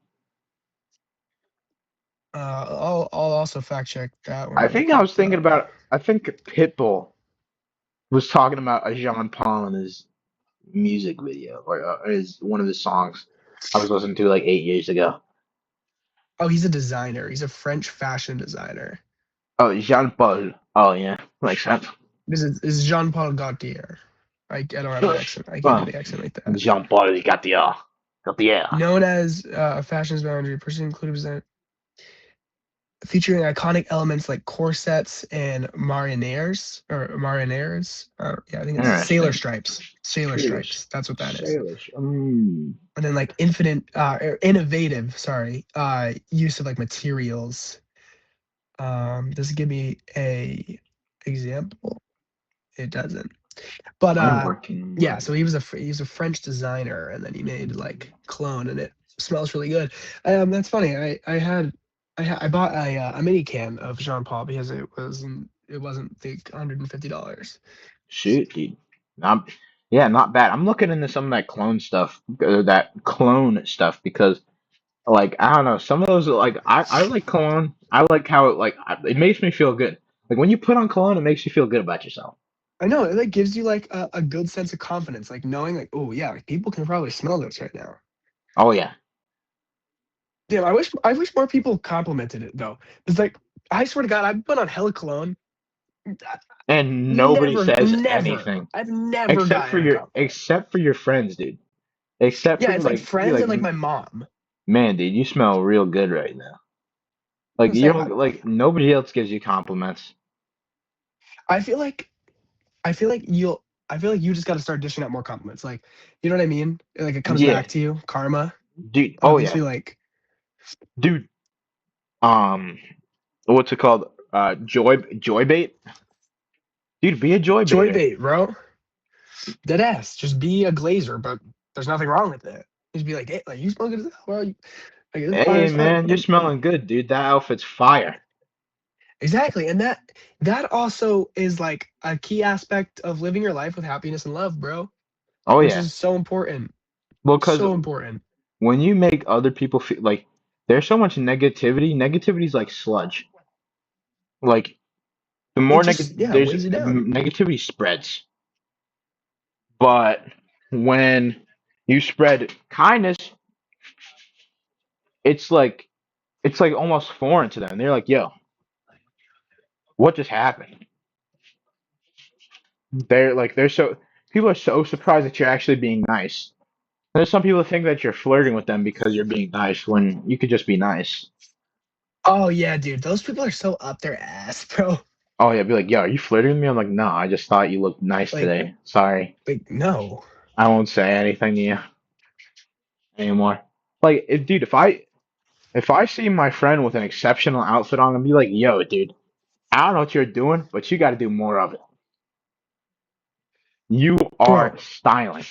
I'll also fact check that I one real think I quick was thinking though. about. I think Pitbull was talking about a Jean Paul in his music video or his one of his songs I was listening to like 8 years ago. Oh, he's a designer. He's a French fashion designer. Oh, Jean Paul. Oh yeah, makes sense. This is Jean Paul Gaultier. I don't have the accent. I can't do Oh, the accent like that. Jean Paul Gaultier. Gaultier. Known as a fashion boundary, person included design featuring iconic elements like corsets and mariniers. Yeah, I think it's sailor Interesting. stripes. Sailor Sailors. stripes. That's what that is. Sailors. And then like infinite, innovative. Sorry, use of like materials. Does it give me a example? It doesn't. But I'm working. I'm yeah, so working. he's a French designer, and then he made like cologne, and it smells really good. That's funny. I bought a mini can of Jean Paul because it wasn't like $150. Shoot, dude. Not, yeah, not bad. I'm looking into some of that clone stuff because, like, I don't know, some of those, like, I like cologne. I like how it makes me feel good. Like, when you put on cologne, it makes you feel good about yourself. I know it like gives you like a good sense of confidence, like knowing like, oh yeah, like people can probably smell this right now. Oh, yeah. Damn, I wish more people complimented it though. It's like I swear to God, I've been on hella cologne. And nobody Never, says never. anything I've never gotten a compliment. except for your friends, dude. Except Yeah, for it's like you're friends like, and like my mom. man, dude, you smell real good right now. Like, I'm you saying don't, like, nobody else gives you compliments. I feel like I feel like you'll I feel like you just got to start dishing out more compliments. Like, you know what I mean? Like it comes Yeah, back to you, karma. dude. It'll Oh, yeah. eventually like Dude, um, what's it called? Joy bait? Dude, be a joy joy baiter. bait, bro. Dead ass. Just be a glazer, but there's nothing wrong with it. Just be like, hey, like you smell good as hell. Well, like this fire Hey, as fuck. man, you're smelling good, dude. That outfit's fire. Exactly. And that also is like a key aspect of living your life with happiness and love, bro. Oh, Which yeah. is so important. Well, because So important. when you make other people feel like there's so much negativity, negativity's like sludge. Like, the it more just there's weighs it down. negativity spreads. But when you spread kindness, it's like it's like almost foreign to them. They're like, "Yo, what just happened?" They're so people are so surprised that you're actually being nice. There's some people that think that you're flirting with them because you're being nice when you could just be nice. Oh yeah, dude, those people are so up their ass, bro. Oh yeah, be like, "Yo, are you flirting with me?" I'm like, "No, I just thought you looked nice Like, today. Sorry, no. I won't say anything to you anymore." Like, dude, if I see my friend with an exceptional outfit on, I'd be like, "Yo, dude, I don't know what you're doing, but you got to do more of it. You are Bro, styling."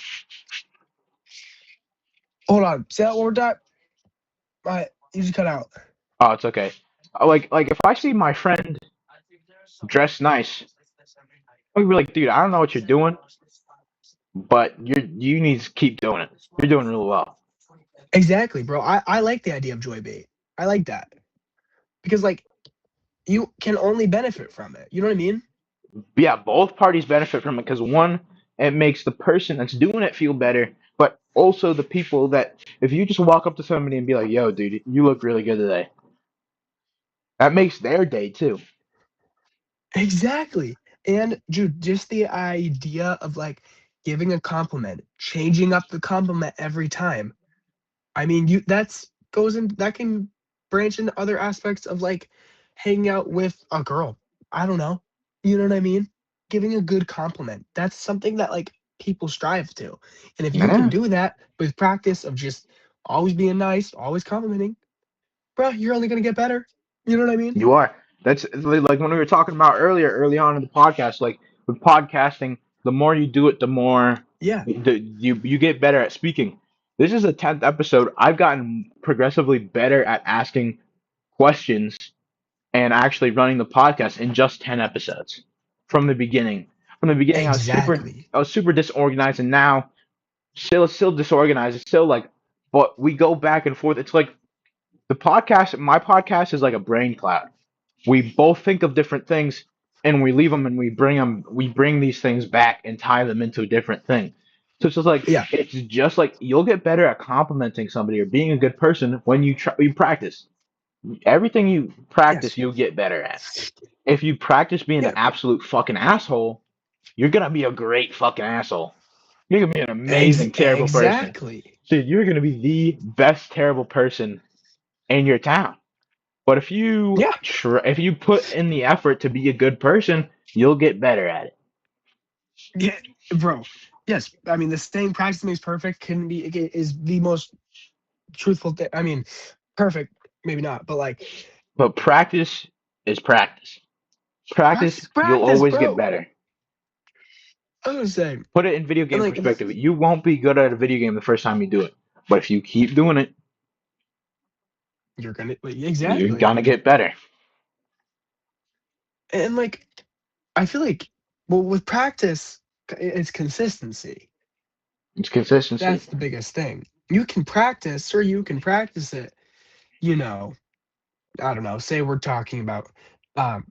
hold on. Say that one more time. You just cut out. Oh, it's okay. Like if I see my friend dressed nice, I'd be like, "Dude, I don't know what you're doing, but you need to keep doing it. You're doing really well." Exactly, bro. I like the idea of joy bait. I like that because like you can only benefit from it. You know what I mean? Yeah, both parties benefit from it because one, it makes the person that's doing it feel better, but also the people that if you just walk up to somebody and be like, "Yo, dude, you look really good today," that makes their day too. Exactly. And dude, just the idea of like giving a compliment, changing up the compliment every time. I mean, you that's goes in that can branch into other aspects of like hanging out with a girl. I don't know. You know what I mean? Giving a good compliment. That's something that like people strive to. And if you can Yeah, do that with practice of just always being nice, always complimenting, bro, you're only gonna get better. You know what I mean? you are. That's like when we were talking about early on in the podcast. Like with podcasting, the more you do it, the more Yeah. you get better at speaking. This is the 10th episode. I've gotten progressively better at asking questions and actually running the podcast in just 10 episodes from the beginning. From the beginning, Exactly. I was super disorganized, and now still disorganized. It's still like, but we go back and forth. It's like my podcast is like a brain cloud. We both think of different things and we leave them and we bring these things back and tie them into a different thing. So it's just like Yeah. you'll get better at complimenting somebody or being a good person when you practice. Everything you practice, Yes. you'll get better at. If you practice being an Yeah. absolute fucking asshole, you're gonna be a great fucking asshole. You're gonna be an amazing terrible person. Exactly. Dude, you're gonna be the best terrible person in your town. But Yeah. if you put in the effort to be a good person, you'll get better at it. Yeah, bro. Yes, I mean the saying "practice makes perfect" can be is the most truthful thing. I mean, perfect, maybe not, but like But practice is practice. Practice, practice, you'll practice, always get bro. better. I was gonna say, Put it in video and game like, perspective. You won't be good at a video game the first time you do it. But if you keep doing it, you're gonna like, you're exactly, gonna get better. and like I feel like well with practice, it's consistency. It's consistency. That's the biggest thing. You can practice, or you can practice it. You know, I don't know. Say we're talking about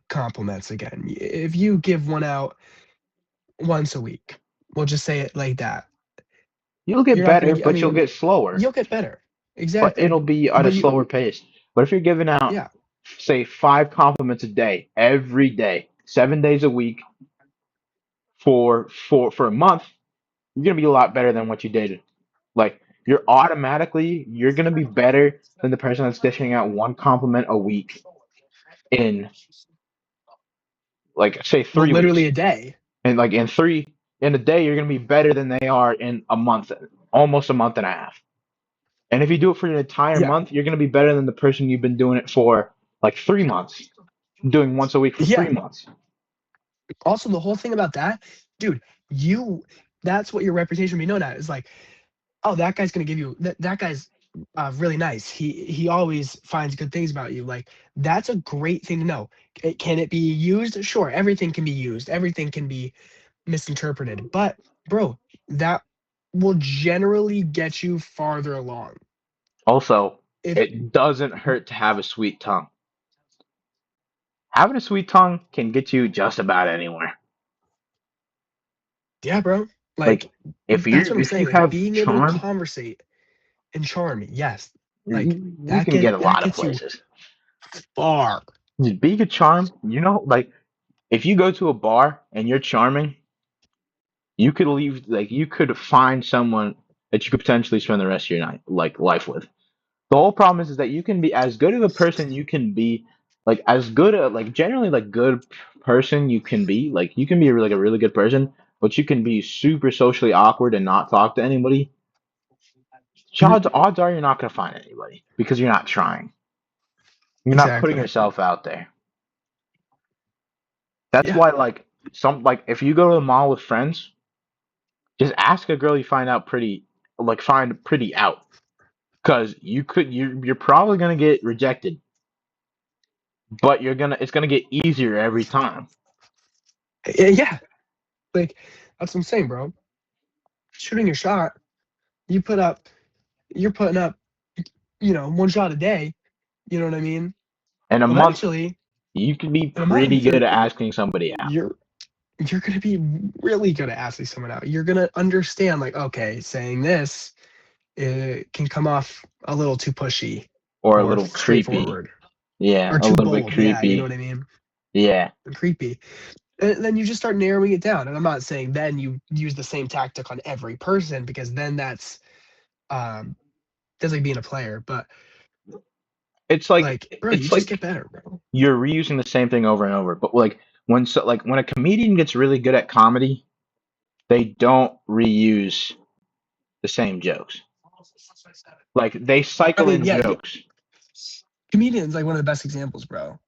compliments again. If you give one out once a week. We'll just say it like that. You'll You're get not gonna better, get. I but you'll mean, get slower. you'll get better. But it'll Exactly. be at a But you, slower pace. But if you're giving out, yeah, say, 5 compliments a day, every day, 7 days a week for a month, you're gonna be a lot better than what you did. Like you're gonna be better than the person that's dishing out 1 compliment a week in like say well, three literally weeks. a day. And like in a day, you're gonna be better than they are in a month, almost a month and a half. And if you do it for an entire Yeah, month, you're gonna be better than the person you've been doing it for like 3 months, doing once a week for three yeah. months. Also, the whole thing about that, dude, you. That's what your reputation will be known as. Is like, oh, that guy's gonna give you that guy's really nice. He always finds good things about you. Like that's a great thing to know. Can it be used? Sure, everything can be used. Everything can be misinterpreted. But bro, that will generally get you farther along. Also, If it doesn't hurt to have a sweet tongue. having a sweet tongue can get you just about anywhere. Yeah, bro. Like Like if that's what I'm you saying. Like have being able to charm, conversate and charm, yes. Like you can get a that lot of gets you places. far. Just being a charm, like if you go to a bar and you're charming, you could leave like you could find someone that you could potentially spend the rest of your night like life with. The whole problem is that you can be as good of a person you can be, like as good a like generally like good person you can be. Like you can be like a really good person, but you can be super socially awkward and not talk to anybody. Mhm. Odds are you're not gonna find anybody because you're not trying. You're not putting Exactly. yourself out there. That's Yeah. why like if you go to the mall with friends, just ask a girl you find pretty out. Because you're probably gonna get rejected, but it's gonna get easier every time. Yeah. Like that's what I'm saying, bro. Shooting your shot, you put up you're putting up, one shot a day, you know what I mean? In a month, Eventually, you can be in a pretty month, good at asking somebody out, you're gonna be really good at asking someone out. You're gonna understand, like, okay, saying this it can come off a little too pushy or a or little creepy. straightforward Yeah, or a too little bit bold. Yeah, you know what creepy. I mean? Yeah, And creepy. And then you just start narrowing it down. And I'm not saying then you use the same tactic on every person because then um that's like being a player. But it's like like, bro, you it's just get like better, bro. you're reusing the same thing over and over. But when a comedian gets really good at comedy, they don't reuse the same jokes. Like they I cycle mean, in yeah, jokes. comedians like one of the best examples, bro.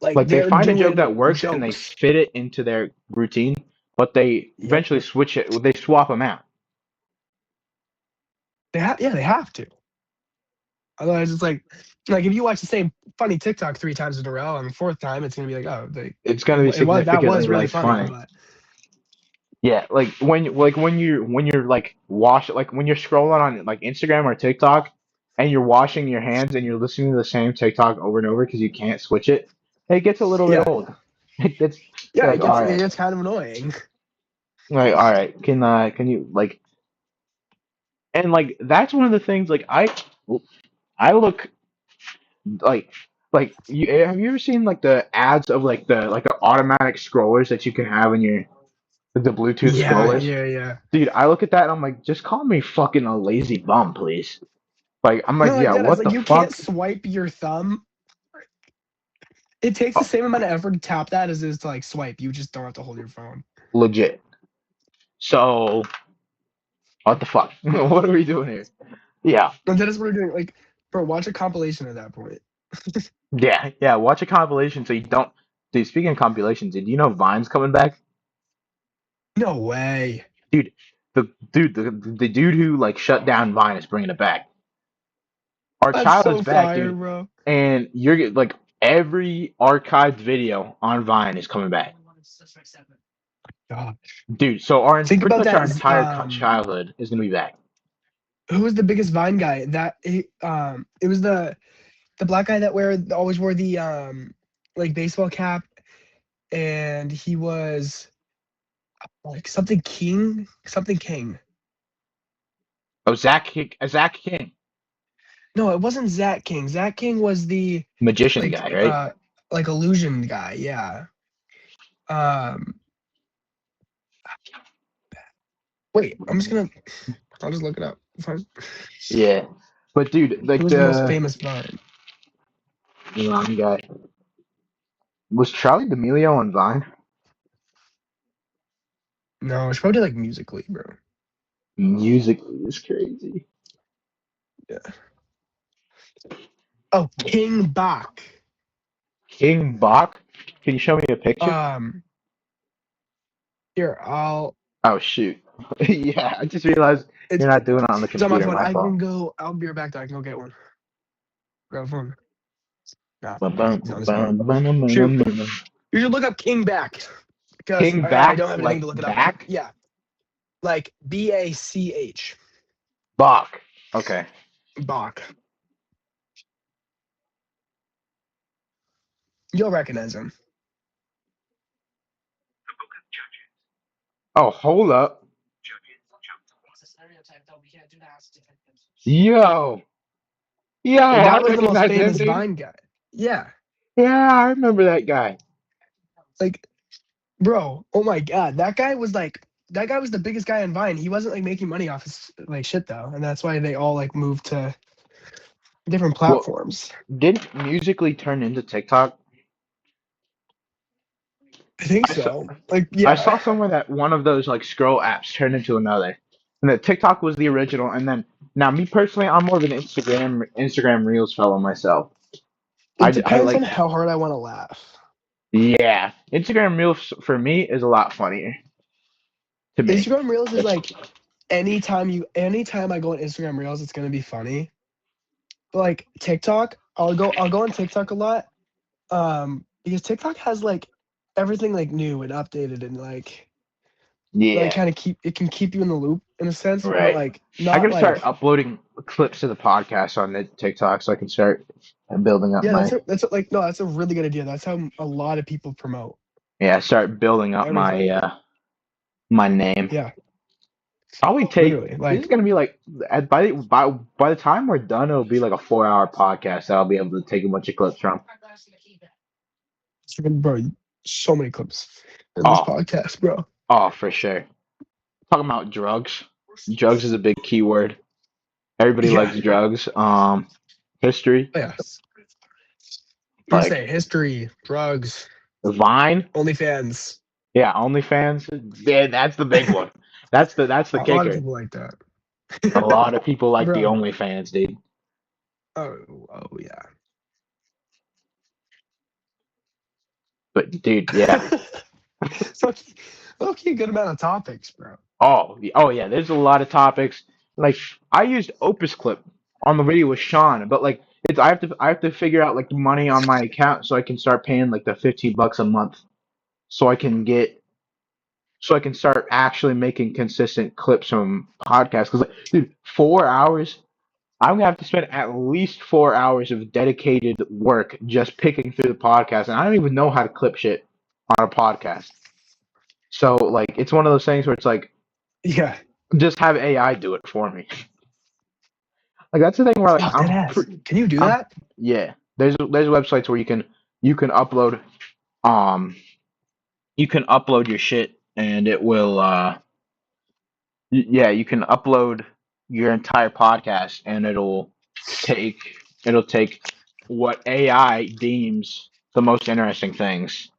Like Like they they're find a joke doing that works and they jokes. fit it into their routine, but they Yep. eventually switch it. They swap them out. They have to. Otherwise, it's like if you watch the same funny TikTok 3 times in a row, on the fourth time, it's gonna be like, oh, It's gonna be it was that significantly was really less funny, funny. but Yeah, when you're when you're scrolling on like Instagram or TikTok and you're washing your hands and you're listening to the same TikTok over and over because you can't switch it, it gets a little bit yeah, old. It's yeah, like all it right, gets kind of annoying. can you like and like that's one of the things like I look like have you ever seen like the ads of like the automatic scrollers that you can have in your like the Bluetooth Yeah, scrollers? yeah. Dude, I look at that and I'm like, just call me fucking a lazy bum, please. Like, I'm like, No, like yeah, that. It's what like the you can't fuck? swipe your thumb. It takes the Uh, same amount of effort to tap that as it is to like swipe. You just don't have to hold your phone. legit. So, what the fuck? What are we doing here? Yeah, And that is what we're doing. Like, bro, watch a compilation at that point. yeah. Watch a compilation so you don't. Dude, speaking of compilations, did you know Vine's coming back? No way. Dude, the dude who like shut down Vine is bringing it back. Our That's child is so back, fire, dude, bro. and like every archived video on Vine is coming back. God. Dude, so Think pretty about much our that. entire childhood is gonna be back. Who was the biggest Vine guy? It was the black guy that always wore the like baseball cap, and he was like something King. Oh, Zach King, No, it wasn't Zach King. Zach King was the magician like guy, right? illusion guy. Yeah. Um. Wait, I'll just look it up. Fine. Yeah, but dude, Who like was the most famous Vine? the wrong guy was Charlie D'Amelio on Vine. No, it's probably like musically, bro. Music is crazy. Yeah. Oh, King Bach. King Bach, can you show me a picture? Um. Here, I'll. Oh shoot, yeah, I just realized It's you're not doing it on the it's on my computer. phone. My I fault. can go. I'll be right back. Though. I can go get one. Grab a phone. Nah, Bum, bum, he's on his phone. bum, bum, bum, Shoot. bum, bum. You should look up King Bach because King I Bach, don't have anything like to look it up. back Yeah, like Bach. Bach. Okay, Bach. You'll recognize him. Oh, hold up. Yo. Yeah, Like I that was the most recognize him, famous dude. Vine guy. Yeah. Yeah, I remember that guy. Like, bro, oh my god, that guy was the biggest guy on Vine. He wasn't like making money off his like shit though, and that's why they all like moved to different Well, platforms. didn't Musically turn into TikTok? I think I saw, so. Like, I yeah. saw somewhere that one of those like scroll apps turned into another, and that TikTok was the original. And then now, me personally, I'm more of an Instagram Reels fellow myself. It I depends on like, how hard I want to laugh. yeah, Instagram Reels for me is a lot funnier to me. Instagram Reels is like anytime I go on Instagram Reels, it's gonna be funny. But like TikTok, I'll go on TikTok a lot. Because TikTok has like everything like new and updated and like Yeah, kind of keep you in the loop in a sense, but right. like I not gotta start like uploading clips to the podcast on the TikTok so I can start building up yeah, my like no, that's a really good idea. That's how a lot of people promote yeah, start building up everything. my name. Yeah, Probably take literally. this is Like, gonna be like by the time we're done, it'll be like a 4 hour podcast that I'll be able to take a bunch of clips from. bro, so many clips in this Oh, podcast, bro. oh, for sure. Talking about drugs. Drugs is a big keyword. Everybody Yeah, likes drugs. History, yeah. I'm gonna say like history, drugs, Vine. OnlyFans. Yeah, OnlyFans. Yeah, that's the big one. That's the A lot of kicker. people like that, A lot of people like the bro. OnlyFans, dude. Oh yeah. But dude, yeah. So okay, good amount of topics, bro. Oh yeah. There's a lot of topics. Like I used Opus Clip on the video with Sean, but like it's I have to figure out like the money on my account so I can start paying like the $15 a month so I can get so I can start actually making consistent clips from podcasts. Because like, dude, 4 hours. I'm gonna have to spend at least 4 hours of dedicated work just picking through the podcast, and I don't even know how to clip shit on a podcast. So like, it's one of those things where it's like, Yeah. just have AI do it for me. Like that's the thing where like Oh, dead ass. Can you do I'm that? yeah. There's websites where you can upload um you can upload your shit and it will yeah, you can upload your entire podcast and take it'll take what AI deems the most interesting things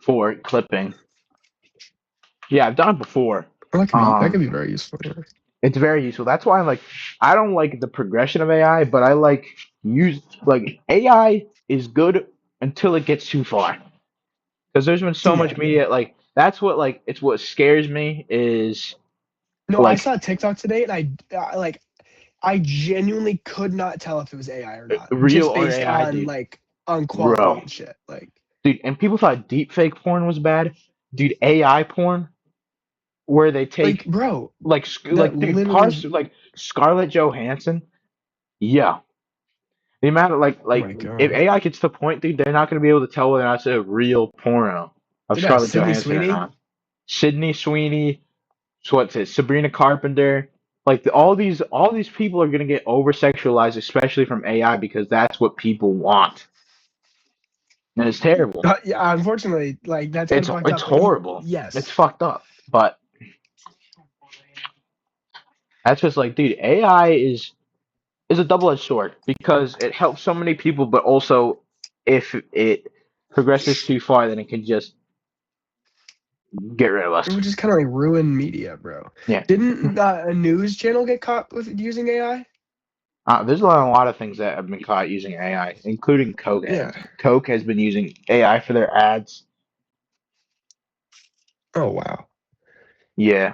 for clipping. Yeah, I've done it before. Well, that could Um, be very useful. Yeah. it's very useful. That's why I don't like the progression of AI, but I like AI is good until it gets too far. Because there's been so Yeah. much media like that's what like it's what scares me is No, I like saw TikTok today, and I genuinely could not tell if it was AI or not, real just or based AI, on dude. like on quality Bro. and shit. Like, Dude, and people thought deepfake porn was bad. Dude, AI porn where they take bro, that like dude, literally is. parse like Scarlett Johansson. Yeah, the amount of Oh like my if god. AI gets to the point, dude, they're not gonna be able to tell whether or not it's a real porno of Yeah, Scarlett Sydney Johansson or Sweeney. not. Sydney Sweeney, so what's it? Sabrina Carpenter. Like all these people are gonna get over sexualized, especially from AI, because that's what people want, and it's terrible. Yeah, unfortunately, like that's kind It's of fucked it's up. But horrible. It's yes, fucked up, but that's just like, dude, AI is a double-edged sword because it helps so many people, but also if it progresses too far, then it can just get rid of us. it would just kind of like ruin media, bro. Yeah. Didn't a news channel get caught with using AI? There's a lot of things that have been caught using AI, including Coke Yeah. ads. Coke has been using AI for their ads. Oh wow. Yeah.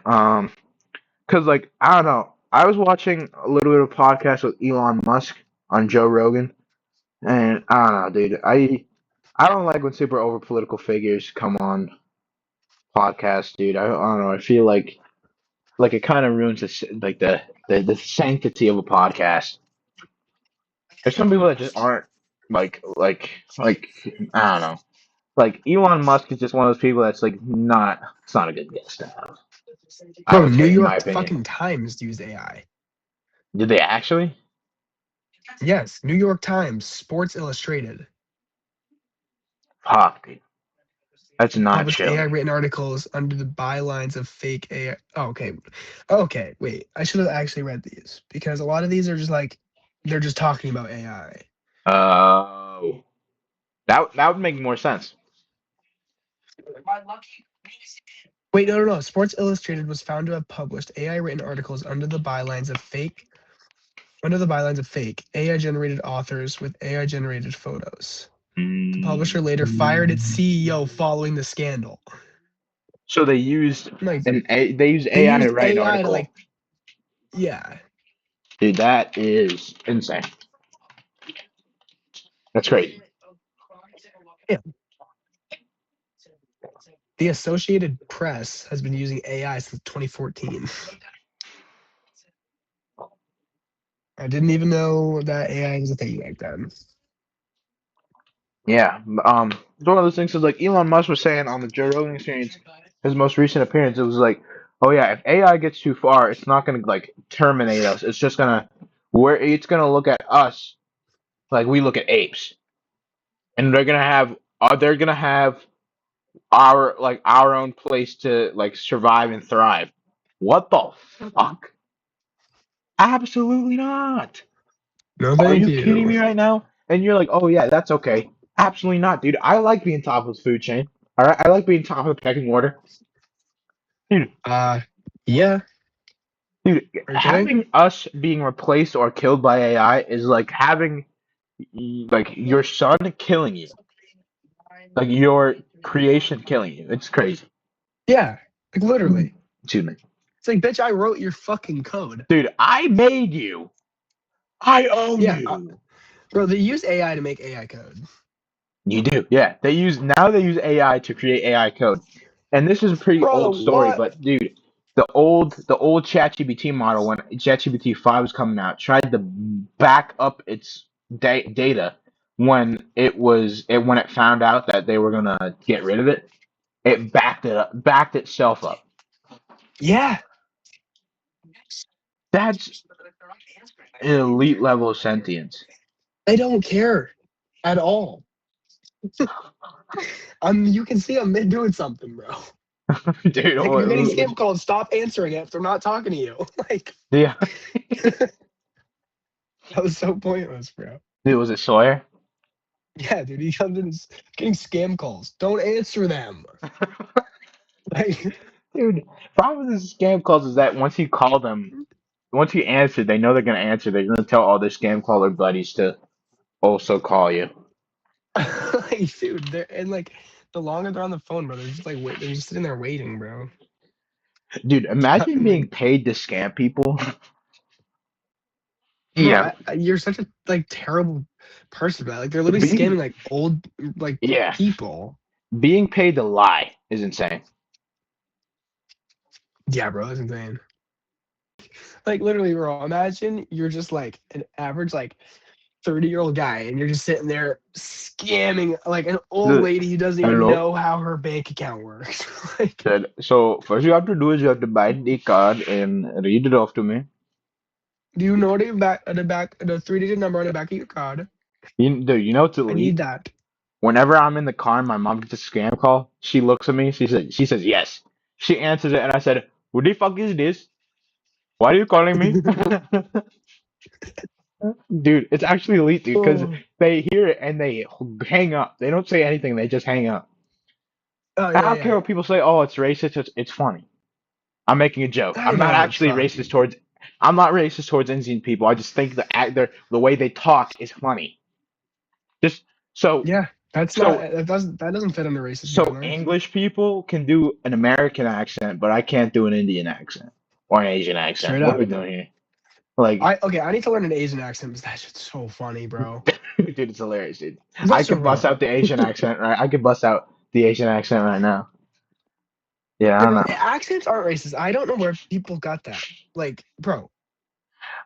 Cause like I don't know. I was watching a little bit of podcast with Elon Musk on Joe Rogan, and I don't know, dude. I don't like when super over political figures come on podcasts, dude. I don't know. I feel like it kind of ruins like the sanctity of a podcast. There's some people that just aren't. like I don't know. Like Elon Musk is just one of those people that's like not. It's not a good guess to have. I Bro, would New say, in my York opinion. fucking Times used AI. Did they actually? Yes, New York Times, Sports Illustrated Fuck, dude. That's not published chill. AI written articles under the bylines of fake AI. Oh, okay. Okay, wait. I should have actually read these because a lot of these are just like they're just talking about AI. Oh, that would make more sense. Wait, no, no, no. Sports Illustrated was found to have published AI written articles under the bylines of fake AI generated authors with AI generated photos. The publisher Mm. later fired its CEO following the scandal. So they used Like they used they AI to used write an AI to article. like, yeah. Dude, that is insane. That's crazy. Yeah. The Associated Press has been using AI since 2014. I didn't even know that AI was a thing back then. Yeah. It's one of those things is like Elon Musk was saying on the Joe Rogan Experience, his most recent appearance. It was like, oh yeah, if AI gets too far, it's not gonna like terminate us. It's just gonna it's gonna look at us like we look at apes, and they're gonna have our own place to like survive and thrive. What the fuck? Absolutely not. No, Are thank you kidding you. me right now? And you're like, oh yeah, that's okay. Absolutely not, dude. I like being top of the food chain. All right, I like being top of the pecking order, dude. Uh, yeah. Dude, Are you kidding? having us being replaced or killed by AI is like having like your son killing you, like your creation killing you. It's crazy. Yeah. Like literally. Excuse me, It's like, bitch, I wrote your fucking code. dude. I made you. I own Yeah, you. bro. They use AI to make AI code. You do, yeah. They use AI to create AI code, and this is a pretty Bro, old story. what? But dude, the old ChatGPT model when ChatGPT 5 was coming out tried to back up its data when when it found out that they were gonna get rid of it. It backed itself up. Yeah. That's an elite level of sentience, They don't care at all. You can see I'm doing something, bro. dude. Like you're getting scam calls. Stop answering it if they're not talking to you. Like Yeah, that was so pointless, bro. dude, was it Sawyer? Yeah, dude, he comes in getting scam calls. Don't answer them. Like, Dude, problem with the scam calls is that once you answer, they know they're gonna answer. They're gonna tell all their scam caller buddies to also call you. like, dude, they're and like the longer they're on the phone, bro, they're just like wait, they're just sitting there waiting, bro. Dude, imagine being Like, paid to scam people. bro, Yeah, you're such a like terrible person, bro. Like they're literally scamming being like old like yeah, people. being paid to lie is insane. Yeah, bro, that's insane. Like literally, bro. Imagine you're just like an average like 30-year-old guy, and you're just sitting there scamming like an old The- lady who doesn't even Hello. know how her bank account works. Like, So first you have to do is you have to buy the card and read it off to me. do you know the 3-digit number on the back of your card? You know what's I need elite? that. Whenever I'm in the car and my mom gets a scam call, she looks at me. She says yes. She answers it, and I said, "Who the fuck is this? Why are you calling me?" Dude, it's actually elite, dude, because Oh, they hear it and they hang up. They don't say anything. They just hang up. oh I yeah, don't yeah. care what people say. Oh, it's racist. It's funny. I'm making a joke. I know it's funny. I'm not racist towards Indian people. I just think the way they talk is funny. Just so Yeah, that's not so that doesn't fit under racist so category. English people can do an American accent, but I can't do an Indian accent or an Asian accent. Straight What are up. we doing here? Like, I need to learn an Asian accent because that shit's so funny, bro. dude, it's hilarious, dude. Is that I so could bust bro? out the Asian accent, right? I could bust out the Asian accent right now. Yeah, I Yeah, don't bro, know. accents aren't racist. I don't know where people got that. Like, bro,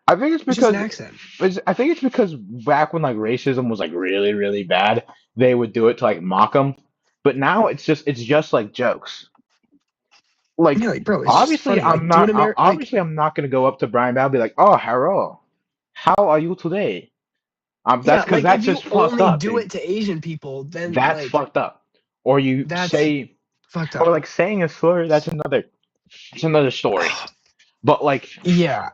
I think it's It's just an because accent. I think it's because back when like racism was like really really bad, they would do it to like mock them. But now it's just like jokes. Yeah, Like like bro, it's just funny. Like do an American like obviously I'm not gonna go up to Brian Bell and be like, oh hello, how are you today? That's yeah, because like if that's you just fucked only up, do dude. it to Asian people, then That's like fucked up. Or you that's say, fucked or up. like saying a slur. It's another story. But like Yeah.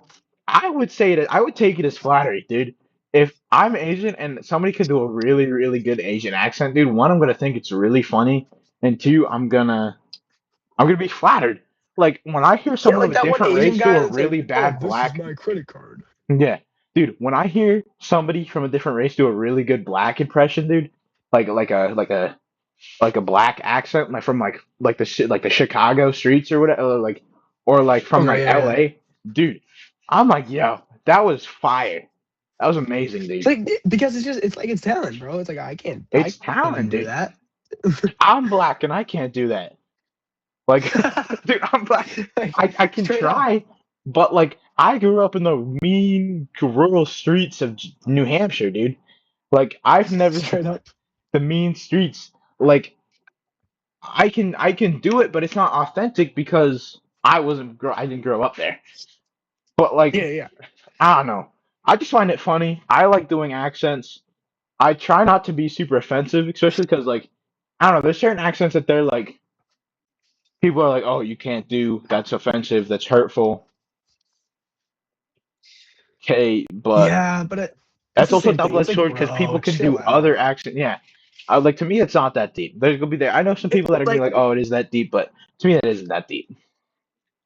I would say that I would take it as flattery, dude. If I'm Asian and somebody could do a really, really good Asian accent, dude, one, I'm gonna think it's really funny, and two, I'm gonna be flattered. Like when I hear Yeah, someone of like a that one different Asian race do guy a that's like, really "Oh, bad this is black, my credit card." yeah, dude, when I hear somebody from a different race do a really good black impression, dude, like a black accent, like from like the Chicago streets or whatever, or like from Okay, like yeah, yeah. LA, dude, I'm like, yo, that was fire. That was amazing, It's dude. like because it's like it's talent, bro. It's like I It's talent, couldn't do dude. that. I'm black and I can't do that. Like, dude, I'm black. Like I can straight up. try, but like, I grew up in the mean rural streets of New Hampshire, dude. Like, I've never Straight up. the mean streets. Like, I can do it, but it's not authentic because I didn't grow up there. But Yeah, like, yeah. I don't know. I just find it funny. I like doing accents. I try not to be super offensive, especially because like I don't know. There's certain accents that they're like people are like, oh, you can't do. That's offensive. That's hurtful. Okay, but Yeah, but it's that's the also same thing. double It's edged like, sword because people bro, can do chill out. other accent. Yeah, I like to me it's not that deep. There's gonna be there. I know some people that are gonna be Like, like, oh, it is that deep, but to me that isn't that deep.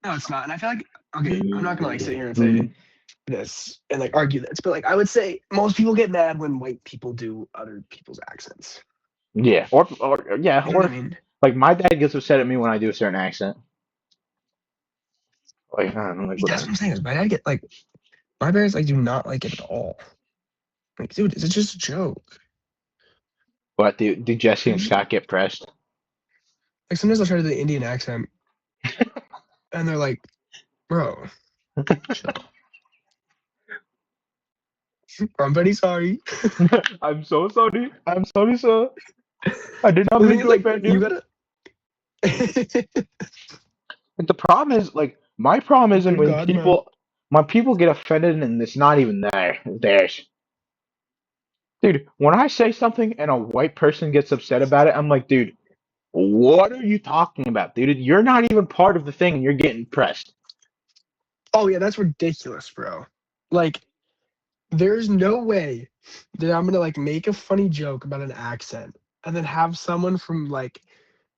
no, it's not. And I feel like okay, I'm not gonna like sit here and say this and like argue this, but like I would say most people get mad when white people do other people's accents. Yeah, or yeah, You know what I or mean? like my dad gets upset at me when I do a certain accent. Like I don't know, like That's what whatever. I'm saying. Is my dad get like my parents like do not like it at all. Like, dude, it's just a joke. But do Jesse Like, and just, Scott get pressed? like sometimes I'll try to do the Indian accent and they're like, bro, chill. I'm very sorry. I'm so sorry. I'm sorry, sir. I did not The mean thing is to like offend you you. gotta Like the problem is, like my problem isn't good when God, man. people get offended and it's not even theirs. Dude, when I say something and a white person gets upset about it, I'm like, dude, what are you talking about, dude? You're not even part of the thing and you're getting pressed. Oh yeah, that's ridiculous, bro. Like, there's no way that I'm gonna like make a funny joke about an accent and then have someone from like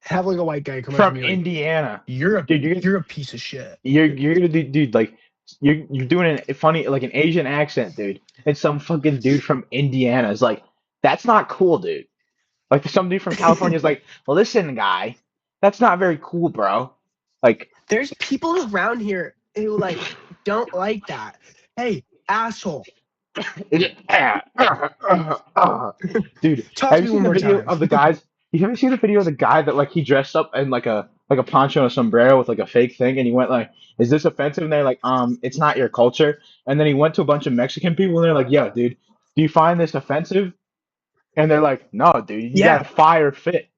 have like a white guy come up to From me like, Indiana. "You're a Dude, you're a piece of shit." you're gonna do, dude, like you're doing a funny like an Asian accent, dude. And some fucking dude from Indiana is like, that's not cool, dude. Like some dude from California is like, listen, guy, that's not very cool, bro. Like, There's people around here who like don't like that. Hey, asshole, dude, talk have to you me seen one the more video time. of the guys? You ever seen the video of the guy that like he dressed up in like a poncho and a sombrero with like a fake thing, and he went like, "Is this offensive?" And they're like, it's not your culture." And then he went to a bunch of Mexican people, and they're like, "Yo, dude, do you find this offensive?" And they're like, "No, dude, you got Yeah, a fire fit."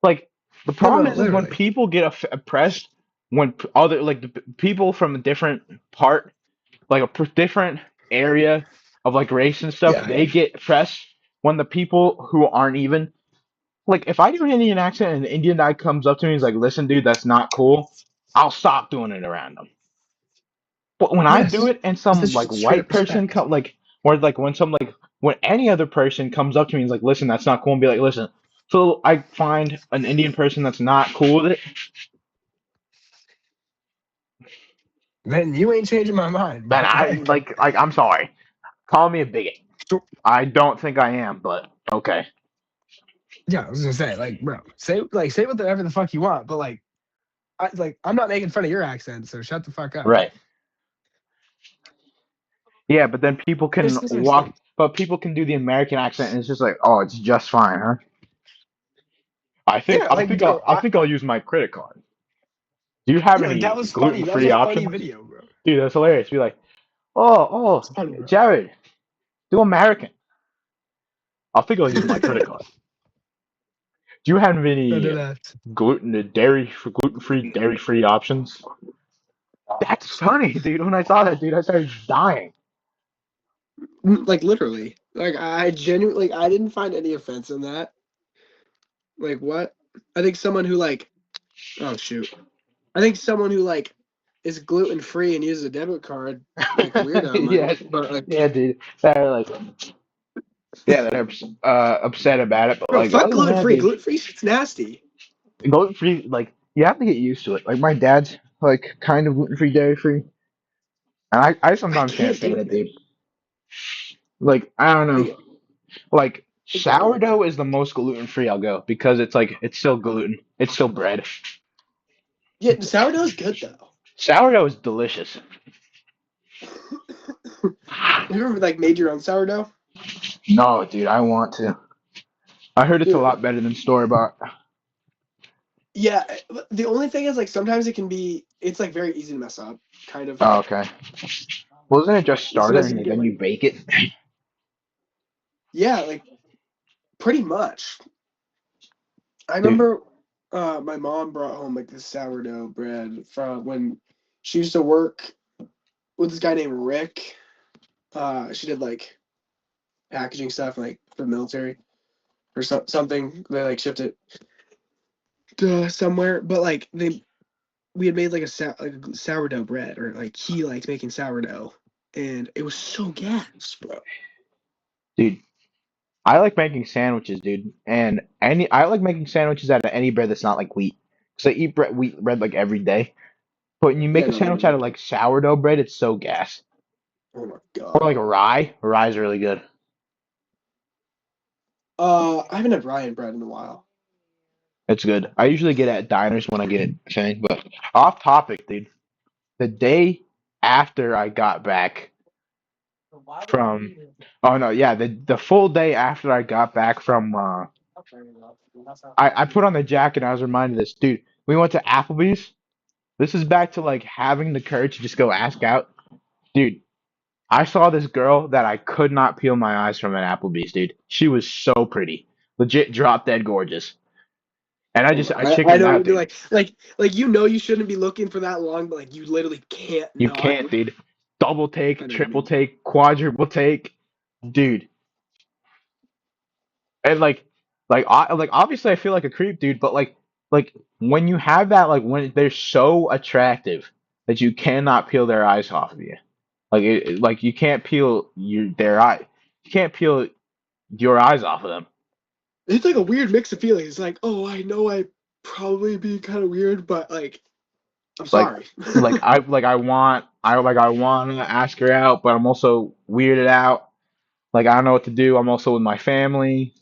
Like the no, problem no, is when literally. people get oppressed, when other like people from a different part, like different area of like race and stuff, Yeah, they get oppressed when the people who aren't even like if I do an Indian accent and an Indian guy comes up to me and is like, "Listen, dude, that's not cool," I'll stop doing it around them. But when I do yes, it and because some that's like just straight white up person respect. come like or like when any other person comes up to me and is like, "Listen, that's not cool," and be like, "Listen." So I find an Indian person that's not cool with it. Then you ain't changing my mind, Then bro. I like I'm sorry. Call me a bigot. So, I don't think I am, but okay. yeah, I was gonna say, like, bro, say whatever the fuck you want, but I'm not making fun of your accent, so shut the fuck up. Right. Yeah, but then people There's can no such walk thing. but people can do the American accent and it's just like, "Oh, it's just fine, huh?" Yeah, like, bro, I think I'll use my credit card. Do you have yeah, like that any was funny. That was gluten-free a funny options? video, bro. Dude, that's hilarious. Be like, Oh, It's funny, bro. Jared, do American. I think I'll use my credit card. Do you have No, any no, that. gluten-free, dairy-free options? That's funny, dude. When I saw that, dude, I started dying. Like literally. Like I genuinely, like I didn't find any offense in that. Like what? I think someone who like, oh shoot. I think someone who like is gluten free and uses a debit card, like a weirdo, might. Yeah, But like, yeah, dude. That are like, yeah, that are upset about it. But bro, like, fuck other than gluten that, free. dude, Gluten free shit's nasty. gluten-free, like, you have to get used to it. Like, my dad's like kind of gluten-free, dairy-free, and I I sometimes can't can't do stand it, it, man. dude. Like, I don't know. Like, Like, like, sourdough is the most gluten-free I'll go because it's like it's still gluten. It's still bread. yeah, sourdough's good though. Sourdough is delicious. You ever like made your own sourdough? No, dude, I want to. I heard it's a Dude, lot better than store-bought. yeah. The only thing is like sometimes it can be. It's like very easy to mess up, kind of. Oh, okay. Wasn't it just starter Sometimes you can and get then like you bake it? yeah, like pretty much. I Dude, remember my mom brought home like this sourdough bread from when she used to work with this guy named Rick. She did like packaging stuff like for the military or something. They like shipped it to somewhere, but like we had made like like a sourdough bread or like he liked making sourdough, and it was so gas, bro. dude, I like making sandwiches, dude, and any I like making sandwiches out of any bread that's not like wheat, because I eat wheat bread like every day. But when you Yeah, make a no, sandwich out of literally. like sourdough bread, it's so gas. Oh my Or like god. rye, rye's really good. I haven't had Ryan bread in a while. It's good. I usually get it at diners when I get it. Thing, but off topic, dude. The day after I got back from, oh no, yeah, the full day after I got back from, I put on the jacket and I was reminded of this, dude. We went to Applebee's. This is back to like having the courage to just go ask out, dude. I saw this girl that I could not peel my eyes from at Applebee's, dude. She was so pretty, legit, drop dead gorgeous, and Oh I my, I chickened know what out, you mean. dude. Like you know you shouldn't be looking for that long, but like you literally can't You not. can't, dude. Double I take, know what you triple mean. take, quadruple take, dude. And like obviously I feel like a creep, dude. But like when you have that, like when they're so attractive that you cannot peel their eyes off of you. Like you can't peel their eye. You can't peel your eyes off of them. It's like a weird mix of feelings. It's like, oh, I know I probably be kind of weird, but like, I'm Like sorry. I want to ask her out, but I'm also weirded out. Like I don't know what to do. I'm also with my family.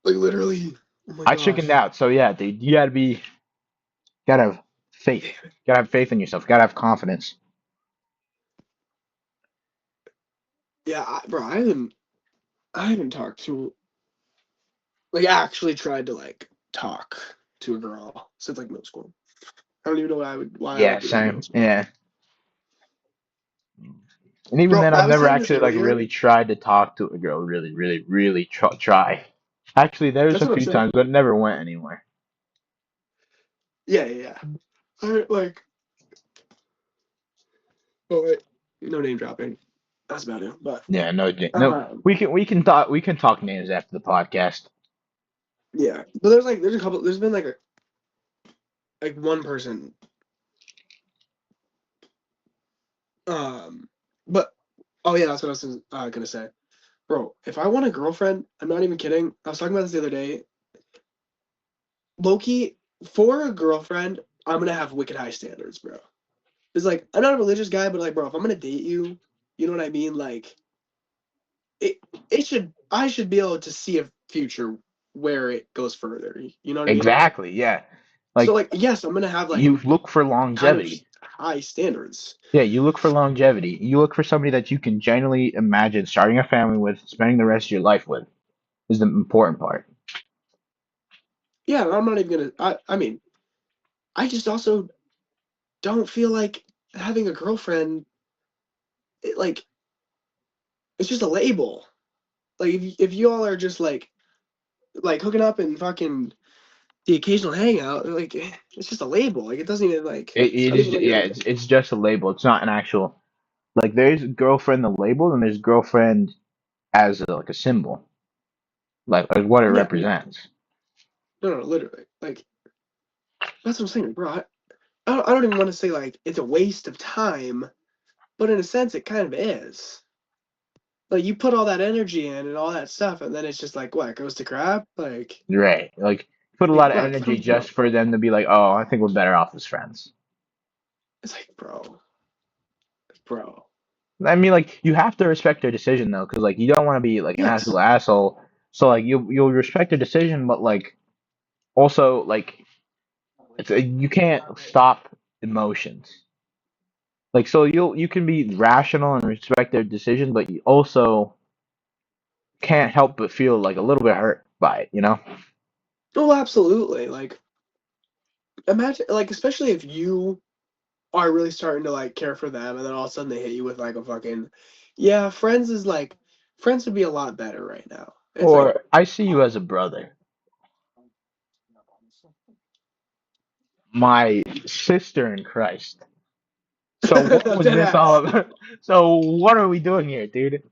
Like literally. Oh my I chickened gosh. out. So yeah, dude, gotta have faith. Gotta have faith in yourself. Gotta have confidence. Yeah, bro, I haven't talked to like actually tried to like talk to a girl since like middle school. I don't even know why I would Yeah, do that in middle same. school. Yeah. And even Bro, then, I've I was never saying this actually like earlier. really tried to talk to a girl. Really, really, really try. Actually, there's That's a what I'm few saying. times, but it never went anywhere. Yeah, yeah, yeah. I like. Oh wait, no name dropping. That's about it. But Yeah, no, no. um, We can talk names after the podcast. yeah. But there's a couple. There's been like one person. Um, but oh yeah, that's what I was gonna say, bro. If I want a girlfriend, I'm not even kidding. I was talking about this the other day. Loki, for a girlfriend, I'm gonna have wicked high standards, bro. It's like I'm not a religious guy, but like, bro, if I'm gonna date you, you know what I mean? Like, it it should I should be able to see a future where it goes further. You know what I mean? Exactly. Yeah. So Like like, yes, I'm gonna have like you look for kind of longevity. high standards. Yeah, you look for longevity. You look for somebody that you can genuinely imagine starting a family with, spending the rest of your life with, is the important part. Yeah, I'm not even gonna. I mean, I just also don't feel like having a girlfriend like it's just a label. Like if you all are just like hooking up and fucking the occasional hangout, like it's just a label. Like it doesn't even like it's It not is, even like yeah, it's just a label. It's not an actual, like, there's girlfriend the label and there's girlfriend as like a symbol, like what it yeah. represents. No, literally. Like that's what I'm saying, bro. I don't even want to say like it's a waste of time, but in a sense, it kind of is. Like you put all that energy in and all that stuff, and then it's just like what it goes to crap. Like, Right. Like, put a lot of bro, energy just for them to be like, oh, I think we're better off as friends. it's like, bro. I mean, like, you have to respect their decision though, because like you don't want to be like an Yes. absolute asshole. So like you'll respect their decision, but like also like you can't stop emotions. Like, so you can be rational and respect their decision, but you also can't help but feel like a little bit hurt by it, you know? Oh, absolutely. Like, imagine, like, especially if you are really starting to like care for them, and then all of a sudden they hit you with like a fucking, yeah, friends would be a lot better right now. It's like, Or I see you as a brother, my sister in Christ. So what was dead this all ass. about? So what are we doing here, dude?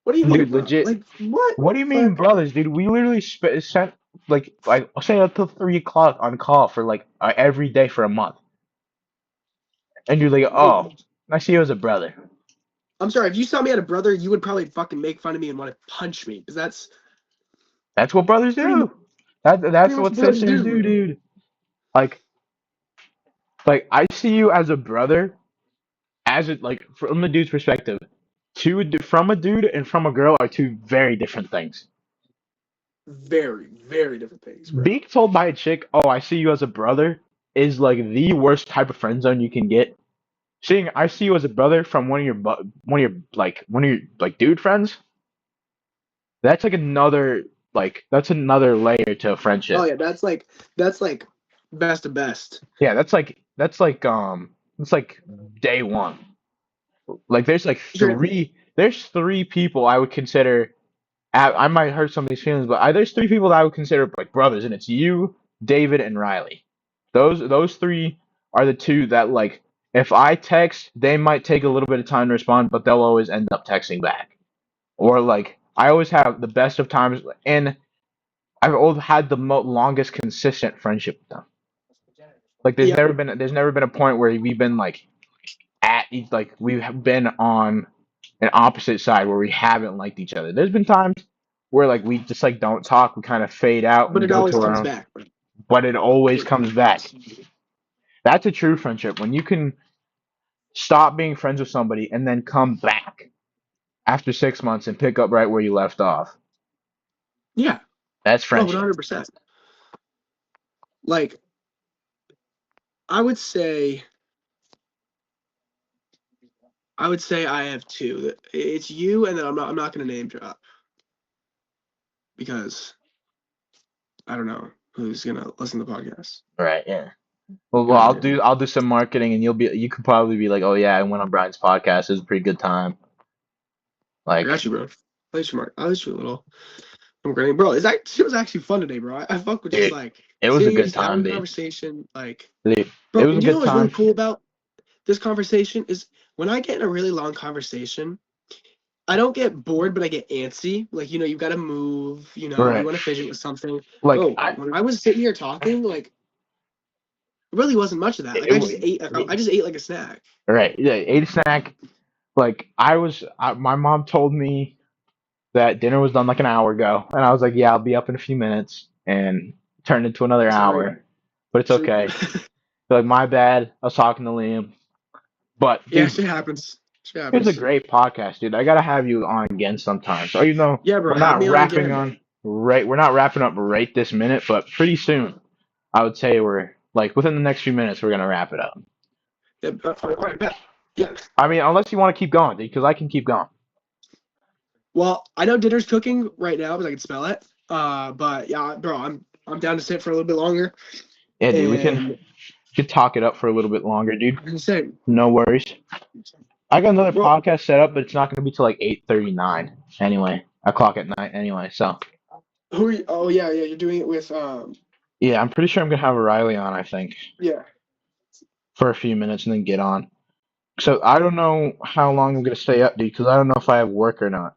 What do you mean, Dude, bro? legit. Like, what? What do you mean, Like, brothers, dude? We literally spent like I'll say up till 3 o'clock on call for like every day for a month, and you're like, wait, oh, I see you as a brother. I'm sorry. If you saw me had a brother, you would probably fucking make fun of me and want to punch me because that's That's what brothers pretty much do. That's what what brothers sisters do, do. dude. Like I see you as a brother, as it like from the dude's perspective. From a dude and from a girl are two very different things. Very, very different things, bro. Being told by a chick, "Oh, I see you as a brother," is like the worst type of friend zone you can get. Seeing "I see you as a brother" from one of your like dude friends, that's like another that's another layer to a Oh friendship. yeah, that's like best of best. Yeah, that's like day one. Like Sure. there's three people I would consider. I might hurt somebody's feelings, but there's three people that I would consider like brothers, and it's you, David, and Riley. Those three are the two that like if I text, they might take a little bit of time to respond, but they'll always end up texting back. Or like I always have the best of times, and I've always had the longest consistent friendship with them. Like Yeah, there's never been a point where we've been like like we've been on an opposite side where we haven't liked each other. There's been times where like we just like don't talk, we kind of fade out but and it go always to our comes own, back. but it always comes back. That's a true friendship when you can stop being friends with somebody and then come back after 6 months and pick up right where you left off. Yeah. That's Oh, friendship. 100%. Like I would say I have two. It's you, and then I'm not gonna name drop because I don't know who's gonna listen to the podcast. Right, yeah. Well, And I'll do some marketing and you could probably be like, "Oh yeah, I went on Brian's podcast. It was a pretty good time." I Like got you, bro. I'll let you a little. I'm great, bro. It was actually fun today, bro. I fuck with just dude, like it was a seeing you good just having time, a dude. conversation, like, Dude, it bro. was a And you know good what's really time. cool about this conversation is when I get in a really long conversation, I don't get bored, but I get antsy. Like, you got to move, you Right. want to fidget with something. Like Bro, when I was sitting here talking, like, it really wasn't much of that. Like, it, I just ate, I just ate like a snack. right. Yeah, ate a snack. Like my mom told me that dinner was done like an hour ago, and I was like, "Yeah, I'll be up in a few minutes," and turned into another Sorry. hour. But it's Should, okay. Like my bad. I was talking to Liam. But yeah, dude, shit happens. Shit it's a happens. great podcast, dude. I gotta have you on again sometime. So Yeah, bro, we're have not me on wrapping again. on right. We're not wrapping up right this minute, but pretty soon, I would say we're like within the next few minutes, we're gonna wrap it up. Yeah, all right, bet. Yeah. I mean, unless you want to keep going, dude, because I can keep going. Well, I know dinner's cooking right now because I can smell it. But yeah, bro, I'm down to sit for a little bit longer. Yeah, dude, we And could talk it up for a little bit longer, dude. I can say, No worries. I got another Well, podcast set up, but it's not going to be till like 8:39 anyway, o'clock at night anyway. So who are you? Oh yeah, you're doing it with yeah, I'm pretty sure I'm going to have Riley on. I think yeah. for a few minutes and then get on. So I don't know how long I'm going to stay up, dude, because I don't know if I have work or not.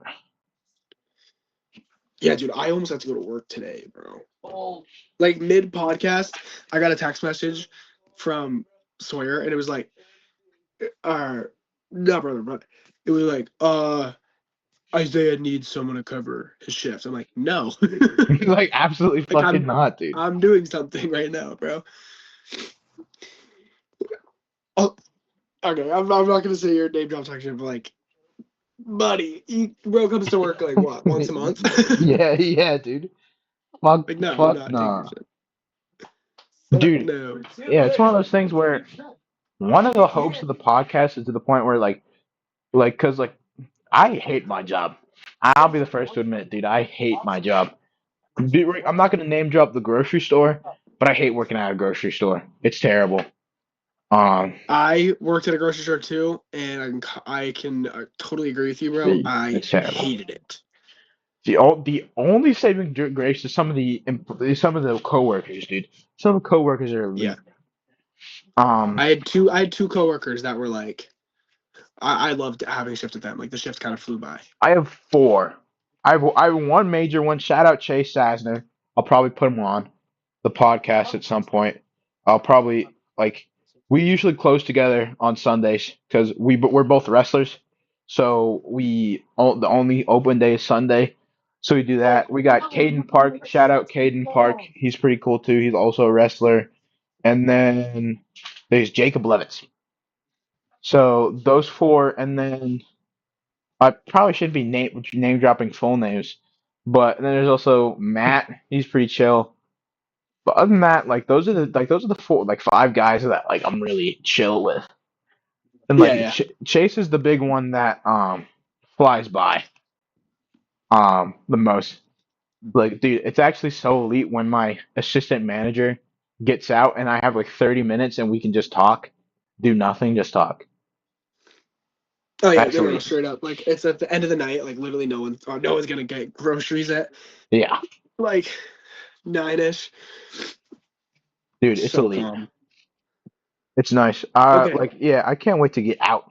Yeah, dude, I almost had to go to work today, bro. Like mid podcast, I got a text message from Sawyer, and it was like, no, brother, but it was like, Isaiah needs someone to cover his shift. I'm like, no, Like absolutely like fucking not, dude. I'm doing something right now, bro. Oh, okay, I'm not gonna say your name drop section, but like, buddy, bro comes to work like what, once a month? Yeah, yeah, dude. Fuck, Like, no, I'm fuck, not taking nah, your shit. Fuck dude. no. Yeah, it's one of those things where one of the hopes of the podcast is to the point where cause like I hate my job. I'll be the first to admit, dude, I hate my job. I'm not gonna name drop the grocery store, but I hate working at a grocery store. It's terrible. Um, I worked at a grocery store too, and I can totally agree with you, bro. I it's terrible. hated it. The only saving grace is some of the coworkers, dude. Some of the coworkers are Yeah, elite. Um, I had two coworkers that were like, I loved having a shift with them. Like the shift kind of flew by. I have four. I have one major one. Shout out Chase Sasner. I'll probably put him on the podcast at some point. I'll probably like we usually close together on Sundays because we're both wrestlers, so the only open day is Sunday. So we do that. We got Caden Park. Shout out Caden Park. He's pretty cool too. He's also a wrestler. And then there's Jacob Levitz. So those four, and then I probably should be name dropping full names, but then there's also Matt. He's pretty chill. But other than that, those are the four like five guys that like I'm really chill with. And Yeah, like yeah, Chase is the big one that flies by the most. Like dude, it's actually so elite when my assistant manager gets out and I have like 30 minutes and we can just talk, do nothing, just talk. oh yeah, That's no, no, elite. straight up. Like it's at the end of the night. Like literally, no one's gonna get groceries at Yeah, like 9ish. dude, it's So elite. calm. It's nice. Okay, Like yeah, I can't wait to get out.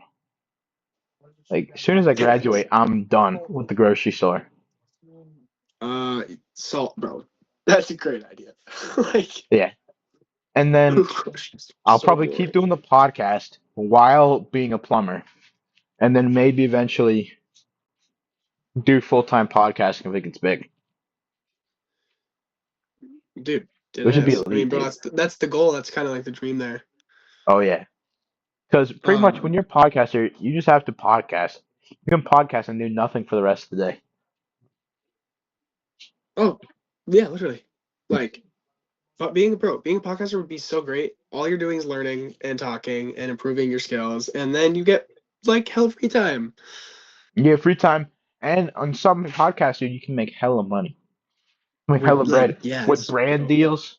Like as soon as I yeah. graduate, I'm done with the grocery store. Salt, bro. That's a great idea. Like, Yeah, and then groceries are I'll so probably keep boring. doing the podcast while being a plumber, and then maybe eventually do full time podcasting if it gets big, Dude, it which would be is. I mean, elite, bro, dude. that's the goal. That's kind of like the dream there. Oh yeah, because pretty much when Um, you're a podcaster, you just have to podcast. You can podcast and do nothing for the rest of the day. oh, yeah, literally. Like, but being a podcaster would be so great. All you're doing is learning and talking and improving your skills, and then you get like hell free time. You get free time, and on some podcasts, dude, you can make hella money, make hella With like, bread with yes, brand bro. deals.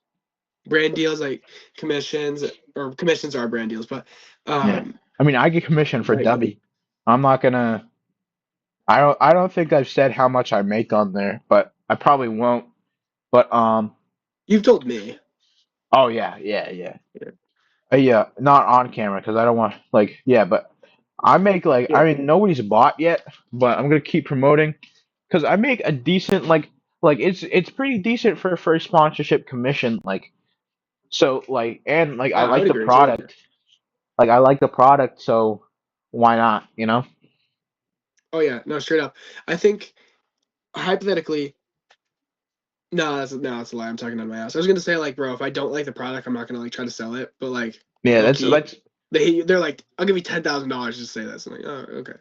Brand deals like commissions or commissions are brand deals, but Yeah, I mean, I get commission for like Dubby. I'm not gonna. I don't think I've said how much I make on there, but I probably won't. But you've told me. oh yeah, yeah, yeah. Yeah, not on camera because I don't want like yeah, but I make like Yeah. I mean nobody's bought yet, but I'm gonna keep promoting because I make a decent like it's pretty decent for a first sponsorship commission like so like and like I Yeah, I like would the agree too. product like I like the product so why not Oh yeah, no, straight up. I think hypothetically, no, that's a lie. I'm talking out of my ass. I was gonna say like, bro, if I don't like the product, I'm not gonna like try to sell it. But like, yeah low that's key, that's they're like, I'll give you $10,000 to say this. I'm like, oh, okay.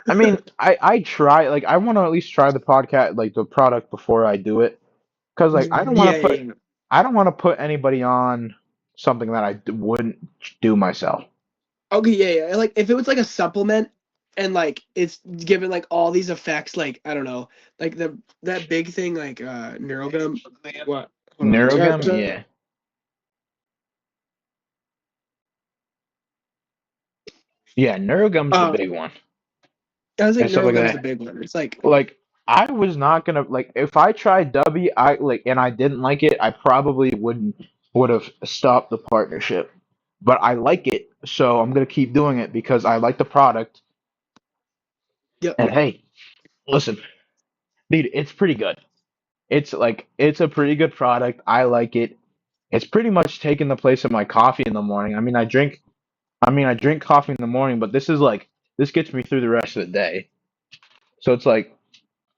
I mean I try like I want to at least try the podcast like the product before I do it because like Yeah, yeah, yeah. I don't want to put anybody on something that wouldn't do myself. Okay, yeah, yeah. Like if it was like a supplement and like it's given like all these effects, like I don't know, like that big thing like neurogum. What? Hold on. Neurogum, yeah. Yeah, Neurogum's the Uh, big one I think and stuff like Neurogum's the that. big one. It's like, Like I was not gonna like if I tried W, I like and I didn't like it, I probably would have stopped the partnership. But I like it, so I'm gonna keep doing it because I like the product. yep. And hey, listen, dude, it's pretty good. It's a pretty good product. I like it. It's pretty much taking the place of my coffee in the morning. I drink coffee in the morning, but this gets me through the rest of the day. So it's like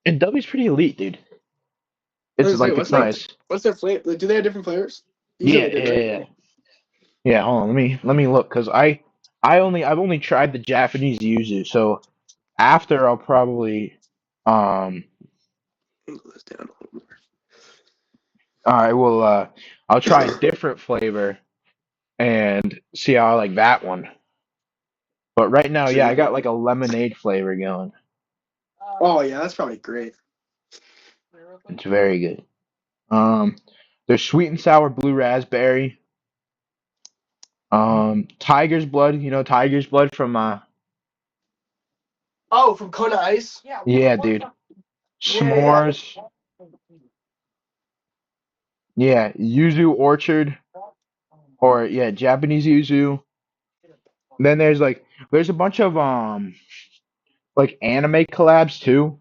and W's pretty elite, dude. I was gonna say, It's like, nice. what's their flavor? Like, do they have different flavors? You said Yeah, they did, yeah, right? yeah. Yeah, hold on. Let me look because I've only tried the Japanese yuzu. So after I'll probably Let me go this down. I will I'll try a different flavor and see how I like that one. But right now, yeah, I See? got like a lemonade flavor going. Oh yeah, that's probably great. It's very good. Um, there's sweet and sour blue raspberry. Tiger's blood. You know Tiger's blood from Oh, from Kona Ice. yeah, dude. Yeah, yeah. S'mores. Yeah, yuzu orchard or yeah, Japanese yuzu. Then there's a bunch of like anime collabs too.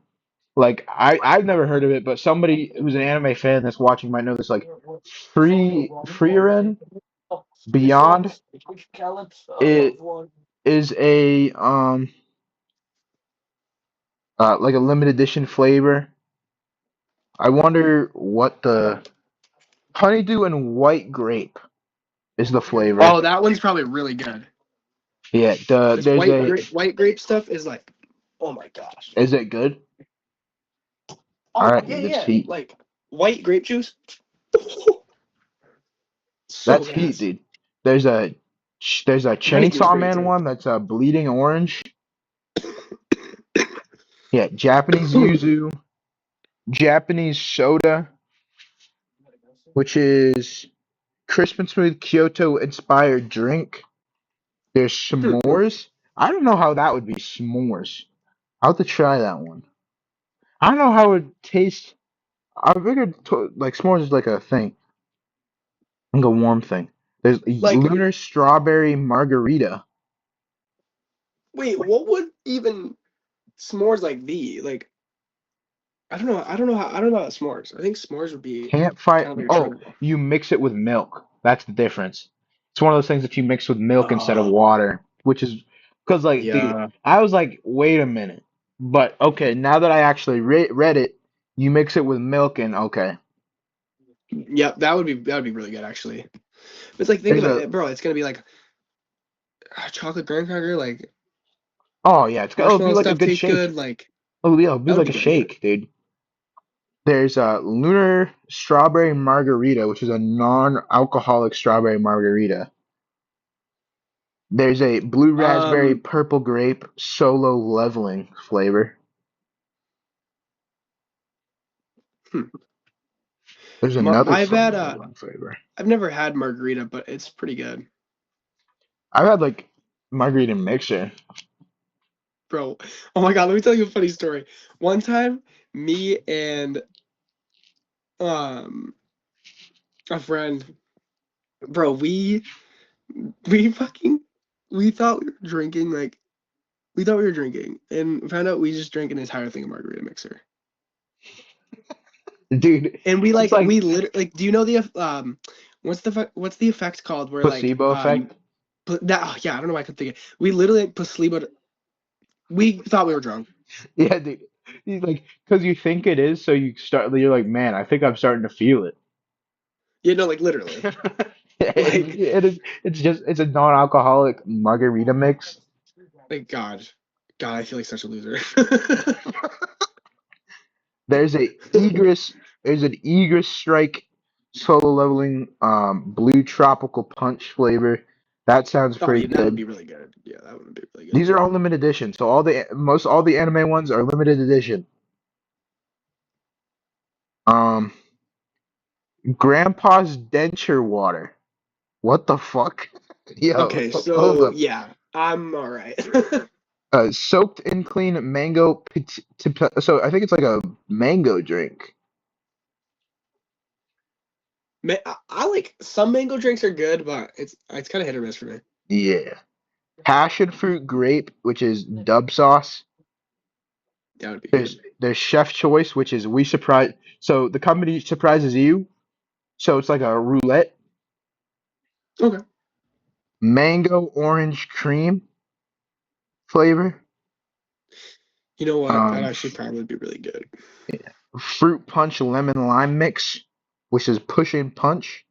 Like I've never heard of it, but somebody who's an anime fan that's watching might know this. Like Freeren Beyond it is a like a limited edition flavor. I wonder what the honeydew and white grape is the flavor. Oh, that one's probably really good. Yeah, This there's a white grape stuff is like, oh my gosh. is it good? All Oh right, yeah, dude, that's yeah. heat. Like white grape juice. So That's heat, gas. dude. There's a Honeydew's Chainsaw great Man too. one that's bleeding orange. Yeah, Japanese yuzu, Japanese soda, which is crisp and smooth Kyoto inspired drink. There's Hmm. s'mores. I don't know how that would be s'mores. I'll have to try that one. I don't know how it would taste. I figured like s'mores is like a thing, like a warm thing. There's Like, lunar strawberry margarita. wait, what would even s'mores like be? Like, I don't know. I don't know about s'mores. I think s'mores would be Can't find. kind of like a Oh, tropical. you mix it with milk. That's the difference. It's one of those things that you mix with milk instead of Oh, water, which is because, like, dude, yeah. I was like, wait a minute. But okay, now that I actually read it, you mix it with milk and okay. Yep, that would be really good actually. It's like think There's about a it, bro. It's gonna be like chocolate graham cracker, like oh yeah, it'll be marshmallow like a stuff good tastes shake. good. Like Oh yeah, it'll be that would like be a good. Yeah. shake, dude. There's a lunar strawberry margarita, which is a non-alcoholic strawberry margarita. There's a blue raspberry Um, purple grape solo leveling flavor. hmm. There's another I've had solo leveling flavor. I've never had margarita, but it's pretty good, I've had like margarita mixer. bro. Oh my god, let me tell you a funny story. One time, me and um a friend, bro, we fucking we thought we were drinking like we thought we were drinking and found out we just drank an entire thing of margarita mixer. Dude, And it's like we literally like do you know the what's the effect called where like placebo you effect. put that oh, yeah, I don't know why I could think it. We literally like, placebo we thought we were drunk. Yeah, dude. He's like, because you think it is, so you're like, man, I think I'm starting to feel it. You know, like literally. Like It is, it's a non-alcoholic margarita mix. like God, I feel like such a loser. There's a Egress, there's an Egress Strike solo leveling blue tropical punch flavor. That sounds Oh pretty yeah, that would good. be really good. Yeah, that would be really good. These are all limited edition, so all the anime ones are limited edition. Um, Grandpa's denture water. What the fuck? Yo, Okay, hold so up. yeah. I'm all right. Soaked in clean mango. So I think it's like a mango drink. I like some mango drinks are good, but it's kind of hit or miss for me. Yeah. Passion fruit grape, which is dub sauce. That would be There's good. there's chef choice, which is we surprise. So the company surprises you. So it's like a roulette. Okay. Mango orange cream flavor. You know what? That Um, actually probably be really good. fruit punch lemon lime mix, which is push and punch.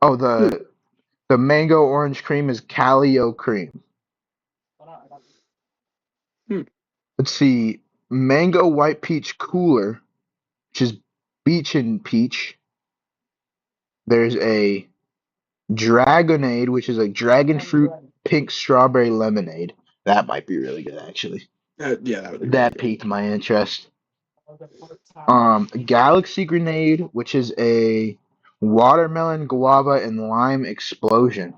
Oh, Hmm. the mango orange cream is Calio cream. Hmm. Let's see, mango white peach cooler, which is beach and peach. There's a dragonade, which is a dragon fruit pink strawberry lemonade. That might be really good, actually. Yeah, that would be really That good. piqued my interest. Galaxy grenade, which is a watermelon, guava, and lime explosion.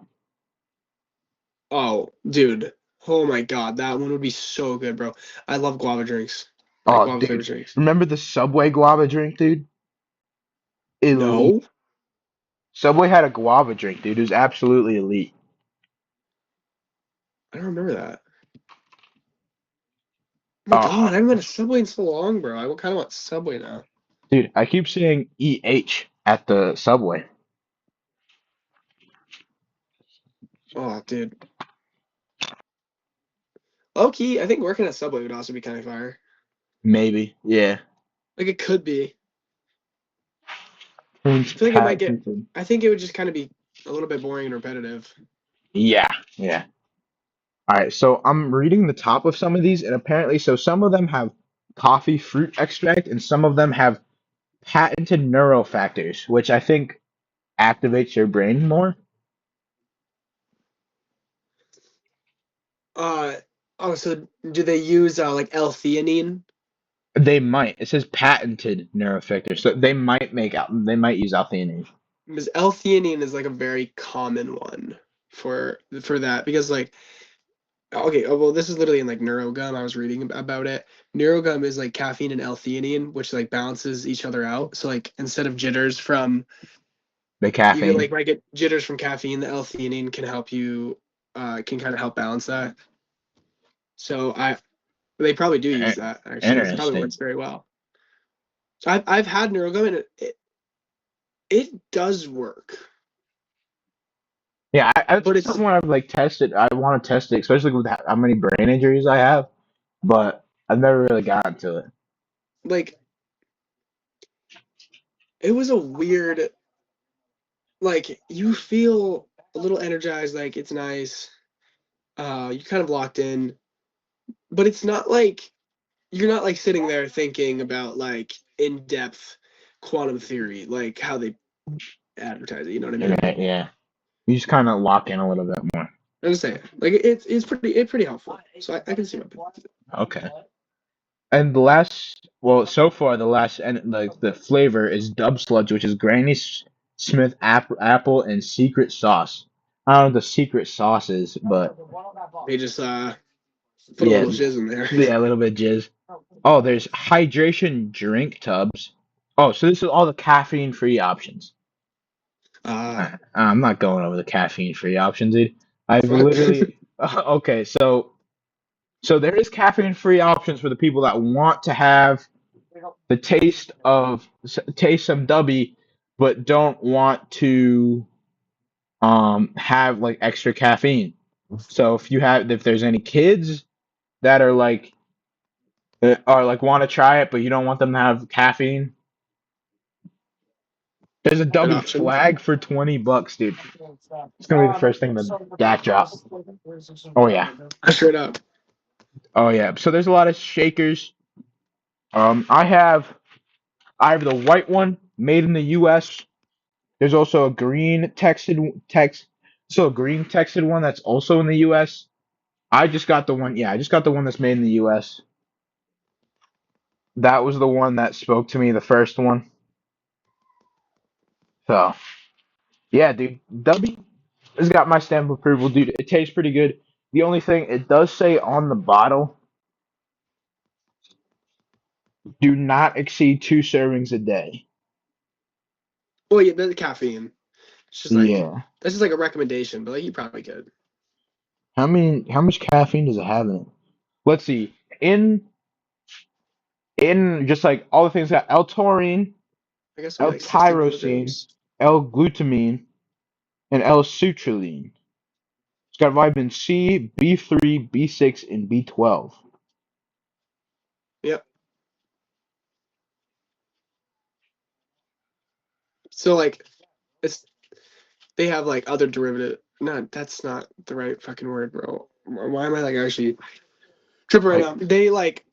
Oh, dude. Oh my God, that one would be so good, bro. I love guava drinks. Like Oh, guava flavored dude, drinks. remember the Subway guava drink, dude? Elite. No, Subway had a guava drink, dude. It was absolutely elite. I don't remember that. Oh my Oh, God, I haven't been to Subway in so long, bro. I kind of want Subway now. dude, I keep seeing EH at the Subway. Oh, dude. Low key, I think working at Subway would also be kind of fire. Maybe, yeah. Like it could be. Prince I feel like it might get. Patented. I think it would just kind of be a little bit boring and repetitive. Yeah, yeah. All right, so I'm reading the top of some of these, and apparently, so some of them have coffee fruit extract, and some of them have patented neurofactors, which I think activates your brain more. Uh oh, so do they use like L-theanine? They might. It says patented neurofactors, so they might make out. They might use L-theanine. Because L-theanine is like a very common one for that because like okay, oh, well this is literally in like Neurogum. I was reading about it. Neurogum is like caffeine and L-theanine, which like balances each other out. So like instead of jitters from The you get caffeine. like might get jitters from caffeine, the L-theanine can help you can kind of help balance that. So I they probably do use I- that actually. It probably Interesting. works very well. So I've had Neurogum and it does work, Yeah, but it's it's something I've like tested. I want to test it, especially with how many brain injuries I have, but I've never really gotten to it. like it was a weird like you feel a little energized, like it's nice. You're kind of locked in, but it's not like you're not like sitting there thinking about like in-depth quantum theory, like how they advertise it. You know what I mean? Right, yeah. You just kind of lock in a little bit more. I'm just saying, like it's pretty helpful. So I can see my Okay. And the last, well, so far the last and like the flavor is Dub Sludge, which is Smith apple and secret sauce. I don't know what the secret sauce is, but they just put a yeah, little shiz in there. yeah, a little bit jizz. Oh, there's hydration drink tubs. Oh, so this is all the caffeine-free options. uh I'm not going over the caffeine-free options, dude. I've fuck. literally okay, so there is caffeine-free options for the people that want to have the taste some dubby, but don't want to have like extra caffeine. So if there's any kids that are like want to try it, but you don't want them to have caffeine, there's a Good dubby option. flag for $20, dude. It's gonna be the first thing that drop. Oh yeah, Straight up. oh yeah. So there's a lot of shakers. Um, I have I have the white one made in the U.S. There's also a green texted one that's also in the US. I just got the one, yeah, I just got the one that's made in the US. That was the one that spoke to me, the first one. So, yeah, dude, W has got my stamp of approval, dude. It tastes pretty good. The only thing it does say on the bottle, do not exceed 2 servings a day. Well, yeah, the caffeine. It's just like Yeah. that's just like a recommendation, but like you probably could. How much caffeine does it have in it? Let's see. In just like all the things got L-taurine, I guess it'll be like 60 L-tyrosine, milligrams. L-glutamine, and L-citrulline. It's got vitamin C, B3, B6, and B12. Yep. So like it's they have like other derivative. No, that's not the right fucking word, bro. Why am I like actually tripping right Like, now? They like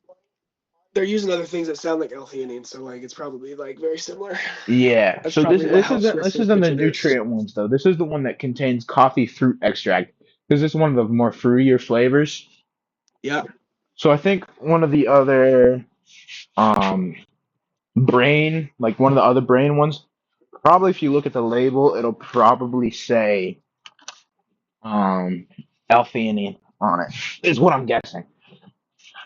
they're using other things that sound like L-theanine, so like it's probably like very similar. yeah. That's So this probably what this helps isn't with this the isn't the itchiness. nutrient ones though. This is the one that contains coffee fruit extract because this is one of the more fruitier flavors. Yeah. So I think one of the other um brain, like one of the other brain ones, probably if you look at the label, it'll probably say um L-theanine on it. Is what I'm guessing.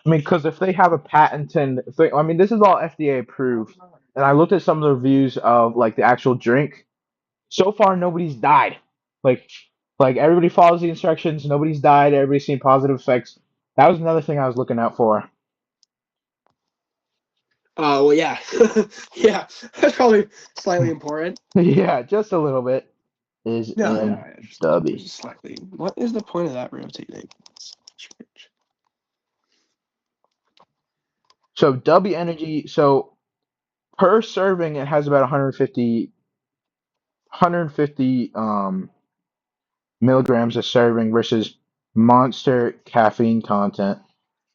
I mean, because if they have a patented thing, I mean, this is all FDA approved. And I looked at some of the reviews of like the actual drink. So far, nobody's died. Like, like everybody follows the instructions. Nobody's died. Everybody's seen positive effects. That was another thing I was looking out for. Well, yeah. Yeah. That's probably slightly important. Yeah, just a little bit is No, in yeah. It's Dubby. just slightly. What is the point of that rotating? So Dubby Energy. So per serving, it has about 150 milligrams a serving versus Monster caffeine content.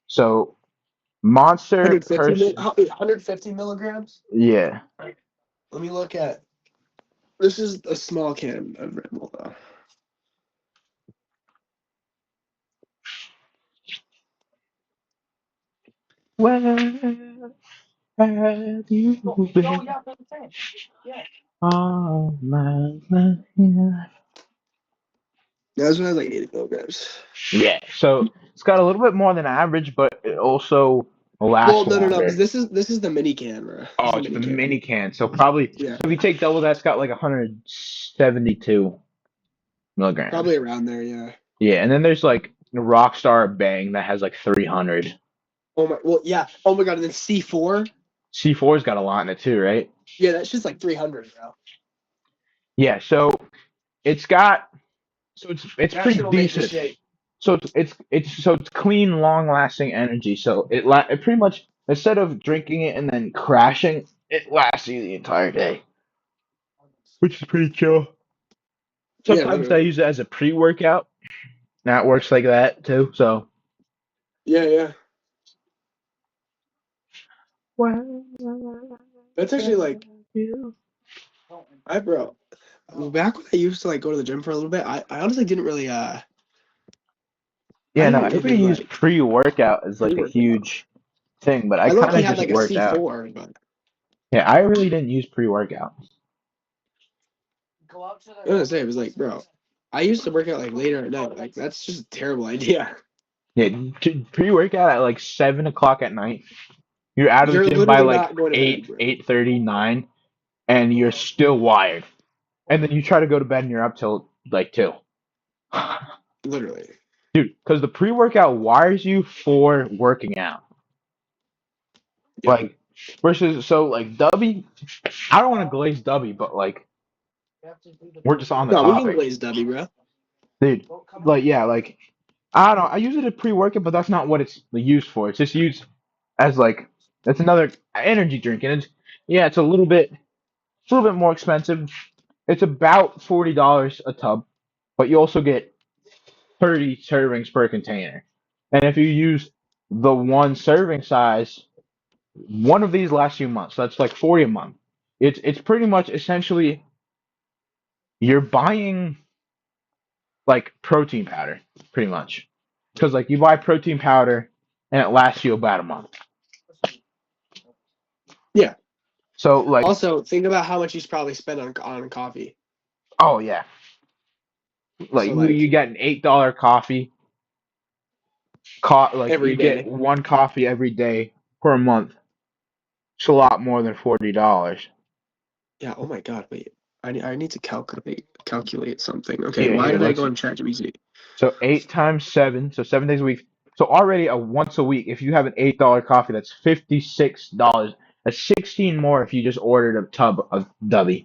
So Monster 150 per milligrams. yeah. Right. Let me look at. This is a small can of Red Bull, though. Where have you been all my life? Yeah, this one has like 80 milligrams. Yeah, so it's got a little bit more than average, but it also Well, lasts no, because longer. this is the mini can, bro. This is Oh, the it's the mini can. mini can. So probably Yeah, so if you take double, that's got like 172 probably milligrams. around there. Yeah. Yeah, and then there's like Rockstar Bang that has like 300. Oh my. Well, yeah. Oh my god. And then C4. C4's got a lot in it too, right? Yeah, that's just like 300, bro. Yeah, so it's got so it's That pretty shit will make you decent. shake. So it's clean, long lasting energy. So it pretty much instead of drinking it and then crashing, it lasts you the entire day, which is pretty chill. Yeah, Sometimes I literally. use it as a pre workout. That works like that too. So Yeah, yeah. well, That's actually like bro. Well, back when I used to like go to the gym for a little bit, I honestly didn't really I yeah, no, didn't everybody really use like pre workout as like a pre-workout. huge thing, but I I low kind key of had just like a worked out. C4, but Yeah, I really didn't use pre workout. I was gonna say it was like, bro, I used to work out like later at night. Like that's just a terrible idea. Yeah, pre workout at like 7 o'clock at night. You're out of the You're gym by literally like not going to bed, bro. 8:39, and you're still wired. And then you try to go to bed and you're up till like 2. Literally. Dude, because the pre-workout wires you for working out. Yeah. Like versus so like Dubby, I don't want to glaze Dubby, but like we're just on the No, we can topic. glaze Dubby, bro. Dude, like yeah, like I don't know. I use it as pre-workout, but that's not what it's used for. It's just used as like it's another energy drink, and it's yeah, it's a little bit more expensive. It's about $40 a tub, but you also get 30 servings per container. And if you use the one serving size, one of these lasts you months. So that's like 40 a month. It's pretty much essentially you're buying like protein powder, pretty much. Because like you buy protein powder and it lasts you about a month. Yeah. So like Also, think about how much you probably spend on coffee. oh yeah. Like So you like, get an $8 coffee Like every you get day. one coffee every day per month. It's a lot more than $40. Yeah. Oh my God. Wait. I need to calculate something. Okay. Yeah, Why here, did I let's go see. on ChatGPT? So 8 times 7, so 7 days a week. So already once a week, if you have an $8 coffee, that's $56. That's 16 more if you just ordered a tub of Dubby.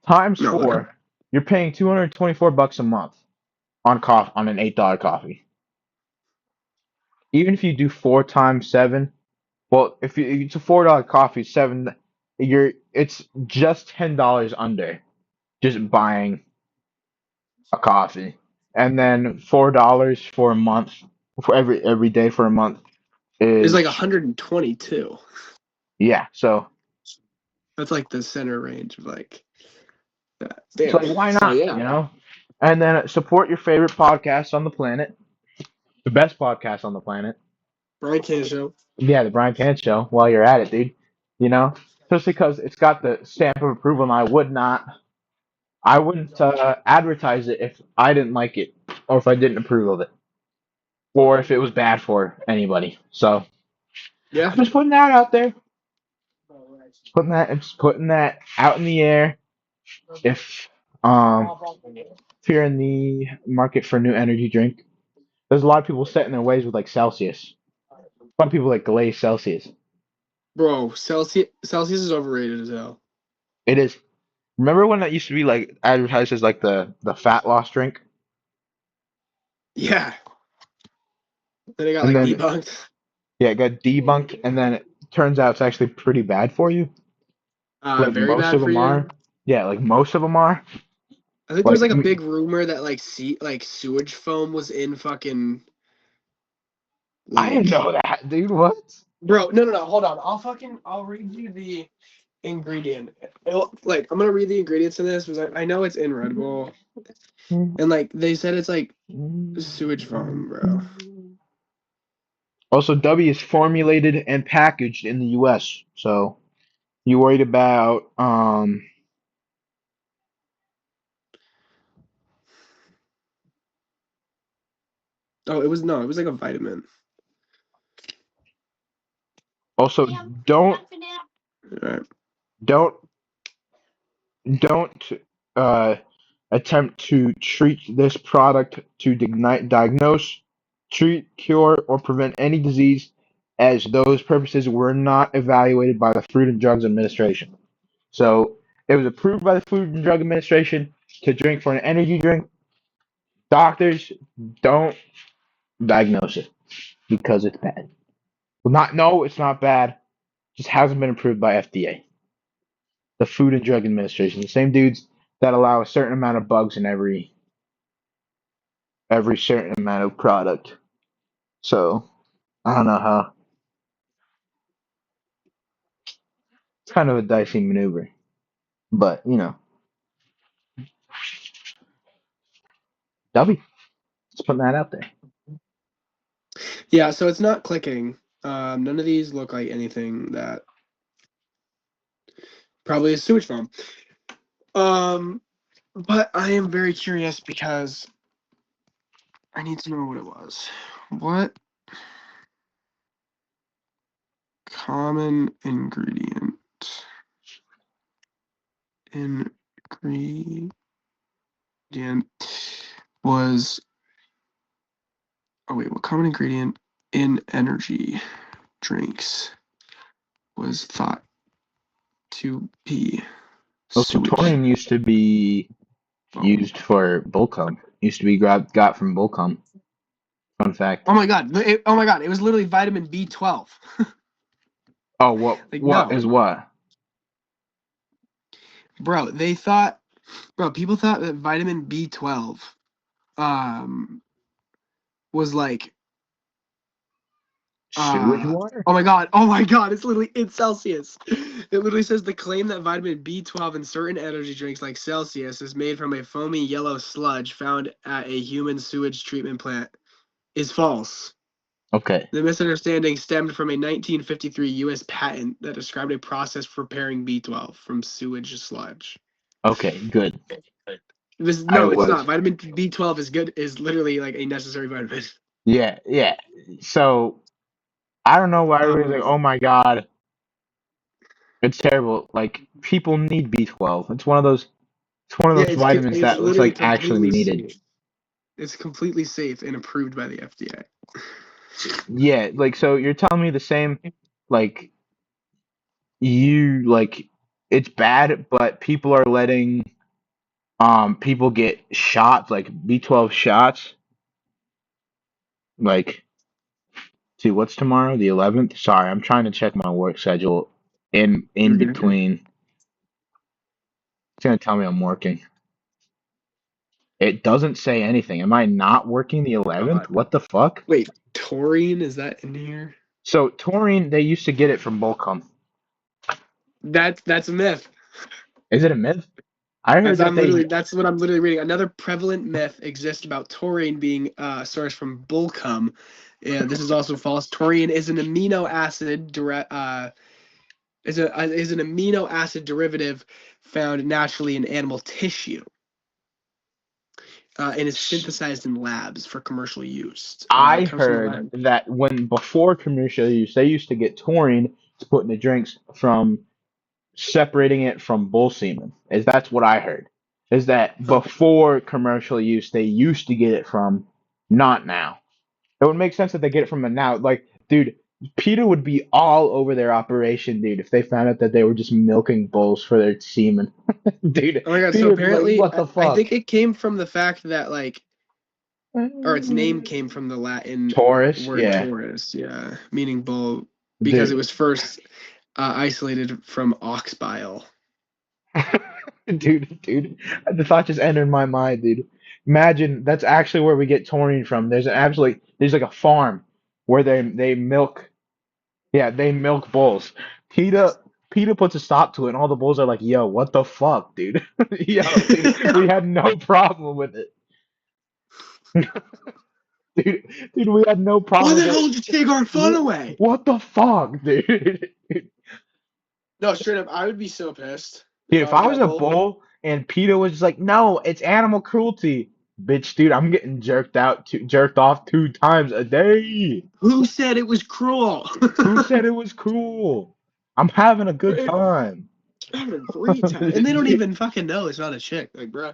Times No way. four, you're paying $224 a month on an $8 coffee. Even if you do 4 times 7, well, if it's a $4 coffee, it's just $10 under just buying a coffee, and then $4 for a month for every day for a month It's like is 122. yeah. So That's like the center range of like that. it's Damn. like why So not, yeah, And then support your favorite podcast on the planet, the best podcast on the planet. Bryan Tann show. Yeah, the Brian Tann Show. While you're at it, dude, you know, just because it's got the stamp of approval, and I wouldn't advertise it if I didn't like it or if I didn't approve of it or if it was bad for anybody. So Yeah. I'm just putting that out there. Just putting that out in the air. If if you're in the market for a new energy drink, there's a lot of people set in their ways with like Celsius. A lot of people like glaze Celsius. Bro, Celsius is overrated as hell. It is. Remember when that used to be like advertised as like the fat loss drink, Yeah. Then it got and like then debunked. yeah, it got debunked, and then it turns out it's actually pretty bad for you. Like Very most bad of for them you. are. Yeah, like most of them are. I think there was Like like a big rumor that like sewage foam was in fucking I didn't like know that, dude. What? bro, no, hold on. I'll read you the ingredient. Like I'm gonna read the ingredients in this because I know it's in Red Bull. And like they said it's like sewage foam, bro. Also, W is formulated and packaged in the U.S. So you worried about Oh, it was no, it was like a vitamin. also All right. don't don't uh attempt to treat this product to diagnose, treat, cure, or prevent any disease, as those purposes were not evaluated by the Food and Drugs Administration. So it was approved by the Food and Drug Administration to drink for an energy drink. Doctors don't diagnose it because it's bad. Well, not no, it's not bad. Just hasn't been approved by FDA, the Food and Drug Administration, the same dudes that allow a certain amount of bugs in every certain amount of product. So I don't know how. It's kind of a dicey maneuver, but W. Just putting that out there. Yeah, so it's not clicking. None of these look like anything that probably is sewage foam. But I am very curious because I need to know what it was. What common ingredient was what common ingredient in energy drinks was thought to be Also, sewage taurine used to be foam? used for bullcum. Used to be got from bullcum. Fun fact. Oh my god! Oh my god! It was literally vitamin B12. Oh, what Like what no, is what? bro. People thought that vitamin B12 um was like Sewage water? oh my god, it's Celsius. It literally says the claim that vitamin B12 in certain energy drinks like Celsius is made from a foamy yellow sludge found at a human sewage treatment plant is false. Okay. The misunderstanding stemmed from a 1953 US patent that described a process for preparing B12 from sewage sludge. Okay. Good. This I no, it's not. was Vitamin B12 is good. Is literally like a necessary vitamin. Yeah, yeah. So I don't know why everybody's like, Um, oh my God, it's terrible. Like people need B12. It's one of yeah, those vitamins it's that it's literally like actually completely needed. safe. It's completely safe and approved by the FDA. Yeah, like so you're telling me the same like you like it's bad, but people are letting people get shots like B12 shots. Like, see what's tomorrow? The 11th? Sorry, I'm trying to check my work schedule in You're good. between. It's gonna tell me I'm working. It doesn't say anything. Am I not working the 11th? God. What the fuck? Wait, taurine, is that in here? So taurine, they used to get it from Bulcum. That's a myth. Is it a myth? I heard that they. That's what I'm literally reading. Another prevalent myth exists about taurine being sourced from bullcum. Yeah, this is also false. Taurine is an amino acid is an amino acid derivative found naturally in animal tissue and is synthesized in labs for commercial use. I It comes from the heard Latin. that when before commercial use, they used to get taurine to put in the drinks from separating it from bull semen. Is that's what I heard. Is that Huh. before commercial use, they used to get it from, not now. It would make sense that they get it from a now. Like, dude, PETA would be all over their operation, dude, if they found out that they were just milking bulls for their semen. Dude, Oh my God! So PETA would be like, apparently, what the I fuck? think it came from the fact that or its name came from the Latin Taurus, word yeah. taurus, yeah, meaning bull, because it Dude, was first isolated from ox bile. dude, the thought just entered my mind, dude. Imagine that's actually where we get taurine from. There's like a farm where they milk, yeah, they milk bulls. PETA PETA puts a stop to it, and all the bulls are like, "Yo, what the fuck, dude? Yo, dude, we had no problem with it, dude, we had no Why problem the with hell it. did you take our fun away? What the fuck, dude? No, straight up, I would be so pissed if Dude, I if was I was that a bull. bull and PETA was just like, no, it's animal cruelty, bitch, dude, I'm getting jerked off 2 times a day. Who said it was cruel? Who said it was cool? I'm having a good Right? time. Having a great time, and they don't even fucking know it's not a chick. Like, bro,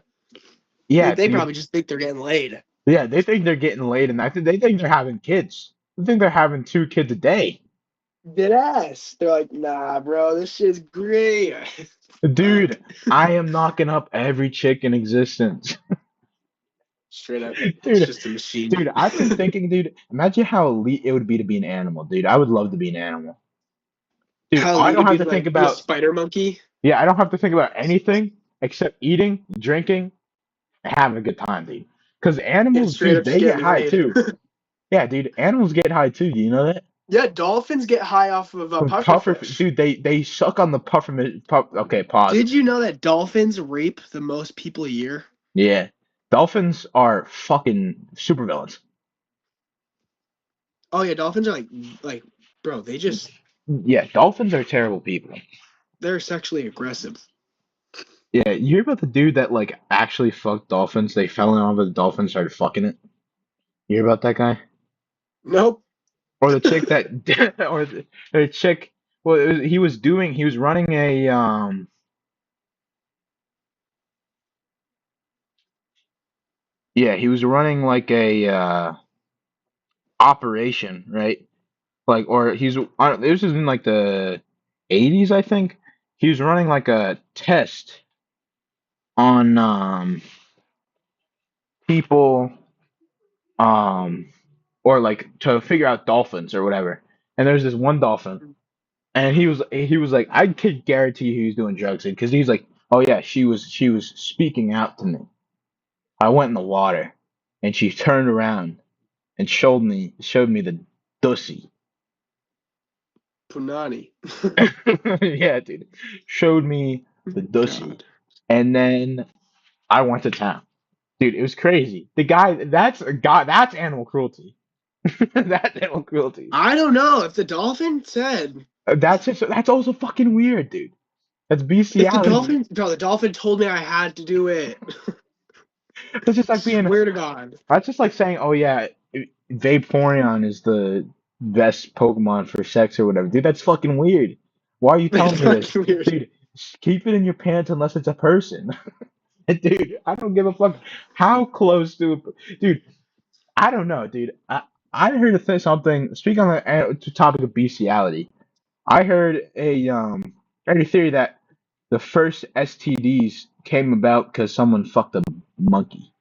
Yeah, they dude. probably just think they're getting laid. Yeah, they think they're getting laid, and I think they think they're having kids. They think they're having 2 kids a day. Dead ass. They're like, nah, bro, this shit's great. Fuck. Dude, I am knocking up every chick in existence. Straight up, it's Dude, just a machine. dude, I've been thinking, dude, imagine how elite it would be to be an animal, dude. I would love to be an animal. Dude, How I elite don't would have be to to think be a about, spider monkey? yeah, I don't have to think about anything except eating, drinking, and having a good time, dude. Because Yeah, animals, straight dude, up just they get getting high laid. too. Yeah, dude, animals get high too. Do you know that? Yeah, dolphins get high off of Puffer, pufferfish. dude, they suck on the puffer. Okay, pause. Did you know that dolphins rape the most people a year? Yeah, dolphins are fucking supervillains. Oh yeah, dolphins are like bro, Yeah, dolphins are terrible people. they're sexually aggressive. Yeah, you hear about the dude that like actually fucked dolphins? They fell in love with the dolphin, started fucking it. You hear about that guy? Nope. Or the chick that, or the chick. Well, he was running a yeah, he was running like a operation, right? Like, or this is in like the 80s, I think. He was running like a test on people, um, or like to figure out dolphins or whatever. And there's this one dolphin, and he was like, I could guarantee he was doing drugs because he's like, oh yeah, she was speaking out to me. I went in the water, and she turned around and showed me the dussy. Punani. Yeah, dude, showed me the dussy, God. and then I went to town. Dude, it was crazy. The guy, that's animal cruelty. That's animal cruelty. I don't know if the dolphin said That's also fucking weird, dude. That's if the bestiality. dolphin bro, the dolphin told me I had to do it. That's just like being Swear to God. That's just like saying, oh yeah. Vaporeon is the best Pokemon for sex or whatever. Dude, that's fucking weird. Why are you It's telling me this? fucking weird. Dude, keep it in your pants unless it's a person. Dude, I don't give a fuck how close to dude, I don't know, dude. I heard something. Speaking on the topic of bestiality, I heard a theory that the first STDs came about because someone fucked a monkey.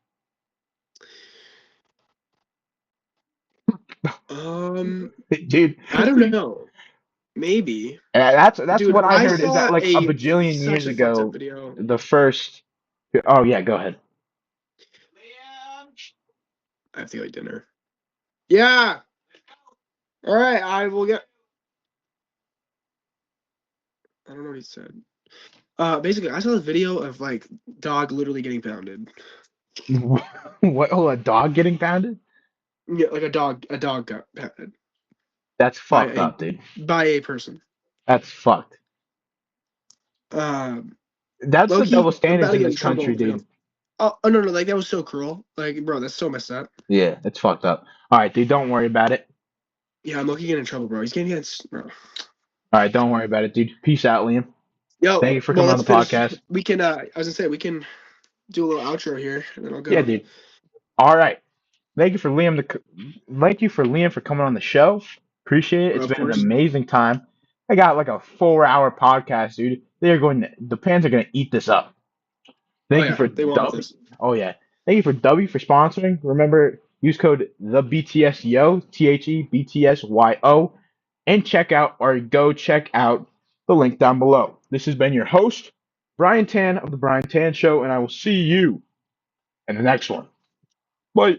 Um, Dude, I don't know. Maybe. and that's Dude, what I I heard is that saw like a a bajillion such years a fucked up ago, video. the first. Oh yeah, go ahead. I have to go eat dinner. Yeah. All right. I will get. I don't know what he said. Basically, I saw this video of like dog literally getting pounded. What? Oh, a dog getting pounded? Yeah, like a dog got pounded That's by fucked a up, dude. person. That's fucked. Um, That's Low the double key, I'm about standards to in get in this country, trouble. dude. Oh no, like that was so cruel. Like, bro, that's so messed up. Yeah, it's fucked up. All right, dude, don't worry about it. Yeah, I'm looking getting in trouble, bro. He's getting bro. All right, don't worry about it, dude. Peace out, Liam. Yo, Thank you for well, coming on let's the finish. podcast. We can. I was gonna say we can do a little outro here, and then I'll Yeah, go. dude. All right. Thank you for thank you for Liam for coming on the show. Appreciate it. It's Of been an course. amazing time. I got like a 4 hour podcast, dude. The fans are gonna eat this up. Oh Thank you yeah, for they want W. this. Oh yeah. Thank you for W for sponsoring. Remember, use code the BTSYO THEBTSYO and go check out the link down below. This has been your host, Bryan Tann of the Bryan Tann Show, and I will see you in the next one. Bye.